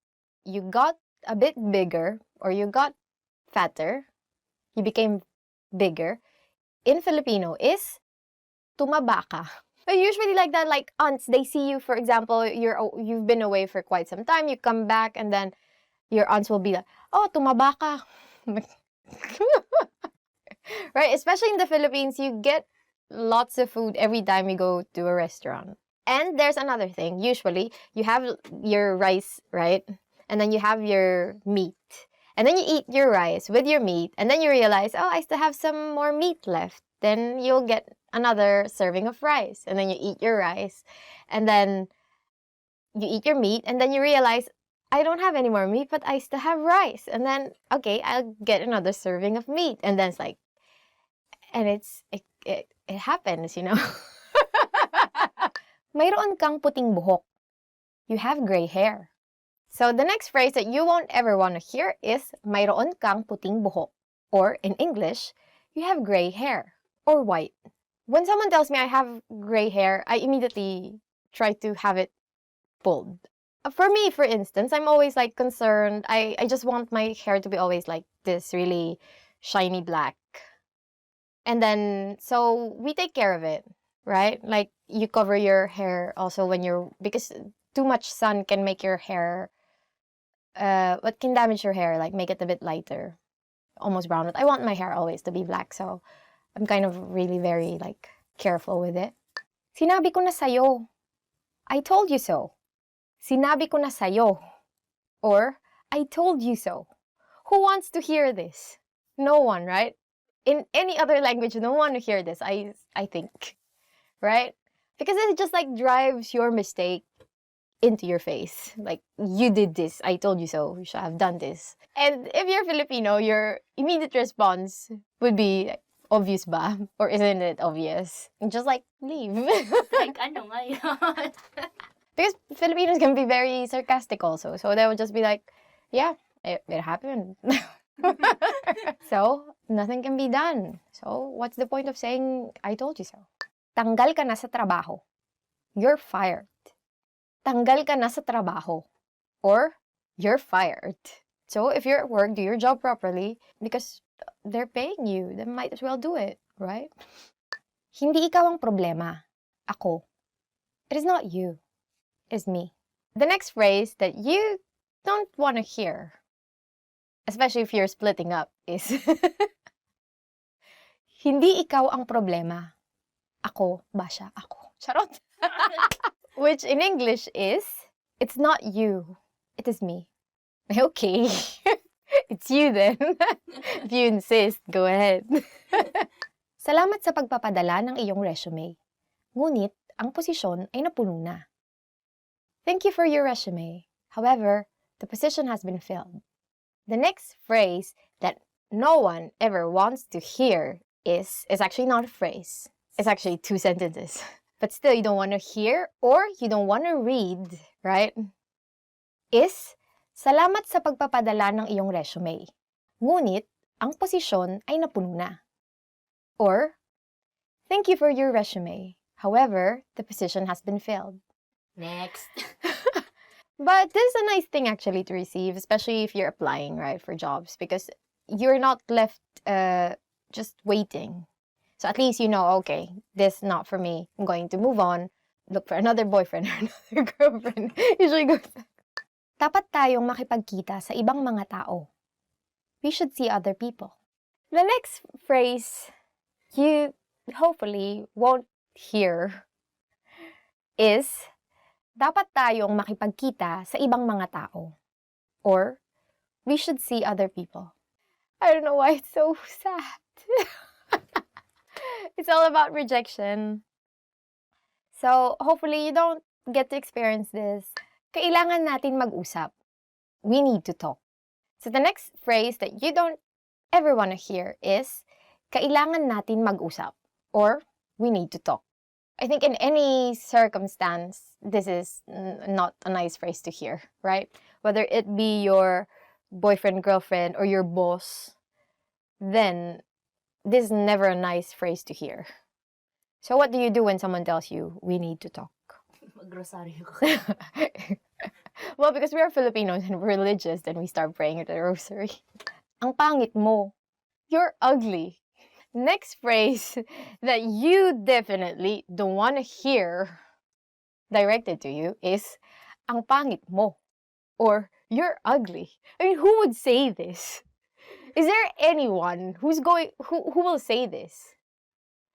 you got a bit bigger or you got fatter. You became bigger. In Filipino is tumaba ka. But usually like that, like aunts, they see you, for example, you've been away for quite some time, you come back, and then your aunts will be like, oh, tumaba ka. Right? Especially in the Philippines, you get lots of food every time you go to a restaurant. And there's another thing. Usually, you have your rice, right? And then you have your meat. And then you eat your rice with your meat, and then you realize, oh, I still have some more meat left. Then you'll get another serving of rice, and then you eat your rice, and then you eat your meat, and then you realize, I don't have any more meat, but I still have rice. And then, okay, I'll get another serving of meat. And then it's like, and it happens, you know. Mayroon kang puting buhok. You have gray hair. So the next phrase that you won't ever want to hear is mayroon kang puting buhok. Or in English, you have gray hair or white. When someone tells me I have gray hair, I immediately try to have it pulled. For me, for instance, I'm always like concerned. I just want my hair to be always like this really shiny black. And then, so we take care of it, right? Like you cover your hair also when because too much sun can make your hair, what can damage your hair, like make it a bit lighter, almost brown. But I want my hair always to be black, so I'm kind of really very like careful with it. Sinabi ko na sa'yo. I told you so. Sinabi ko na sa'yo. Or, I told you so. Who wants to hear this? No one, right? In any other language, no one to hear this, I think. Right? Because it just like drives your mistake into your face. Like, you did this. I told you so. You should have done this. And if you're Filipino, your immediate response would be, obvious ba? Or isn't it obvious? Just like, leave. Like, ano nga yun? Because Filipinos can be very sarcastic also. So they would just be like, yeah, it happened. So, nothing can be done. So, what's the point of saying, I told you so? Tanggal ka na sa trabaho. You're fired. Tanggal ka na sa trabaho. Or, you're fired. So, if you're at work, do your job properly because they're paying you. Then might as well do it, right? Hindi ikaw ang problema. Ako. It is not you. It is me. The next phrase that you don't want to hear, especially if you're splitting up, is hindi ikaw ang problema. Ako, basya, ako. Charot. Which in English is, it's not you. It is me. Okay. It's you then. If you insist, go ahead. Salamat sa pagpapadala ng iyong resume. Ngunit, ang posisyon ay napuno na. Thank you for your resume. However, the position has been filled. The next phrase that no one ever wants to hear is actually not a phrase. It's actually 2 sentences. But still, you don't want to hear or you don't want to read, right? Is, salamat sa pagpapadala ng iyong resume. Ngunit, ang posisyon ay napuno na. Or, thank you for your resume. However, the position has been filled. Next. But this is a nice thing actually to receive, especially if you're applying, right, for jobs, because you're not left just waiting. So at least you know, okay, this is not for me. I'm going to move on, look for another boyfriend or another girlfriend. Usually goes. Dapat tayong makipagkita sa ibang mga tao. We should see other people. The next phrase you hopefully won't hear is, dapat tayong makipagkita sa ibang mga tao. Or, we should see other people. I don't know why it's so sad. It's all about rejection. So, hopefully you don't get to experience this. Kailangan natin mag-usap. We need to talk. So, the next phrase that you don't ever want to hear is, kailangan natin mag-usap. Or, we need to talk. I think in any circumstance, this is not a nice phrase to hear, right? Whether it be your boyfriend, girlfriend, or your boss, then this is never a nice phrase to hear. So what do you do when someone tells you, we need to talk? Magrosaryo ko. Well, because we are Filipinos and we're religious, then we start praying at the rosary. Ang pangit mo. You're ugly. Next phrase that you definitely don't want to hear directed to you is, ang pangit mo. Or, you're ugly. I mean, who would say this? Is there anyone who will say this?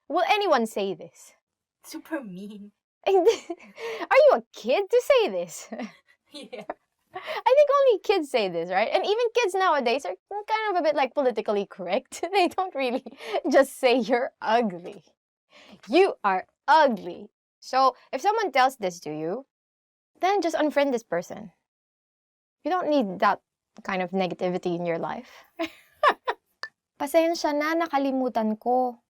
Will anyone say this? Super mean. Are you a kid to say this? Yeah. I think only kids say this, right? And even kids nowadays are kind of a bit like politically correct. They don't really just say you're ugly. You are ugly. So if someone tells this to you, then just unfriend this person. You don't need that kind of negativity in your life. Pasensya na, nakalimutan ko.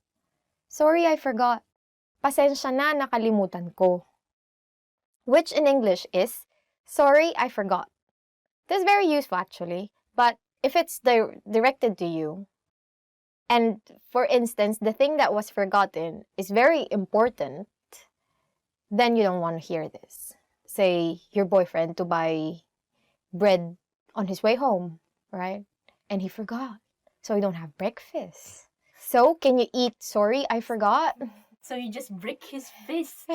Sorry, I forgot. Pasensya na, nakalimutan ko. which in English is, sorry, I forgot. This is very useful actually, but if it's directed to you, and for instance, the thing that was forgotten is very important, then you don't want to hear this. Say your boyfriend to buy bread on his way home, right? And he forgot. So you don't have breakfast. So can you eat sorry, I forgot? So you just break his face.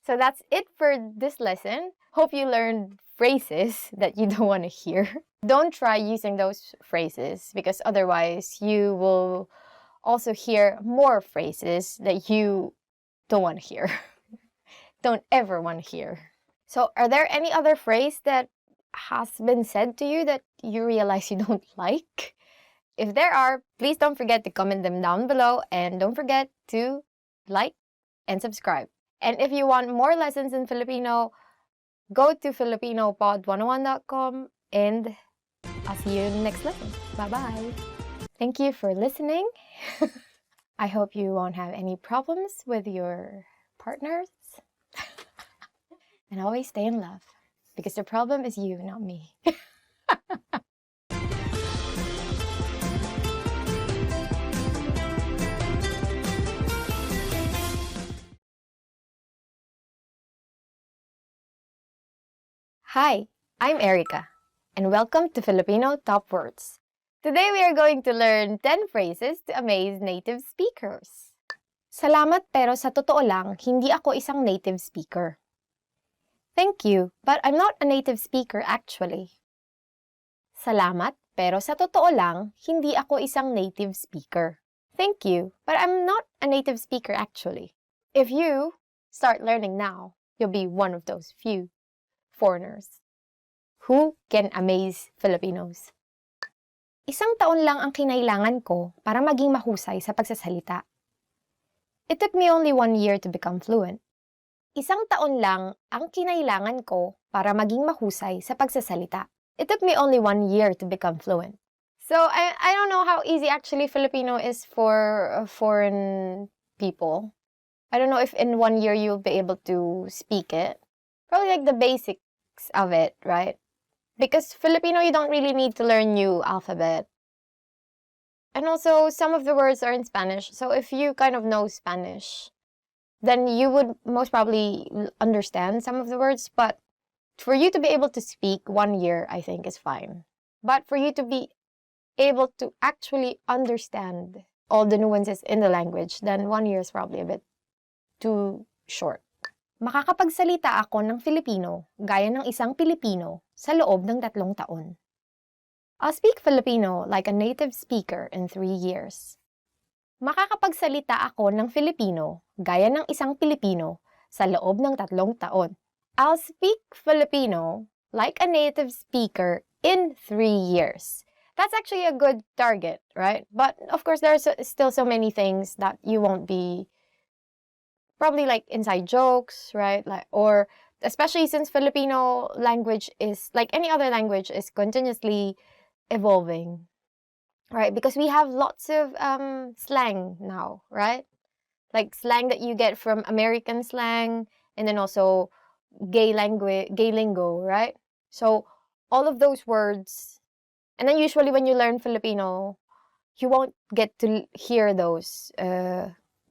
So that's it for this lesson. Hope you learned phrases that you don't want to hear. Don't try using those phrases because otherwise you will also hear more phrases that you don't want to hear. Don't ever want to hear. So are there any other phrase that has been said to you that you realize you don't like? If there are, please don't forget to comment them down below and don't forget to like and subscribe. And if you want more lessons in Filipino, go to filipinopod101.com and I'll see you in the next lesson. Bye-bye. Thank you for listening. I hope you won't have any problems with your partners. And always stay in love because the problem is you, not me. Hi, I'm Erica, and welcome to Filipino Top Words. Today we are going to learn 10 phrases to amaze native speakers. Salamat pero sa totoo lang, hindi ako isang native speaker. Thank you, but I'm not a native speaker actually. Salamat pero sa totoo lang, hindi ako isang native speaker. Thank you, but I'm not a native speaker actually. If you start learning now, you'll be one of those few foreigners who can amaze Filipinos. Isang taon lang ang kinailangan ko para maging mahusay sa pagsasalita. It took me only 1 year to become fluent. Isang taon lang ang kinailangan ko para maging mahusay sa pagsasalita. It took me only 1 year to become fluent. So I don't know how easy actually Filipino is for foreign people. I don't know if in 1 year you'll be able to speak it. Probably like the basics of it, right? Because Filipino, you don't really need to learn new alphabet. And also, some of the words are in Spanish. So if you kind of know Spanish, then you would most probably understand some of the words. But for you to be able to speak 1 year, I think is fine. But for you to be able to actually understand all the nuances in the language, then 1 year is probably a bit too short. Makakapagsalita ako ng Filipino gaya ng isang Pilipino sa loob ng 3 taon. I'll speak Filipino like a native speaker in 3 years. Makakapagsalita ako ng Filipino gaya ng isang Pilipino sa loob ng 3 taon. I'll speak Filipino like a native speaker in 3 years. That's actually a good target, right? But of course, there's still so many things that you won't be probably like inside jokes, right? Like, or especially since Filipino language is like any other language is continuously evolving, right? Because we have lots of slang now, right? Like slang that you get from American slang and then also gay lingo, right? So all of those words, and then usually when you learn Filipino, you won't get to hear those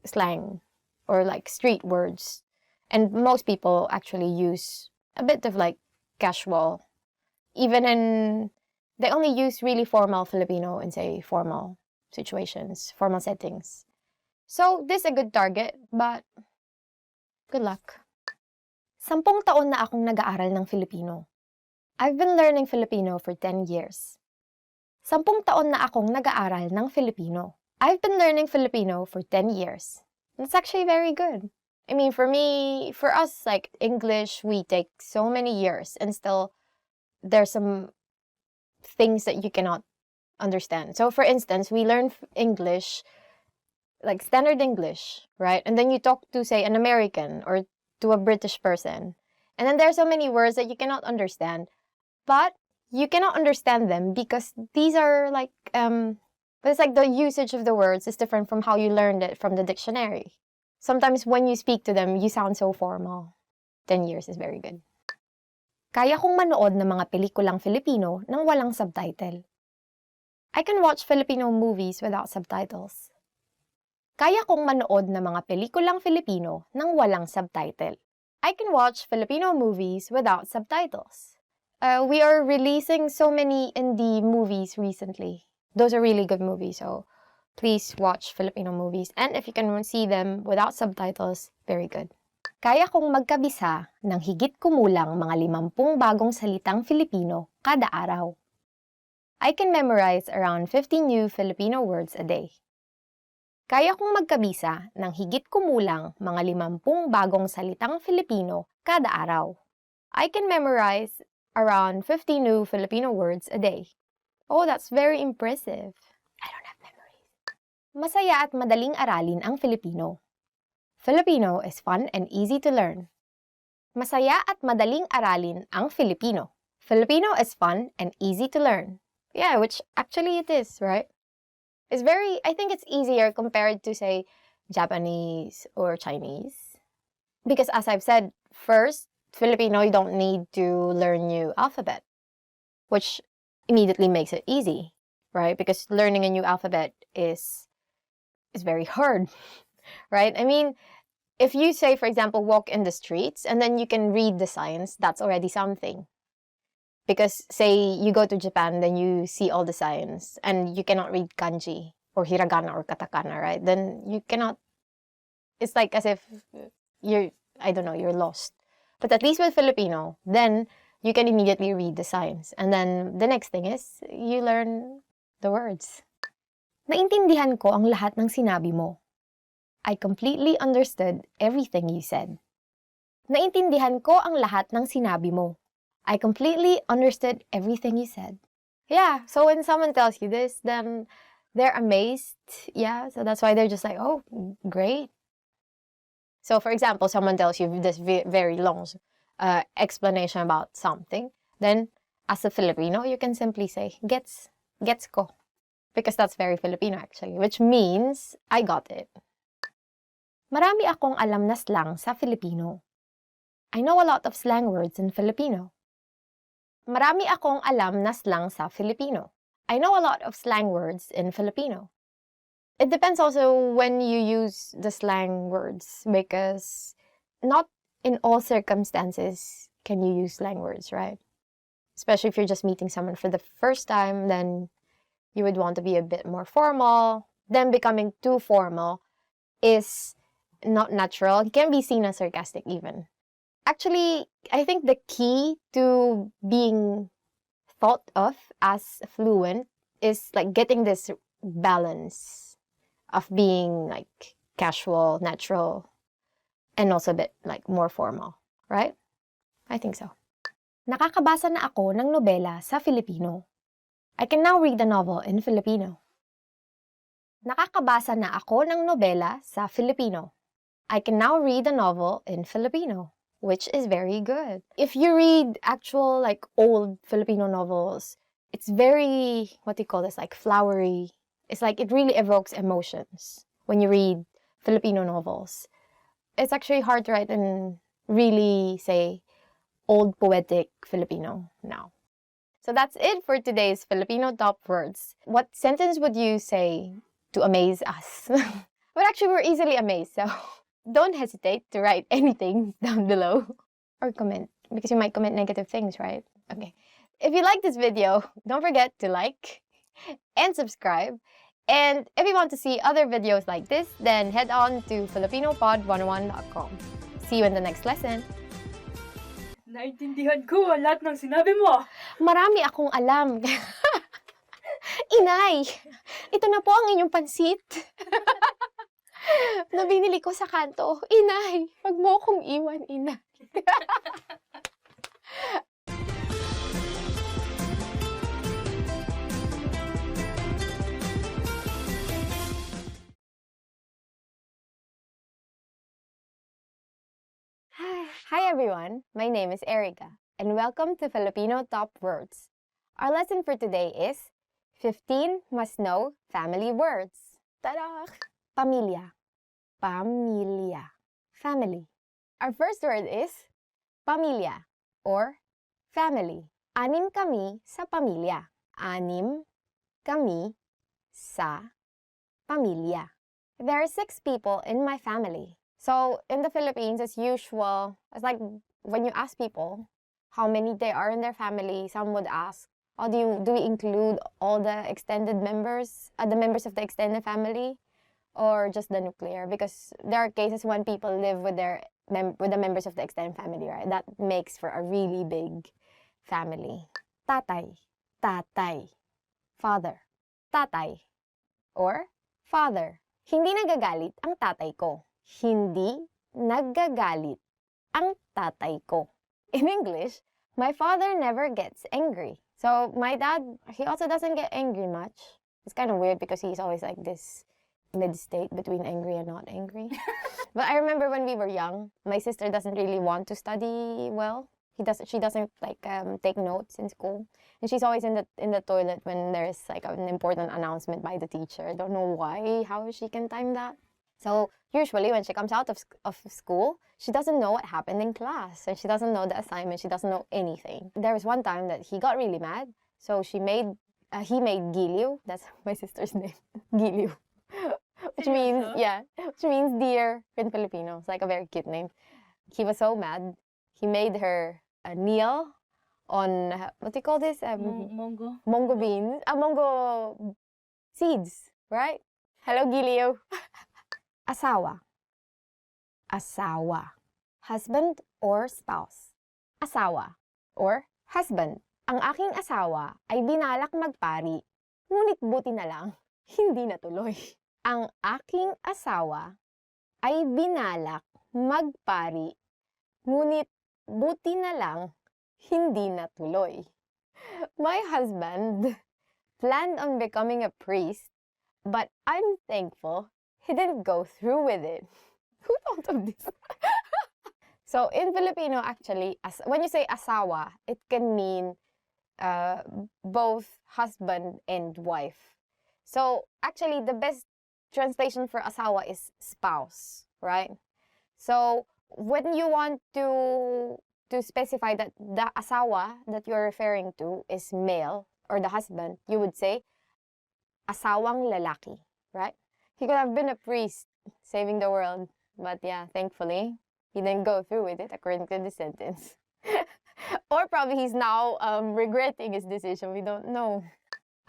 slang or like street words. And most people actually use a bit of like casual. Even in, they only use really formal Filipino in say formal situations, formal settings. So this is a good target, but good luck. 10 taon na akong nag-aaral ng Filipino. I've been learning Filipino for 10 years. 10 taon na akong nag-aaral ng Filipino. I've been learning Filipino for 10 years. That's actually very good. I mean, for me, for us, like English, we take so many years and still there's some things that you cannot understand. So for instance, we learn English, like standard English, right? And then you talk to, say, an American or to a British person. And then there's so many words that you cannot understand. But you cannot understand them because these are like, but it's like the usage of the words is different from how you learned it from the dictionary. Sometimes when you speak to them, you sound so formal. 10 years is very good. Kaya kong manood ng mga pelikulang Filipino nang walang subtitle. I can watch Filipino movies without subtitles. Kaya kong manood ng mga pelikulang Filipino nang walang subtitle. I can watch Filipino movies without subtitles. We are releasing so many indie movies recently. Those are really good movies, so please watch Filipino movies. And if you can see them without subtitles, very good. Kaya kong magkabisa ng higit kumulang mga 50 bagong salitang Filipino kada araw. I can memorize around 50 new Filipino words a day. Kaya kong magkabisa ng higit kumulang mga 50 bagong salitang Filipino kada araw. I can memorize around 50 new Filipino words a day. Oh, that's very impressive. I don't have memories. Masaya at madaling aralin ang Filipino. Filipino is fun and easy to learn. Masaya at madaling aralin ang Filipino. Filipino is fun and easy to learn. Yeah, which actually it is, right? It's very, I think it's easier compared to, say, Japanese or Chinese. Because as I've said, first, Filipino, you don't need to learn new alphabet, which immediately makes it easy, right? Because learning a new alphabet is very hard, right? I mean, if you say, for example, walk in the streets and then you can read the signs, that's already something. Because say you go to Japan, then you see all the signs and you cannot read kanji or hiragana or katakana, right? Then you cannot, it's like as if you're, I don't know, you're lost. But at least with Filipino, then you can immediately read the signs. And then the next thing is, you learn the words. Naintindihan ko ang lahat ng sinabi mo. I completely understood everything you said. Naintindihan ko ang lahat ng sinabi mo. I completely understood everything you said. Yeah, so when someone tells you this, then they're amazed. Yeah, so that's why they're just like, oh, great. So for example, someone tells you this very long explanation about something. Then, as a Filipino, you can simply say, gets ko. Because that's very Filipino actually, which means, I got it. Marami akong alam na slang sa Filipino. I know a lot of slang words in Filipino. Marami akong alam na slang sa Filipino. I know a lot of slang words in Filipino. It depends also when you use the slang words, because not in all circumstances can you use slang words, right? Especially if you're just meeting someone for the first time, then you would want to be a bit more formal. Then becoming too formal is not natural. It can be seen as sarcastic even. Actually, I think the key to being thought of as fluent is like getting this balance of being like casual, natural, and also a bit like more formal, right? I think so. Nakakabasa na ako ng nobela sa Filipino. I can now read a novel in Filipino. Nakakabasa na ako ng nobela sa Filipino. I can now read a novel in Filipino, which is very good. If you read actual like old Filipino novels, it's very, what do you call this, like flowery. It's like it really evokes emotions when you read Filipino novels. It's actually hard to write in really, say, old poetic Filipino now. So that's it for today's Filipino top words. What sentence would you say to amaze us? But actually, we're easily amazed, so don't hesitate to write anything down below or comment, because you might comment negative things, right? Okay. If you like this video, don't forget to like and subscribe. And if you want to see other videos like this, then head on to filipinopod101.com. See you in the next lesson. Naintindihan ko ang lahat ng sinabi mo. Marami akong alam. Inay, ito na po ang inyong pansit. Na binili ko sa kanto. Inay, wag mo akong iwan, inay. Hi everyone, my name is Erica, and welcome to Filipino Top Words. Our lesson for today is 15 must-know family words. Ta-da! Pamilya. Pamilya. Family. Our first word is pamilya, or family. Anim kami sa pamilya. Anim kami sa pamilya. There are 6 people in my family. So in the Philippines, it's usual. It's like when you ask people how many they are in their family, some would ask, "Oh, do we include all the extended members, the members of the extended family, or just the nuclear?" Because there are cases when people live with with the members of the extended family, right? That makes for a really big family. Tatay, tatay, father, tatay, or father. Hindi nagagalit ang tatay ko. Hindi nagagalit ang tatay ko. In English, my father never gets angry. So my dad, he also doesn't get angry much. It's kind of weird because he's always like this mid-state between angry and not angry. But I remember when we were young, my sister doesn't really want to study well. She doesn't like take notes in school, and she's always in the toilet when there's like an important announcement by the teacher. I don't know why, how she can time that. So usually when she comes out of school, she doesn't know what happened in class, and she doesn't know the assignment. She doesn't know anything. There was one time that he got really mad, so he made Giliw. That's my sister's name, Giliw, which means dear in Filipino. It's like a very cute name. He was so mad, he made her kneel on, what do you call this? Mongo beans. Mongo seeds, right? Hello, Giliw. Asawa. Asawa. Husband or spouse. Asawa or husband. Ang aking asawa ay binalak magpari, ngunit buti na lang, hindi natuloy. Ang aking asawa ay binalak magpari, ngunit buti na lang, hindi natuloy. My husband planned on becoming a priest, but I'm thankful he didn't go through with it. Who thought of this? So in Filipino, actually, when you say asawa, it can mean both husband and wife. So actually, the best translation for asawa is spouse, right? So when you want to specify that the asawa that you're referring to is male or the husband, you would say asawang lalaki, right? He could have been a priest saving the world, but yeah, thankfully he didn't go through with it according to the sentence. Or probably he's now regretting his decision. We don't know.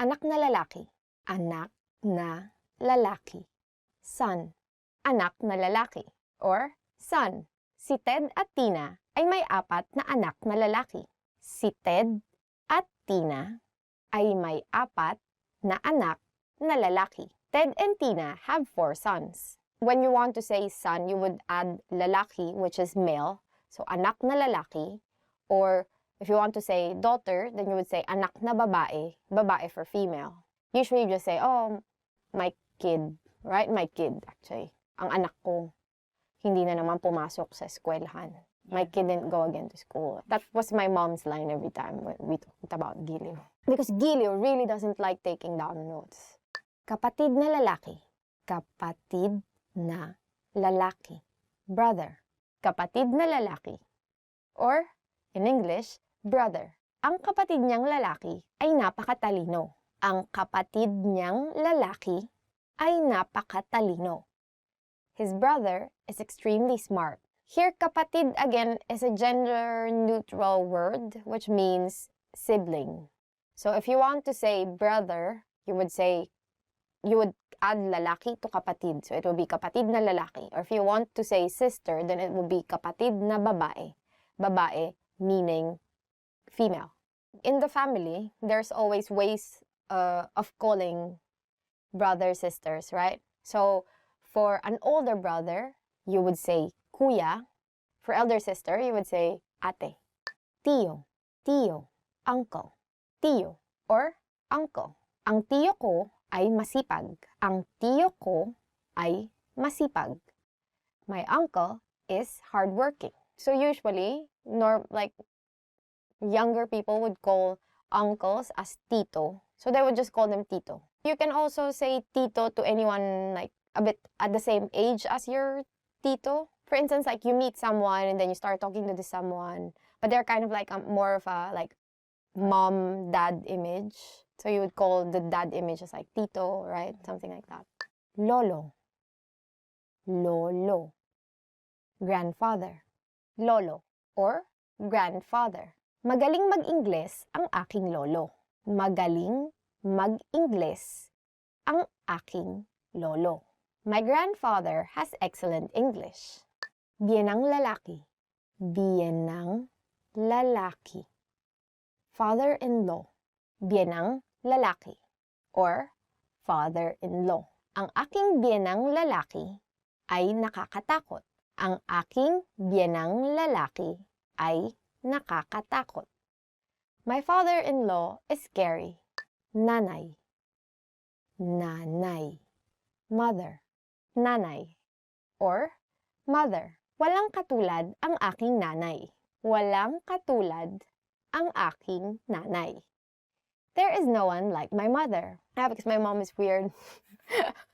Anak na lalaki. Anak na lalaki. Son. Anak na lalaki. Or son. Si Ted at Tina ay may 4 na anak na lalaki. Si Ted at Tina ay may 4 na anak na lalaki. Ted and Tina have 4 sons. When you want to say son, you would add lalaki, which is male. So anak na lalaki. Or if you want to say daughter, then you would say anak na babae. Babae for female. Usually you just say, oh, my kid. Right? My kid, actually. Ang anak ko. Hindi na naman pumasok sa eskwelahan. My kid didn't go again to school. That was my mom's line every time we talked about Giliw. Because Giliw really doesn't like taking down notes. Kapatid na lalaki. Kapatid na lalaki. Brother. Kapatid na lalaki. Or, in English, brother. Ang kapatid niyang lalaki ay napakatalino. Ang kapatid niyang lalaki ay napakatalino. His brother is extremely smart. Here, kapatid again is a gender-neutral word, which means sibling. So if you want to say brother, you would add lalaki to kapatid. So it will be kapatid na lalaki. Or if you want to say sister, then it would be kapatid na babae. Babae meaning female. In the family, there's always ways of calling brothers, sisters, right? So for an older brother, you would say kuya. For elder sister, you would say ate. Tiyo, tiyo, uncle, tiyo, or uncle. Ang tiyo ko ay masipag. Ang tiyo ko ay masipag. My uncle is hardworking. So usually, younger people would call uncles as tito. So they would just call them tito. You can also say tito to anyone like a bit at the same age as your tito. For instance, like you meet someone and then you start talking to this someone, but they're kind of like more of a like mom dad image. So you would call the dad image as like tito, right? Something like that. Lolo. Lolo. Grandfather. Lolo or grandfather. Magaling mag-Ingles ang aking lolo. Magaling mag-Ingles ang aking lolo. My grandfather has excellent English. Biyenang lalaki. Biyenang lalaki. Father-in-law. Biyenang lalaki. Or father-in-law. Ang aking biyenang lalaki ay nakakatakot. Ang aking biyenang lalaki ay nakakatakot. My father-in-law is scary. Nanay. Nanay. Mother. Nanay. Or mother. Walang katulad ang aking nanay. Walang katulad ang aking nanay. There is no one like my mother. Because my mom is weird.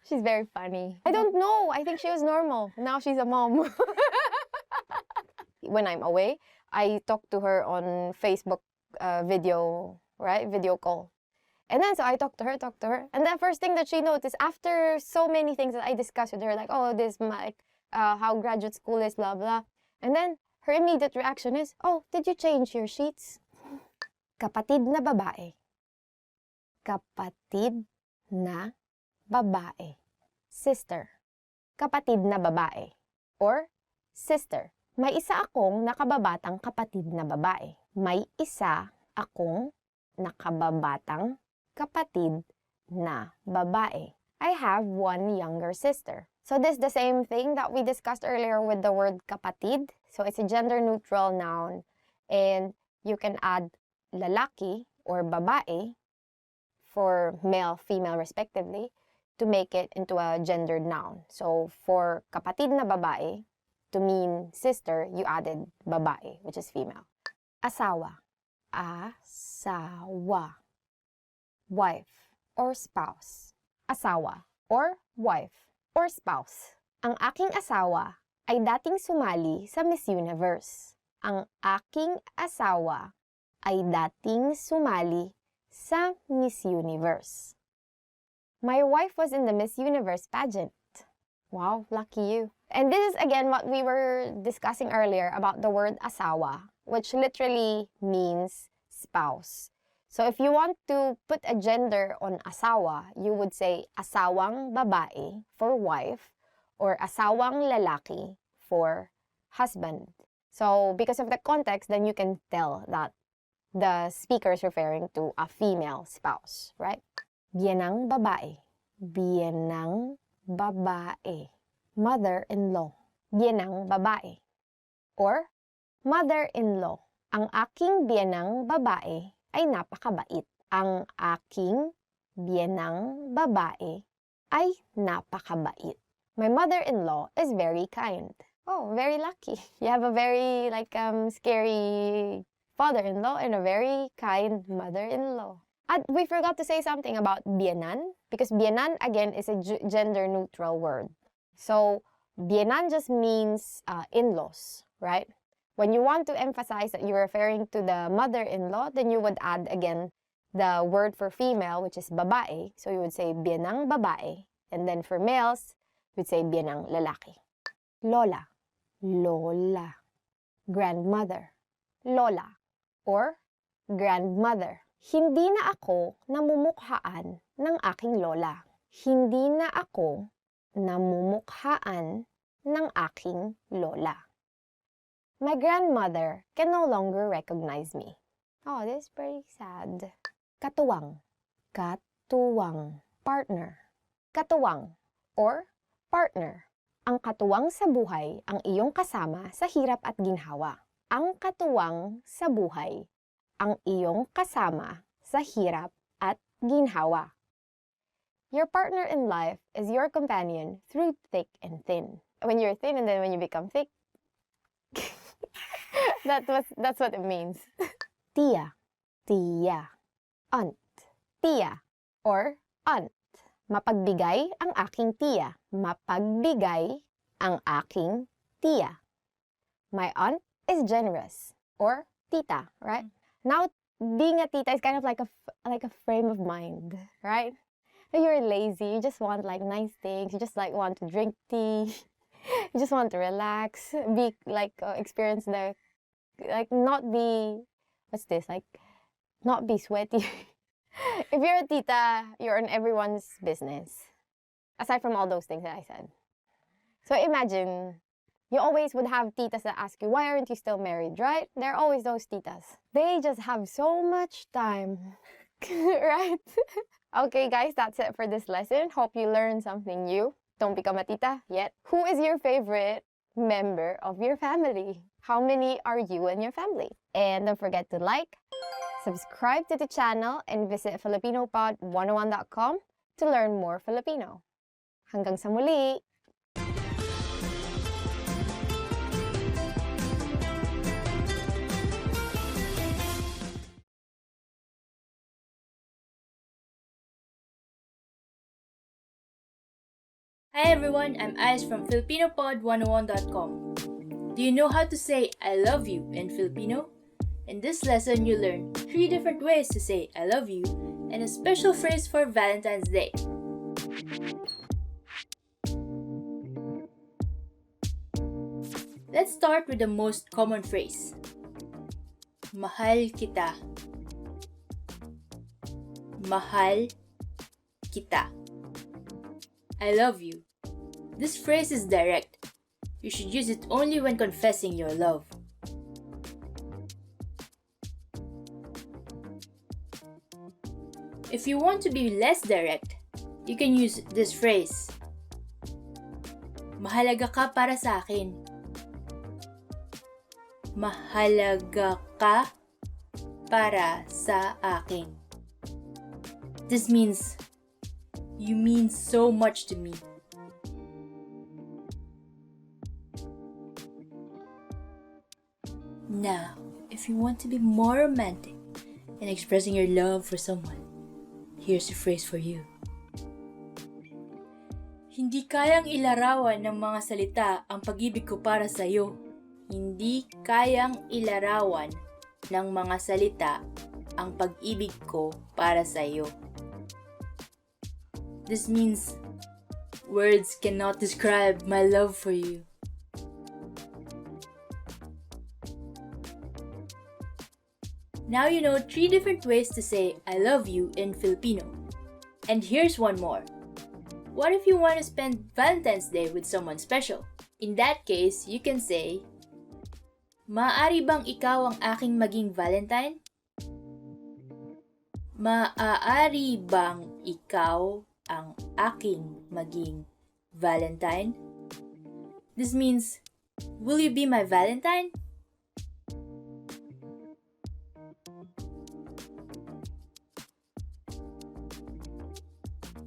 She's very funny. I don't know. I think she was normal. Now she's a mom. When I'm away, I talk to her on Facebook video, right? Video call. And then, so I talk to her. And the first thing that she noticed, after so many things that I discussed with her, like, oh, this, my, how graduate school is, blah, blah. And then, her immediate reaction is, oh, did you change your sheets? Kapatid na babae. Kapatid na babae. Sister. Kapatid na babae. Or sister. May isa akong nakababatang kapatid na babae. May isa akong nakababatang kapatid na babae. I have one younger sister. So this is the same thing that we discussed earlier with the word kapatid. So it's a gender-neutral noun. And you can add lalaki or babae for male, female respectively to make it into a gendered noun. So for kapatid na babae, to mean sister, you added babae, which is female. Asawa. Asawa. Wife or spouse. Asawa or wife or spouse. Ang aking asawa ay dating sumali sa Miss Universe. Ang aking asawa ay dating sumali sa Miss Universe. My wife was in the Miss Universe pageant. Wow, lucky you. And this is again what we were discussing earlier about the word asawa, which literally means spouse. So if you want to put a gender on asawa, you would say asawang babae for wife or asawang lalaki for husband. So because of the context, then you can tell that the speaker is referring to a female spouse, right? Biyenang babae. Biyenang babae. Mother-in-law. Biyenang babae. Or mother-in-law. Ang aking biyenang babae ay napakabait. Ang aking biyenang babae ay napakabait. My mother-in-law is very kind. Oh, very lucky. You have a very scary father-in-law and a very kind mother-in-law. And we forgot to say something about biyenan, because biyenan again is a gender-neutral word. So biyenan just means in-laws, right? When you want to emphasize that you're referring to the mother-in-law, then you would add again the word for female, which is babae. So you would say biyenang babae. And then for males, you would say biyenang lalaki. Lola. Lola. Grandmother. Lola. Or grandmother. Hindi na ako namumukhaan ng aking lola. Hindi na ako namumukhaan ng aking lola. My grandmother can no longer recognize me. Oh, this is pretty sad. Katuwang. Katuwang. Partner. Katuwang or partner. Ang katuwang sa buhay ang iyong kasama sa hirap at ginhawa. Ang katuwang sa buhay ang iyong kasama sa hirap at ginhawa. Your partner in life is your companion through thick and thin. When you're thin and then when you become thick, that's what it means. Tia. Tia. Aunt. Tia. Or aunt. Mapagbigay ang aking tiya. Mapagbigay ang aking tia. My aunt is generous, or tita, right? Now, being a tita is kind of like a frame of mind, right? You're lazy, you just want like nice things, you just like want to drink tea, you just want to relax, be like experience the like not be what's this like not be sweaty. If you're a tita, you're in everyone's business. Aside from all those things that I said. So imagine, you always would have titas that ask you, why aren't you still married, right? There are always those titas. They just have so much time, right? Okay, guys, that's it for this lesson. Hope you learned something new. Don't become a tita yet. Who is your favorite member of your family? How many are you and your family? And don't forget to like, subscribe to the channel, and visit FilipinoPod101.com to learn more Filipino. Hanggang sa muli! Hi everyone, I'm Ice from FilipinoPod101.com. Do you know how to say I love you in Filipino? In this lesson, you learn 3 different ways to say I love you and a special phrase for Valentine's Day. Let's start with the most common phrase. Mahal kita. Mahal kita. I love you. This phrase is direct. You should use it only when confessing your love. If you want to be less direct, you can use this phrase. Mahalaga ka para sa akin. Mahalaga ka para sa akin. This means you mean so much to me. Now, if you want to be more romantic in expressing your love for someone, here's a phrase for you. Hindi kayang ilarawan ng mga salita ang pag-ibig ko para sa iyo. Hindi kayang ilarawan ng mga salita ang pag-ibig ko para sa iyo. This means words cannot describe my love for you. Now you know 3 different ways to say I love you in Filipino. And here's one more. What if you want to spend Valentine's Day with someone special? In that case, you can say, maaari bang ikaw ang aking maging Valentine? Maaari bang ikaw ang aking maging Valentine? This means, will you be my Valentine?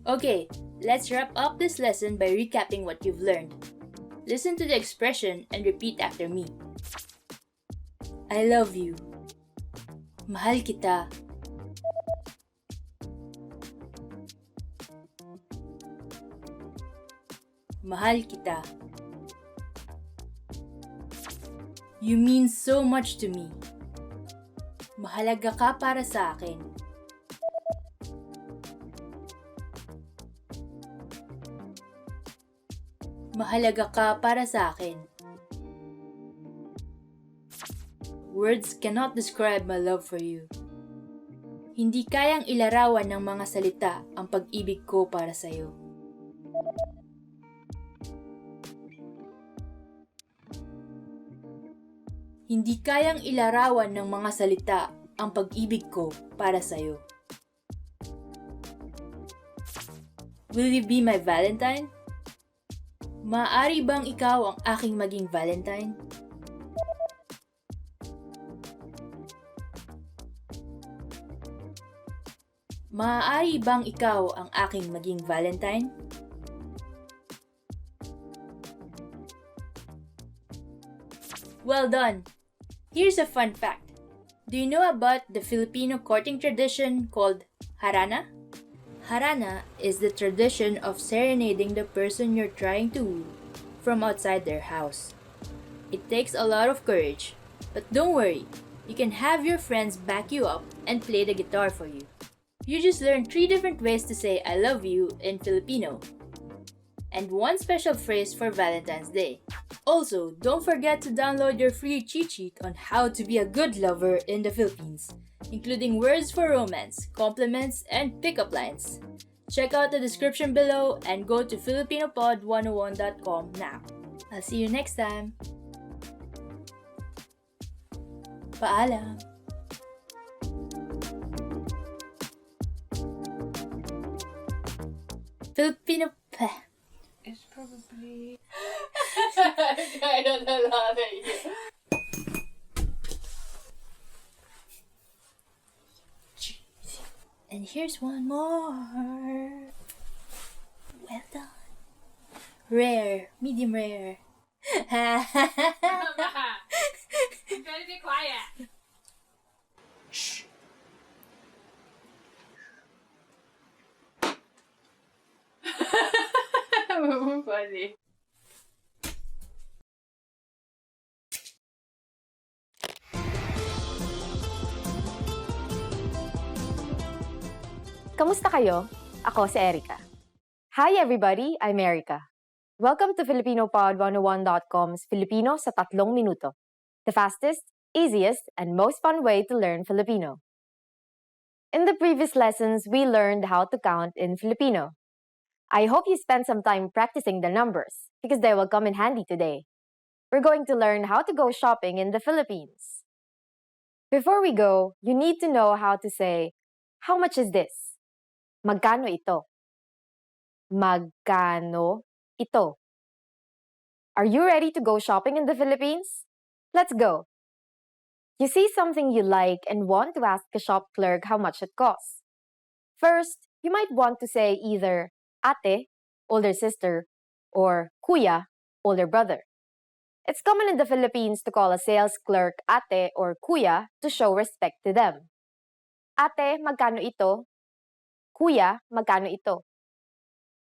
Okay, let's wrap up this lesson by recapping what you've learned. Listen to the expression and repeat after me. I love you. Mahal kita. Mahal kita. You mean so much to me. Mahalaga ka para sa akin. Mahalaga ka para sa akin. Words cannot describe my love for you. Hindi kayang ilarawan ng mga salita ang pag-ibig ko para sa iyo. Hindi kayang ilarawan ng mga salita ang pag-ibig ko para sa iyo. Will you be my Valentine? Maaari bang ikaw ang aking maging Valentine? Maaari bang ikaw ang aking maging Valentine? Well done! Here's a fun fact. Do you know about the Filipino courting tradition called harana? Harana is the tradition of serenading the person you're trying to woo from outside their house. It takes a lot of courage. But don't worry, you can have your friends back you up and play the guitar for you. You just learned 3 different ways to say I love you in Filipino. And one special phrase for Valentine's Day. Also, don't forget to download your free cheat sheet on how to be a good lover in the Philippines, including words for romance, compliments, and pickup lines. Check out the description below and go to filipinopod101.com now. I'll see you next time. Paalam. Filipino It's probably... I don't know how to use. And here's one more. Well done. Rare, medium rare. You better be quiet. Shh. Funny. Kamusta kayo? Ako si Erica. Hi everybody, I'm Erica. Welcome to FilipinoPod101.com's Filipino sa 3 minuto. The fastest, easiest, and most fun way to learn Filipino. In the previous lessons, we learned how to count in Filipino. I hope you spent some time practicing the numbers because they will come in handy today. We're going to learn how to go shopping in the Philippines. Before we go, you need to know how to say, how much is this? Magkano ito? Magkano ito? Are you ready to go shopping in the Philippines? Let's go! You see something you like and want to ask the shop clerk how much it costs. First, you might want to say either ate, older sister, or kuya, older brother. It's common in the Philippines to call a sales clerk ate or kuya to show respect to them. Ate, magkano ito? Kuya, magkano ito?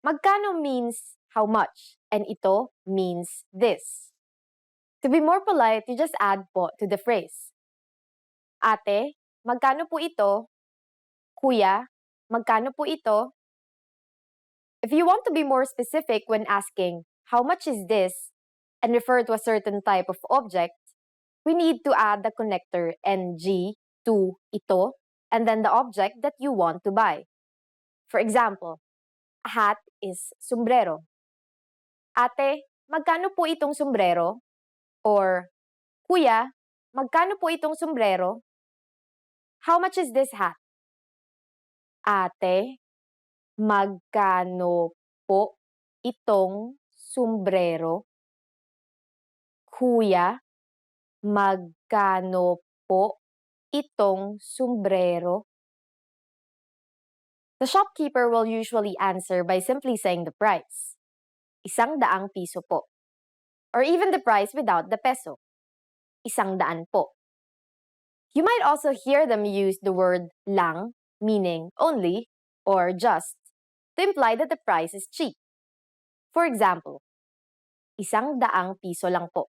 Magkano means how much, and ito means this. To be more polite, you just add po to the phrase. Ate, magkano po ito? Kuya, magkano po ito? If you want to be more specific when asking, how much is this, and refer to a certain type of object, we need to add the connector ng to ito, and then the object that you want to buy. For example, a hat is sombrero. Ate, magkano po itong sombrero? Or, Kuya, magkano po itong sombrero? How much is this hat? Ate, magkano po itong sombrero? Kuya, magkano po itong sombrero? The shopkeeper will usually answer by simply saying the price. 100 piso po. Or even the price without the peso. 100 po. You might also hear them use the word lang, meaning only, or just, to imply that the price is cheap. For example, 100 piso lang po.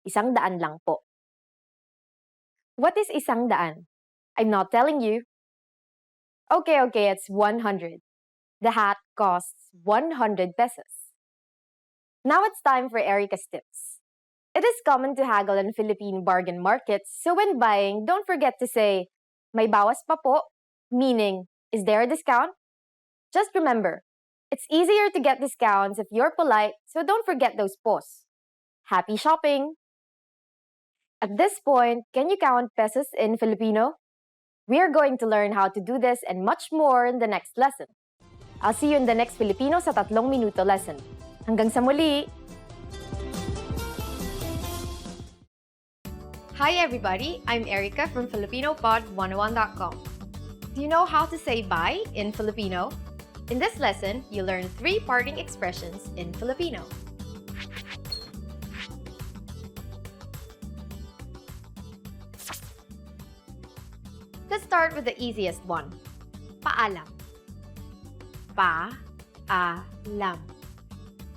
100 lang po. What is 100? I'm not telling you. Okay, it's 100. The hat costs 100 pesos. Now it's time for Erica's tips. It is common to haggle in Philippine bargain markets, so when buying, don't forget to say, may bawas pa po, meaning, is there a discount? Just remember, it's easier to get discounts if you're polite, so don't forget those pos. Happy shopping! At this point, can you count pesos in Filipino? We are going to learn how to do this and much more in the next lesson. I'll see you in the next Filipino sa 3 minuto lesson. Hanggang sa muli! Hi everybody, I'm Erica from FilipinoPod101.com. Do you know how to say bye in Filipino? In this lesson, you learn 3 parting expressions in Filipino. Let's start with the easiest one. Paalam. Pa-a-lam.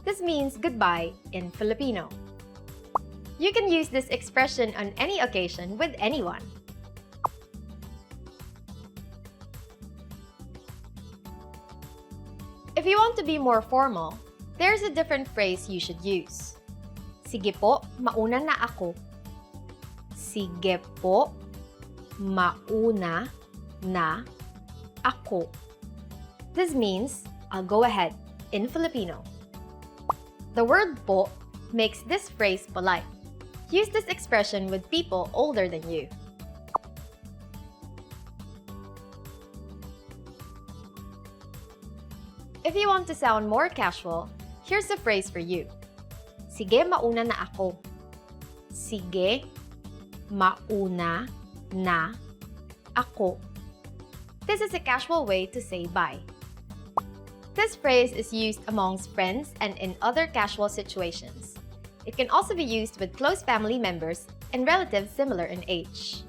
This means goodbye in Filipino. You can use this expression on any occasion with anyone. If you want to be more formal, there's a different phrase you should use. Sige po, mauna na ako. Sige po, mauna na ako. This means, I'll go ahead, in Filipino. The word po makes this phrase polite. Use this expression with people older than you. If you want to sound more casual, here's a phrase for you. Sige, mauna na ako. Sige, mauna na ako. This is a casual way to say bye. This phrase is used amongst friends and in other casual situations. It can also be used with close family members and relatives similar in age.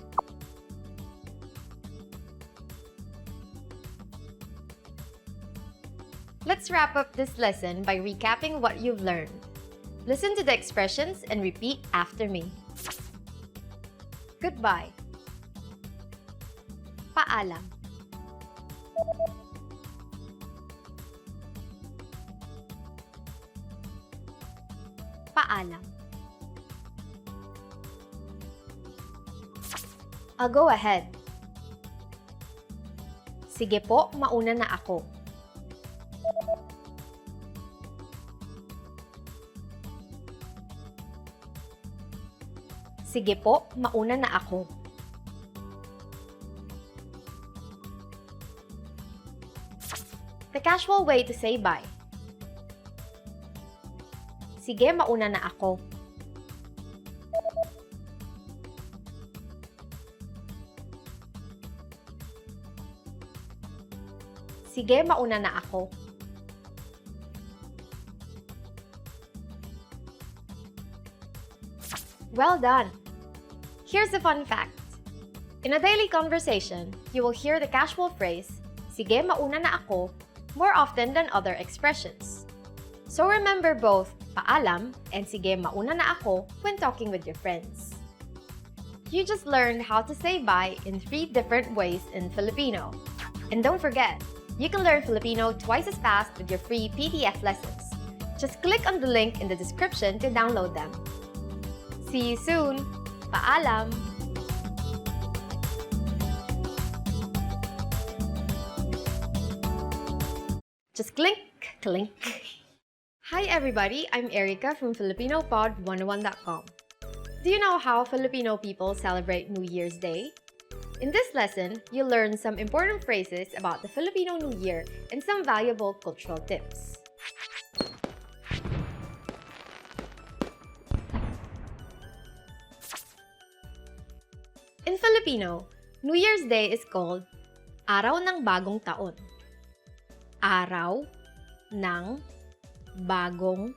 Let's wrap up this lesson by recapping what you've learned. Listen to the expressions and repeat after me. Goodbye. Paalam. Paalam. I'll go ahead. Sige po, mauna na ako. Sige po, mauna na ako. The casual way to say bye. Sige, mauna na ako. Sige, mauna na ako. Well done! Here's a fun fact. In a daily conversation, you will hear the casual phrase, sige, mauna na ako, more often than other expressions. So remember both paalam and sige, mauna na ako when talking with your friends. You just learned how to say bye in 3 different ways in Filipino. And don't forget, you can learn Filipino twice as fast with your free PDF lessons. Just click on the link in the description to download them. See you soon! Paalam! Just clink, clink. Hi everybody, I'm Erica from FilipinoPod101.com. Do you know how Filipino people celebrate New Year's Day? In this lesson, you'll learn some important phrases about the Filipino New Year and some valuable cultural tips. In Filipino, New Year's Day is called Araw ng Bagong Taon. Araw ng Bagong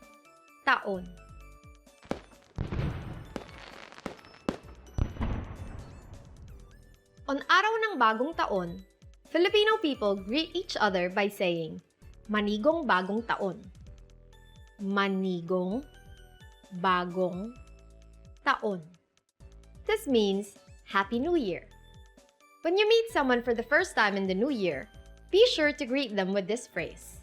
Taon. On Araw ng Bagong Taon, Filipino people greet each other by saying, Manigong Bagong Taon. Manigong Bagong Taon. This means Happy New Year. When you meet someone for the first time in the new year, be sure to greet them with this phrase.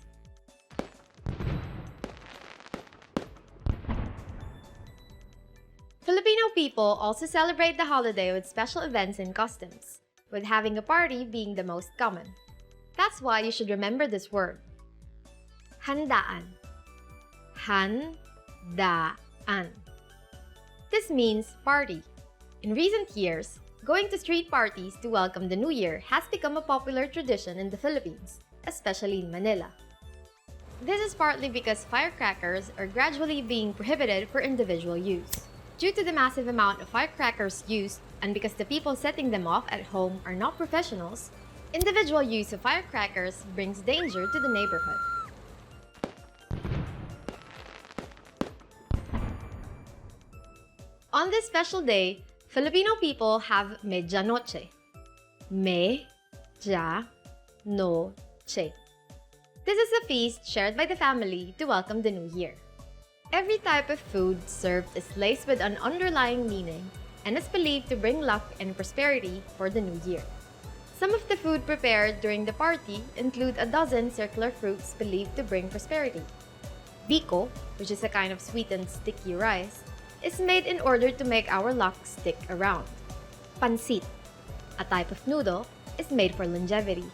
Filipino people also celebrate the holiday with special events and customs, with having a party being the most common. That's why you should remember this word. Handaan. Handaan. This means party. In recent years, going to street parties to welcome the new year has become a popular tradition in the Philippines, especially in Manila. This is partly because firecrackers are gradually being prohibited for individual use. Due to the massive amount of firecrackers used and because the people setting them off at home are not professionals, individual use of firecrackers brings danger to the neighborhood. On this special day, Filipino people have Medianoche. Medianoche. This is a feast shared by the family to welcome the new year. Every type of food served is laced with an underlying meaning and is believed to bring luck and prosperity for the new year. Some of the food prepared during the party include a dozen circular fruits believed to bring prosperity. Biko, which is a kind of sweetened sticky rice, is made in order to make our luck stick around. Pansit, a type of noodle, is made for longevity.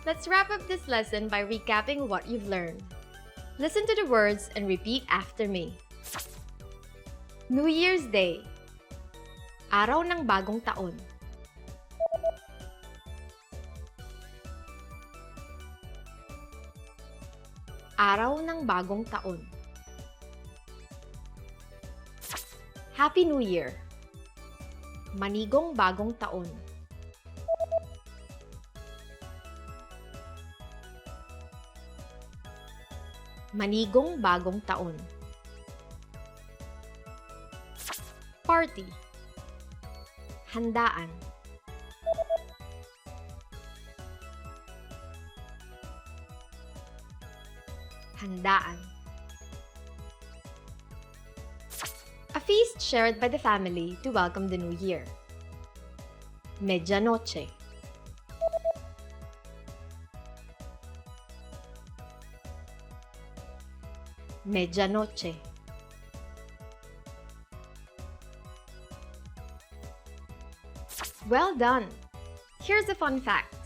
Let's wrap up this lesson by recapping what you've learned. Listen to the words and repeat after me. New Year's Day. Araw ng bagong taon. Araw ng bagong taon. Happy New Year. Manigong bagong taon. Manigong bagong taon. Party. Handaan. Handaan. A feast shared by the family to welcome the new year. Medianoche. Medianoche. Well done! Here's a fun fact.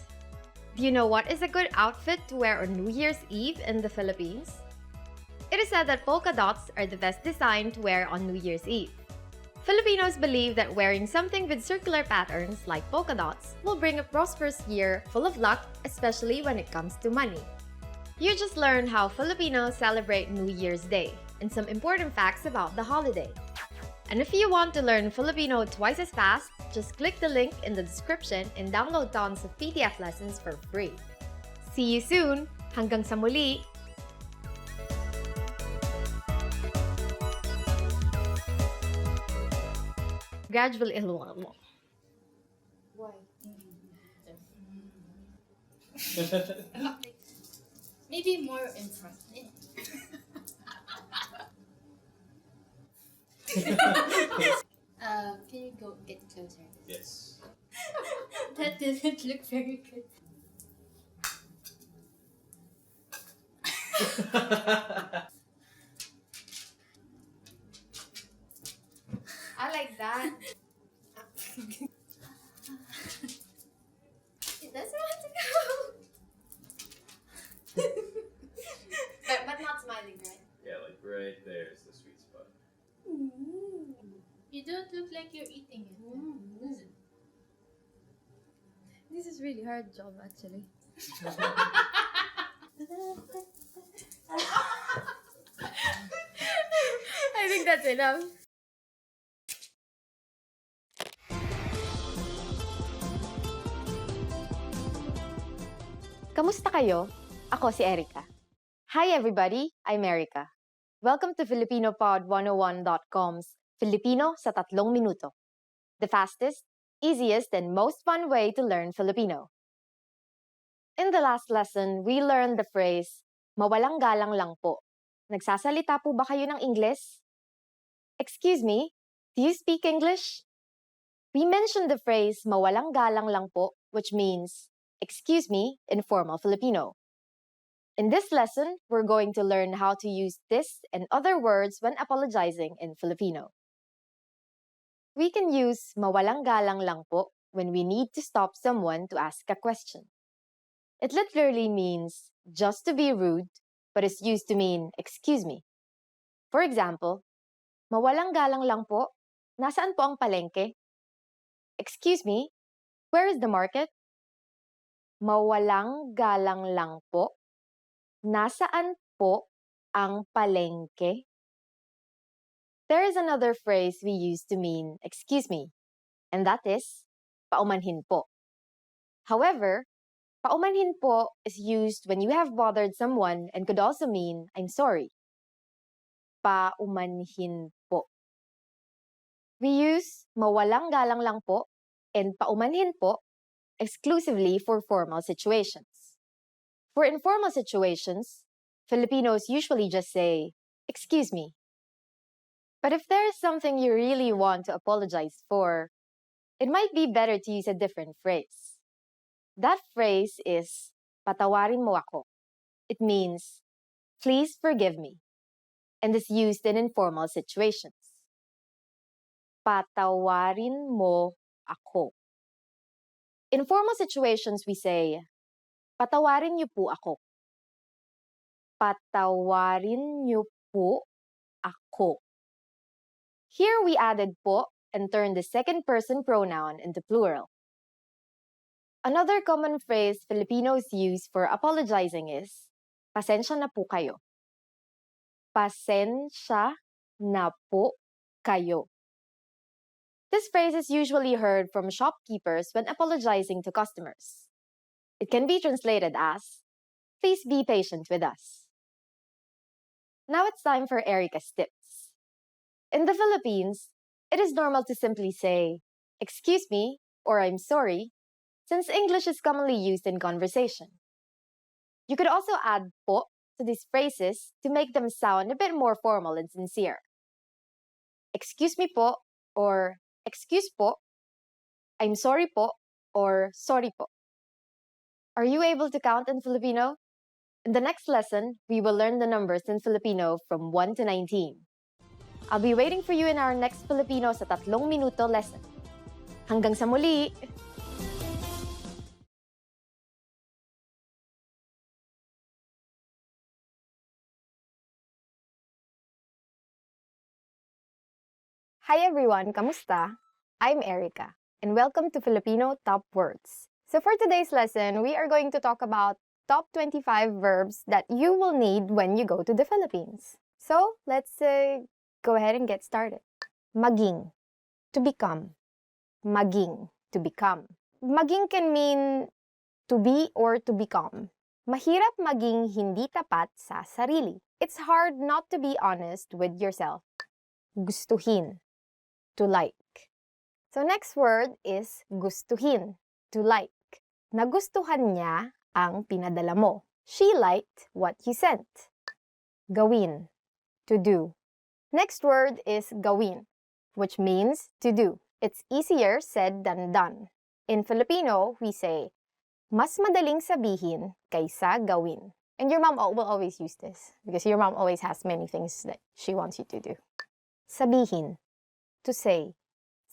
Do you know what is a good outfit to wear on New Year's Eve in the Philippines? It is said that polka dots are the best design to wear on New Year's Eve. Filipinos believe that wearing something with circular patterns like polka dots will bring a prosperous year full of luck, especially when it comes to money. You just learned how Filipinos celebrate New Year's Day and some important facts about the holiday. And if you want to learn Filipino twice as fast, just click the link in the description and download tons of PDF lessons for free. See you soon! Hanggang sa muli! Gradually mo. Why? Maybe more in front. Can you go get closer? Yes. That doesn't look very good. I like that. It doesn't want to go. but not smiling, right? Yeah, like right there is the sweet spot. You don't look like you're eating it. This is really hard job actually. I think that's enough. Kamusta kayo? Ako si Erica. Hi everybody, I'm Erica. Welcome to FilipinoPod101.com's Filipino sa 3 minuto. The fastest, easiest, and most fun way to learn Filipino. In the last lesson, we learned the phrase, mawalang galang lang po. Nagsasalita po ba kayo ng Ingles? Excuse me, do you speak English? We mentioned the phrase, mawalang galang lang po, which means, excuse me, in formal Filipino. In this lesson, we're going to learn how to use this and other words when apologizing in Filipino. We can use mawalang galang lang po when we need to stop someone to ask a question. It literally means just to be rude, but is used to mean excuse me. For example, mawalang galang lang po, nasaan po ang palengke? Excuse me, where is the market? Mawalang galang lang po, nasaan po ang palengke? There is another phrase we use to mean excuse me, and that is paumanhin po. However, paumanhin po is used when you have bothered someone and could also mean I'm sorry. Paumanhin po. We use mawalang galang lang po and paumanhin po exclusively for formal situations. For informal situations, Filipinos usually just say, "Excuse me." But if there is something you really want to apologize for, it might be better to use a different phrase. That phrase is, "Patawarin mo ako." It means, "Please forgive me," and is used in informal situations. Patawarin mo ako. In formal situations, we say, "Patawarin niyo po ako." Patawarin niyo po ako. Here we added po and turned the second person pronoun into plural. Another common phrase Filipinos use for apologizing is, "Pasensya na po kayo." Pasensya na po kayo. This phrase is usually heard from shopkeepers when apologizing to customers. It can be translated as, "Please be patient with us." Now it's time for Erica's tips. In the Philippines, it is normal to simply say, "Excuse me," or "I'm sorry," since English is commonly used in conversation. You could also add po to these phrases to make them sound a bit more formal and sincere. "Excuse me po," or "Excuse po," "I'm sorry po," or "Sorry po." Are you able to count in Filipino? In the next lesson, we will learn the numbers in Filipino from 1 to 19. I'll be waiting for you in our next Filipino sa 3 minuto lesson. Hanggang sa muli! Hi everyone, kamusta? I'm Erica, and welcome to Filipino Top Words. So for today's lesson, we are going to talk about top 25 verbs that you will need when you go to the Philippines. So let's go ahead and get started. Maging, to become. Maging, to become. Maging can mean to be or to become. Mahirap maging hindi tapat sa sarili. It's hard not to be honest with yourself. Gustuhin, to like. So next word is gustuhin, to like. Nagustuhan niya ang pinadala mo. She liked what you sent. Gawin, to do. Next word is gawin, which means to do. It's easier said than done. In Filipino, we say, "Mas madaling sabihin kaysa gawin." And your mom will always use this because your mom always has many things that she wants you to do. Sabihin, to say.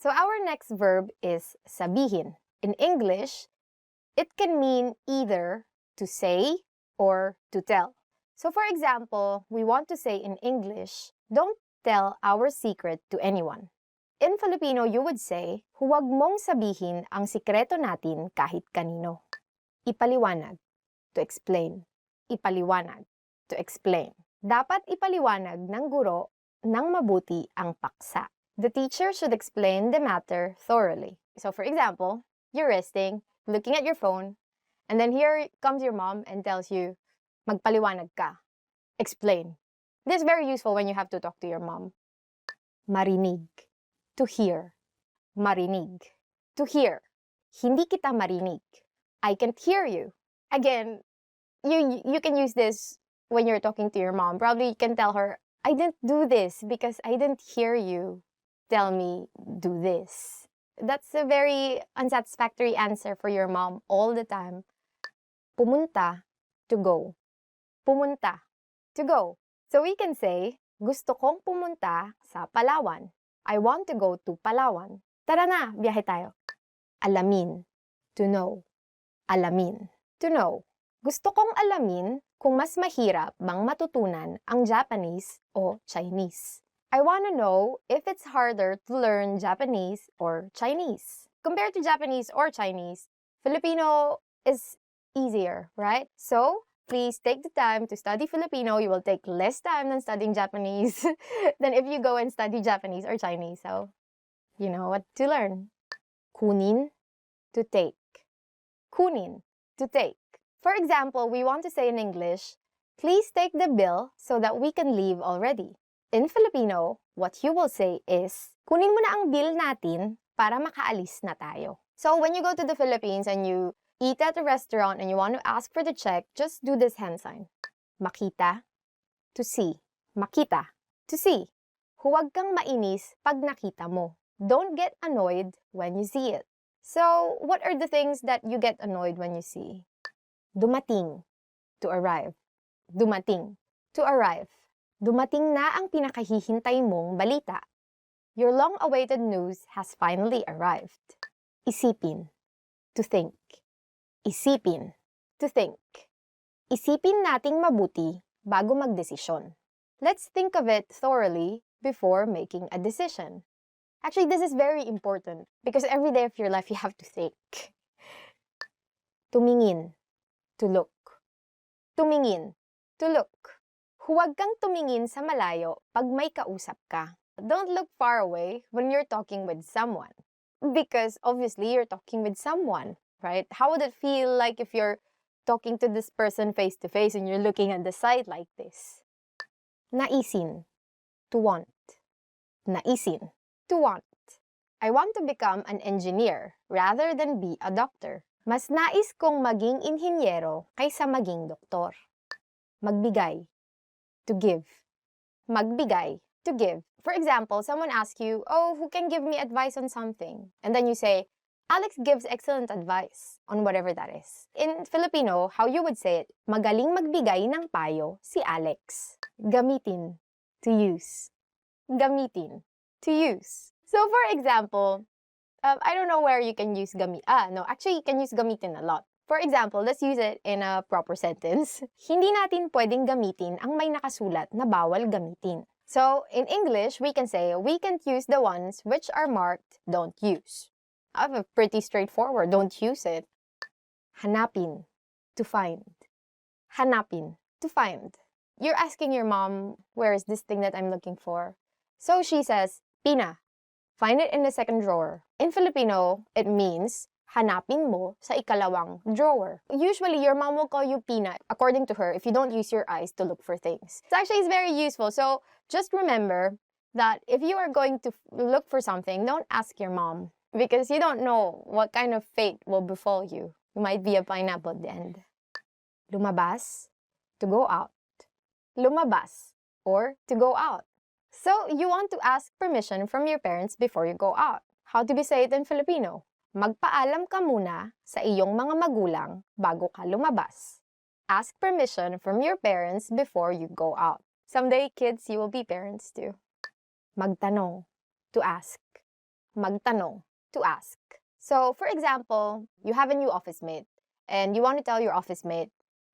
So our next verb is sabihin. In English, it can mean either to say or to tell. So for example, we want to say in English, "Don't tell our secret to anyone." In Filipino, you would say, "Huwag mong sabihin ang sikreto natin kahit kanino." Ipaliwanag, to explain. Ipaliwanag, to explain. Dapat ipaliwanag ng guro ng mabuti ang paksa. The teacher should explain the matter thoroughly. So for example, you're resting, looking at your phone, and then here comes your mom and tells you, "Magpaliwanag ka." Explain. This is very useful when you have to talk to your mom. Marinig, to hear. Marinig, to hear. Hindi kita marinig. I can't hear you. Again, you can use this when you're talking to your mom. Probably you can tell her, "I didn't do this because I didn't hear you tell me do this." That's a very unsatisfactory answer for your mom all the time. Pumunta, to go. Pumunta, to go. So we can say, "Gusto kong pumunta sa Palawan. I want to go to Palawan. Tara na, biyahe tayo." Alamin, to know. Alamin, to know. Gusto kong alamin kung mas mahirap bang matutunan ang Japanese o Chinese. I want to know if it's harder to learn Japanese or Chinese. Compared to Japanese or Chinese, Filipino is easier, right? So, please take the time to study Filipino. You will take less time than studying Japanese than if you go and study Japanese or Chinese. So, you know what to learn. Kunin, to take. Kunin, to take. For example, we want to say in English, "Please take the bill so that we can leave already." In Filipino, what you will say is, "Kunin mo na ang bill natin para makaalis na tayo." So when you go to the Philippines and you eat at a restaurant and you want to ask for the check, just do this hand sign. Makita, to see. Makita, to see. Huwag kang mainis pag nakita mo. Don't get annoyed when you see it. So, what are the things that you get annoyed when you see? Dumating, to arrive. Dumating, to arrive. Dumating na ang pinakahihintay mong balita. Your long-awaited news has finally arrived. Isipin, to think. Isipin, to think. Isipin nating mabuti bago magdesisyon. Let's think of it thoroughly before making a decision. Actually, this is very important because every day of your life you have to think. Tumingin, to look. Tumingin, to look. Huwag kang tumingin sa malayo pag may kausap ka. Don't look far away when you're talking with someone. Because obviously you're talking with someone, right? How would it feel like if you're talking to this person face to face and you're looking at the side like this? Naisin, to want. Naisin, to want. I want to become an engineer rather than be a doctor. Mas nais kong maging inhinyero kaysa maging doktor. Magbigay, to give. Magbigay, to give. For example, someone asks you, oh, who can give me advice on something? And then you say, Alex gives excellent advice on whatever that is. In Filipino, how you would say it, magaling magbigay ng payo si Alex. Gamitin, to use. Gamitin, to use. So for example, I don't know where you can use actually you can use gamitin a lot. For example, let's use it in a proper sentence. Hindi natin pwedeng gamitin ang may nakasulat na bawal gamitin. So, in English, we can say, we can't use the ones which are marked don't use. I have a pretty straightforward, don't use it. Hanapin, to find. Hanapin, to find. You're asking your mom, where is this thing that I'm looking for? So she says, Pina, find it in the second drawer. In Filipino, it means, hanapin mo sa ikalawang drawer. Usually, your mom will call you Pina, according to her, if you don't use your eyes to look for things. So actually, it's very useful. So just remember that if you are going to look for something, don't ask your mom because you don't know what kind of fate will befall you. You might be a pineapple at the end. Lumabas, to go out. Lumabas, or to go out. So you want to ask permission from your parents before you go out. How do we say it in Filipino? Magpaalam ka muna sa iyong mga magulang bago ka lumabas. Ask permission from your parents before you go out. Someday, kids, you will be parents too. Magtanong, to ask. Magtanong, to ask. So, for example, you have a new office mate and you want to tell your office mate,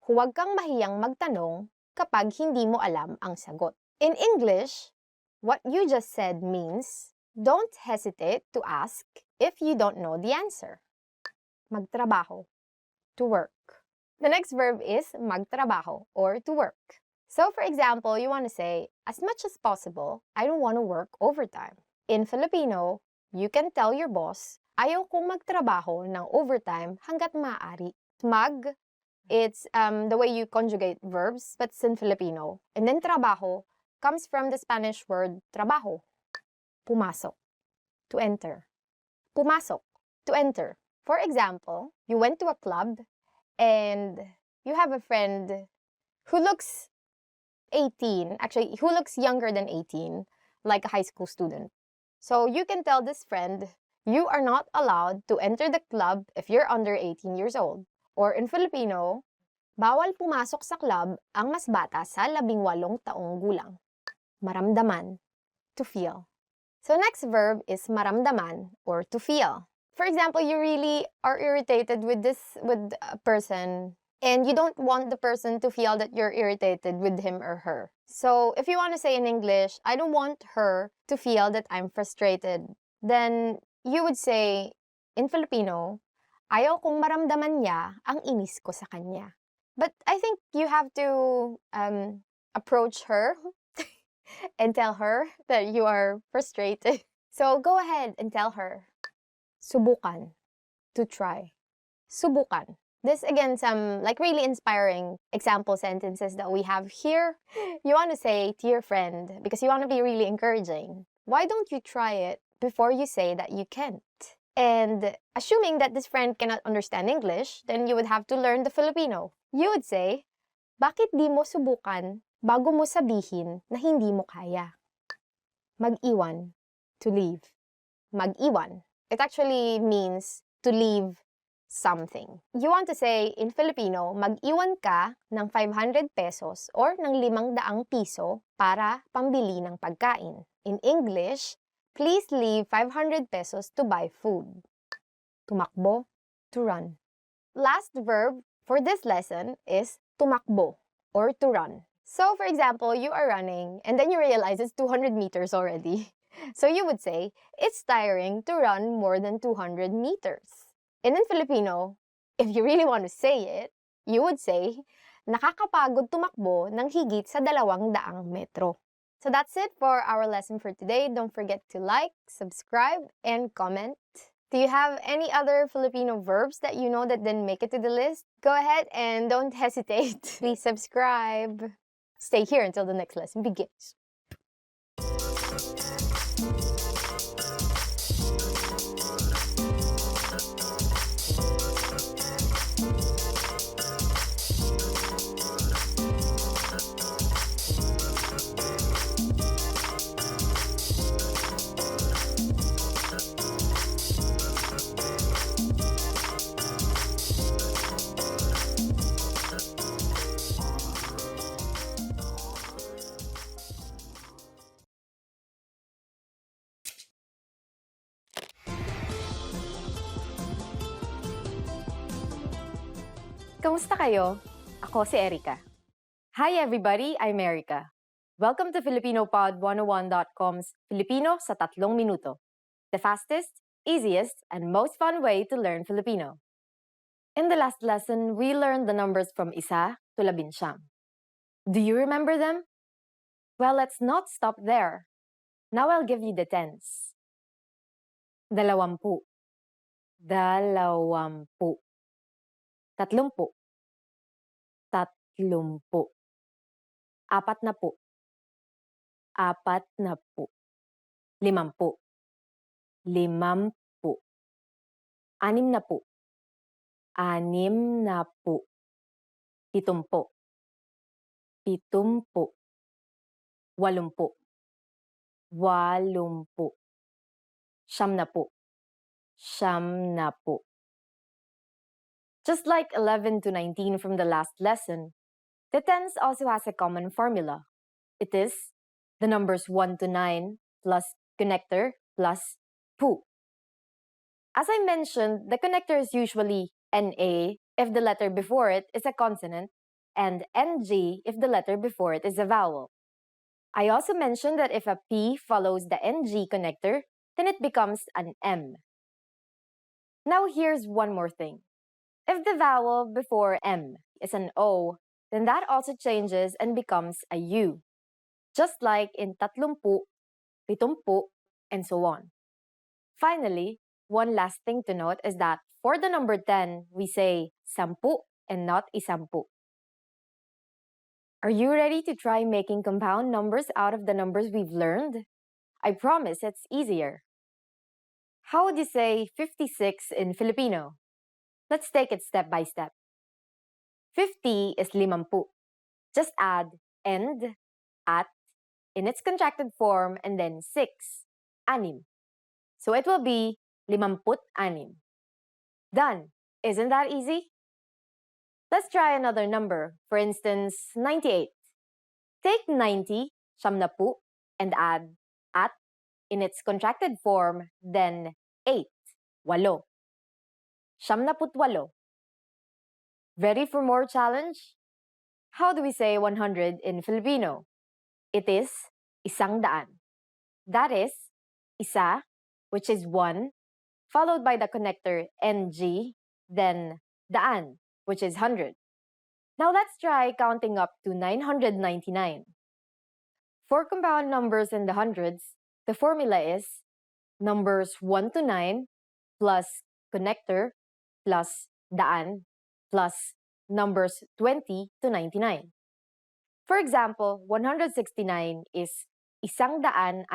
huwag kang mahiyang magtanong kapag hindi mo alam ang sagot. In English, what you just said means, don't hesitate to ask if you don't know the answer. Magtrabaho, to work. The next verb is magtrabaho, or to work. So, for example, you want to say, as much as possible, I don't want to work overtime. In Filipino, you can tell your boss, ayaw kong magtrabaho ng overtime hanggat maaari. Mag, it's the way you conjugate verbs, but it's in Filipino. And then trabaho comes from the Spanish word trabajo. Pumasok, to enter. Pumasok, to enter. For example, you went to a club and you have a friend who looks 18, actually, who looks younger than 18, like a high school student. So you can tell this friend, you are not allowed to enter the club if you're under 18 years old. Or in Filipino, bawal pumasok sa club ang mas bata sa 18 taong gulang. Maramdaman, to feel. So next verb is maramdaman, or to feel. For example, you really are irritated with a person and you don't want the person to feel that you're irritated with him or her. So if you want to say in English, I don't want her to feel that I'm frustrated, then you would say in Filipino, ayaw kong maramdaman niya ang inis ko sa kanya. But I think you have to approach her and tell her that you are frustrated. So go ahead and tell her. Subukan, to try. Subukan. This again, some like really inspiring example sentences that we have here. You want to say to your friend, because you want to be really encouraging, why don't you try it before you say that you can't? And assuming that this friend cannot understand English, then you would have to learn the Filipino. You would say, bakit di mo subukan bago mo sabihin na hindi mo kaya? Mag-iwan, to leave. Mag-iwan. It actually means to leave something. You want to say, in Filipino, mag-iwan ka ng 500 pesos or ng 500 piso para pambili ng pagkain. In English, please leave 500 pesos to buy food. Tumakbo, to run. Last verb for this lesson is tumakbo or to run. So, for example, you are running and then you realize it's 200 meters already. So you would say, it's tiring to run more than 200 meters. And in Filipino, if you really want to say it, you would say, nakakapagod tumakbo ng higit sa 200 metro. So that's it for our lesson for today. Don't forget to like, subscribe, and comment. Do you have any other Filipino verbs that you know that didn't make it to the list? Go ahead and don't hesitate. Please subscribe. Stay here until the next lesson begins. Kamusta kayo? Ako si Erica. Hi everybody, I'm Erica. Welcome to FilipinoPod101.com's Filipino sa 3 minuto. The fastest, easiest, and most fun way to learn Filipino. In the last lesson, we learned the numbers from 1 to 11. Do you remember them? Well, let's not stop there. Now I'll give you the tens. 20. 20. 30. 30. 40. 40. 50. 50. 60. 60. 70. 70. 80. 80. 90. 90. Just like 11 to 19 from the last lesson, the tens also has a common formula. It is the numbers 1 to 9 plus connector plus pu. As I mentioned, the connector is usually NA if the letter before it is a consonant and NG if the letter before it is a vowel. I also mentioned that if a P follows the NG connector, then it becomes an M. Now here's one more thing. If the vowel before M is an O, then that also changes and becomes a U, just like in 30, 70, and so on. Finally, one last thing to note is that for the number 10, we say 10 and not isampu. Are you ready to try making compound numbers out of the numbers we've learned? I promise it's easier. How would you say 56 in Filipino? Let's take it step by step. 50 is 50. Just add and, at, in its contracted form, and then 6, anim. So it will be 56. Done. Isn't that easy? Let's try another number. For instance, 98. Take 90, 90, and add at, in its contracted form, then 8, 8. 98. Ready for more challenge? How do we say 100 in Filipino? It is 100. That is, isa, which is 1, followed by the connector NG, then daan, which is 100. Now let's try counting up to 999. For compound numbers in the hundreds, the formula is numbers 1 to 9 plus connector plus daan plus numbers 20 to 99. For example, 169 is 169.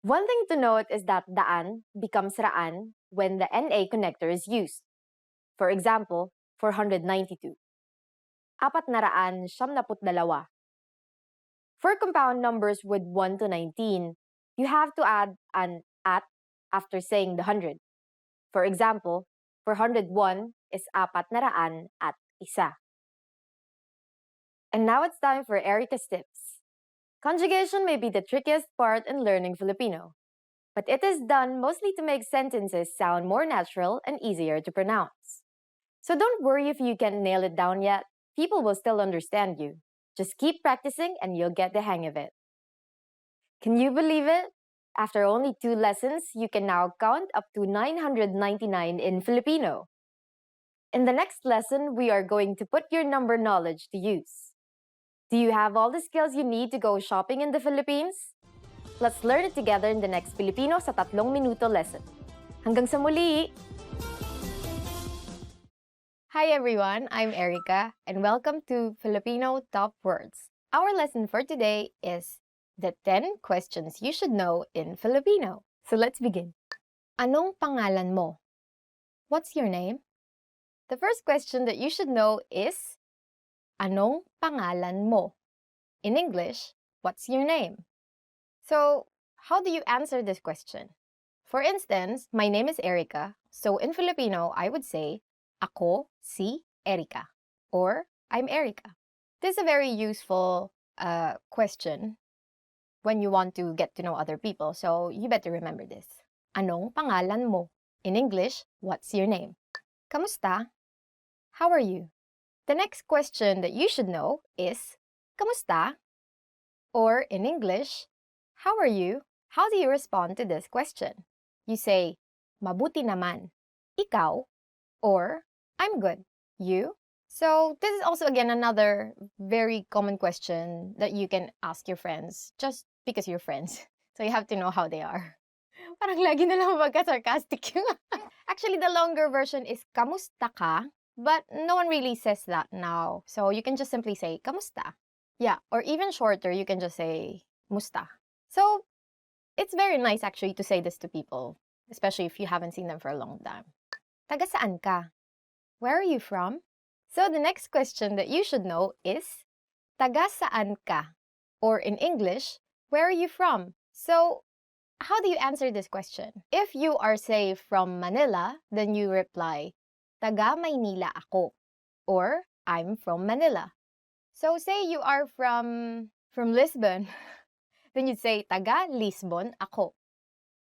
One thing to note is that daan becomes raan when the NA connector is used. For example, 492. 492. For compound numbers with 1 to 19, you have to add an at after saying the 100. For example, 401 is 400 at isa. And now it's time for Erica's tips. Conjugation may be the trickiest part in learning Filipino, but it is done mostly to make sentences sound more natural and easier to pronounce. So don't worry if you can't nail it down yet. People will still understand you. Just keep practicing and you'll get the hang of it. Can you believe it? After only 2 lessons, you can now count up to 999 in Filipino. In the next lesson, we are going to put your number knowledge to use. Do you have all the skills you need to go shopping in the Philippines? Let's learn it together in the next Filipino sa 3 minuto lesson. Hanggang sa muli! Hi everyone, I'm Erica and welcome to Filipino Top Words. Our lesson for today is the 10 questions you should know in Filipino. So let's begin. Anong pangalan mo? What's your name? The first question that you should know is Anong pangalan mo? In English, what's your name? So, how do you answer this question? For instance, my name is Erica. So in Filipino, I would say, Ako si Erica. Or, I'm Erica. This is a very useful question when you want to get to know other people. So you better remember this. Anong pangalan mo? In English, what's your name? Kamusta? How are you? The next question that you should know is, Kamusta? Or in English, how are you? How do you respond to this question? You say, Mabuti naman. Ikaw? Or, I'm good. You? So this is also again another very common question that you can ask your friends just because you're friends. So you have to know how they are. Parang lagi na lang magka-sarcastic yung... Actually, the longer version is, Kamusta ka? But no one really says that now. So you can just simply say, Kamusta? Yeah, or even shorter, you can just say, Musta. So it's very nice actually to say this to people, especially if you haven't seen them for a long time. Taga saan ka? Where are you from? So the next question that you should know is, Taga saan ka? Or in English, where are you from? So how do you answer this question? If you are, say, from Manila, then you reply, Taga Maynila ako, or I'm from Manila. So say you are from Lisbon, then you'd say Taga Lisbon ako,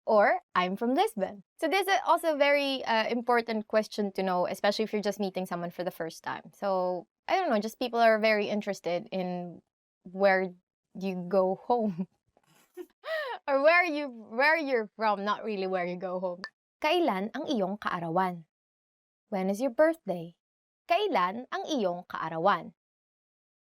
or I'm from Lisbon. So this is also a very important question to know, especially if you're just meeting someone for the first time. So I don't know, just people are very interested in where you go home. Or where you're from, not really where you go home. Kailan ang iyong kaarawan? When is your birthday? Kailan ang iyong kaarawan?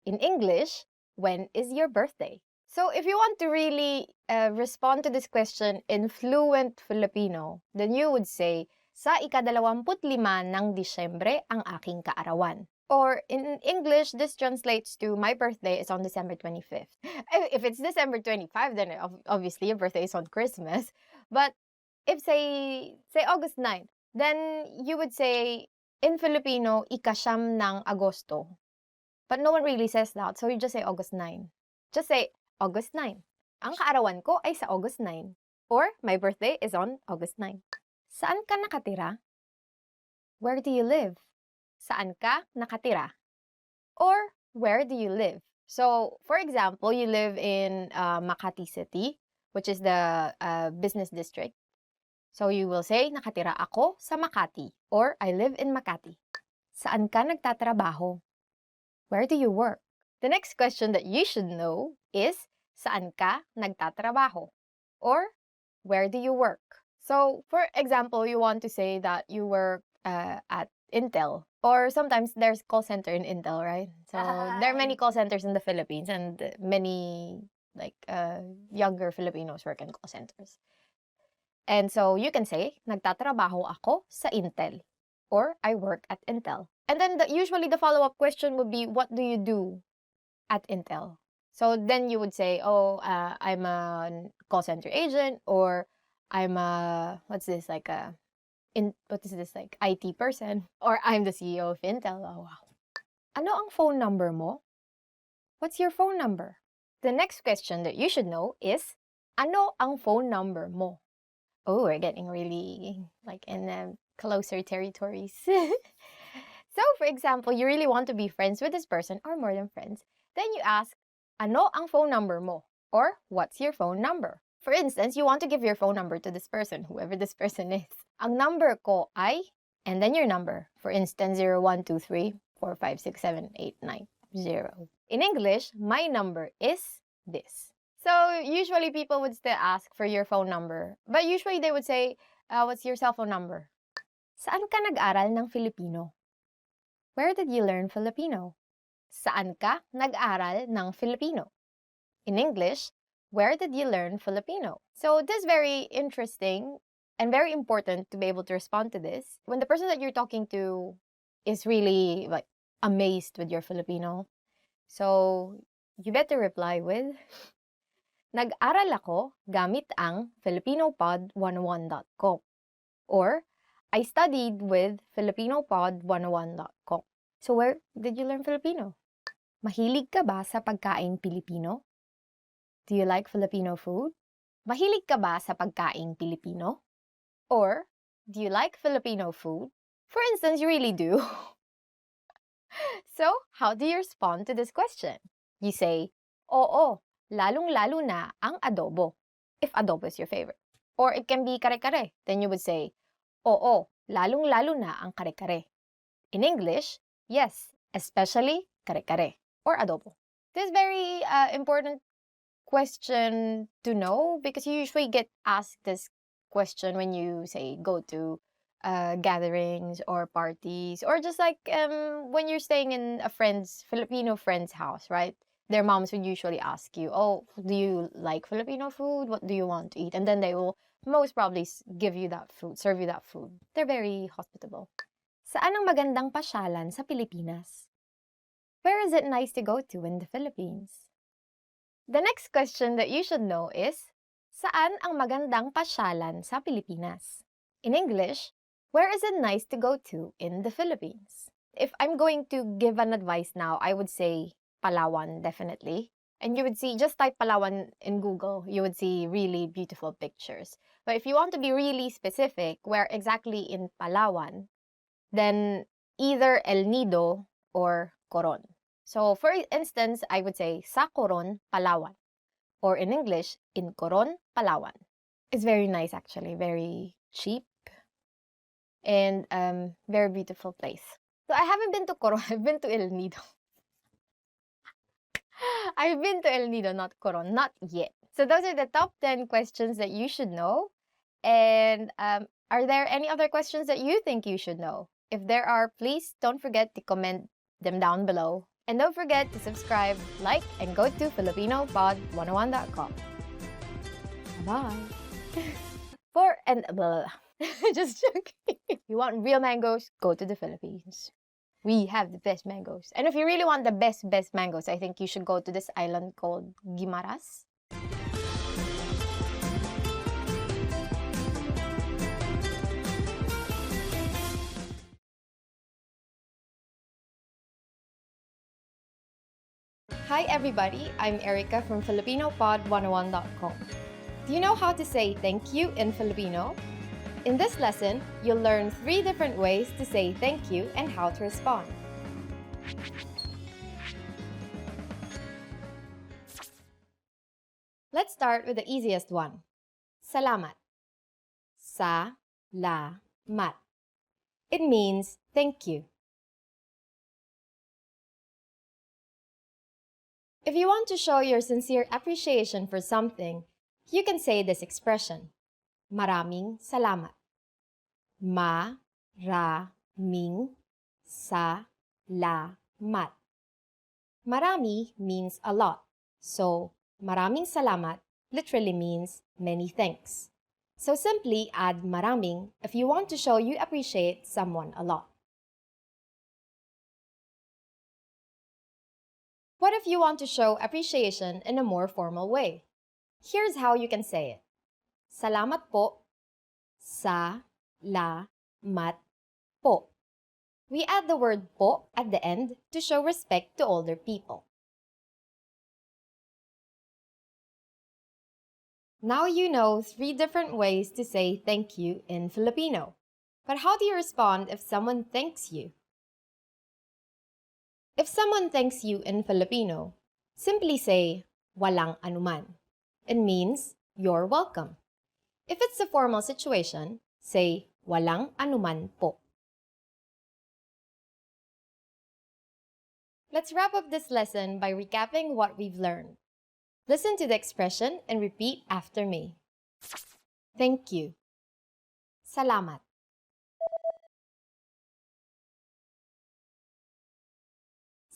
In English, when is your birthday? So if you want to really respond to this question in fluent Filipino, then you would say, Sa ika-25 ng Disyembre ang aking kaarawan. Or in English, this translates to my birthday is on December 25th. If it's December 25, then obviously your birthday is on Christmas. But if say August 9, then you would say, in Filipino, ika-siyam ng Agosto. But no one really says that, so you just say August 9. Just say, August 9. Ang kaarawan ko ay sa August 9. Or, my birthday is on August 9. Saan ka nakatira? Where do you live? Saan ka nakatira? Or, where do you live? So, for example, you live in Makati City, which is the business district. So you will say, nakatira ako sa Makati, or I live in Makati. Saan ka nagtatrabaho? Where do you work? The next question that you should know is, saan ka nagtatrabaho? Or, where do you work? So, for example, you want to say that you work at Intel. Or sometimes there's call center in Intel, right? So, there are many call centers in the Philippines and many younger Filipinos work in call centers. And so you can say, nagtatrabaho ako sa Intel, or I work at Intel. And then usually the follow-up question would be, what do you do at Intel? So then you would say, oh, I'm a call center agent, or I'm a, what's this, like a, what is this, like IT person, or I'm the CEO of Intel. Oh, wow. Ano ang phone number mo? What's your phone number? The next question that you should know is, ano ang phone number mo? Oh, we're getting really like in closer territories. So, for example, you really want to be friends with this person or more than friends. Then you ask, ano ang phone number mo? Or, what's your phone number? For instance, you want to give your phone number to this person, whoever this person is. Ang number ko ay, and then your number. For instance, 0123456789. In English, my number is this. So, usually people would still ask for your phone number. But usually they would say, what's your cell phone number? Saan ka nag-aral ng Filipino? Where did you learn Filipino? Saan ka nag-aral ng Filipino? In English, where did you learn Filipino? So this is very interesting and very important to be able to respond to this. When the person that you're talking to is really like amazed with your Filipino, so you better reply with, nag-aral ako gamit ang filipinopod101.com, or I studied with filipinopod101.com. So where did you learn Filipino? Mahilig ka ba sa pagkaing Pilipino? Do you like Filipino food? Mahilig ka ba sa pagkaing Pilipino? Or, do you like Filipino food? For instance, you really do. So, how do you respond to this question? You say, oo, lalong-lalo na ang adobo, if adobo is your favorite. Or it can be kare-kare. Then you would say, oo, lalong-lalo na ang kare-kare. In English, yes, especially kare-kare or adobo. This is very important question to know because you usually get asked this question when you say go to gatherings or parties, or just like when you're staying in a Filipino friend's house, right? Their moms would usually ask you, oh, do you like Filipino food? What do you want to eat? And then they will most probably give you that food, serve you that food. They're very hospitable. Saan ang magandang pasyalan sa Pilipinas? Where is it nice to go to in the Philippines? The next question that you should know is, saan ang magandang pasyalan sa Pilipinas? In English, where is it nice to go to in the Philippines? If I'm going to give an advice now, I would say Palawan, definitely. And you would see, just type Palawan in Google, you would see really beautiful pictures. But if you want to be really specific, where exactly in Palawan, then either El Nido or Coron. So for instance, I would say sa Coron, Palawan. Or in English, in Coron, Palawan. It's very nice actually, very cheap and very beautiful place. So I haven't been to Coron, I've been to El Nido. I've been to El Nido, not Coron, not yet. So those are the top 10 questions that you should know. And are there any other questions that you think you should know? If there are, please don't forget to comment them down below. And don't forget to subscribe, like, and go to filipinopod101.com. Bye. Just joking. If you want real mangoes, go to the Philippines. We have the best mangoes. And if you really want the best mangoes, I think you should go to this island called Guimaras. Hi everybody, I'm Erica from FilipinoPod101.com. Do you know how to say thank you in Filipino? In this lesson, you'll learn 3 different ways to say thank you and how to respond. Let's start with the easiest one. Salamat. Sa-la-mat. It means thank you. If you want to show your sincere appreciation for something, you can say this expression. Maraming salamat. Ma-ra-ming sa-la-mat. Marami means a lot, so maraming salamat literally means many thanks. So simply add maraming if you want to show you appreciate someone a lot. What if you want to show appreciation in a more formal way? Here's how you can say it. Salamat po. Sa-la-mat po. We add the word po at the end to show respect to older people. Now you know 3 different ways to say thank you in Filipino. But how do you respond if someone thanks you? If someone thanks you in Filipino, simply say, walang anuman. It means, you're welcome. If it's a formal situation, say, walang anuman po. Let's wrap up this lesson by recapping what we've learned. Listen to the expression and repeat after me. Thank you. Salamat.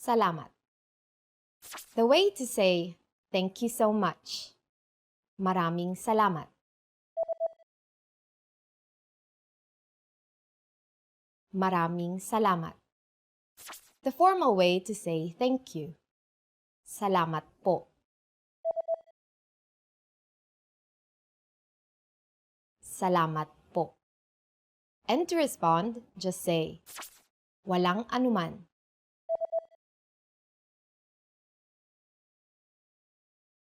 Salamat. The way to say thank you so much. Maraming salamat. Maraming salamat. The formal way to say thank you. Salamat po. Salamat po. And to respond, just say, walang anuman.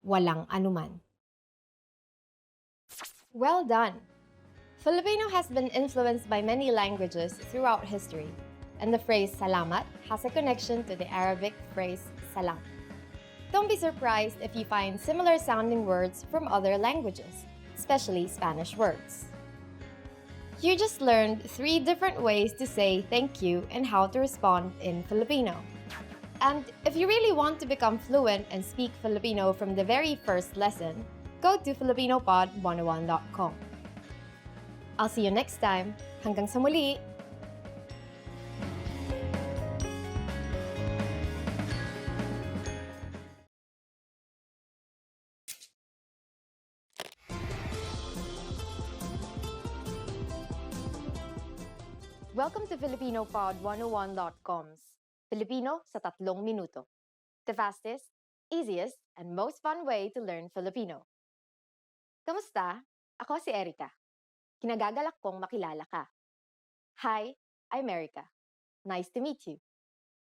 Walang anuman. Well done! Filipino has been influenced by many languages throughout history, and the phrase salamat has a connection to the Arabic phrase salam. Don't be surprised if you find similar sounding words from other languages, especially Spanish words. You just learned 3 different ways to say thank you and how to respond in Filipino. And if you really want to become fluent and speak Filipino from the very first lesson, go to filipinopod101.com. I'll see you next time. Hanggang sa muli! Welcome to FilipinoPod101.com's Filipino sa 3 minuto. The fastest, easiest, and most fun way to learn Filipino. Kamusta? Ako si Erica. Kinagagalak kong makilala ka. Hi, I'm Erica. Nice to meet you.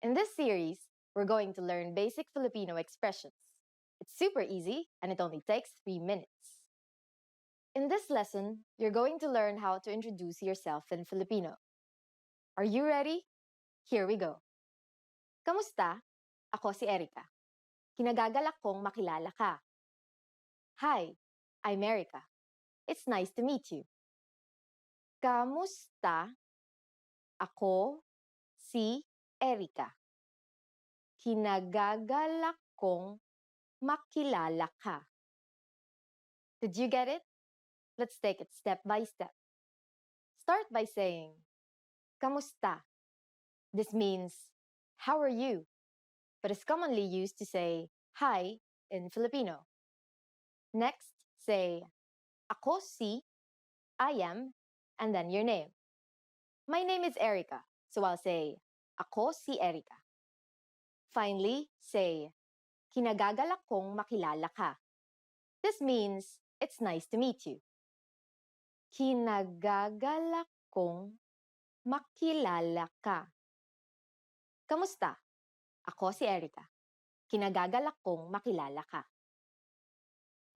In this series, we're going to learn basic Filipino expressions. It's super easy and it only takes 3 minutes. In this lesson, you're going to learn how to introduce yourself in Filipino. Are you ready? Here we go. Kamusta? Ako si Erica. Kinagagalak kong makilala ka. Hi, I'm Erica. It's nice to meet you. Kamusta? Ako si Erica. Kinagagalak kong makilala ka. Did you get it? Let's take it step by step. Start by saying, Kamusta? This means, how are you? But is commonly used to say, hi in Filipino. Next, say, ako si, I am, and then your name. My name is Erica, so I'll say, ako si Erica. Finally, say, kinagagalak kong makilala ka. This means, it's nice to meet you. Kinagagalak kong makilala ka. Kamusta? Ako si Erica. Kinagagalak kong makilala ka.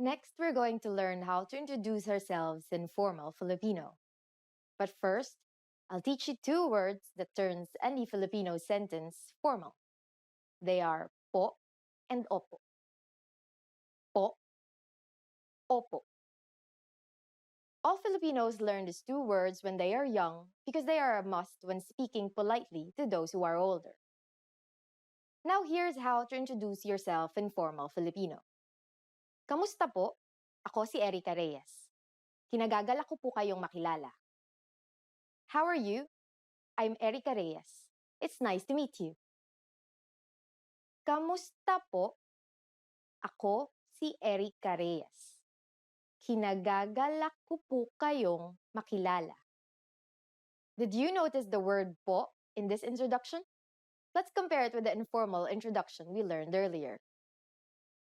Next, we're going to learn how to introduce ourselves in formal Filipino. But first, I'll teach you 2 words that turns any Filipino sentence formal. They are po and opo. Po, opo. All Filipinos learn these 2 words when they are young because they are a must when speaking politely to those who are older. Now here's how to introduce yourself in formal Filipino. Kamusta po? Ako si Erica Reyes. Kinagagalak ko po kayong makilala. How are you? I'm Erica Reyes. It's nice to meet you. Kamusta po? Ako si Erica Reyes. Kinagagalak ko po kayong makilala. Did you notice the word po in this introduction? Let's compare it with the informal introduction we learned earlier.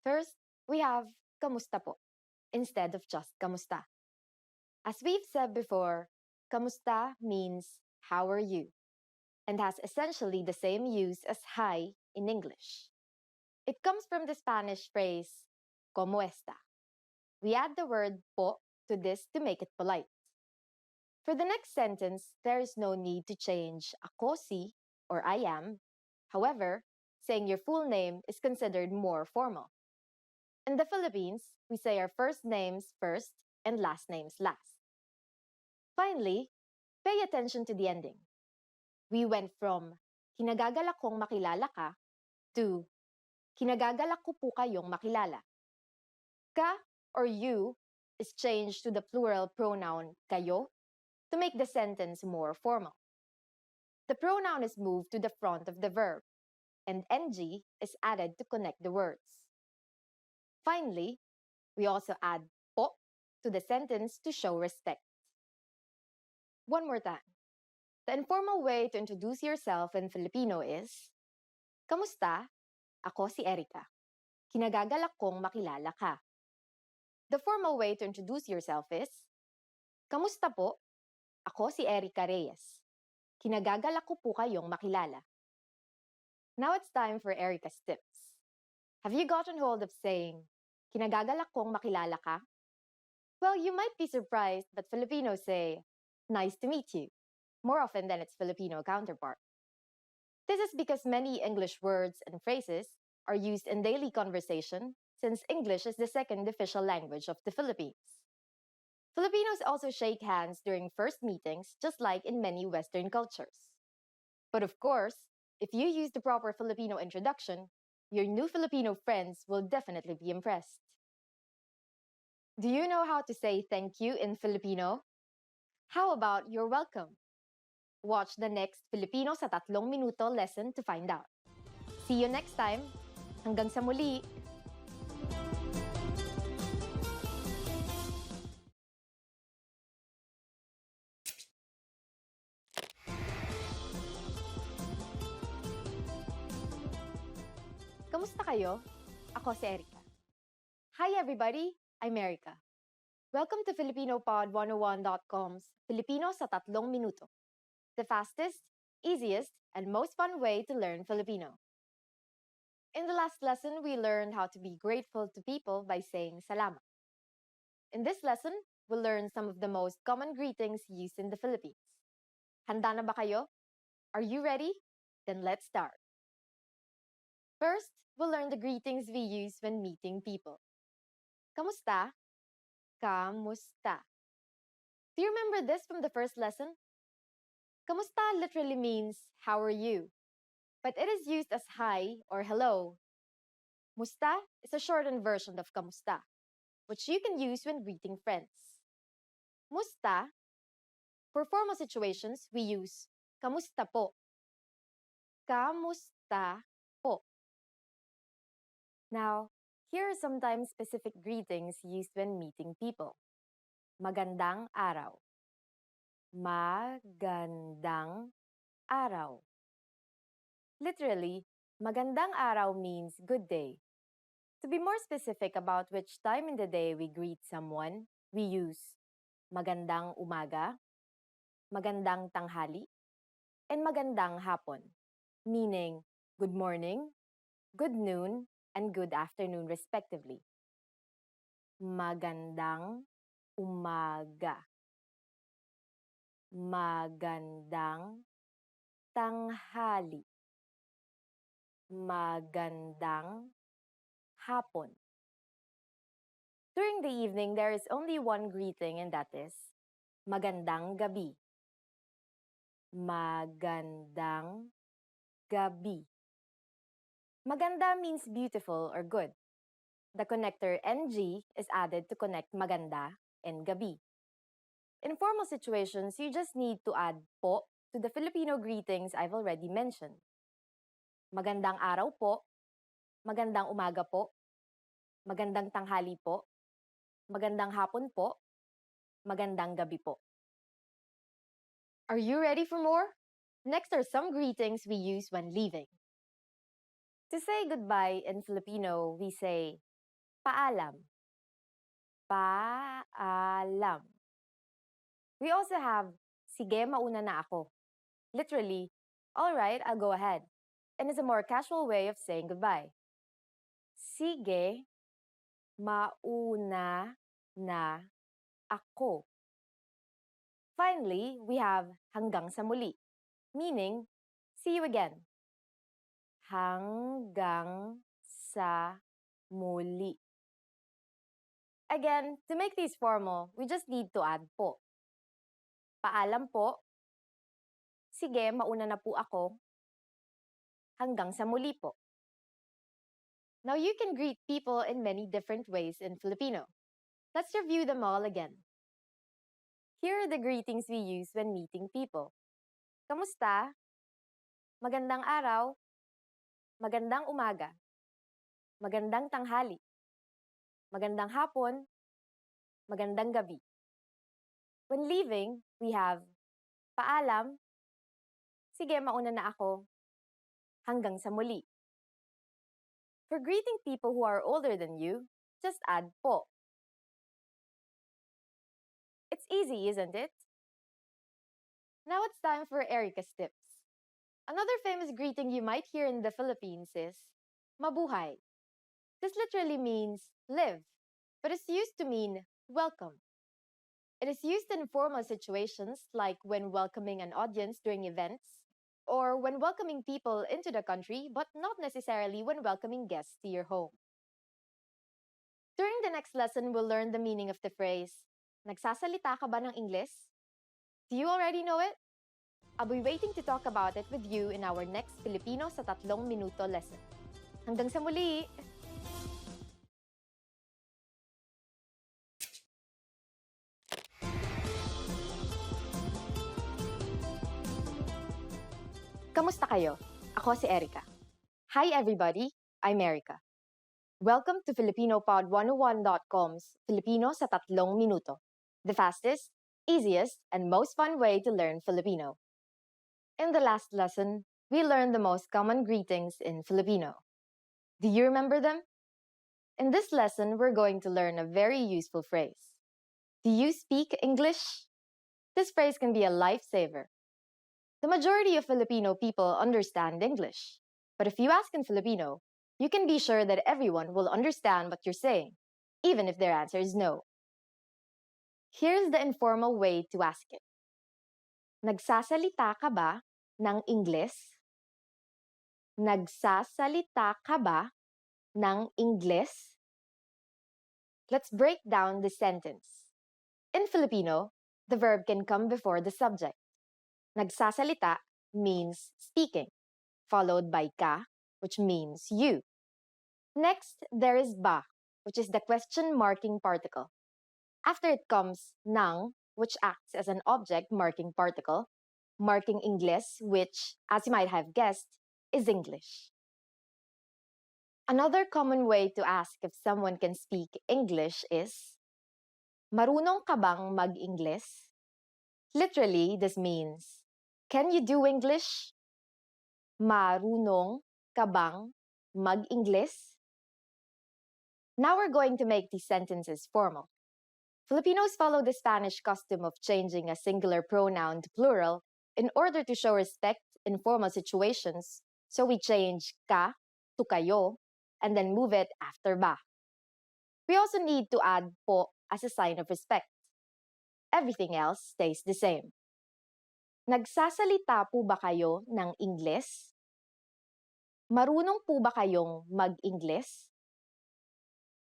First, we have kamusta po instead of just kamusta. As we've said before, kamusta means how are you and has essentially the same use as hi in English. It comes from the Spanish phrase como esta. We add the word po to this to make it polite. For the next sentence, there is no need to change ako si or I am. However, saying your full name is considered more formal. In the Philippines, we say our first names first and last names last. Finally, pay attention to the ending. We went from kinagagalak kong makilala ka to kinagagalak ko po kayong makilala. Ka or you is changed to the plural pronoun kayo to make the sentence more formal. The pronoun is moved to the front of the verb, and ng is added to connect the words. Finally, we also add po to the sentence to show respect. One more time. The informal way to introduce yourself in Filipino is, Kamusta? Ako si Erica. Kinagagalak kong makilala ka. The formal way to introduce yourself is, Kamusta po? Ako si Erica Reyes. Kinagagalak ko po kayong makilala. Now it's time for Erica's tips. Have you gotten hold of saying, kinagagalak kong makilala ka? Well, you might be surprised, but Filipinos say, nice to meet you, more often than its Filipino counterpart. This is because many English words and phrases are used in daily conversation, since English is the second official language of the Philippines. Filipinos also shake hands during first meetings, just like in many Western cultures. But of course, if you use the proper Filipino introduction, your new Filipino friends will definitely be impressed. Do you know how to say thank you in Filipino? How about you're welcome? Watch the next Filipino sa 3 minuto lesson to find out. See you next time. Hanggang sa muli! Kamusta kayo? Ako si Erica. Hi everybody, I'm Erica. Welcome to FilipinoPod101.com's Filipino sa 3 minuto. The fastest, easiest, and most fun way to learn Filipino. In the last lesson, we learned how to be grateful to people by saying salamat. In this lesson, we'll learn some of the most common greetings used in the Philippines. Handa na ba kayo? Are you ready? Then let's start. First, we'll learn the greetings we use when meeting people. Kamusta? Kamusta. Do you remember this from the first lesson? Kamusta literally means, how are you? But it is used as hi or hello. Musta is a shortened version of kamusta, which you can use when greeting friends. Musta, for formal situations, we use kamusta po. Kamusta po. Now, here are sometimes specific greetings used when meeting people. Magandang araw. Magandang araw. Literally, magandang araw means good day. To be more specific about which time in the day we greet someone, we use magandang umaga, magandang tanghali, and magandang hapon, meaning good morning, good noon, and good afternoon respectively. Magandang umaga. Magandang tanghali. Magandang hapon. During the evening, there is only one greeting, and that is magandang gabi. Magandang gabi. Maganda means beautiful or good. The connector ng is added to connect maganda and gabi. In formal situations, you just need to add po to the Filipino greetings I've already mentioned. Magandang araw po, magandang umaga po, magandang tanghali po, magandang hapon po, magandang gabi po. Are you ready for more? Next are some greetings we use when leaving. To say goodbye in Filipino, we say paalam. Paalam. We also have sige mauna na ako. Literally, all right, I'll go ahead. And it's a more casual way of saying goodbye. Sige mauna na ako. Finally, we have hanggang sa muli, meaning see you again. Hanggang sa muli. Again, to make these formal, we just need to add po. Paalam po. Sige, mauna na po ako. Hanggang sa muli po. Now you can greet people in many different ways in Filipino. Let's review them all again. Here are the greetings we use when meeting people. Kamusta? Magandang araw. Magandang umaga. Magandang tanghali. Magandang hapon. Magandang gabi. When leaving, we have paalam. Sige, mauna na ako. Hanggang sa muli. For greeting people who are older than you, just add po. It's easy, isn't it? Now it's time for Erica's tips. Another famous greeting you might hear in the Philippines is mabuhay. This literally means live, but it's used to mean welcome. It is used in formal situations like when welcoming an audience during events, or when welcoming people into the country, but not necessarily when welcoming guests to your home. During the next lesson, we'll learn the meaning of the phrase, nagsasalita ka ba ng Ingles? Do you already know it? I'll be waiting to talk about it with you in our next Filipino sa 3 minuto lesson. Hanggang sa muli! Kamusta kayo? Ako si Erica. Hi everybody, I'm Erica. Welcome to FilipinoPod101.com's Filipino sa 3 minuto, the fastest, easiest, and most fun way to learn Filipino. In the last lesson, we learned the most common greetings in Filipino. Do you remember them? In this lesson, we're going to learn a very useful phrase. Do you speak English? This phrase can be a lifesaver. The majority of Filipino people understand English. But if you ask in Filipino, you can be sure that everyone will understand what you're saying, even if their answer is no. Here's the informal way to ask it. Nagsasalita ka ba ng Ingles? Nagsasalita ka ba ng Ingles? Let's break down the sentence. In Filipino, the verb can come before the subject. Nagsasalita means speaking, followed by ka, which means you. Next, there is ba, which is the question marking particle. After it comes nang, which acts as an object marking particle, marking Ingles, which, as you might have guessed, is English. Another common way to ask if someone can speak English is, marunong ka bang mag-Ingles? Literally, this means, can you do English? Marunong ka bang mag-Ingles? Now we're going to make these sentences formal. Filipinos follow the Spanish custom of changing a singular pronoun to plural in order to show respect in formal situations, so we change ka to kayo and then move it after ba. We also need to add po as a sign of respect. Everything else stays the same. Nagsasalita po ba kayo ng Ingles? Marunong po ba kayong mag-Ingles?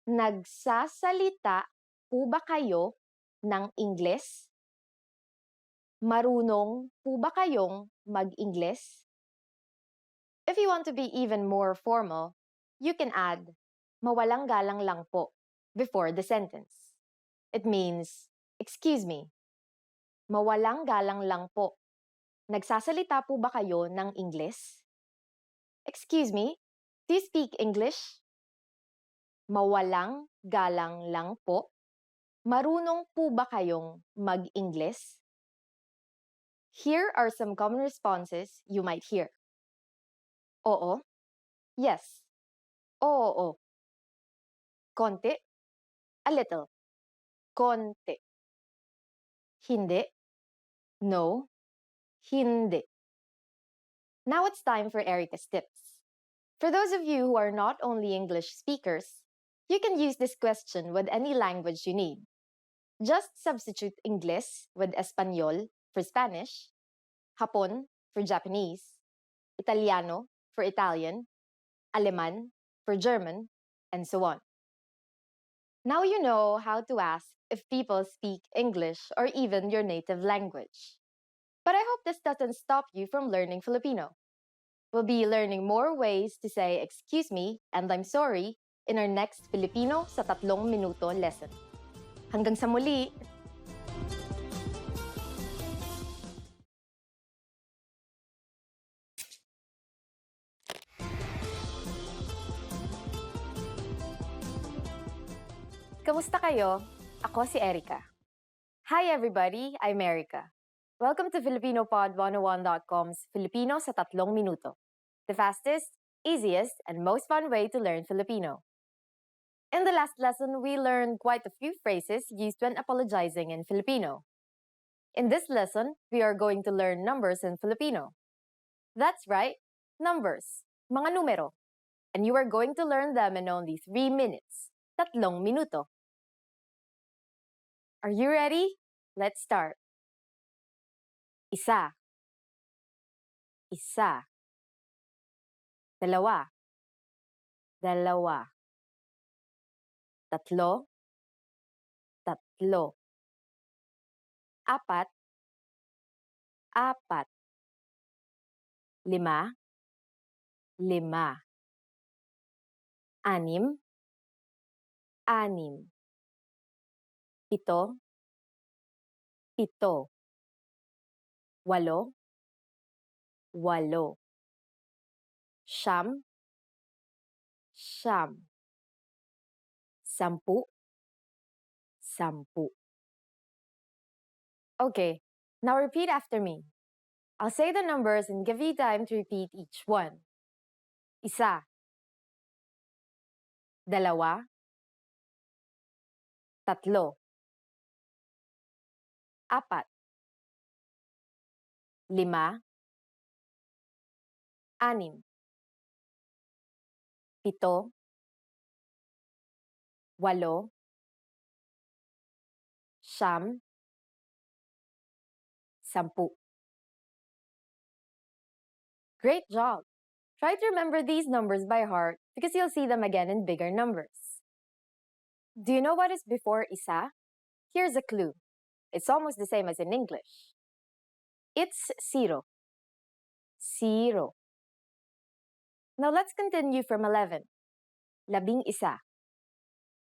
Nagsasalita po ba kayo ng Ingles? Marunong po ba kayong mag-Ingles? If you want to be even more formal, you can add mawalang galang lang po before the sentence. It means, excuse me, mawalang galang lang po. Nagsasalita po ba kayo ng Ingles? Excuse me, do you speak English? Mawalang galang lang po. Marunong po ba kayong mag-Ingles? Here are some common responses you might hear. Oo. Yes. Oo. Konti. A little. Konti. Hindi. No. Hindi. Now it's time for Erica's tips. For those of you who are not only English speakers, you can use this question with any language you need. Just substitute Inglés with Español for Spanish, Hapon for Japanese, Italiano for Italian, Aleman for German, and so on. Now you know how to ask if people speak English or even your native language. But I hope this doesn't stop you from learning Filipino. We'll be learning more ways to say excuse me and I'm sorry in our next Filipino sa 3 minuto lesson. Hanggang sa muli! Kamusta kayo? Ako si Erica. Hi everybody, I'm Erica. Welcome to FilipinoPod101.com's Filipino sa 3 minuto. The fastest, easiest, and most fun way to learn Filipino. In the last lesson, we learned quite a few phrases used when apologizing in Filipino. In this lesson, we are going to learn numbers in Filipino. That's right, numbers, mga numero. And you are going to learn them in only 3 minutes, 3 minuto. Are you ready? Let's start. Isa. Isa. Dalawa. Dalawa. Tatlo. Tatlo. Apat. Apat. Lima. Lima. Anim. Anim. Pito. Pito. Walo. Walo. Siyam. Siyam. Sampu. Sampu. Okay, now repeat after me. I'll say the numbers and give you time to repeat each one. Isa. Dalawa. Tatlo. Apat. Lima. Anim. Pito. Walo. Siyam. Sampu. Great job! Try to remember these numbers by heart because you'll see them again in bigger numbers. Do you know what is before isa? Here's a clue. It's almost the same as in English. It's zero. Zero. Now let's continue from 11. Labing isa.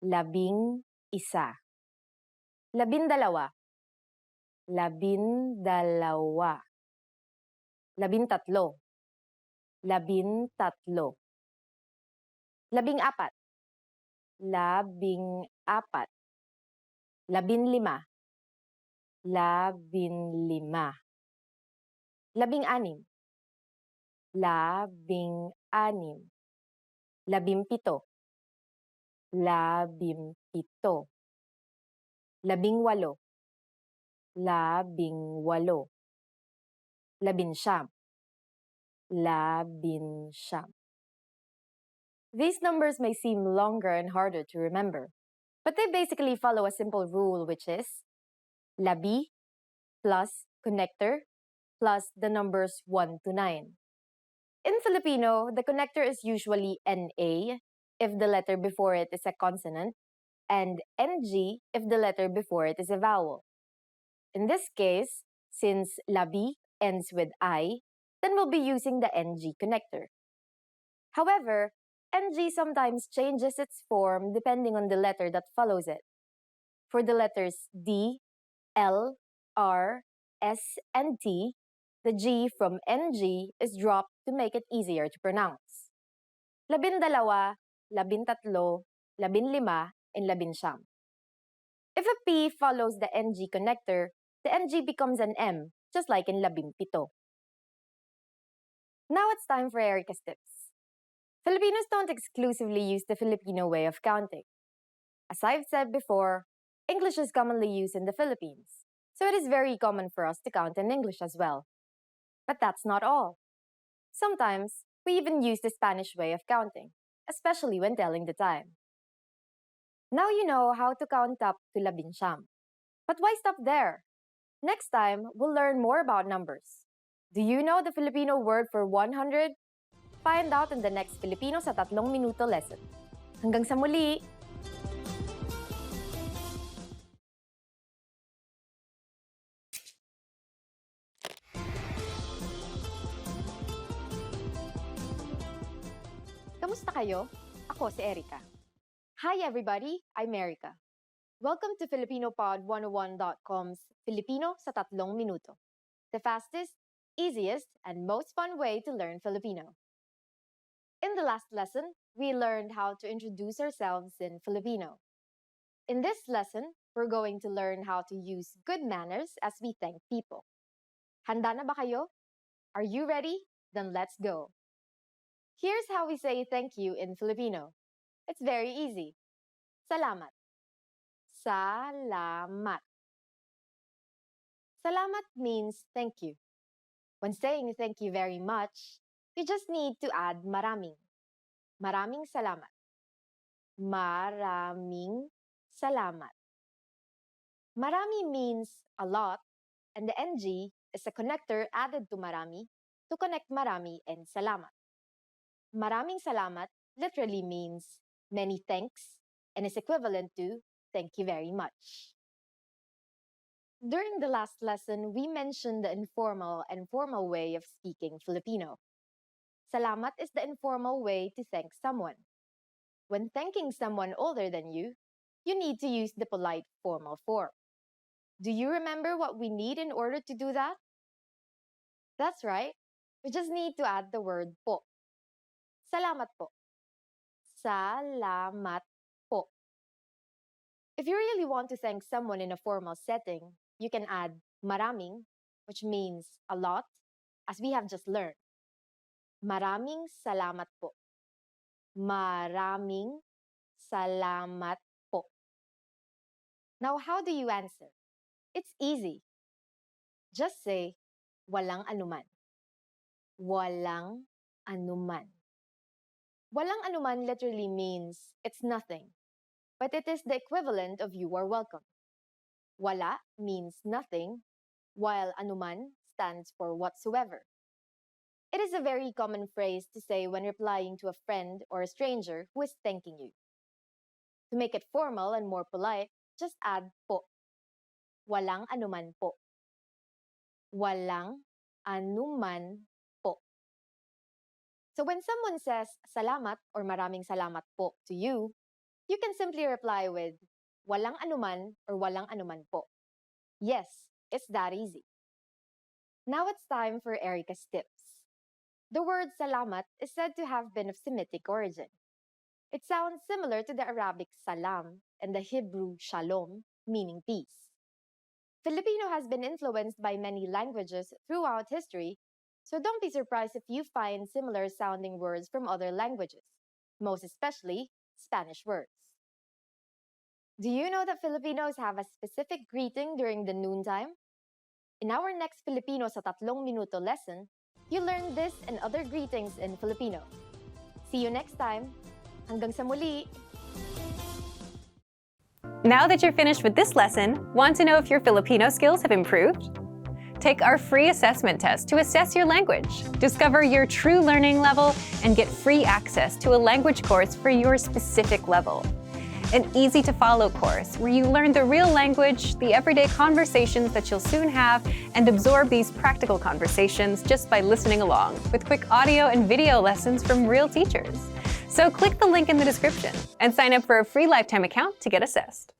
Labing isa. Labindalawa. Labindalawa. Labintatlo. Labintatlo. Labing apat. Labing apat. Labinlima. Labinlima. Labing anim. Labing anim. Labimpito. Labimpito. Labing walo. Labing walo. Labinsyam. Labinsyam. These numbers may seem longer and harder to remember, but they basically follow a simple rule, which is labi plus connector plus the numbers 1 to 9. In Filipino, the connector is usually NA if the letter before it is a consonant, and NG if the letter before it is a vowel. In this case, since labi ends with I, then we'll be using the NG connector. However, NG sometimes changes its form depending on the letter that follows it. For the letters D, L, R, S, and T, the G from NG is dropped to make it easier to pronounce. Labindalawa, labintatlo, labinlima, and labinsyam. If a P follows the NG connector, the NG becomes an M just like in 17. Now it's time for Erica's tips. Filipinos don't exclusively use the Filipino way of counting. As I've said before, English is commonly used in the Philippines, so it is very common for us to count in English as well. But that's not all. Sometimes, we even use the Spanish way of counting, especially when telling the time. Now you know how to count up to 19. But why stop there? Next time, we'll learn more about numbers. Do you know the Filipino word for 100? Find out in the next Filipino sa 3 minuto lesson. Hanggang sa muli! Kamusta kayo? Ako si Erica. Hi everybody, I'm Erica. Welcome to FilipinoPod101.com's Filipino sa 3 minuto. The fastest, easiest, and most fun way to learn Filipino. In the last lesson, we learned how to introduce ourselves in Filipino. In this lesson, we're going to learn how to use good manners as we thank people. Handa na ba kayo? Are you ready? Then let's go. Here's how we say thank you in Filipino. It's very easy. Salamat. Salamat. Salamat means thank you. When saying thank you very much, you just need to add maraming. Maraming salamat. Maraming salamat. Marami means a lot, and the NG is a connector added to marami to connect marami and salamat. Maraming salamat literally means many thanks and is equivalent to thank you very much. During the last lesson, we mentioned the informal and formal way of speaking Filipino. Salamat is the informal way to thank someone. When thanking someone older than you, you need to use the polite formal form. Do you remember what we need in order to do that? That's right. We just need to add the word po. Salamat po. Salamat po. If you really want to thank someone in a formal setting, you can add maraming, which means a lot, as we have just learned. Maraming salamat po. Maraming salamat po. Now, how do you answer? It's easy. Just say, walang anuman. Walang anuman. Walang anuman literally means it's nothing, but it is the equivalent of you are welcome. Wala means nothing, while anuman stands for whatsoever. It is a very common phrase to say when replying to a friend or a stranger who is thanking you. To make it formal and more polite, just add po. Walang anuman po. Walang anuman po. So when someone says salamat or maraming salamat po to you, you can simply reply with walang anuman or walang anuman po. Yes, it's that easy. Now it's time for Erica's tips. The word salamat is said to have been of Semitic origin. It sounds similar to the Arabic salam and the Hebrew shalom, meaning peace. Filipino has been influenced by many languages throughout history, so don't be surprised if you find similar sounding words from other languages, most especially Spanish words. Do you know that Filipinos have a specific greeting during the noontime? In our next Filipino sa 3 minuto lesson, you learn this and other greetings in Filipino. See you next time. Hanggang sa muli! Now that you're finished with this lesson, want to know if your Filipino skills have improved? Take our free assessment test to assess your language, discover your true learning level, and get free access to a language course for your specific level. An easy-to-follow course where you learn the real language, the everyday conversations that you'll soon have, and absorb these practical conversations just by listening along, with quick audio and video lessons from real teachers. So click the link in the description and sign up for a free lifetime account to get assessed.